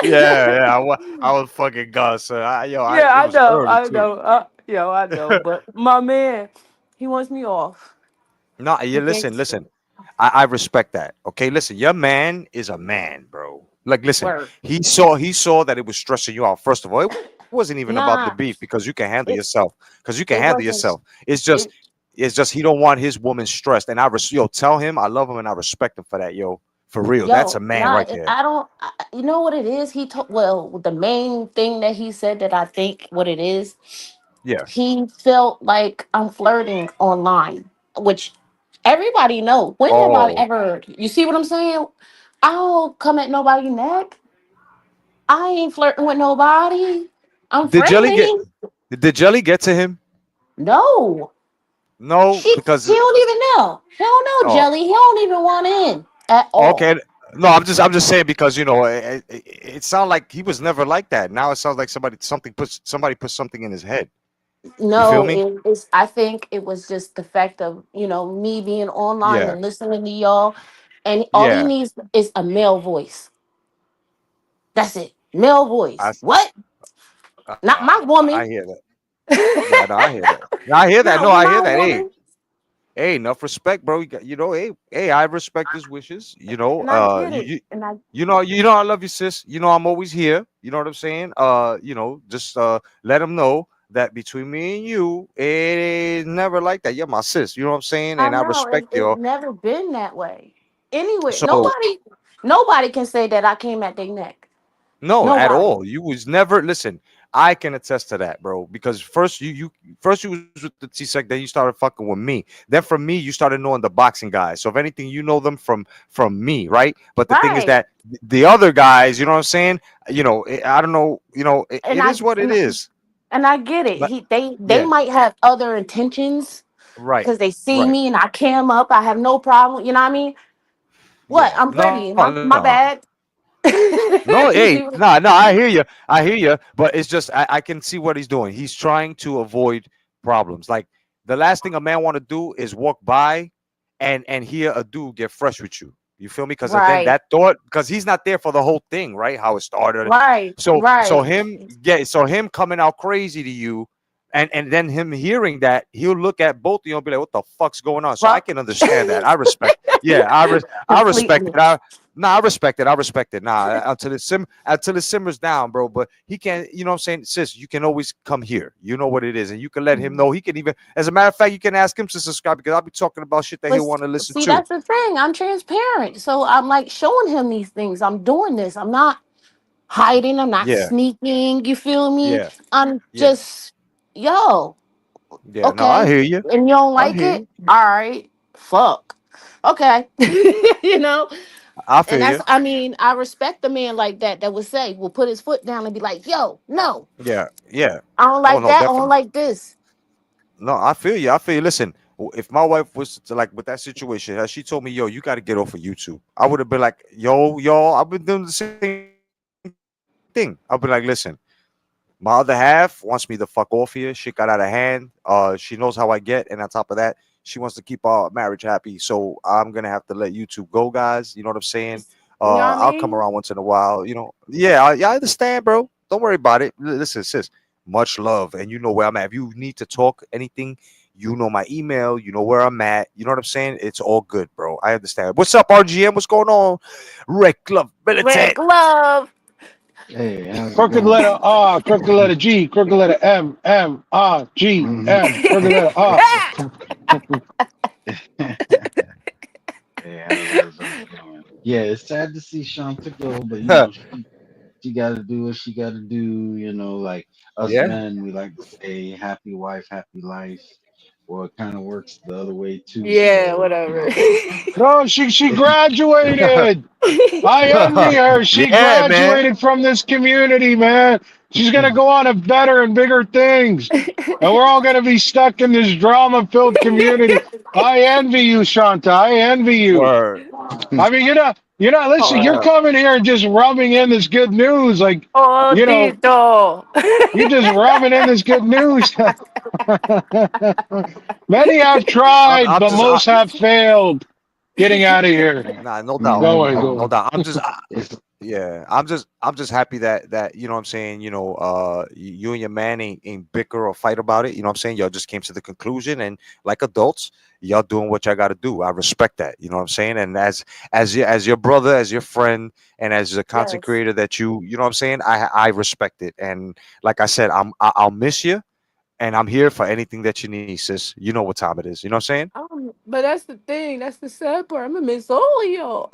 Yeah. I was fucking gone, sir. yeah, It I was know, early I too. know, I know. But my man, he wants me off. No, He yeah, listen, thinks listen. I respect that. Okay, listen, your man is a man, bro. Like, listen, word. he saw that it was stressing you out. First of all, it wasn't even about the Nah, beef because you can handle it yourself. Because you can it handle wasn't. yourself. It It's just he don't want his woman stressed. And yo, tell him I love him and I respect him for that, yo. For real. That's a Yo, man nah, right there. I don't. You know what it is? He told. Well, the main thing that he said that I think what it is, Yeah. he felt like I'm flirting online, which everybody know. When have I Oh. ever? You see what I'm saying? I don't come at nobody neck. I ain't flirting with nobody. I'm Did Jelly get friendly. did Jelly get to him? No, No, he because don't even know. He don't know oh, Jelly. He don't even want in at okay. all. No, I'm just saying because it sounds like he was never like that. Now it sounds like somebody put something in his head. You feel No, me? it's. I think it was just the fact of me being online Yeah, and listening to y'all, and all he yeah. needs is a male voice. That's it, male I voice. What? Not my I woman. hear that. Yeah, no, I hear that. No, I hear that. No, Not I hear my that. Hey, woman. hey, enough respect, bro. Hey, I respect his wishes. And I get it. And I I love you, sis. I'm always here. You know what I'm saying? Just let him know that between me and you, it is never like that. You're my sis. You know what I'm saying? I And I know respect it's you. never been that way. Anyway, So nobody can say that I came at their neck. no, at Nobody. all. You was never listen. I can attest to that, bro. Because first you was with the T-Sec, then you started fucking with me. Then from me, you started knowing the boxing guys. So if anything, you know them from me, right? But the thing is Right. that the other guys, you know what I'm saying? I don't know. And It I is what it is. and I get it. But They yeah, might have other intentions right, because they see right, me and I cam up. I have no problem. You know what I mean? What? yeah. I'm No, pretty. My no. bad. No, You hey, see what? no, I hear you. I hear you. But it's just I can see what he's doing. He's trying to avoid problems. Like the last thing a man want to do is walk by and hear a dude get fresh with you. You feel me? Because then Right. that thought, because he's not there for the whole thing, right? How it started. Right. So Right. him coming out crazy to you, and then him hearing that, he'll look at both of you and be like, "What the fuck's going on?" So I Fuck. can understand that. I respect. Yeah, I respect Completely. it. I respect it. I respect it. Nah, until it simmers down, bro. But he can't. You know what I'm saying, sis? You can always come here. You know what it is, and you can let him know. He can even, as a matter of fact, you can ask him to subscribe because I'll be talking about shit that But he'll want to listen see, to. that's the thing. I'm transparent. So I'm like showing him these things. I'm doing this. I'm not hiding. I'm not Yeah, sneaking. You feel me? yeah, I'm yeah, just, yo, yeah. No, I okay. hear you. And you don't I like hear it? you. All right. Fuck. Okay. you know? I And feel that's, you. I mean, I respect the man like that that would say, will put his foot down and be like, yo, no, Yeah, yeah. I don't Oh like no, that. I don't definitely. like this. No, I feel you. I feel you. Listen, if my wife was to, like, with that situation, she told me, "Yo, you got to get off of YouTube," I would have been like, "Yo, I've been doing the same thing." I'll be like, "Listen, my other half wants me to fuck off here. Shit got out of hand. She knows how I get, and on top of that, she wants to keep our marriage happy. So I'm gonna have to let YouTube go, guys. You know what I'm saying? I'll You know come what I around once in a mean? while. Yeah, I understand, bro. Don't worry about it. Listen, sis, much love, and you know where I'm at. If you need to talk anything, you know my email. You know where I'm at. You know what I'm saying? It's all good, bro. I understand. What's up, RGM? What's going on? Rick Love Red Militant. glove. Hey, how's it Crooked going? letter R, crooked letter G, crooked letter M, M, R, G, Mhm. M, crooked letter R. Hey, how's everybody doing? Yeah, it's sad to see Shanta go, but you know, she got to do what she got to do. You know, like us Yeah. men, we like to say happy wife, happy life. Well, it kind of works the other way too. Yeah, So, you whatever. know, No, she if you, graduated. I envy her. She Yeah, man. graduated from this community, man. She's gonna go on to better and bigger things. And we're all gonna be stuck in this drama-filled community. I envy you, Shanta. I envy you. Word. I mean, listen, you're oh, coming here and just rubbing in this good news. Like, oh, you know, Tito. you're just rubbing in this good news. Many have tried, I'm but just, most have failed. Getting out of here. nah, no doubt, Go man, away, go no away. doubt. it's Yeah, I'm just happy that you know what I'm saying. You and your man ain't bicker or fight about it. You know what I'm saying. Y'all just came to the conclusion, and like adults, y'all doing what y'all got to do. I respect that. You know what I'm saying. And as your brother, as your friend, and as a content yes. creator that you know what I'm saying. I respect it. And like I said, I'll miss you, and I'm here for anything that you need, sis. You know what time it is. You know what I'm saying. But that's the thing. That's the sad part. I'm gonna miss all of y'all.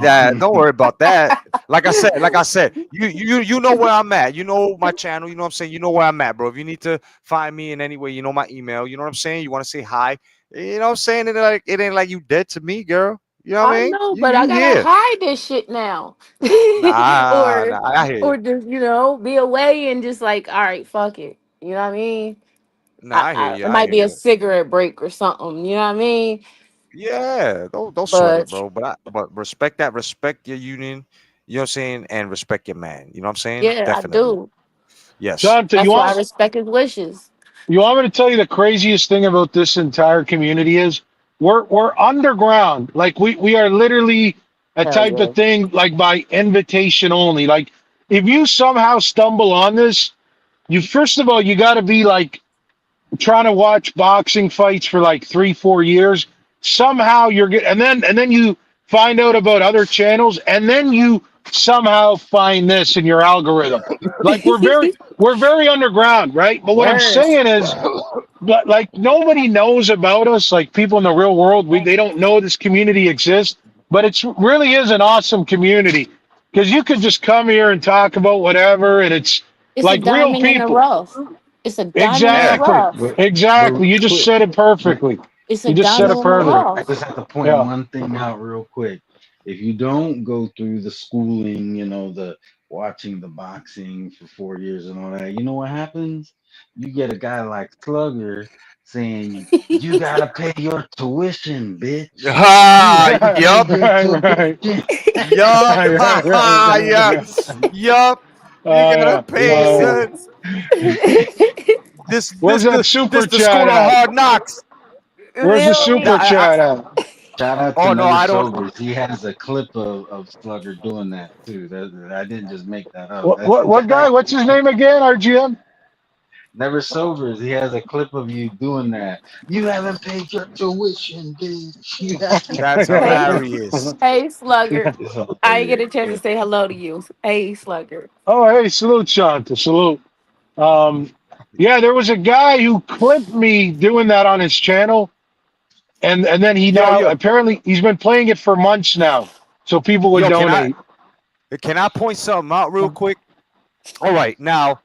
Yeah, don't worry about that. Like I said, you know where I'm at. You know my channel. You know what I'm saying. You know where I'm at, bro. If you need to find me in any way, you know my email. You know what I'm saying. You want to say hi. You know what I'm saying. It ain't like you dead to me, girl. You know what I I mean. know, You but I you gotta here? hide this shit now, Nah, or nah. I hear you. just be away and just like, all right, fuck it. You know what I mean? Nah, I hear you. It I might hear be a you. cigarette break or something. You know what I mean? Yeah, don't sweat it, But bro. But respect that. Respect your union. You know what I'm saying, and respect your man. You know what I'm saying? yeah, I Definitely. do. Yes. Shanta, That's why I respect his wishes. you want me to tell you the craziest thing about this entire community is we're underground. Like we are literally a Hell type yeah. of thing like by invitation only. Like if you somehow stumble on this, you first of all you got to be like trying to watch boxing fights for like 3 4 years. Somehow you're good, and then you find out about other channels, and then you somehow find this in your algorithm. Like we're very underground, right? But what I'm Word. saying is, but like nobody knows about us. Like people in the real world, they don't know this community exists. But it's really is an awesome community because you could just come here and talk about whatever, and it's It's a like real diamond in the people. rough. It's a diamond in the Yeah. Exactly. rough. but Exactly. You just quick, said it but perfectly. It's a You just said But it diamond in the quick, perfectly. I rough. just have to point Yeah. one thing out real quick. If you don't go through the schooling, you know, the watching the boxing for 4 years and all that, you know what happens? You get a guy like Slugger saying, you gotta pay your tuition, bitch. You Ah, gotta pay yup, your Right, right. tuition. yup, Right, ha right, right, ha, right, yeah, right. yup. You gotta Yeah. pay, son. This, Where's this that the, super this the chat school of at? hard knocks. Where's the Feel Nah, super me? chat at? Shout out to Oh no, Never I don't. Sobers. He has a clip of Slugger doing that too. I didn't just make that up. What what guy? What's his name again? RGM. Never Sobers. He has a clip of you doing that. You haven't paid your tuition, bitch. You haven't. That's Hey, hilarious. hey, Slugger. It's I didn't get hilarious. a chance to say hello to you. Hey, Slugger. Oh, hey, salute, Shanta, salute. Um, yeah, there was a guy who clipped me doing that on his channel, and then he Yo, now yo, apparently he's been playing it for months now, so people would yo, donate. can I point something out real quick? All right, now,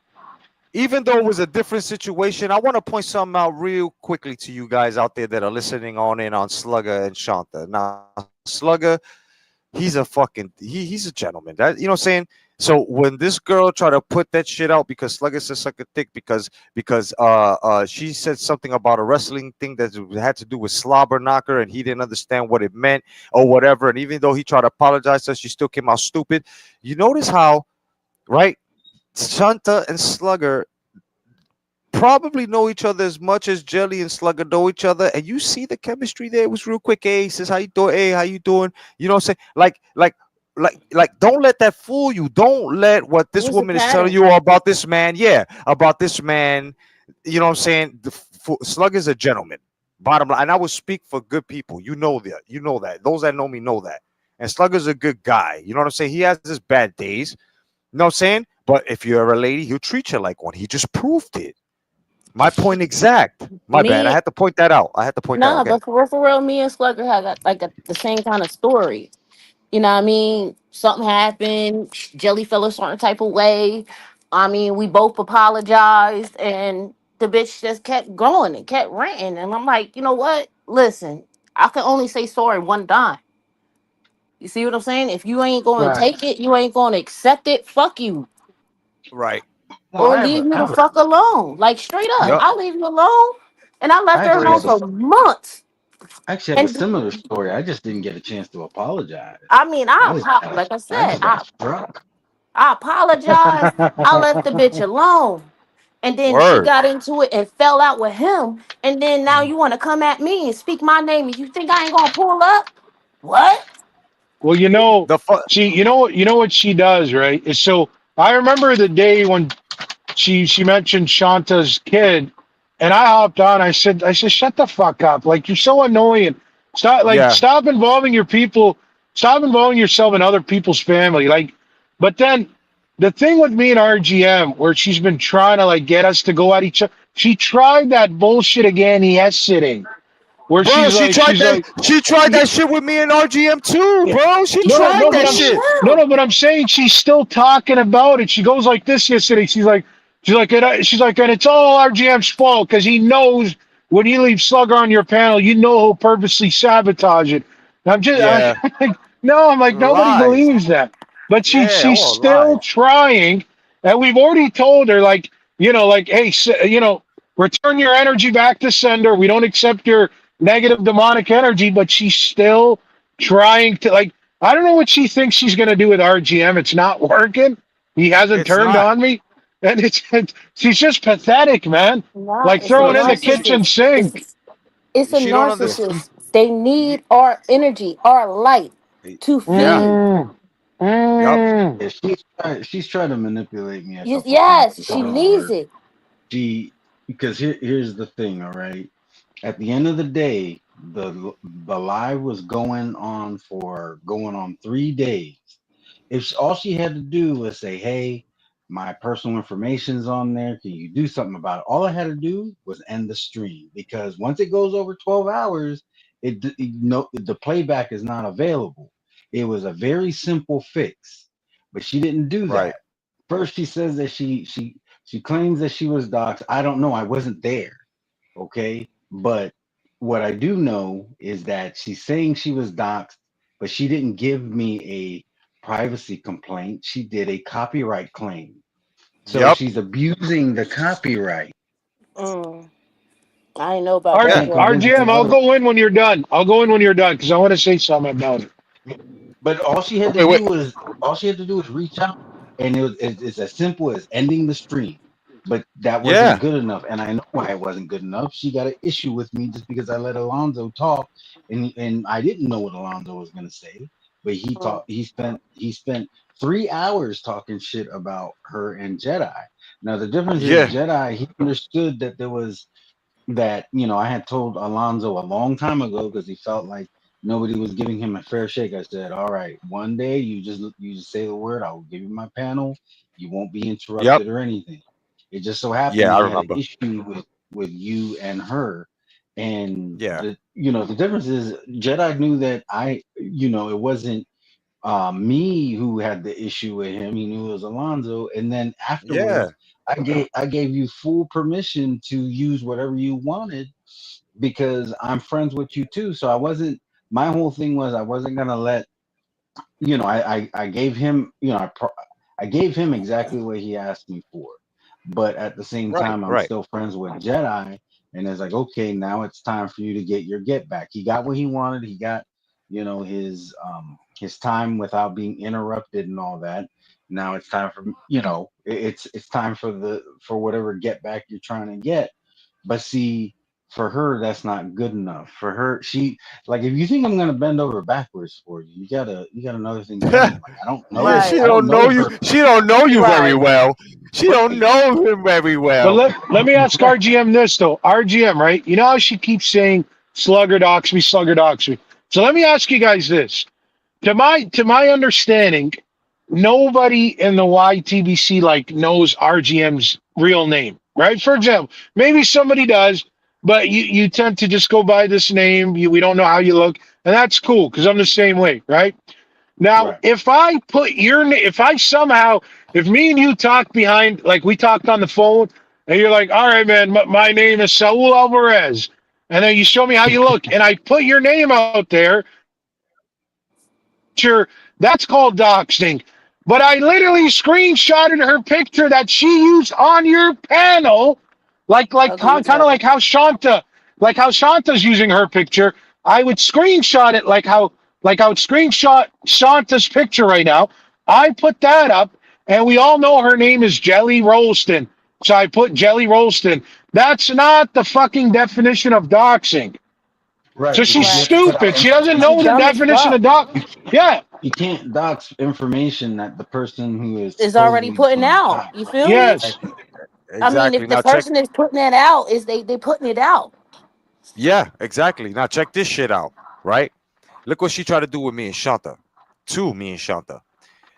even though it was a different situation, I want to point something out real quickly to you guys out there that are listening on in on Slugger and Shanta. Now, Slugger, he's a fucking he's a gentleman. That you know what I'm saying? So when this girl tried to put that shit out because Slugger said suck a dick because she said something about a wrestling thing that had to do with slobber knocker and he didn't understand what it meant or whatever. And even though he tried to apologize to her, she still came out stupid. You notice how, right? Shanta and Slugger probably know each other as much as Jelly and Slugger know each other, and you see the chemistry there. It was real quick. Hey, he says, "How you doing? Hey, how you doing?" You know what I'm saying? Like, don't let that fool you. Don't let what It this was a woman is telling pattern. you about this man. Yeah, about this man. You know what I'm saying? Slugger's a gentleman. Bottom line, and I would speak for good people. You know that. You know that. Those that know me know that. And Slugger's a good guy. You know what I'm saying? He has his bad days. You know what I'm saying? But if you're a lady, he'll treat you like one. He just proved it. My point exact. My bad. I Me, had to point that out. I had to point that out. nah, Okay. but for real, me and Slugger had the same kind of story. You know what I mean? Something happened. Jelly felt a certain type of way. I mean, we both apologized, and the bitch just kept going and kept ranting. And I'm like, you know what? Listen, I can only say sorry one time. You see what I'm saying? If you ain't going to Right. take it, you ain't going to accept it. Fuck you, Right. Well, or leave me I the have fuck alone. Like straight up, Yup. I'll leave you alone. And I left I her actually alone have a for months. I actually have a And similar story. I just didn't get a chance to apologize. I mean, like I I said, just got struck. I apologized. I left the bitch alone. And then she Word. got into it and fell out with him. And then now you want to come at me and speak my name and you think I ain't gonna pull up? What? Well, you know, The fu- you know what she does, right? Is so I remember the day when she mentioned Shanta's kid, and I hopped on. I said, shut the fuck up! Like you're so annoying. Yeah. Stop involving your people. Stop involving yourself in other people's family. Like, but then the thing with me and RGM, where she's been trying to like get us to go at each other. She tried that bullshit again yesterday, where Bro, she's like, she tried that shit with me and RGM too, yeah. bro. She No, no, tried no, but that shit. but I'm saying she's still talking about it. She goes like this yesterday. And it's all RGM's fault because he knows when you leave Slugger on your panel, you know he'll purposely sabotage it. And Yeah. I'm like, no, I'm like, nobody Lies. believes that. But Yeah, she's all still lies. trying, and we've already told her, like, hey, return your energy back to sender. We don't accept your negative demonic energy, but she's still trying to like. I don't know what she thinks she's going to do with RGM. It's not working. He hasn't It's turned not. on me, and she's just pathetic, man. Nah, Like it's a throwing in the kitchen narcissist. sink. It's a She don't understand. narcissist. They need our energy, our light to Yeah. feed. Mm, Yep. mm. Yeah, she's trying to manipulate me a couple times. Yes, she needs it. She because here's the thing, all right. At the end of the day, the live was going on 3 days. All she had to do was say, "Hey, my personal information's on there. Can you do something about it?" All I had to do was end the stream because once it goes over 12 hours, the playback is not available. It was a very simple fix, but she didn't do Right. that. First, she says that she claims that she was doxxed. I don't know. I wasn't there. Okay, but what I do know is that she's saying she was doxxed, but she didn't give me a privacy complaint. She did a copyright claim. So Yep. she's abusing the copyright. Mm, I ain't know about R- that Yeah. Can't one. convince RGM, me I'll otherwise. go in when you're done. I'll go in when you're done because I want to say something about it. But Wait, wait. all she had to do was reach out, and it's as simple as ending the stream. but that wasn't Yeah. good enough. And I know why it wasn't good enough. She got an issue with me just because I let Alonzo talk, and I didn't know what Alonzo was gonna say. But he Mm. talked. He spent 3 hours talking shit about her and Jedi. Now the difference is Yeah. Jedi. He understood that there was that I had told Alonzo a long time ago because he felt like nobody was giving him a fair shake. I said, "All right, one day you just say the word. I will give you my panel. You won't be Yep. interrupted or anything." It just so happened Yeah, I he had an remember. issue with you and her, and Yeah. the difference is Jedi knew that it wasn't me who had the issue with him. He knew it was Alonzo, and then Yeah. afterwards, I gave you full permission to use whatever you wanted because I'm friends with you too. So I wasn't. My whole thing was I wasn't gonna let I gave him I gave him exactly what he asked me for, but at the same Right. time I'm Right. still friends with Jedi, and it's like okay, now it's time for you to get your get back. He got what he wanted. He got his time without being interrupted and all that. Now it's time for it's time for whatever get back you're trying to get. But see, for her, that's not good enough. For her, she like if you think I'm gonna bend over backwards for you, you got another thing going. Like Yeah, she I don't don't know know you. her. She don't know you very Right. well. She don't Right. know him very But well. let me ask RGM this though. RGM, right? You know how she keeps saying slugger dox me, slugger dox me. So let me ask you guys this. To my understanding, nobody in the YTBC like knows RGM's real name, right? For example, maybe somebody does, but you tend to just go by this name. We don't know how you look, and that's cool because I'm the same way, right? Now, Right. if I put your name, if I somehow, if me and you talk behind, like we talked on the phone, and you're like, all right, man, my name is Saul Alvarez, and then you show me how you look, and I put your name out there, picture, that's called doxing. But I literally screenshotted her picture that she used on your panel, like Ugly kind of Joe. like how Shanta's using her picture. I would screenshot it like I would screenshot Shanta's picture right now. I put that up, and we all know her name is Jelly Rolston. So I put Jelly Rolston. That's not the fucking definition of doxing. So Right. she's Because you Right. have to put out stupid. She doesn't She know the information. dumb as definition of fuck. dox. You Yeah. you can't dox information that the person who is Is already supposedly putting going to out. dox. You feel me? Yes. Exactly. I mean, Exactly. if the Now check. person is putting that out, is they putting it out. Yeah, exactly. Now check this shit out. Right. Look what she tried to do with me and Shanta. To me and Shanta.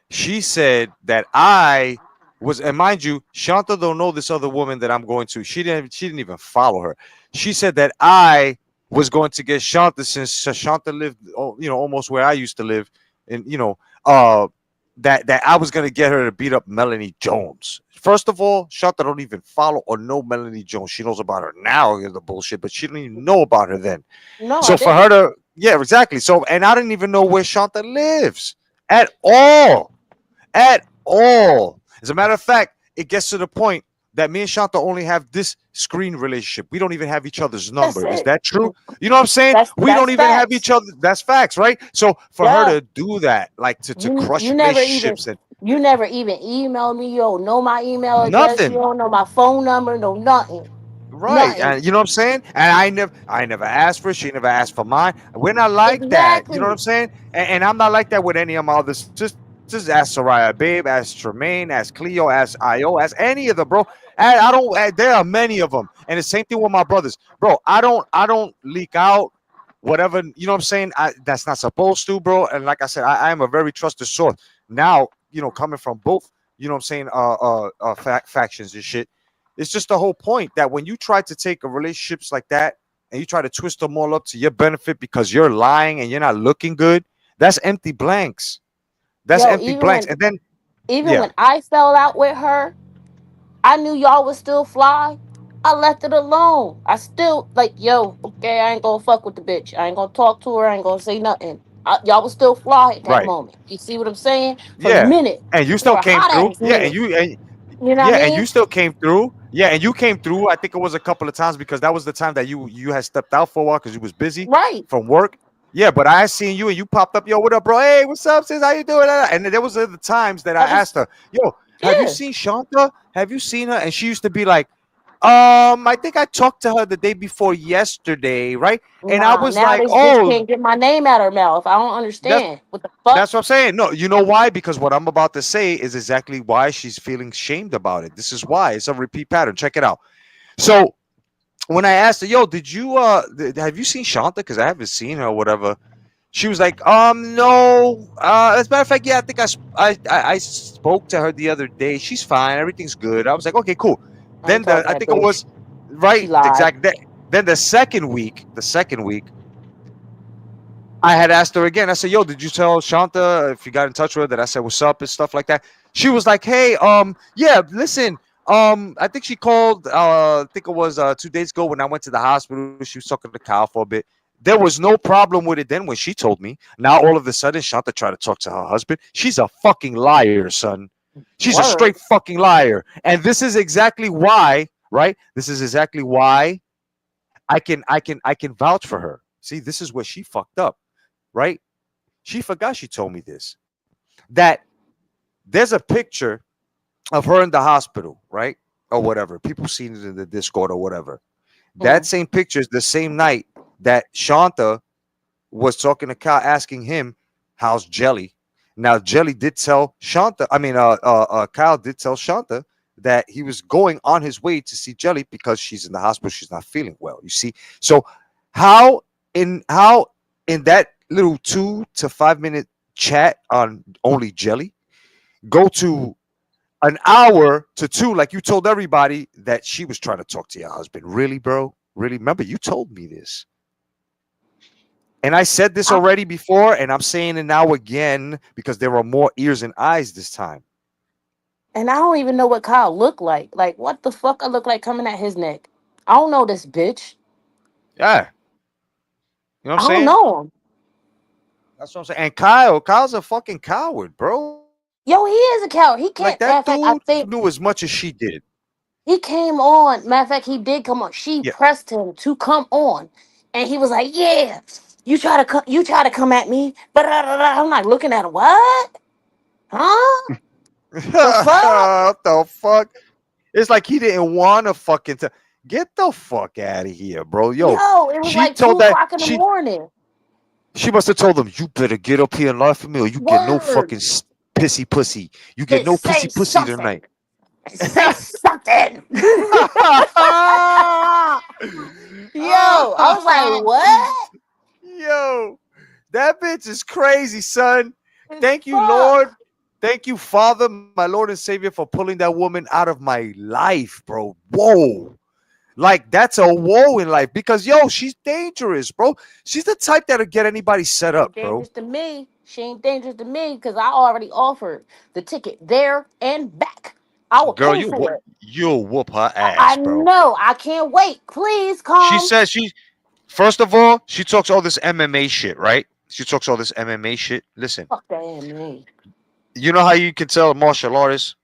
She said that I was, and mind you, Shanta don't know this other woman that I'm going to. She didn't even follow her. She said that I was going to get Shanta since Shanta lived, almost where I used to live, and uh, that I was gonna get her to beat up Melanie Jones. First of all, Shanta don't even follow or know Melanie Jones. She knows about her now, the bullshit, but she didn't even know about her then. No, I So for her didn't. to, yeah, exactly. So, and I didn't even know where Shanta lives at all. At all. As a matter of fact, it gets to the point that me and Shanta only have this screen relationship. We don't even have each other's That's number. Is it. that true? You know what I'm saying? We don't That's even have facts. each other. That's facts, right? So for her Yeah. to do that, like to You crush never even relationships and emailed me. You don't know my email address. You nothing. don't know my phone number. No nothing. Right. Nothing. And you know what I'm saying? And I never asked for it. She never asked for mine. We're not like that. You know what I'm Exactly. saying? And I'm not like that with any of my other sisters. Ask Soraya Babe, ask Tremaine, ask Cleo, ask Io, ask any of them, bro. And I don't there are many of them. And the same thing with my brothers. Bro, I don't leak out whatever, you know what I'm saying? That's not supposed to, bro. And like I said, I am a very trusted source. Now, coming from both, you know what I'm saying, factions and shit. It's just the whole point that when you try to take a relationships like that and you try to twist them all up to your benefit because you're lying and you're not looking good, that's empty blanks. That's Yo, empty blanks. And then, even yeah, when I fell out with her, I knew y'all was still fly. I left it alone. I still like, yo, okay, I ain't gonna fuck with the bitch. I ain't gonna talk to her. I ain't gonna say nothing. Y'all was still fly at that right. moment. You see what I'm saying? For a Yeah. minute, And you for still a came hot through. ass minute. You know what I Yeah, and you mean? still came through. Yeah, and you came through. I think it was a couple of times because that was the time that you had stepped out for a while because you was busy Right. from work. Yeah, but I seen you and you popped up. Yo, what up, bro? Hey, what's up, sis? How you doing? And there was other times that I I just asked her, yo, Have you Yeah. seen Shanta? Have you seen her? And she used to be like, I think I talked to her the day before yesterday, right? And I Nah, was now like, this bitch oh, can't get my name out of her mouth. I don't that's understand. What the that's fuck? what I'm saying. No, you know why? Because what I'm about to say is exactly why she's feeling shamed about it. This is why. It's a repeat pattern. Check it out. So when I asked her, yo, did you have you seen Shanta? Because I haven't seen her or whatever. She was like, no. As a matter of fact, yeah, I think I spoke to her the other day. She's fine. Everything's good. I was like, okay, cool. I ain't Then talking to I that think it bitch. was She right, lied. exactly. Then the second week, I had asked her again. I said, "Yo, did you tell Shanta if you got in touch with her that I said what's up and stuff like that?" She was like, "Hey, yeah, listen, I think she called. I think it was 2 days ago when I went to the hospital. She was talking to Kyle for a bit. There was no problem with it then when she told me. Now all of a sudden, Shanta tried to talk to her husband. She's a fucking liar, son. She's a straight Word. fucking liar. And this is exactly why, right? This is exactly why I can vouch for her. See, this is where she fucked up, right? She forgot she told me this. That there's a picture of her in the hospital, right? Or whatever. People seen it in the Discord or whatever. That Mm. same picture is the same night that Shanta was talking to Kyle, asking him, "How's Jelly?" Now, Jelly did tell Shanta. Kyle did tell Shanta that he was going on his way to see Jelly because she's in the hospital. She's not feeling well. You see, so how how in that little 2 to 5 minute chat on only Jelly go to an hour to two, like you told everybody that she was trying to talk to your husband. Really, bro? Really? Remember, you told me this. And I said this I, already before, and I'm saying it now again because there are more ears and eyes this time. and I don't even know what Kyle looked like. Like, what the fuck I look like coming at his neck? I don't know this bitch. Yeah. You know what I'm I don't saying? know him. That's what I'm saying. And Kyle's a fucking coward, bro. Yo, he is a coward. He Like that can't. Matter of dude fact, I knew think as much as she did. he came on. Matter of fact, he did come on. She Yeah. pressed him to come on, and he was like, "Yeah, you try to come at me." But I'm like looking at him. What? Huh? The fuck? What the fuck? It's like he didn't want to fucking get the fuck out of here, bro. Yo, Yo, it was she like told 2 o'clock in the she morning. she must have told him, "You better get up here and lie for me, or you get no Word. fucking pissy pussy. You get Bitch, no say pissy pussy something. tonight." Say something. Yo, I was like, what? Yo, that bitch is crazy, son. The Thank you, Lord. fuck? Thank you, Father, my Lord and Savior, for pulling that woman out of my life, bro. Whoa. Like, that's a woe in life because, yo, she's dangerous, bro. She's the type that'll get anybody set She up, ain't bro. dangerous to me. She ain't dangerous to me because I already offered the ticket there and back. I will Girl, pay for it. you'll whoop her I ass, bro. know. I can't wait. Please She come. says first of all, she talks all this MMA shit, right? She talks all this MMA shit. Listen, Fuck that me. you know how you can tell a martial artist,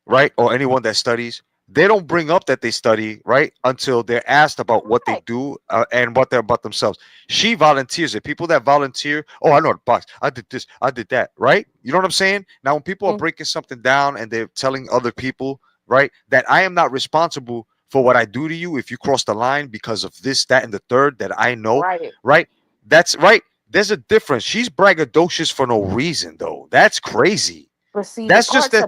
right? Or anyone that studies, they don't bring up that they study, right? Until they're asked about what they Right. do and what they're about themselves. She volunteers it. People that volunteer, oh, I know how to box. I did this. I did that, right? You know what I'm saying? Now, when people are Mm, breaking something down and they're telling other people, right, that I am not responsible for what I do to you if you cross the line because of this, that, and the third that I know, right. right? That's right. There's a difference. She's braggadocious for no reason, though. That's crazy. But see, That's just the.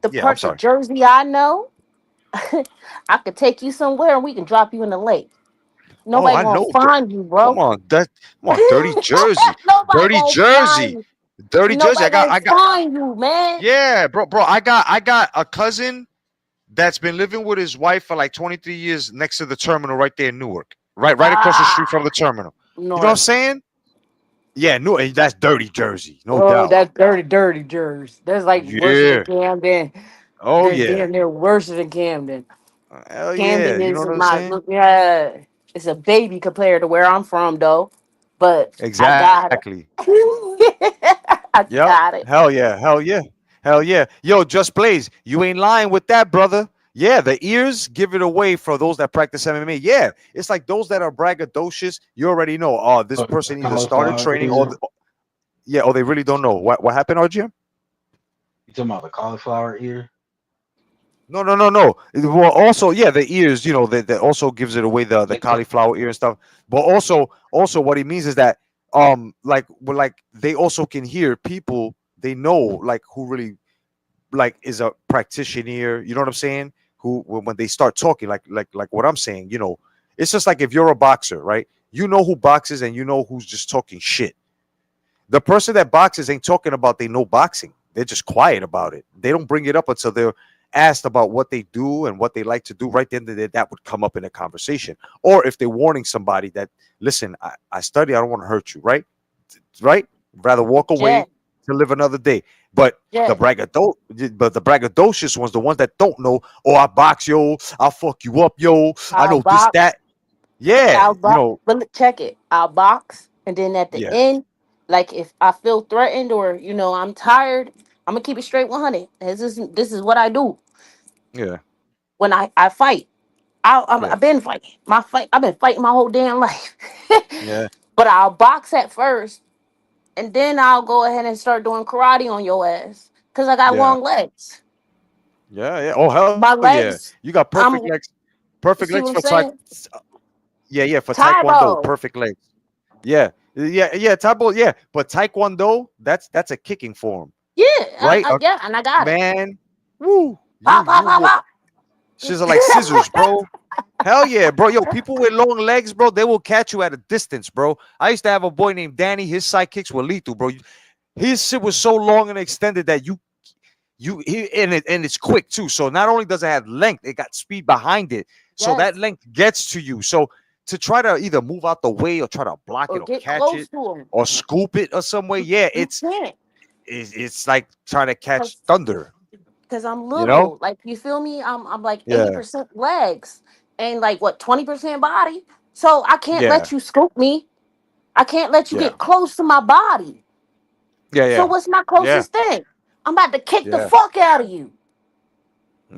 the Yeah, I'm parts of sorry. Jersey I know, I could take you somewhere and we can drop you in the lake. Oh, Nobody I gonna know. find you, Come bro. on, come on, dirty Jersey, Nobody dirty gonna find Jersey, you. dirty Jersey. Nobody gonna I got. find you, man. Yeah, bro. I got a cousin that's been living with his wife for like 23 years next to the terminal right there in Newark, right across the street from Ah, the terminal. You know what I'm North. saying? Yeah, Newark. That's dirty Jersey, no Oh, doubt. that's dirty, dirty Jersey. That's like worse than Yeah. Camden. Oh They're yeah. damn near worse than Camden. Hell yeah. Camden You know is what I'm my saying? yeah. It's a baby compared to where I'm from, though. But I got it. Exactly. I Yep. got it. Hell yeah. Hell yeah. Hell yeah. Yo, Just Blaze, you ain't lying with that, brother. Yeah, the ears give it away for those that practice MMA. Yeah, it's like those that are braggadocious. You already know. Oh, this person either started Cauliflower training or ear. yeah, or they really don't know. What happened, RGM? talking about the cauliflower ear? No, no, no, no. Well, also, yeah, the ears, that also gives it away, the Like, cauliflower ear and stuff. But also, what he means is that, like they also can hear people they know, like who really like is a practitioner. You know what I'm saying? Who when they start talking, like what I'm saying, it's just like if you're a boxer, right? You know who boxes and you know who's just talking shit. The person that boxes ain't talking about they know boxing. They're just quiet about it. They don't bring it up until they're asked about what they do and what they like to do. Right then, that would come up in a conversation. Or if they're warning somebody that, listen, I study, I don't want to hurt you, right? Right? Rather walk away Jet, to live another day. But Jet, the braggadocious ones, the ones that don't know, oh, I box, yo, I'll fuck you up, yo, I I'll know this, box. that. Yeah, I'll box. But check it. I'll box, and then at the yeah, end, like if I feel threatened or I'm tired, I'm gonna keep it straight 100. This is what I do yeah, when I fight. yeah, I've been fighting. I've been fighting my whole damn life. yeah, But I'll box at first, and then I'll go ahead and start doing karate on your ass because I got yeah, long legs. yeah, yeah. Oh, hell My yeah. You legs. got perfect I'm. legs. Perfect See legs what for I'm saying? yeah, yeah, for taekwondo. Taibo. Perfect legs. Yeah, yeah, yeah, Taibo, yeah. But taekwondo, that's a kicking form, Yeah, right? yeah, and I got it. Man, woo, Pop, pop, pop, will. pop. She's like scissors, bro. Hell yeah, bro. Yo, people with long legs, bro, they will catch you at a distance, bro. I used to have a boy named Danny. His sidekicks were lethal, bro. His shit was so long and extended that and it's quick too. So not only does it have length, it got speed behind it. So that Yes. length gets to you. So to try to either move out the way or try to block Or it or get catch close it to him. or scoop it or some way, yeah, You can't. it's like trying to catch thunder. Because I'm You know? little. Like, you feel me? I'm like Yeah, 80% legs and like what, 20% body. So I can't yeah, let you scoop me. I can't let you yeah, get close to my body. yeah, So yeah, what's my yeah, closest thing? I'm about to kick the yeah. fuck out of you.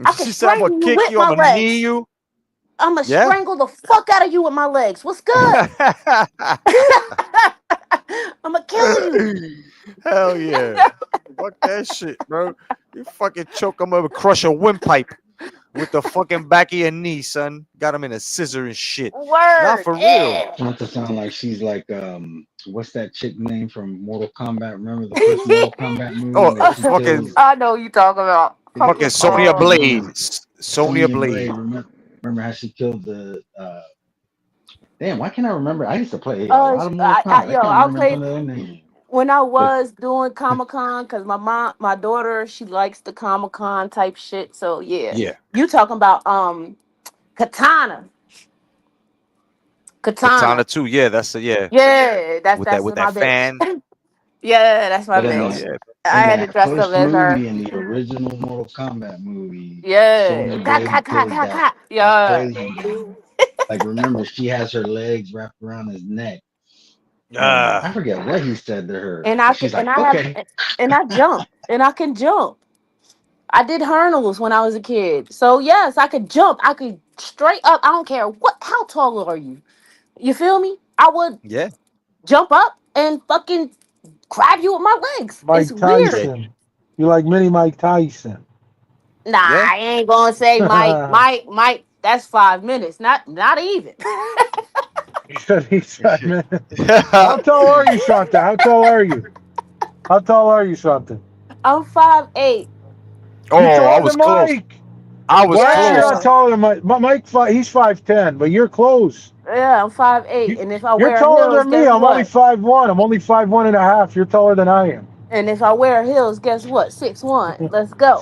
I can She said, "I'm gonna strangle you kick with you. I'm my gonna knee legs. you." I'm gonna Yeah. strangle the fuck out of you with my legs. What's good? I'm gonna kill you. Hell yeah. Fuck that shit, bro. You fucking choke him over, crush a windpipe with the fucking back of your knee, son. Got him in a scissor and shit. Not Word. for real. Yeah. Not to sound like she's like what's that chick name from Mortal Kombat? Remember the first Mortal Kombat movie Oh, where she fucking kills I know you talking about. fucking Fucking Sonya remember Blade. Sonya Sonya Blade? Blade. Remember how she killed the damn, why can't I remember? I used to play a lot of Mortal Kombat. I Yo, can't I'll remember play none of their names. when I But was doing Comic Con because my daughter, she likes the Comic Con type shit. So yeah, Yeah. you talking about Katana, Katana Katana. too. Yeah, that's the yeah. Yeah, that's With that that's with my that bitch. fan. Yeah, that's my but in Hell bitch. that yeah. I in had to that dress up first as her. movie, in the original Mortal Kombat movie, Yeah, Sonya ka ka Blade ka kills ka that ka. Yeah, crazy guy. Like remember, she has her legs wrapped around his neck, and I Ah, forget what he said to her, and but she's and like, I have "Okay." and I jump and I can jump. I did hurdles when I was a kid. So yes, I could jump. I could straight up. I don't care what how tall are you. You feel me? I would yeah. jump up and fucking grab you with my legs. It's Mike Yeah. weird. Tyson. You like mini Mike Tyson. Nah, Yeah. I ain't gonna say Mike, that's 5 minutes. Not even. He said he's 5 minutes. Yeah. How tall are you, Shanta? How tall are you? How tall are you, Shanta? I'm 5'8". You're Oh, I taller was than close. Mike. I was Well, actually, you're close. not Yeah. taller than Mike. Mike, he's 5'10", but you're close. Yeah, I'm 5'8". You, And if I you're wear taller heels, than me. guess I'm only what? 5'1". I'm only 5'1.5". You're taller than I am. And if I wear heels, guess what? 6'1". Let's go.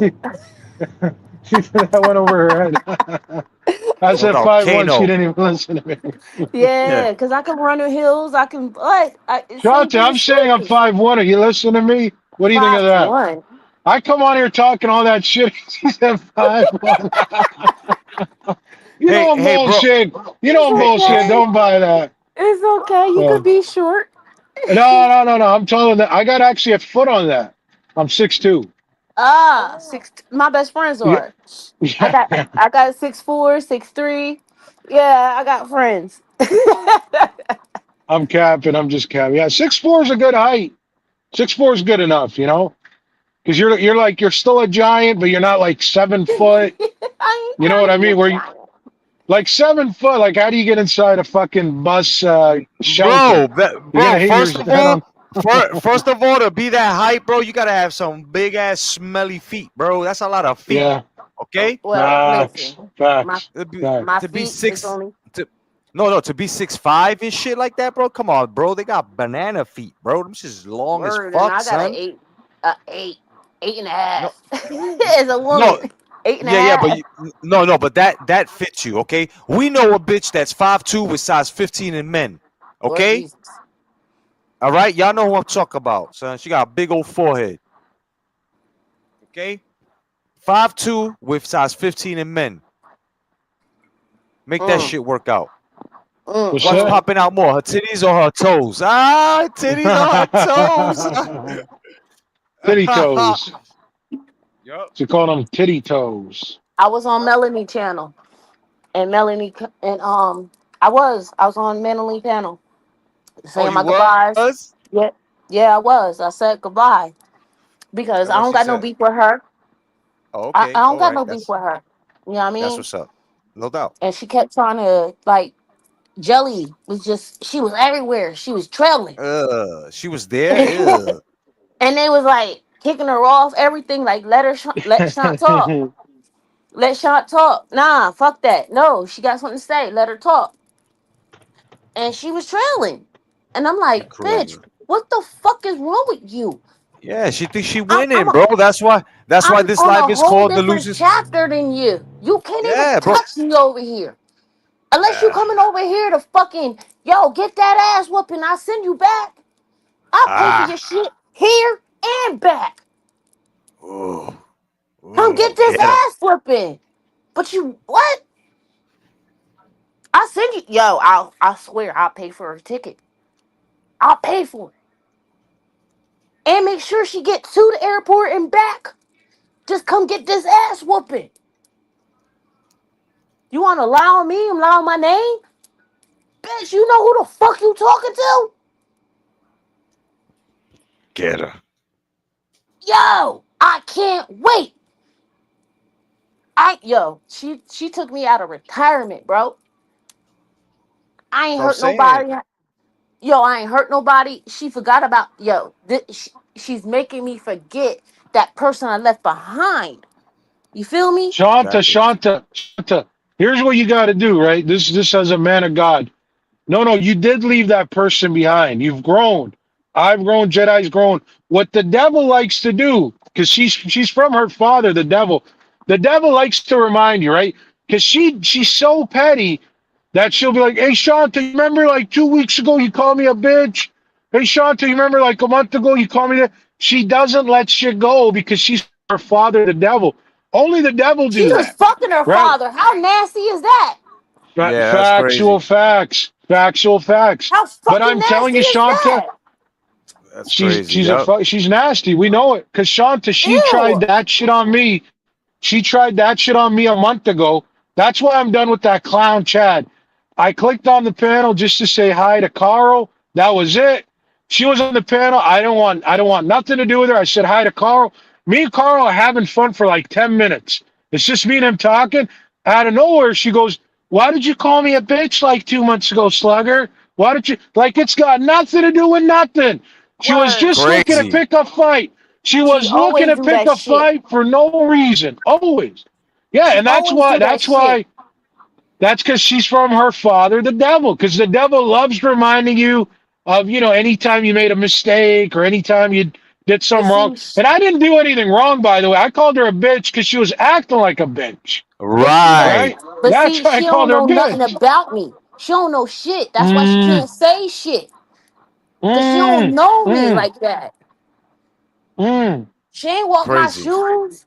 She, she that went over her head. I A said 5'1". She volcano. didn't even listen to me. Yeah. Yeah, because I can run the hills. I can like same Shanta, thing I'm with saying I'm sneakers. 5'1". Are you listening to me? What do you think of that? 5'1". I come on here talking all that shit. She said 5'1". You Hey, know I'm hey, bro. bullshit. You know It's I'm Hey, bullshit. okay. Don't buy that. It's okay. You Uh, could be short. no. I'm telling that I got actually a foot on that. I'm 6'2". Six. My best friends Yeah, are. I got yeah. I got 6'4", 6'3". Yeah, I got friends. I'm capping. I'm just capping. Yeah, 6'4" is a good height. 6'4" is good enough, you know. Because you're still a giant, but you're not like 7 foot. I You know what I ain't mean? no Where you giant. like 7 foot? Like how do you get inside a fucking bus shelter? You're Bro, gonna hit your first of head all, on. first of all, to be that height, bro, you gotta have some big ass smelly feet, bro. That's a lot of feet. Yeah, Okay, Well, facts, listen, my facts, to be, my facts. to be feet is six, only to no, to be 6'5" and shit like that, bro. Come on, bro. They got banana feet, bro. Them shit's long as word, and fuck, I got son. eight and a No, half. As a no, woman, eight and a yeah, but half. no, but that fits you, okay? We know a bitch that's 5'2" with size 15 in men, Lord okay? Jesus. All right, y'all know who I'm talking about, son. She got a big old forehead, okay? 5'2" with size 15 in men. Make that Mm, shit work out. mm, What's What's mm. that? popping out more, her titties or her toes? Ah, titties or her toes. Titty toes. Yup. She called them titty toes. I was on Melanie channel, and I was on Melanie panel Oh, saying you my goodbyes. was? Yeah, yeah, I was. I said goodbye because And I what don't she got no said? beef with her. Oh, I okay. don't All got right. no beef with her. You know what I That's mean? what's up. No doubt. And she kept trying to like Jelly was just she was everywhere. She was trailing. She was there. And they was like kicking her off, everything, like let Sean talk. Let Sean talk. Nah, fuck that. No, she got something to say. Let her talk. And she was trailing. And I'm You like, bitch, crazy. what the fuck is wrong with you? Yeah, she thinks she I'm I'm winning, a, bro. That's why. That's why I'm this on life a is whole called different delusions. chapter than you. You can't even Yeah, bro. touch me over here. Unless you Ah, coming over here to fucking yo, get that ass whooping, I'll send you back. I'll pay for ah. your shit here and back. Ooh, Come get ooh, this get her. ass whooping. But you what? I send you yo, I swear I'll pay for her ticket. I'll pay for it. And make sure she gets to the airport and back. Just come get this ass whooping. You wanna lie on me and lie on my name? Bitch, you know who the fuck you talking to? Get her. Yo, I can't wait. She took me out of retirement, bro. I ain't So I'm hurt saying, nobody. Yo, I ain't hurt nobody. She forgot about she's making me forget that person I left behind. You feel me? exactly. Shanta. Here's what you got to do, right? This as a man of God. No, you did leave that person behind. You've grown. I've grown. Jedi's grown. What the devil likes to do, because she's from her father, the devil. The devil likes to remind you, right? Because she's so petty that she'll be like, "Hey, Shanta, you remember like 2 weeks ago you called me a bitch? Hey, Shanta, you remember like a month ago you called me that?" She doesn't let shit go because she's her father, the devil. Only the devil She do was that, fucking her right? father. How nasty is that? Yeah, that's Factual crazy. facts. Factual facts. How But fucking I'm telling nasty you, is Shanta, that? That's crazy. she's Yup. she's nasty. We know it. Cause Shanta, she tried Ew. that shit on me. She tried that shit on me a month ago. That's why I'm done with that clown Chad. I clicked on the panel just to say hi to Carl. That was it. She was on the panel. I don't want nothing to do with her. I said hi to Carl. Me and Carl are having fun for like 10 minutes. It's just me and him talking. Out of nowhere, she goes, "Why did you call me a bitch like 2 months ago, Slugger? Why did you like it's got nothing to do with nothing?" She was Word. just looking to Crazy. pick a fight. She She was looking always to do pick that a shit. fight for no reason. Always. Yeah, She and that's always why do that shit. that's because she's from her father, the devil. Because the devil loves reminding you of, anytime you made a mistake or anytime you did But something wrong. see, And I didn't do anything wrong, by the way. I called her a bitch because she was acting like a bitch, but see, Right. right? but That's see, why I she called don't her a know nothing bitch. about me. She don't know shit. That's why she Mm, can't say shit. Cause she don't mm, know me mm, like that. mm. She ain't walk my Crazy. shoes.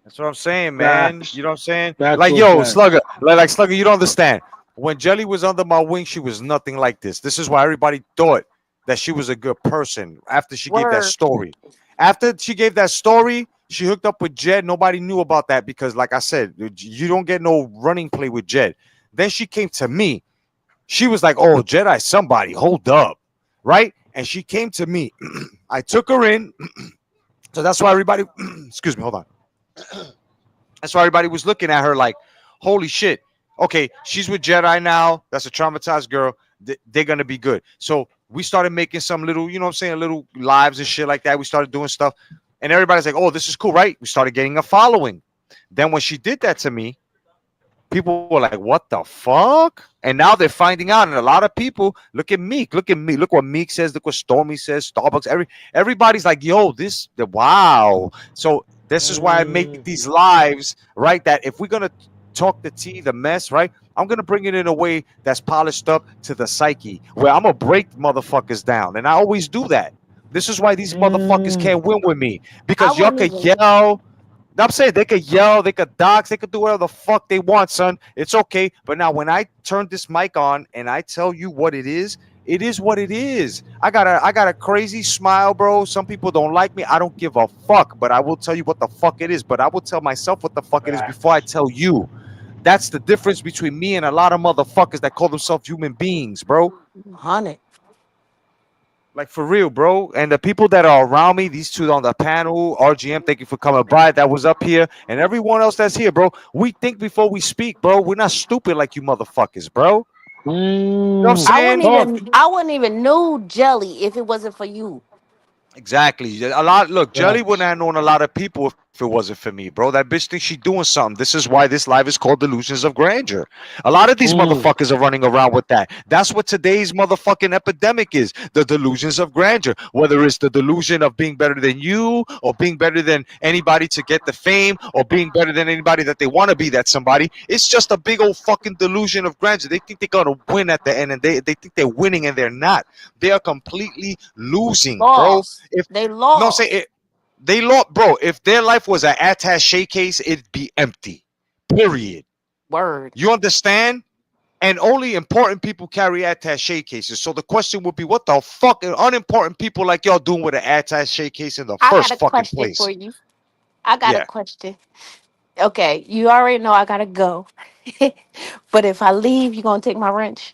That's what I'm saying, man. Facts. You know what I'm saying? Like, Factual yo, facts. Slugger, like Slugger, you don't understand. When Jelly was under my wing, she was nothing like this. This is why everybody thought that she was a good person after she gave that Word. story. After she gave that story, she hooked up with Jed. Nobody knew about that because, like I said, you don't get no running play with Jed. Then she came to me. She was like, "Oh, Jedi, somebody, hold up," right? And she came to me. I took her in. So that's why everybody, excuse me, hold on. That's why everybody was looking at her like, holy shit. Okay, she's with Jedi now. That's a traumatized girl. They're gonna be good. So we started making some little, you know what I'm saying, little lives and shit like that. We started doing stuff, and everybody's like, "Oh, this is cool, right?" We started getting a following. Then when she did that to me, people were like, "What the fuck?" And now they're finding out, and a lot of people look at Meek, look at me, look what Meek says, look what Stormy says, Starbucks, everybody's like, "Yo, wow." So this is why I make these lives, right? That if we're gonna talk the tea, the mess, right? I'm gonna bring it in a way that's polished up to the psyche, where I'm gonna break motherfuckers down, and I always do that. This is why these motherfuckers can't win with me I because y'all wouldn't could even. yell. I'm saying they could yell, they could dox, they could do whatever the fuck they want, son. It's okay. But now when I turn this mic on and I tell you what it is what it is. I got a crazy smile, bro. Some people don't like me. I don't give a fuck, but I will tell you what the fuck it is. But I will tell myself what the fuck it is before I tell you. That's the difference between me and a lot of motherfuckers that call themselves human beings, bro. 100. Like for real, bro. And the people that are around me, these two on the panel, RGM, thank you for coming by. That was up here, and everyone else that's here, bro. We think before we speak, bro. We're not stupid like you motherfuckers, bro. You know what I'm I wouldn't saying? Talk. even. I wouldn't even know Jelly if it wasn't for you. Exactly. A lot. Look, Jelly wouldn't Facts. have known a lot of people if it wasn't for me, bro. That bitch thinks she doing something. This is why this live is called Delusions of Grandeur. A lot of these motherfuckers are running around with that. That's what today's motherfucking epidemic is. The delusions of grandeur. Whether it's the delusion of being better than you, or being better than anybody to get the fame, or being better than anybody that they want to be that somebody. It's just a big old fucking delusion of grandeur. They think they're gonna win at the end, and they think they're winning, and they're not. They are completely losing, bro. Lost. If They no, I'm saying lost. it, they lost, bro. If their life was an attaché case, it'd be empty. Period. Word. You understand? And only important people carry attaché cases. So the question would be, what the fuck are unimportant people like y'all doing with an attaché case in the I got first a fucking question for place? you. I got a Yeah. question. Okay, you already know I gotta go. But if I leave, you gonna take my wrench?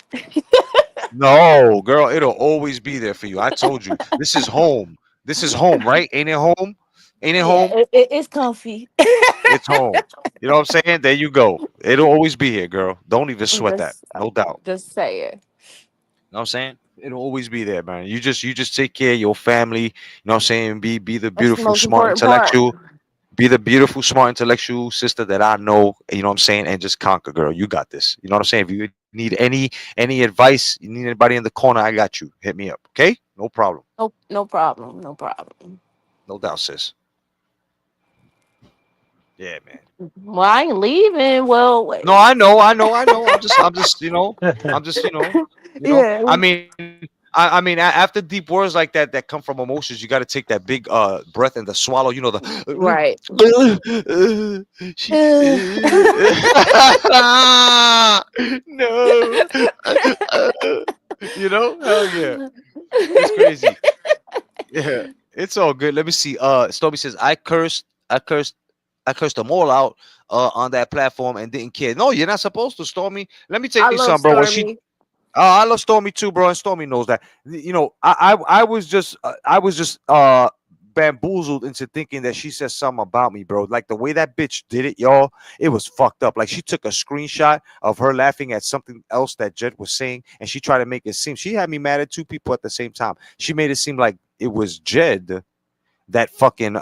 No, girl, it'll always be there for you. I told you. This is home. This is home, right? Ain't it home? Ain't it Yeah, home? it's comfy. It's home. You know what I'm saying? There you go. It'll always be here, girl. Don't even I'm sweat that. No doubt. just saying. You know what I'm saying? It'll always be there, man. You just take care of your family. You know what I'm saying? Be the That's the beautiful, most smart, important part. intellectual. Be the beautiful, smart, intellectual sister that I know. You know what I'm saying? And just conquer, girl. You got this. You know what I'm saying? If you need any advice, you need anybody in the corner, I got you. Hit me up, okay? No problem. No, no problem. No problem. No doubt, sis. Yeah, man. Well, I ain't leaving. Well, No, wait. I know. I'm just, Yeah. I mean, I mean, after deep words like that that come from emotions, you got to take that big breath and the swallow. You know the Right. she, no, you know, hell yeah, it's crazy. Yeah, it's all good. Let me see. Stormy says I cursed them all out on that platform and didn't care. No, you're not supposed to, Stormy. Let me tell I you love something, bro. When she Stormy. I love Stormy too, bro, and Stormy knows that. You know, I was just bamboozled into thinking that she said something about me, bro. Like the way that bitch did it, y'all, it was fucked up. Like she took a screenshot of her laughing at something else that Jed was saying, and she tried to make it seem she had me mad at two people at the same time. She made it seem like it was Jed that fucking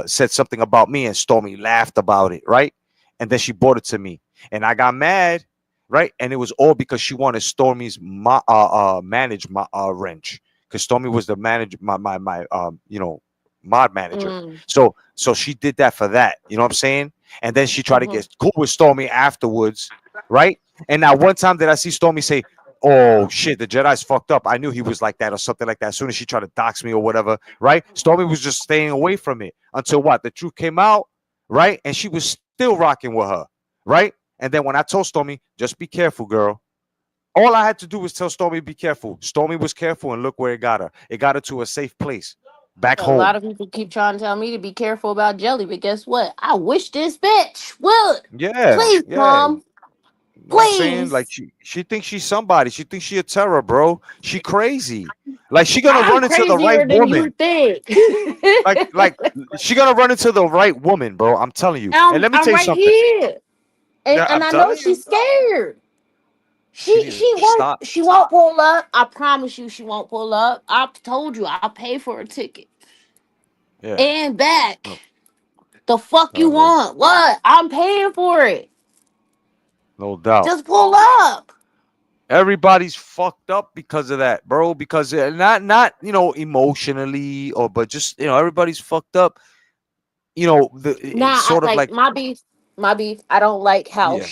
said something about me, and Stormy laughed about it, right? And then she brought it to me, and I got mad, right? And it was all because she wanted Stormy's manage my wrench, because Stormy was the manager, mod manager. Mm, So she did that for that. You know what I'm saying? And then she tried to hmm get cool with Stormy afterwards, right? And now one time did I see Stormy say, "Oh shit, the Jedi's fucked up. I knew he was like that," or something like that. As soon as she tried to dox me or whatever, right? Stormy was just staying away from it until what? The truth came out, right? And she was still rocking with her, right? And then when I told Stormy, just be careful, girl. All I had to do was tell Stormy, be careful. Stormy was careful, and look where it got her. It got her to a safe place, back A lot home. of people keep trying to tell me to be careful about Jelly, but guess what? I wish this bitch would. Yeah, Please yeah. come. You know what I'm saying? Like Please. she thinks she's somebody. She thinks she a terror, bro. She crazy. Like she gonna I'm run into the right crazier than you woman. think. Like she gonna run into the right woman, bro. I'm telling you. And let me I'm tell you right something. here. Yeah, And I'm I know telling you. she's scared. She need to stop. She won't pull up. I promise you she won't pull up. I told you I'll pay for a ticket. Yeah. And back. No, The fuck you no, want? What? I'm paying for it. no doubt. Just pull up. Everybody's fucked up because of that, bro. Because not emotionally or but just everybody's fucked up. It's Nah, sort of like my beef, I don't like how yeah,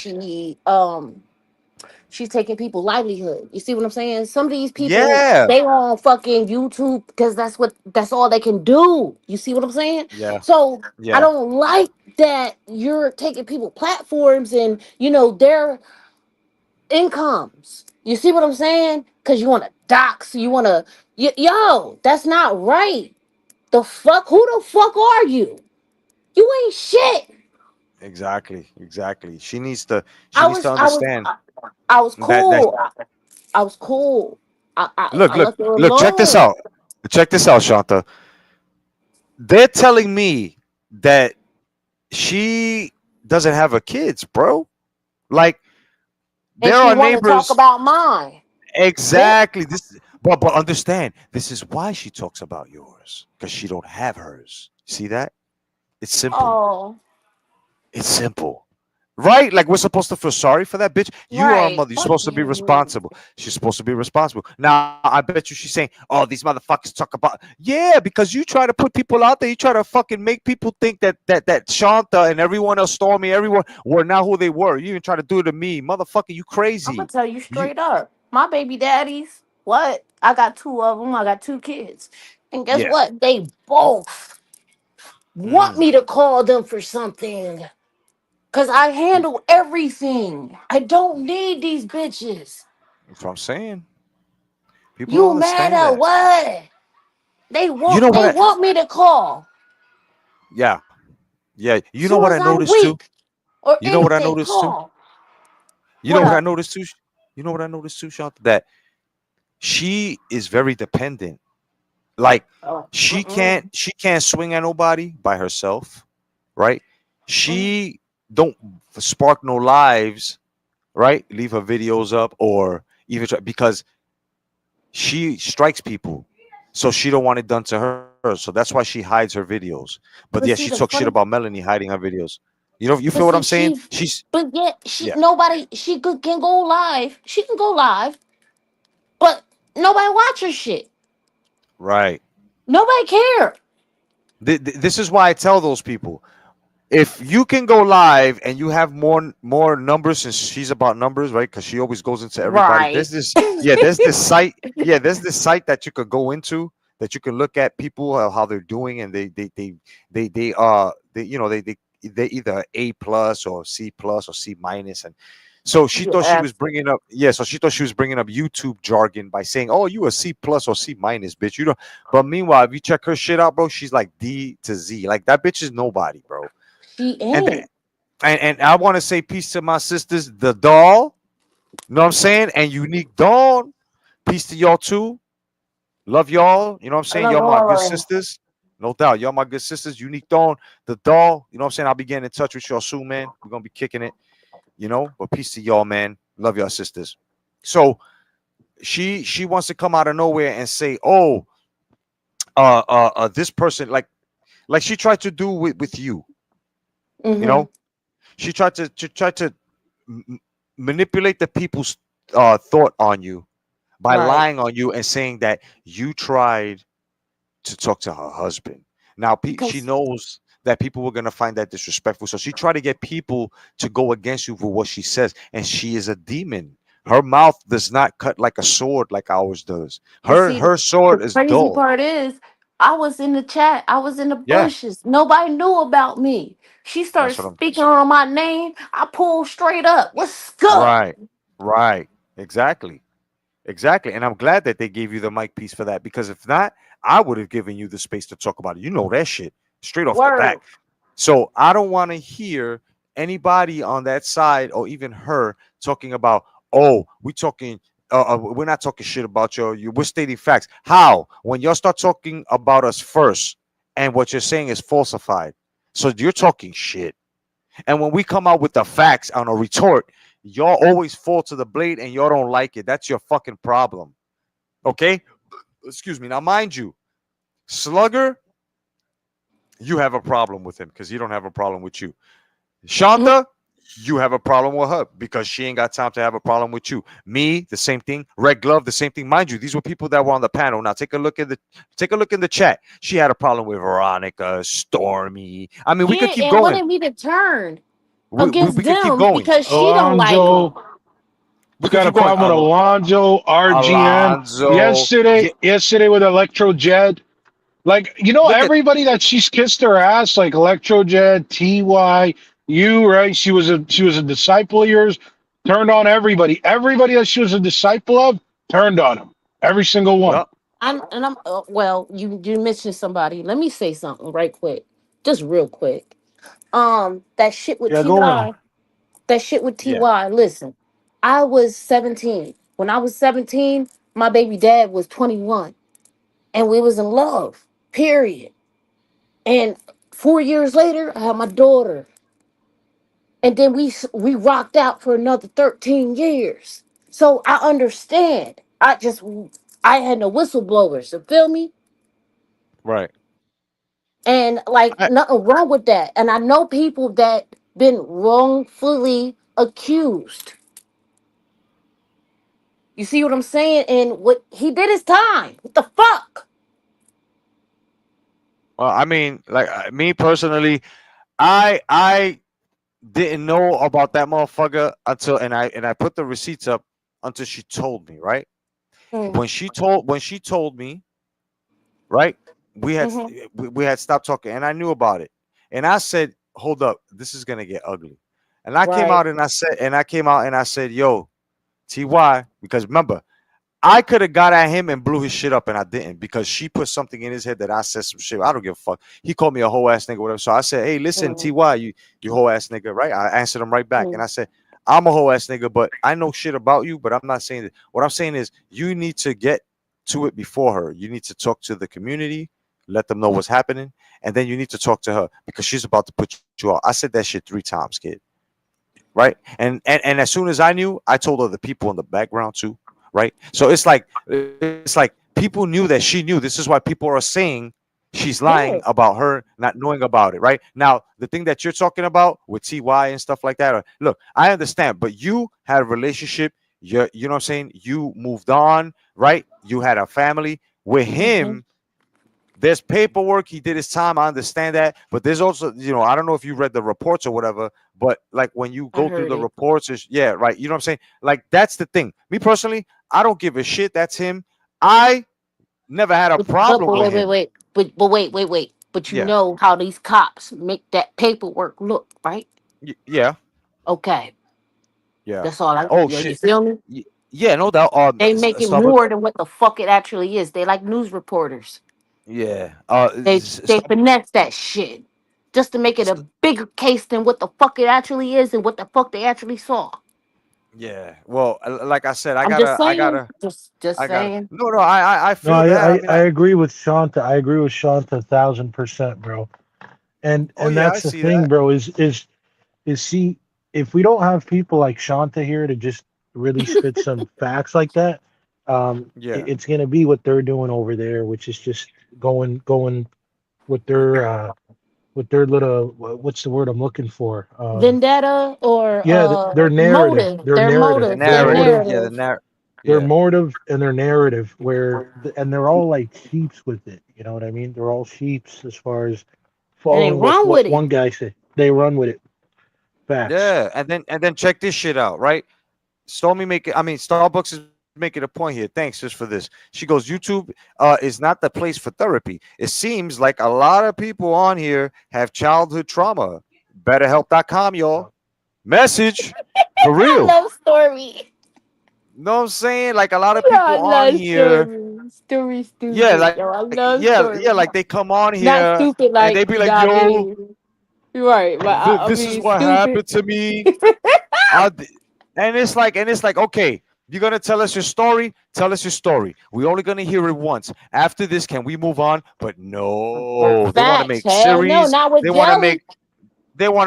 she's taking people livelihood. You see what I'm saying? Some of these people, yeah, they on fucking YouTube because that's all they can do. You see what I'm saying? yeah, So I yeah. don't like that you're taking people platforms and their incomes. You see what I'm saying? Because you want to dox, you want to, yo, that's not right. The fuck? Who the fuck are you? You ain't shit. Exactly, exactly. She I needs to was, I was, understand I was that cool. I was cool. look, I look, left her look, check this alone. out. Check this out, Shanta. They're telling me that she doesn't have a kids, bro. Like And there she are want to talk neighbors. about mine. Bitch. Exactly. But understand, this is why she talks about yours because she don't have hers. See that? It's simple. Oh, It's simple. Right? Like we're supposed to feel sorry for that bitch. You are a right. mother. You're Fuck supposed to be you. responsible. She's supposed to be responsible. Now, I bet you she's saying, "Oh, these motherfuckers talk about." Yeah, because you try to put people out there. You try to fucking make people think that Shanta and everyone else, Stormy, everyone were not who they were. You even try to do it to me, motherfucker. You I'm gonna crazy. tell you You. straight up. My baby daddies. What? I got two of them. I got two kids. And guess Yeah. what? They both want Mm, me to call them for something. Cause I handle everything. I don't need these bitches. that's what I'm saying. People don't You mad understand at that. what? You know what? They want me to call. Yeah, yeah. You know Soon what as I I'm noticed too. weak or You know what I anything, noticed too. call. You know What what I up? noticed too. You know what I noticed too, Shanta. That she is very dependent. Like Oh, she can't swing at nobody by herself, right? mm. She don't spark no lives, right? Leave her videos up or even because she strikes people, so she don't want it done to her. So that's why she hides her videos. But yeah, But she see, talks the shit funny, about Melanie hiding her videos. You but feel what I'm see, saying? She's but yet she, yeah, nobody, can go live. She can go live, but nobody watch her shit. right. Nobody care. This is why I tell those people if you can go live and you have more numbers since she's about numbers, right? Because she always goes into everybody. Right. There's this site that you could go into that you can look at people how they're doing and they either A plus or C plus or C minus and so she thought she was Yes. bringing up yeah so she thought she was bringing up YouTube jargon by saying oh you a C plus or C minus bitch you know but meanwhile if you check her shit out bro she's like D to Z like that bitch is nobody bro She and ain't. and I want to say peace to my sisters, the doll. You know what I'm saying? And unique dawn. Peace to y'all too. Love y'all. You know what I'm I saying? love Y'all my all good of them. sisters. No doubt. Y'all my good sisters. Unique dawn. The doll. You know what I'm saying? I'll be getting in touch with y'all soon, man. We're gonna be kicking it. But peace to y'all, man. Love y'all sisters. So she wants to come out of nowhere and say, oh, this person, like she tried to do with you, you Mm-hmm. know, she tried to m- manipulate the people's thought on you by Right. lying on you and saying that you tried to talk to her husband. Now she Because knows that people were going to find that disrespectful, so she tried to get people to go against you for what she says, and she is a demon. Her mouth does not cut like a sword like ours does. But Her see, her the sword is crazy dull. part is, I was in the chat. I was in the Yeah, bushes. Nobody knew about me. She started that's what I'm. speaking on my name. I pulled straight up. What's good? Right, right, exactly. Exactly. And I'm glad that they gave you the mic piece for that because if not, I would have given you the space to talk about it. You know that shit straight off the bat. Word. So I don't want to hear anybody on that side or even her talking about, oh, we talking, we're not talking shit about you. We're stating facts. How? When y'all start talking about us first, and what you're saying is falsified, so you're talking shit. And when we come out with the facts on a retort, y'all always fall to the blade and y'all don't like it. That's your fucking problem. Okay? Excuse me. Now, mind you, Slugger, you have a problem with him because he don't have a problem with you. Shanta, you have a problem with her because she ain't got time to have a problem with you. Me, the same thing. Red Glove, the same thing. Mind you, these were people that were on the panel. Now take a look in the chat. She had a problem with Veronica, Stormy. I mean, we could Yeah, keep and going. wanted me to turn We against could keep them going. because she don't like them. Alonzo, We it's could got a keep going. problem with Alonzo, RGM. Alonzo. Yesterday, Yeah, yesterday with Electro Jed. Like, look at everybody that she's kissed her ass, like Electro Jed, TY, you, right? She was a disciple of yours, turned on everybody. Everybody that she was a disciple of turned on him. Every single one. yeah. I'm well, you mentioned somebody. Let me say something right quick. Just real quick. That shit with Yeah, go ahead. TY, that shit with Yeah. TY, listen. I was 17. When I was 17, my baby dad was 21 and we was in love. Period. And 4 years later, I had my daughter. And then we rocked out for another 13 years. So I understand. I had no whistleblowers. You feel me? Right. And like I, nothing wrong with that. And I know people that been wrongfully accused. You see what I'm saying? And what he did his time. What the fuck? well, I mean, like me personally, I didn't know about that motherfucker until and I put the receipts up until she told me, right? Mm, When she told me, right? We had mhm. we had stopped talking and I knew about it. And I said, "Hold up, this is going to get ugly." And I came Right. out and I said, "Yo, TY, because remember, I could have got at him and blew his shit up, and I didn't because she put something in his head that I said some shit. I don't give a fuck. He called me a whole ass nigga, whatever. So I said, "Hey, listen, Mhm, Ty, you whole ass nigga, right?" I answered him right back, and mhm, I said, "I'm a whole ass nigga, but I know shit about you. But I'm not saying that. What I'm saying is, you need to get to it before her. You need to talk to the community, let them know what's happening, and then you need to talk to her because she's about to put you out." I said that shit 3 times, kid, right? And as soon as I knew, I told other people in the background too, right? So it's like people knew that she knew. This is why people are saying she's yeah. lying about her not knowing about it, right? Now, the thing that you're talking about with TY and stuff like that, look, I understand, but you had a relationship, you know what I'm saying? You moved on, right? You had a family with Mhm. him. There's paperwork. He did his time. I understand that. But there's also, I don't know if you read the reports or whatever, but like when you I go through heard the it. reports, yeah, right. You know what I'm saying? Like that's the thing. Me personally, I don't give a shit. That's him. I never had a problem But with wait, wait, him. wait. But wait. But you Yeah. know how these cops make that paperwork look, right? Yeah. Okay. Yeah. That's all I, Oh yeah, you shit. feel me? Yeah, no doubt. They make it Starbucks. more than what the fuck it actually is. They like news reporters. Yeah. They finesse that shit just to make it a bigger case than what the fuck it actually is and what the fuck they actually saw. Yeah. Well, like I said, I'm just saying. Just I gotta. saying. No, no. I No, feel that. I mean, I agree with Shanta. I agree with Shanta 1,000%, bro. And oh yeah, I that's the see thing, that. bro. Is see, if we don't have people like Shanta here to just really spit some facts like that, Yeah. it's gonna be what they're doing over there, which is just going with their little what's the word I'm looking for? Vendetta or Yeah, motive. Their The motive. Their narrative. Yeah. narrative. their Yeah. motive and their narrative, and they're all like sheeps with it. You know what I mean? They're all sheeps as far as And they following what run with it. one guy said. They run with it. Facts. Yeah. And then check this shit out, right? Stormy Starbucks is making a point here. Thanks just for this. She goes, YouTube is not the place for therapy. It seems like a lot of people on here have childhood trauma. BetterHelp.com, y'all. Message for I real. love Story. Know what I'm saying? Like a lot of Yo, people I on love here, Story. Story yeah, stupid. like Yo, I love yeah, like Story. they come on Not here stupid and they like, be you know like, what I yo, mean? Right, but I This is mean, what stupid. happened to me. I d- and it's like, okay, you're gonna tell us your story. Tell us your story. We're only gonna hear it once. After this, can we move on? But no, they want to Facts. make Hell no, series. not with They want to Jelly.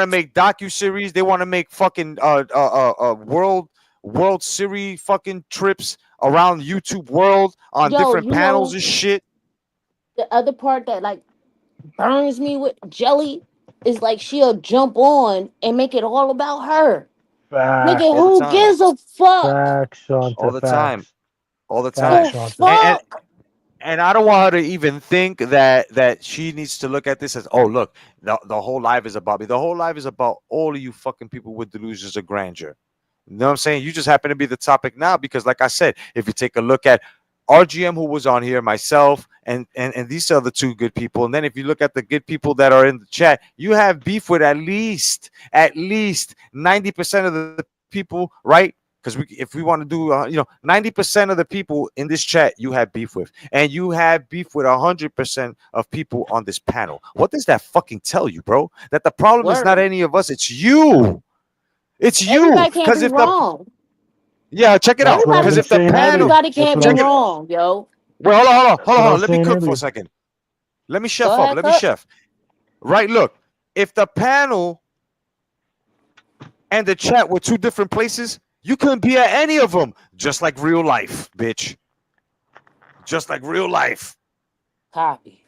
make docu series. They want to make fucking world series fucking trips around YouTube world on Yo, different you panels know and shit. the other part that like burns me with Jelly is like she'll jump on and make it all about her. Nigga, Facts. All the who time. gives a fuck? Facts, All Shanta. the time. Facts. All the Facts, time. The Shanta. And fuck? I don't want her to even think that she needs to look at this as, oh, look, the whole life is about me. The whole life is about all of you fucking people with delusions of grandeur. You know what I'm saying? You just happen to be the topic now because, like I said, if you take a look at RGM, who was on here, myself, and these other two good people, and then if you look at the good people that are in the chat, you have beef with at least 90% of the people, right? Because if we want to do, 90% of the people in this chat you have beef with, and you have beef with 100% of people on this panel. What does that fucking tell you, bro? That the problem is not Word. any of us, it's you. It's you. Everybody can't Because be if the wrong. Yeah, check it That's out. what I've Because Everybody, been if the saying panel, earlier. everybody That's can't what be check I've it. wrong, yo. Wait, that's what hold I on. was Let me saying cook for a earlier. second. Let me Go chef up. ahead, Let me cook. chef. Right, look. If the panel and the chat were two different places, you couldn't be at any of them. Just like real life, bitch. Just like real life. Copy.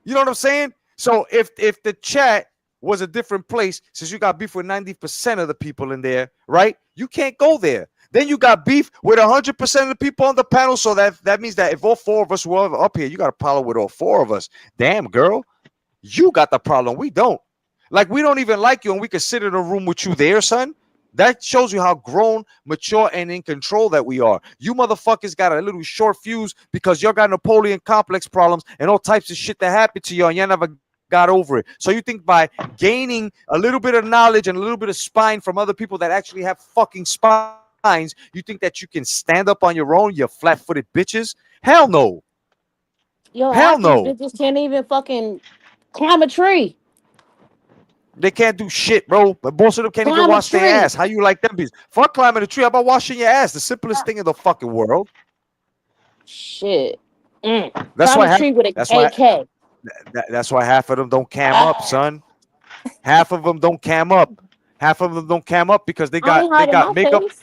You know what I'm saying? So if the chat was a different place, since you got beef with 90% of the people in there, right? You can't go there. Then you got beef with 100% of the people on the panel. So that means that if all four of us were up here, you got a problem with all four of us. Damn, girl, you got the problem. We don't. Like, we don't even like you, and we could sit in a room with you there, son. That shows you how grown, mature, and in control that we are. You motherfuckers got a little short fuse because y'all got Napoleon complex problems and all types of shit that happened to you, and you never got over it. So you think by gaining a little bit of knowledge and a little bit of spine from other people that actually have fucking spines, you think that you can stand up on your own, you flat-footed bitches? Hell no. Yo, Hell half these no. bitches can't even fucking climb a tree. They can't do shit, bro. But most of them can't even Climb a wash their tree. ass. How you like them bitches? Fuck climbing a tree. How about washing your ass? The simplest thing in the fucking world. Shit. That's Climb why a half. tree with an That's why. AK. That's why half of them don't cam up, Ah, son. Half of them don't cam up. Half of them don't cam up because they I got ain't they hiding got my makeup. face.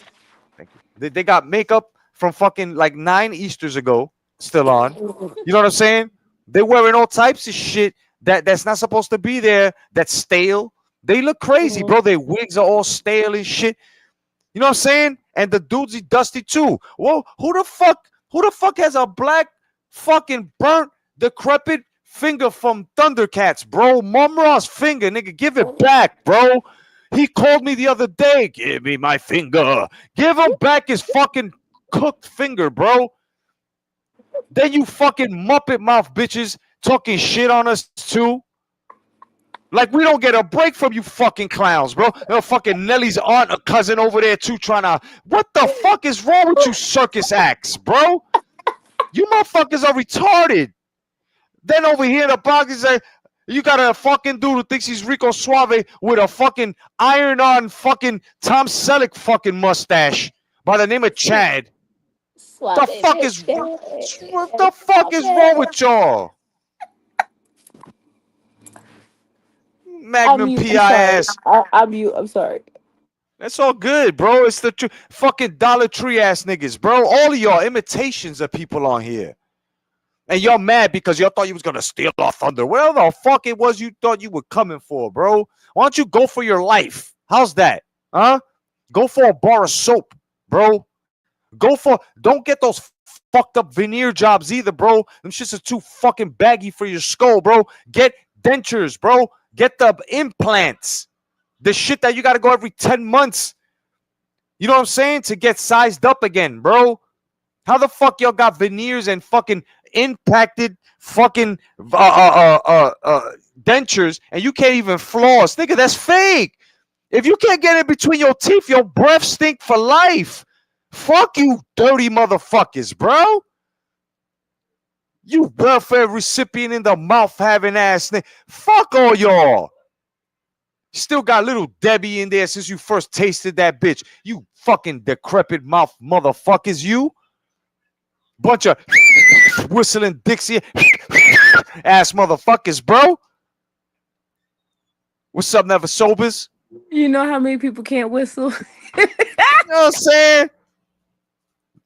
Thank you. They got makeup from fucking like 9 Easters ago, still on. You know what I'm saying? They're wearing all types of shit that's not supposed to be there. That's stale. They look crazy, bro. Their wigs are all stale and shit. You know what I'm saying? And the dude's dusty too. Whoa, who the fuck has a black fucking burnt, decrepit finger from Thundercats, bro? Mumra's finger, nigga, give it back, bro. He called me the other day. Give me my finger. Give him back his fucking cooked finger, bro. Then you fucking muppet mouth bitches talking shit on us too. Like, we don't get a break from you fucking clowns, bro. You know, fucking Nelly's aunt or cousin over there too trying to. What the fuck is wrong with you circus acts, bro? You motherfuckers are retarded. Then over here in the box, is like, you got a fucking dude who thinks he's Rico Suave with a fucking iron-on fucking Tom Selleck fucking mustache by the name of Chad. Swap The fuck it. is what the fuck is wrong with y'all? I'm Magnum mute. I'm sorry. PIS. I'm mute. I'm sorry. That's all good, bro. It's the fucking Dollar Tree ass niggas, bro. All of y'all imitations of people on here. And y'all mad because y'all thought you was gonna steal our thunder. Whatever the fuck it was you thought you were coming for, bro. Why don't you go for your life? How's that? Huh? Go for a bar of soap, bro. Don't get those fucked up veneer jobs either, bro. Them shits are too fucking baggy for your skull, bro. Get dentures, bro. Get the implants. The shit that you got to go every 10 months. You know what I'm saying? To get sized up again, bro. How the fuck y'all got veneers and fucking impacted fucking dentures and you can't even floss? Nigga, that's fake. If you can't get it between your teeth, your breath stink for life. Fuck you, dirty motherfuckers, bro. You welfare recipient in the mouth having ass nigga. Fuck all y'all. Still got little Debbie in there since you first tasted that bitch. You fucking decrepit mouth motherfuckers, you. Bunch of whistling Dixie ass motherfuckers, bro. What's up, Never Sobers? You know how many people can't whistle? You know what I'm saying?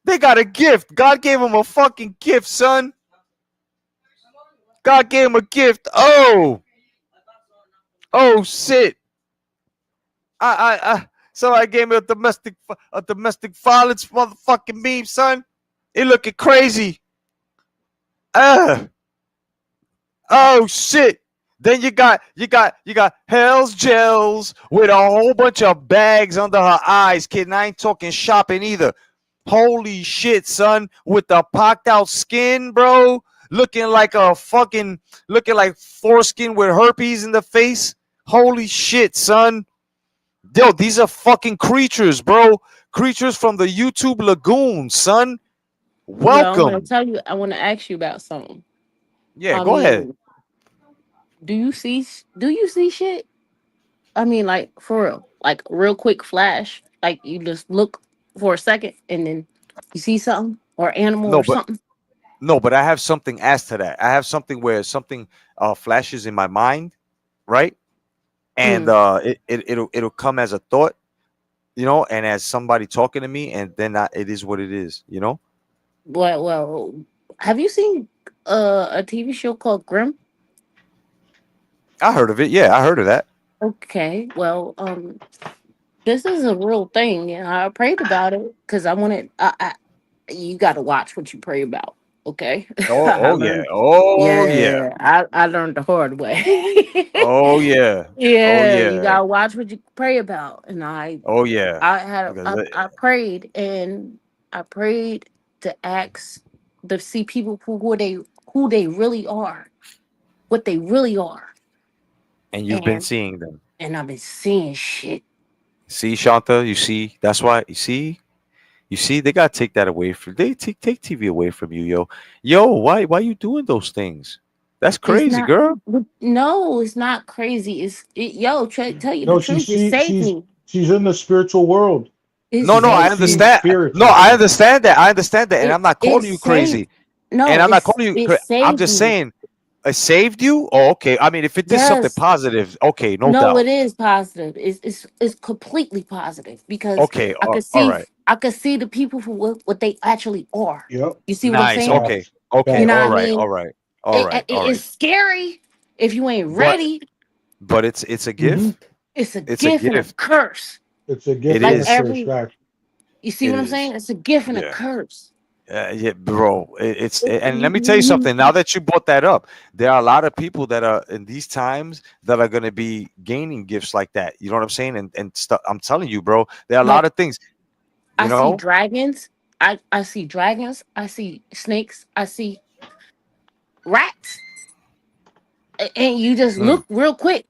They got a gift. God gave them a fucking gift, son. God gave him a gift. Oh shit. Somebody gave me a domestic violence motherfucking meme, son. It looking crazy. Oh shit. Then you got Hell's Gels with a whole bunch of bags under her eyes, kid. And I ain't talking shopping either. Holy shit, son. With the pocked out skin, bro. Looking like foreskin with herpes in the face. Holy shit, son. Yo, these are fucking creatures, bro. Creatures from the YouTube lagoon, son. Welcome. I want to ask you about something. Yeah, go ahead. Do you see shit? I mean, like, for real. Like, real quick flash. Like, you just look for a second and then you see something or animal or something. No, but I have something as to that. I have something where something flashes in my mind, right? And it'll come as a thought, and as somebody talking to me, and then it is what it is, Well, have you seen a TV show called Grimm? I heard of it. Yeah, I heard of that. Okay, well, this is a real thing, and I prayed about it because I wanted. You got to watch what you pray about. Okay. I learned the hard way. Oh yeah. You gotta watch what you pray about, and I prayed, and I prayed to ask to see people who they really are, what they really are. And you've been seeing them. And I've been seeing shit. See, Shanta, you see, that's why you see, they gotta take that away from. They take TV away from you, yo. Why you doing those things? That's crazy, girl. No, it's not crazy. Tell you the truth. It saved me. She's in the spiritual world. No, I understand. No, I understand that. And I'm not calling you crazy. No, and I'm not calling you. I'm just saying, it saved you. Oh, okay. I mean, if it did something positive, okay, no doubt. No, it is positive. It's completely positive because I could see the people for what they actually are. Yep. You see what I'm saying? Okay. You know all what right. I mean? All right. It's scary if you ain't ready. But it's a gift. It's a gift and a curse. It's a gift and a curse. You see what I'm saying? It's a gift and a curse. Yeah, bro. And let me tell you something. Now that you brought that up, there are a lot of people that are in these times that are going to be gaining gifts like that. You know what I'm saying? And stuff. I'm telling you, bro. There are a lot of things. I see dragons. I see dragons. I see snakes. I see rats. And you just look real quick.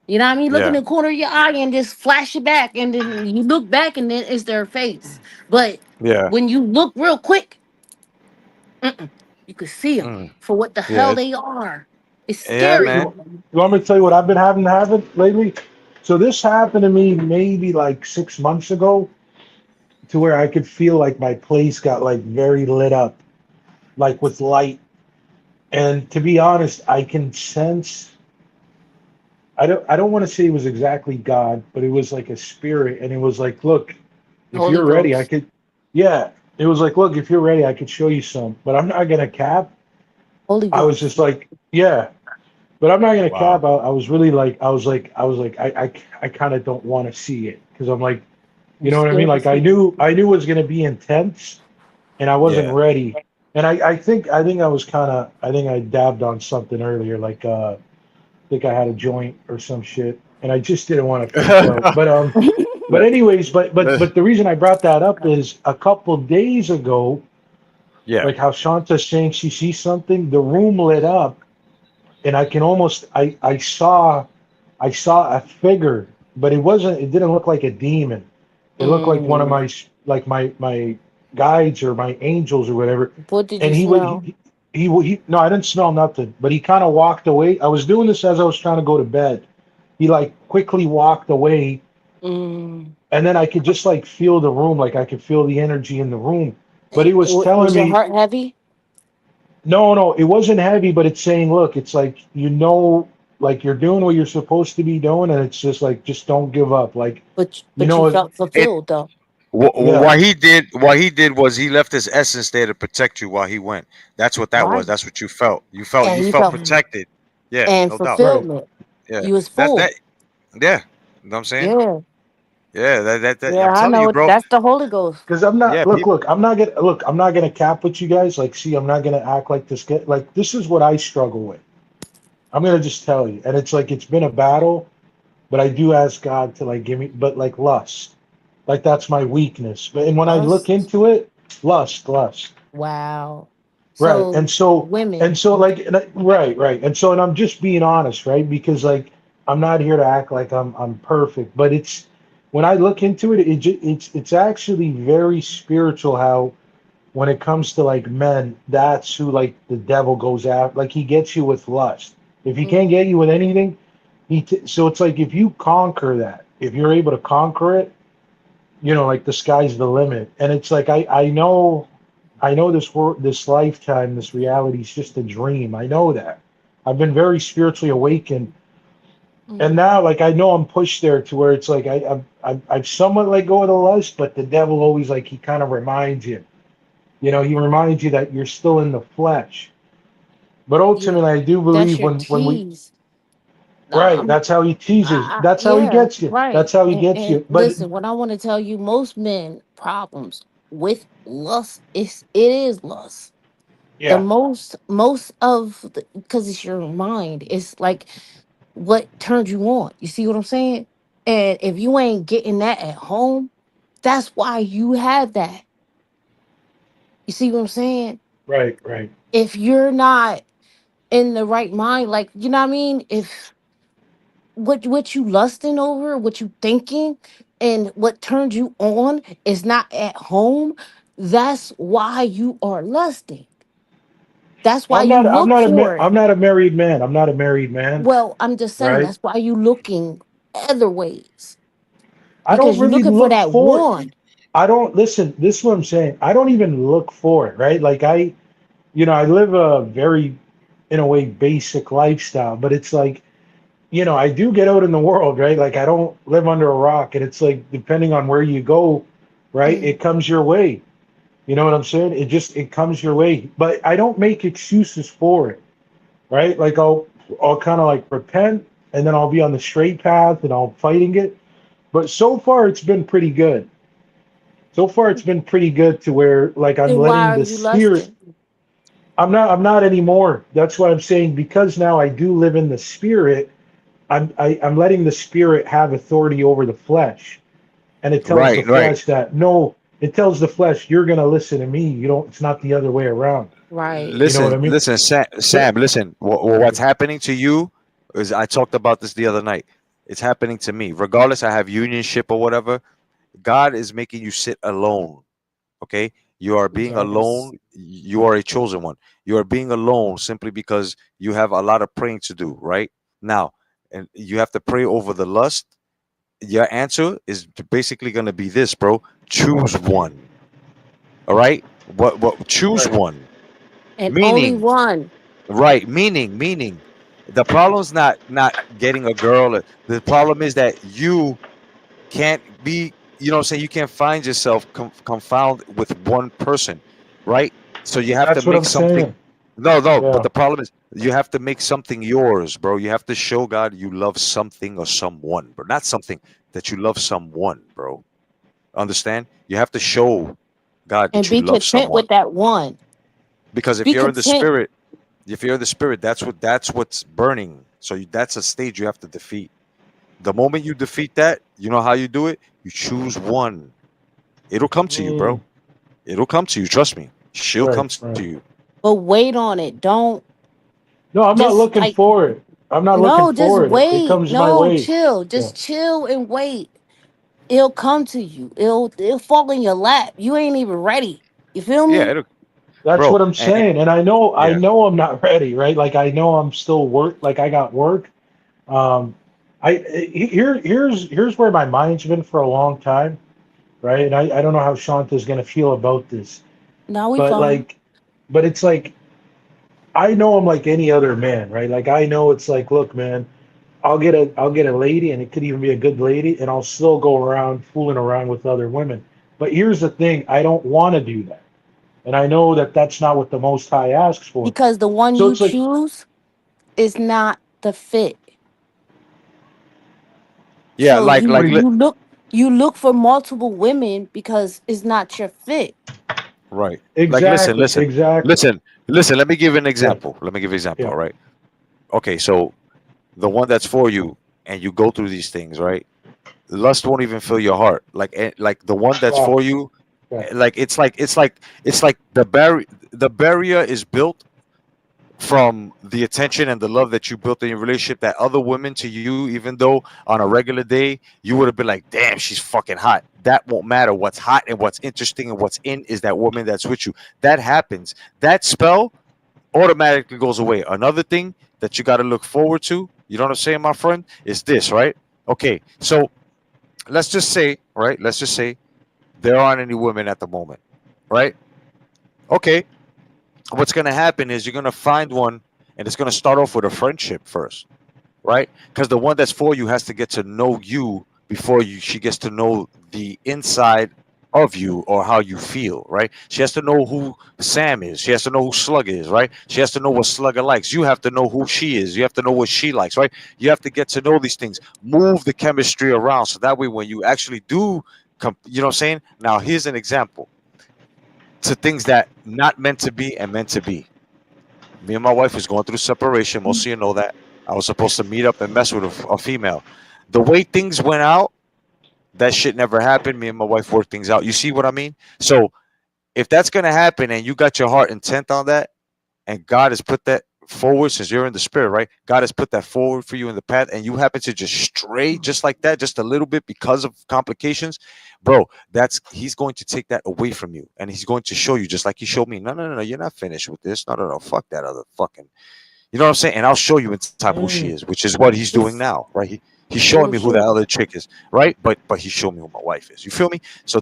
You know what I mean? Look in the corner of your eye and just flash it back. And then you look back and then it's their face. But when you look real quick, you can see them for what the hell they are. It's scary. You want me to tell you what I've been having to happen lately? So this happened to me maybe like 6 months ago, to where I could feel like my place got like very lit up, like with light. And to be honest, I can sense. I don't want to say it was exactly God, but it was like a spirit, and it was like, look, if Holy you're ready, Ghost. I could. Yeah, it was like, look, if you're ready, I could show you some, but I'm not gonna cap. Holy Ghost. I was just like, yeah, but I'm not gonna cap. I was really like, I kind of don't want to see it because I'm like, you know what I mean? Like I knew it was gonna be intense, and I wasn't ready. And I think I dabbed on something earlier, like I think I had a joint or some shit, and I just didn't want to freak out. But anyways, but the reason I brought that up is a couple days ago, like how Shanta's saying she sees something, the room lit up, and I can almost I saw a figure, but it didn't look like a demon. It looked like one of my guides or my angels or whatever. What did and you smell? He no, I didn't smell nothing, but he kind of walked away. I was doing this as I was trying to go to bed, he like quickly walked away, Mm. and then I could just like feel the room, like I could feel the energy in the room. But he was telling Was your me, heart heavy? no, no, it wasn't heavy, but it's saying, look, it's like, like you're doing what you're supposed to be doing, and it's just like, just don't give up. Like, But you felt It fulfilled though. yeah, what he did was he left his essence there to protect you while he went. That's what that was. Right. That's what you felt. You And you felt felt protected. Yeah, and no doubt. right. fulfillment. Yeah, You was that's full. that. Yeah, you know what I'm saying. Yeah. Yeah, that. Yeah, I'm I telling you, know it. bro. That's the Holy Ghost. Because I'm Yeah, not, people. I'm not gonna cap with you guys. Like, see, I'm not gonna act like this. Like, this is what I struggle with. I'm gonna just tell you, and it's like it's been a battle, but I do ask God to like give me, but like lust, like that's my weakness. But and when I look Lust. into it, lust. Wow. Right. So And women. so like right, right. And so and I'm just being honest, right? Because like I'm not here to act like I'm perfect, but it's when I look into it, it's actually very spiritual how when it comes to like men, that's who like the devil goes after. Like he gets you with lust. If he can't get Mm, you with anything, so it's like if you conquer that, if you're able to conquer it, like the sky's the limit. And it's like I know this world, this lifetime, this reality is just a dream. I know that. I've been very spiritually awakened, and mm. now like I know I'm pushed there to where it's like I've somewhat let go of the lust, but the devil always like he kind of reminds you. He reminds you that you're still in the flesh. But Yeah, ultimately, I do that's believe your when we tease. right, Um, that's how he teases. That's how he yeah, gets you. right. That's how he gets And you. But listen, what I want to tell you, most men problems with lust it is lust. The yeah, most of because it's your mind. It's like what turned you on. You see what I'm saying? And if you ain't getting that at home, that's why you have that. You see what I'm saying? right, right. If you're not in the right mind, like you know what I mean? If what you lusting over, what you thinking, and what turned you on is not at home, that's why you are lusting. That's why I'm you not. I'm look not for it. I'm not a married man. I'm not a married man. Well, I'm just saying Right. that's why you looking other ways I don't because you're really looking for look that for it. one. I don't listen. This is what I'm saying. I don't even look for it. Right. Like I live a very, in a way, basic lifestyle. But it's like, I do get out in the world. Right. Like I don't live under a rock. And it's like depending on where you go, right, Mm, it comes your way. You know what I'm saying? It comes your way. But I don't make excuses for it. Right. Like I'll kind of like repent, and then I'll be on the straight path and I'll fighting it. But so far, it's been pretty good. So far, it's been pretty good to where like I'm then why letting are the you spirit. lusting? I'm not anymore. That's why I'm saying because now I do live in the spirit. I'm letting the spirit have authority over the flesh, and it tells the Right, right. flesh that no. It tells the flesh you're gonna listen to me. You don't. It's not the other way around. Right. You know what I Listen, mean? listen, Sam. So Sam listen. What's happening to you is I talked about this the other night. It's happening to me. Regardless, I have unionship or whatever. God is making you sit alone. Okay, you are being Yes. alone. You are a chosen one. You are being alone simply because you have a lot of praying to do. Right now, and you have to pray over the lust. Your answer is basically going to be this, bro. Choose one. All right. What? Choose right. one. And only Meaning, one. right, meaning the problem's not getting a girl. The problem is that you can't be, you know what I'm saying, you can't find yourself confound with one person, right? So you have to That's what make I'm something. saying. No, but Yeah. the problem is you have to make something yours, bro. You have to show God you love something or someone, bro. Not something, that you love someone, bro. Understand? You have to show God And that you be love content someone. with that one. Because Be content. if you're in the spirit, that's what's burning. So that's a stage you have to defeat. The moment you defeat that, you know how you do it? You choose one. It'll come to you, Mm, bro. It'll come to you. Trust me. She'll right. come to Right. you. But wait on it. Don't No, I'm not just looking like for it. I'm not looking no, just for it. It wait. comes my No, way. chill. Yeah. Just chill and wait. It'll come to you. It'll fall in your lap. You ain't even ready. You feel Yeah, me? it'll, That's bro. what I'm saying. And I Yeah, know I'm not ready, right? Like I know I'm still work, like I got work. Um, Here's where my mind's been for a long time, right? And I don't know how Shanta's gonna feel about this, Now we but fine. like, but it's like I know I'm like any other man, right? Like I know it's like, look, man, I'll get a lady, and it could even be a good lady, and I'll still go around fooling around with other women. But here's the thing, I don't want to do that, and I know that that's not what the Most High asks for. Because the one So you it's like, choose is not the fit. Yeah, So like what do you? you look for multiple women because it's not your fit. right. Like listen, Exactly, listen, exactly. listen, listen. Let me give you an Yeah, example. Let me give you an example. yeah, All right. Okay, so the one that's for you, and you go through these things, right? Lust won't even fill your heart. Like the one that's yeah, for you, yeah. like the barrier is built from the attention and the love that you built in your relationship, that other women to you, even though on a regular day you would have been like, damn, she's fucking hot. That won't matter. What's hot and what's interesting and what's in is that woman that's with you. That happens. That spell automatically goes away. Another thing that you got to look forward to, you know what I'm saying, my friend, is this, right? Okay, so let's just say, right? Let's just say there aren't any women at the moment, right? Okay, what's going to happen is you're going to find one, and it's going to start off with a friendship first, right? Because the one that's for you has to get to know you before she gets to know the inside of you or how you feel, right? She has to know who Sam is. She has to know who Slug is, right? She has to know what Slugger likes. You have to know who she is. You have to know what she likes, right? You have to get to know these things. Move the chemistry around so that way when you actually do you know what I'm saying? Now here's an example to things that not meant to be and meant to be. Me and my wife was going through separation. Most of you know that. I was supposed to meet up and mess with a female. The way things went out, that shit never happened. Me and my wife worked things out. You see what I mean? So if that's gonna happen and you got your heart intent on that, and God has put that forward since you're in the spirit, right? God has put that forward for you in the path, and you happen to just stray just like that, just a little bit because of complications, bro. That's He's going to take that away from you, and he's going to show you just like he showed me. No, no, no, no, you're not finished with this. No, no, no, fuck that other fucking. You know what I'm saying? And I'll show you in time who she Mm, is, which is what he's doing It's now, right? He's showing me real who that shit. other chick is, right? But he showed me who my wife is. You feel me? So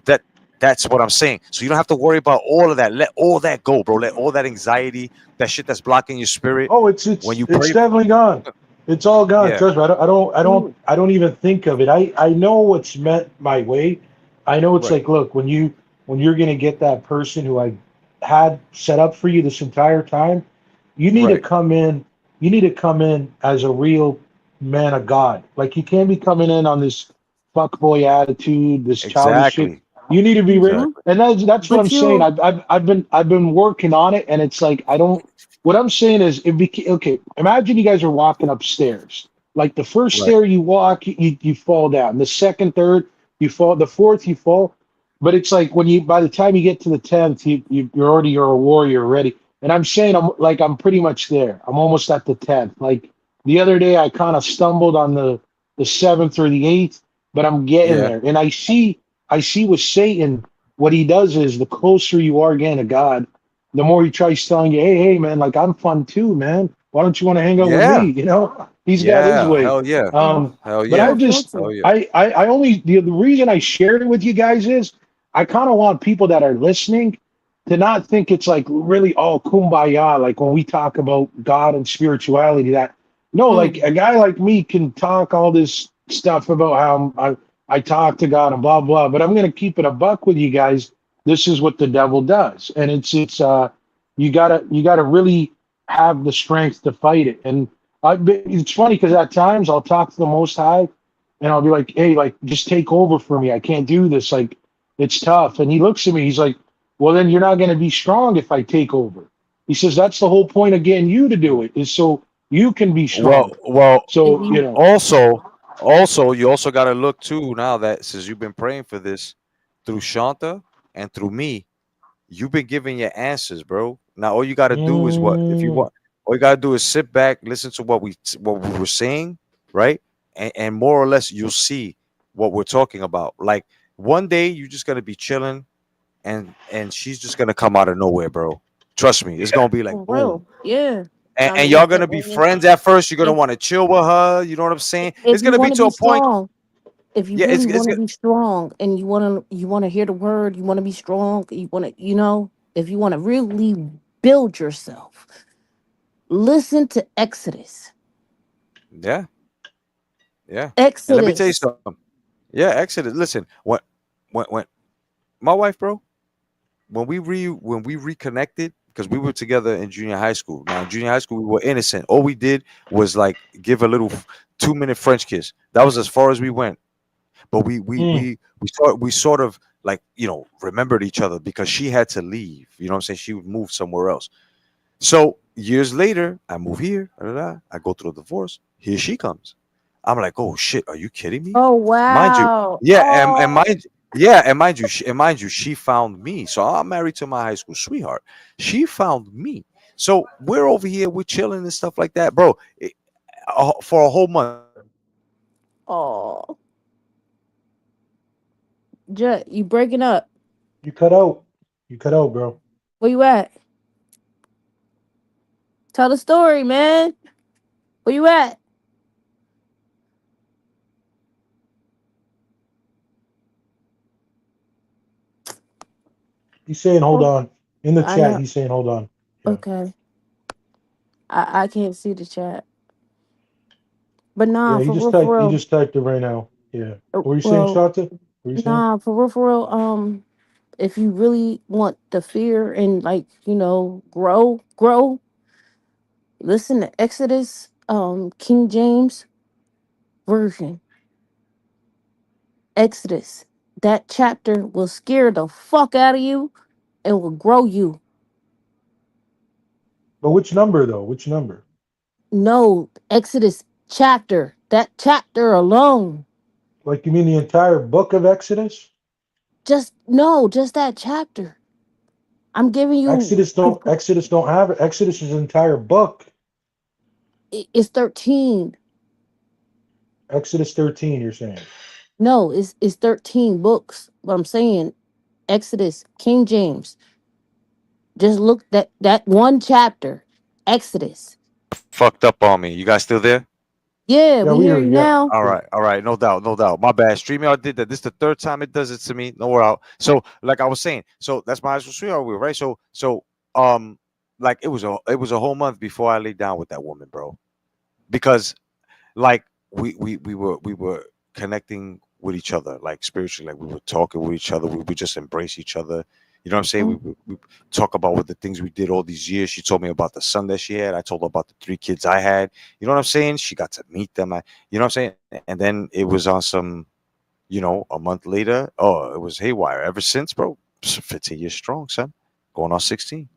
that's what I'm saying. So you don't have to worry about all of that. Let all that go, bro. Let all that anxiety, that shit that's blocking your spirit. Oh, it's When it's you it's pray, definitely gone. It's all gone. yeah, Trust me. Mm. I don't even think of it. I know what's meant my way. I know it's right, like, look, when you're gonna get that person who I had set up for you this entire time, you need to right, come in. You need to come in as a real man of God. Like you can't be coming in on this fuckboy attitude, this childish shit. exactly, You need to be ready, Mhm. exactly. and that's what I'm But saying. you, I've been working on it, and it's like I don't. What I'm saying is, okay. Imagine you guys are walking upstairs. Like the first Right. stair you walk, you fall down. The second, third, you fall. The fourth, you fall. But it's like when you, by the time you get to the 10th, you're a warrior already. And I'm saying I'm pretty much there. I'm almost at the 10th. Like the other day, I kind of stumbled on the seventh or the eighth, but I'm getting Yeah. there. And I see with Satan, what he does is the closer you are getting to God, the more he tries telling you, hey, man, like I'm fun too, man. Why don't you want to hang out with me? Yeah. He's got his Yeah. way. Hell yeah. mhm, Hell But yeah. I real just, Hell filter. yeah. I only, the reason I shared it with you guys is I kind of want people that are listening to not think it's like really all kumbaya, like when we talk about God and spirituality, that no, like Mm. a guy like me can talk all this stuff about how I talk to God and blah, blah, but I'm going to keep it a buck with you guys. This is what the devil does. And you gotta really have the strength to fight it. And it's funny because at times I'll talk to the Most High, and I'll be like, "Hey, like, just take over for me. I can't do this. Like, it's tough." And he looks at me. He's like, "Well, then you're not going to be strong if I take over." He says, "That's the whole point of getting you to do it is so you can be Well, strong." well, So Mhm. also, you also got to look too now that since you've been praying for this through Shanta and through me, you've been giving your answers, bro. Now all you got to do is what if you mm, want. All you got to do is sit back, listen to what we were saying, right? And more or less you'll see what we're talking about. Like one day you're just gonna be chilling, and she's just gonna come out of nowhere, bro. Trust me, it's gonna be like For boom. real. Yeah. and, I and mean, y'all gonna be friends at first. You're gonna if want to chill with her. You know what I'm saying? if It's you gonna be want to to be a point. strong, if you Yeah, really it's want to be strong, and you want to hear the word, you want to be strong, you want to, if you want to really build yourself, listen to Exodus. yeah, yeah. And let me tell you Exodus. something. Yeah, Exodus. Listen, when my wife, bro, when we reconnected, because we were together in junior high school. Now in junior high school we were innocent. All we did was like give a little 2 minute French kiss. That was as far as we went. But Mm. we sort of like, remembered each other because she had to leave. You know what I'm saying? She would move somewhere else. So years later, I move here. Da, da, da, I go through a divorce. Here she comes. I'm like, oh shit, are you kidding me? Oh Mind you, wow. yeah, and Oh. mind, yeah, and mind you, she found me. So I'm married to my high school sweetheart. She found me. So we're over here, we're chilling and stuff like that, bro. For a whole month. Oh. Jet, you breaking up? You cut out. You cut out, bro. Where you at? Tell the story, man. Where you at? He's saying hold Oh, on. In the I chat, know. he's saying hold on. Yeah. Okay. I can't see the chat. But nah, Yeah, for he real. just typed it right now. Yeah. What were you saying, Well, Shanta? What were you saying? nah, for real. If you really want the fear and like, grow, listen to Exodus, King James version. Exodus. That chapter will scare the fuck out of you and will grow you. But which number though? Which number? No, Exodus chapter. That chapter alone. Like you mean the entire book of Exodus? Just no, just that chapter. I'm giving you. Exodus don't have it. Exodus is an entire book. It's 13. Exodus 13, you're saying. No, it's 13 books. What I'm saying, Exodus, King James. Just look that one chapter, Exodus. Fucked up on me. You guys still there? Yeah, Yeah, we we hear hear you you. Yeah. now. All Yeah. right, all right, no doubt, no doubt. My bad. StreamYard did that. This is the third time it does it to me. No, we're out. So, like I was saying, so that's my actual StreamYard wheel, right? Um, like it was a whole month before I laid down with that woman, bro. Because like we were connecting with each other, like spiritually, like we were talking with each other. We would just embrace each other. You know what I'm saying? Mm. We talk about what the things we did all these years. She told me about the son that she had. I told her about the three kids I had. You know what I'm saying? She got to meet them. You know what I'm saying? And then it was on some, a month later. Oh, it was haywire. Ever since, bro, 15 years strong, son. Going on 16. You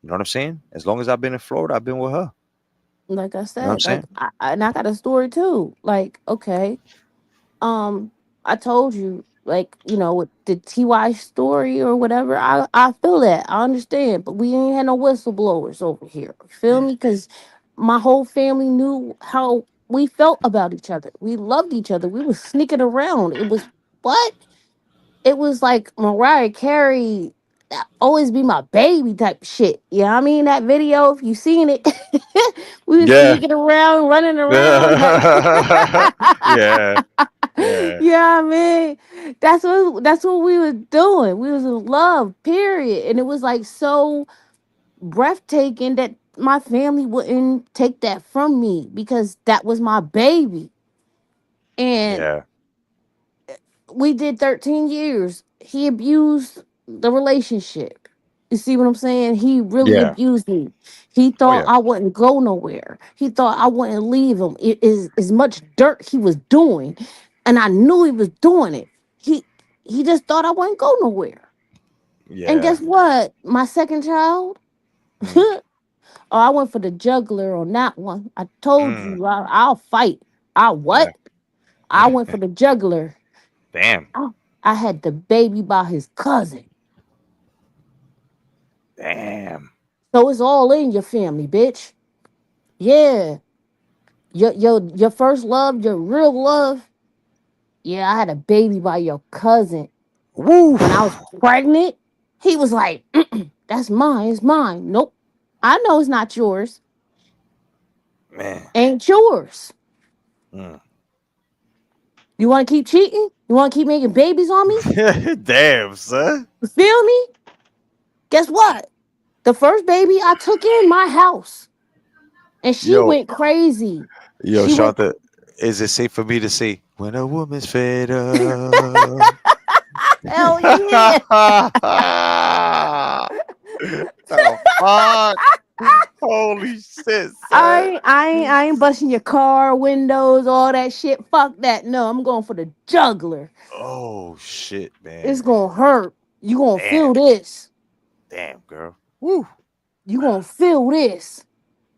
know what I'm saying? As long as I've been in Florida, I've been with her. Like I You know what I'm said, like saying? and I got a story too. Like, okay, um, I told you, like, with the TY story or whatever. I feel that. I understand, but we ain't had no whistleblowers over here. You feel me? Because my whole family knew how we felt about each other. We loved each other. We was sneaking around. It was what? It was like Mariah Carey, always be my baby type shit. You know what I mean? That video, if you seen it, we was Yeah. sneaking around, running around. Like, Yeah. Yeah. yeah, man. That's what we was doing. We was in love, period. And it was like so breathtaking that my family wouldn't take that from me because that was my baby. And Yeah. we did 13 years. He abused the relationship. You see what I'm saying? He really Yeah. abused me. He Oh thought yeah. I wouldn't go nowhere. He thought I wouldn't leave him. It is as much dirt he was doing, and I knew he was doing it. He just thought I wouldn't go nowhere. And Yeah. guess what? My second child, Mm, oh, I went for the juggler on that one. I told mm, you I'll fight. I yeah. what? I went for the juggler. Damn. I, I had the baby by his cousin. Damn. So it's all in your family, bitch. Yeah. Your first love, your real love. Yeah, I had a baby by your cousin. Woo. When I was pregnant, he was like, "Mm-mm, that's mine, it's mine." Nope. I know it's not yours. Man. Ain't yours. Mm. You want to keep cheating? You want to keep making babies on me? Damn, son. You feel me? Guess what? The first baby I took in my house, and she Yo, went crazy. yo, She went. Shanta, is it safe for me to say when a woman's fed up? Hell yeah. The fuck? Holy shit, son. I ain't busting your car windows, all that shit. Fuck that. No, I'm going for the juggler. Oh shit, It's man. gonna hurt. You gonna Damn, feel this. damn, girl. Woo. You gonna feel this.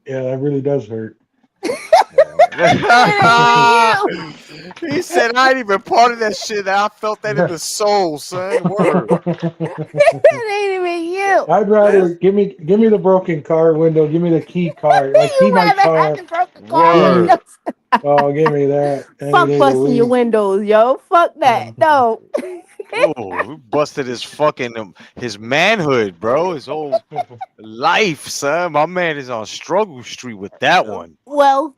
Yeah, that really does hurt. It ain't even you. He said I ain't even part of that shit. I felt that in the soul, son. Word. It ain't even you. I'd rather give me the broken car window. Give me the key card. Like key You my rather have car. the broken car Give me. Word. windows. Oh, give me that any Fuck day of the busting your week. windows, yo. Fuck that. No. Oh, we busted his fucking his manhood, bro. His whole life, son. My man is on struggle street with that one. Well,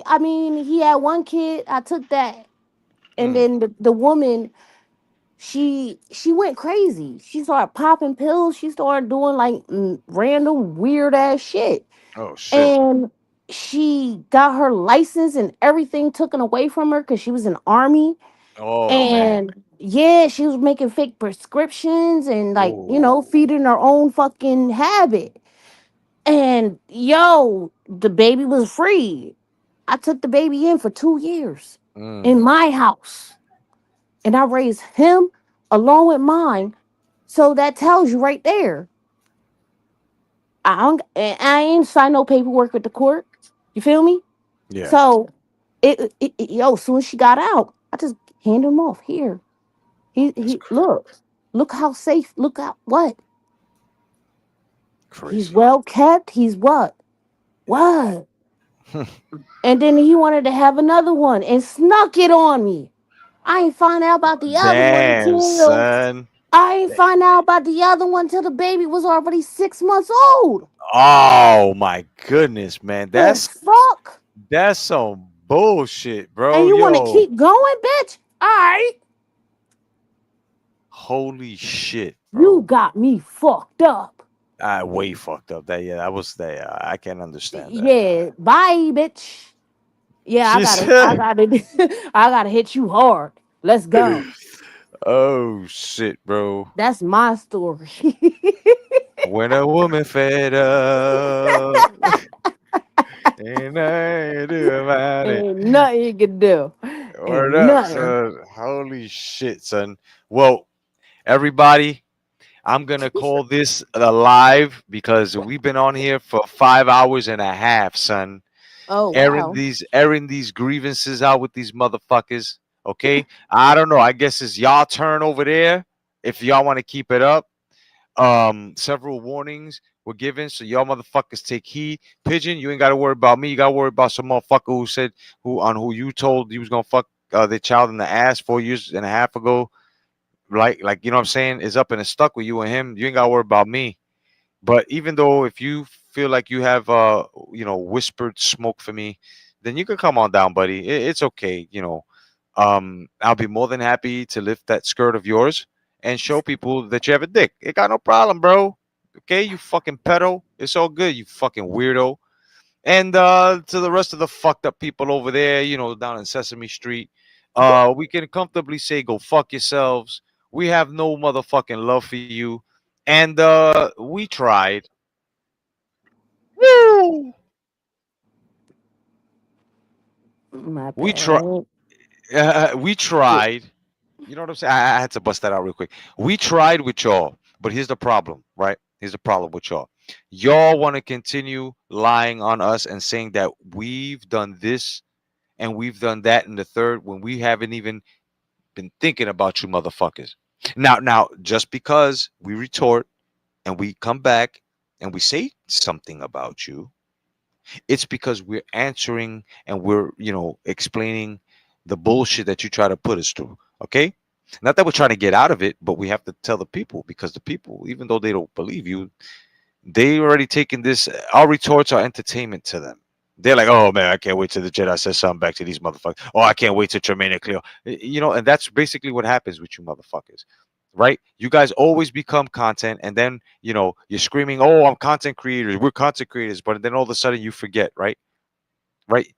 I mean, he had one kid. I took that. And Mm. then the woman, she went crazy. She started popping pills. She started doing like random weird ass shit. Oh shit. And she got her license and everything taken away from her because she was in army. Oh man. And yeah, she was making fake prescriptions and like, Oh. feeding her own fucking habit. And yo, the baby was free. I took the baby in for 2 years in Mm. my house. And I raised him along with mine. So that tells you right there. I ain't signed no paperwork with the court. You feel me? Yeah. So yo, as soon as she got out, I just handed him off. Here. That's He look how safe, look how what? He's crazy. well kept. He's what? What? And then he wanted to have another one and snuck it on me. I ain't find out about the other one Damn, until son. I ain't find out about the other one till the baby was already 6 months old. Oh my goodness, man. The fuck? That's some bullshit, And bro. you want to Yo. keep going, bitch? All right. Holy shit, You bro. got me fucked up. I way fucked up. That yeah, that was that. I can't understand that. Yeah, bye, bitch. Yeah, She I said, gotta, I gotta hit you hard. Let's go. "Oh shit, bro. That's my story. When a woman fed up, ain't nothing to do about it." Ain't nothing you can do. Ain't Word up, nothing. son. Holy shit, son. Well, everybody, I'm gonna call this a live because we've been on here for 5 hours and a half, son. Oh Airing wow. these grievances out with these motherfuckers. Okay, I don't know. I guess it's y'all turn over there if y'all want to keep it up. Several warnings were given, so y'all motherfuckers take heed. Pigeon, you ain't got to worry about me. You got to worry about some motherfucker who said who you told you was gonna fuck their child in the ass 4 years and a half ago. Like you know what I'm saying? Is up and it's stuck with you and him. You ain't got to worry about me. But even though if you feel like you have whispered smoke for me, then you can come on down, buddy. It's okay. I'll be more than happy to lift that skirt of yours and show people that you have a dick. It got no problem, bro. Okay, you fucking pedo. It's all good, you fucking weirdo. And to the rest of the fucked up people over there, down in Sesame Street, we can comfortably say go fuck yourselves. We have no motherfucking love for you. And we tried. Woo! My We tried. bad. We tried. You know what I'm saying? I had to bust that out real quick. We tried with y'all, but here's the problem, right? Here's the problem with y'all. Y'all want to continue lying on us and saying that we've done this and we've done that in the third when we haven't even been thinking about you motherfuckers. Now, just because we retort and we come back and we say something about you, it's because we're answering and we're, explaining the bullshit that you try to put us through. Okay? Not that we're trying to get out of it, but we have to tell the people because the people, even though they don't believe you, they already taken this. Our retorts are entertainment to them. Okay? They're like, oh man, I can't wait till the Jedi says something back to these motherfuckers. Oh, I can't wait till Tremaine and Cleo. You know, and that's basically what happens with you motherfuckers, right? You guys always become content, and then you know you're screaming, "Oh, I'm content creators. We're content creators," but then all of a sudden you forget, right? Right?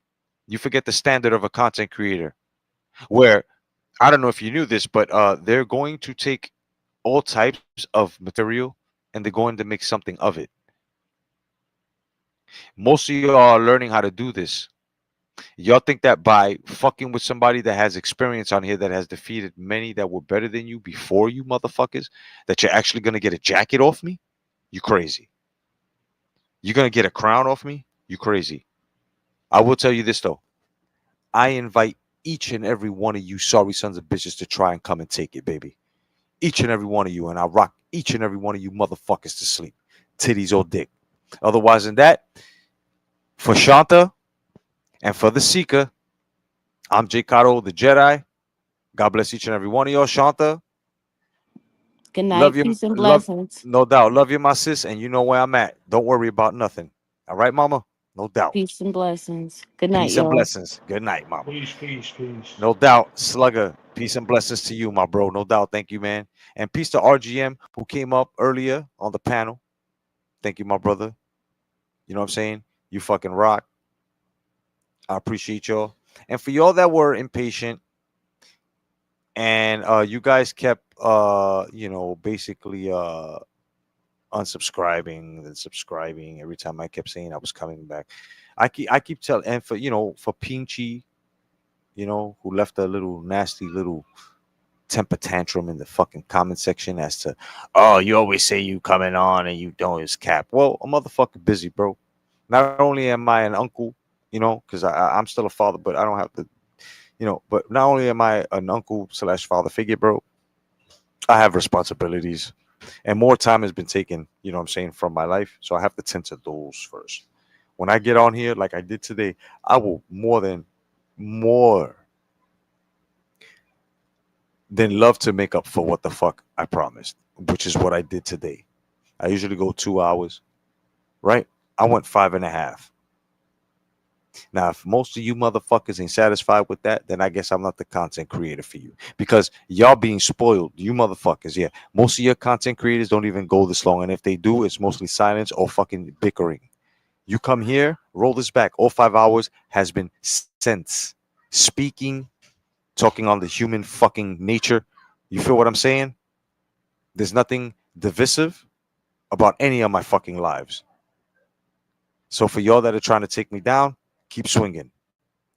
You forget the standard of a content creator. Where I don't know if you knew this, but they're going to take all types of material and they're going to make something of it. Most of y'all are learning how to do this. Y'all think that by fucking with somebody that has experience on here that has defeated many that were better than you before you motherfuckers, that you're actually gonna get a jacket off me? You crazy. You're gonna get a crown off me? You crazy. I will tell you this though. I invite each and every one of you sorry sons of bitches to try and come and take it, baby. Each and every one of you, and I rock each and every one of you motherfuckers to sleep. Titties or dick. Otherwise than that, for Shanta and for the Seeker, I'm J. Cotto, the Jedi. God bless each and every one of y'all. Shanta, Good love night. you. Peace and Love, blessings. no doubt. Love you, my sis, and you know where I'm at. Don't worry about nothing. All right, mama? No doubt. Peace and blessings. Good night, Peace and y'all. blessings. Good night, mama. Peace, peace, peace. No doubt. Slugger, peace and blessings to you, my bro. No doubt. Thank you, man. And peace to RGM, who came up earlier on the panel. Thank you, my brother. You know what I'm saying? You fucking rock. I appreciate y'all. And for y'all that were impatient and you guys kept you know, basically unsubscribing and subscribing every time I kept saying I was coming back. I keep telling, and for, you know, for Pinchy, you know, who left a little nasty little temper tantrum in the fucking comment section as to, oh, you always say you coming on and you don't, is cap. Well, I'm motherfucking busy, bro. Not only am I an uncle, you know, because I'm still a father, but I don't have to, you know, but not only am I an uncle slash father figure, bro, I have responsibilities and more time has been taken, you know what I'm saying, from my life. So I have to tend to those first. When I get on here like I did today, I will more than love to make up for what the fuck I promised, which is what I did today. I usually go 2 hours, right? I went 5.5. Now, if most of you motherfuckers ain't satisfied with that, then I guess I'm not the content creator for you. Because y'all being spoiled, you motherfuckers, yeah. Most of your content creators don't even go this long. And if they do, it's mostly silence or fucking bickering. You come here, roll this back. All 5 hours has been sense. Speaking, talking on the human fucking nature. You feel what I'm saying? There's nothing divisive about any of my fucking lives. So for y'all that are trying to take me down, keep swinging.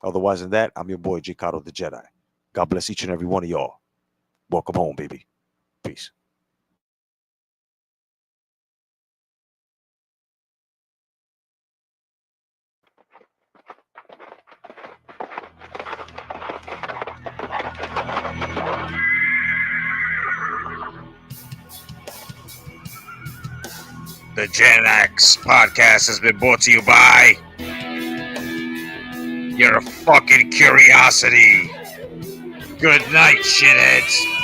Otherwise than that, I'm your boy, J. Cotto, the Jedi. God bless each and every one of y'all. Welcome home, baby. Peace. The Gen X podcast has been brought to you by You're a fucking curiosity. Good night, shitheads.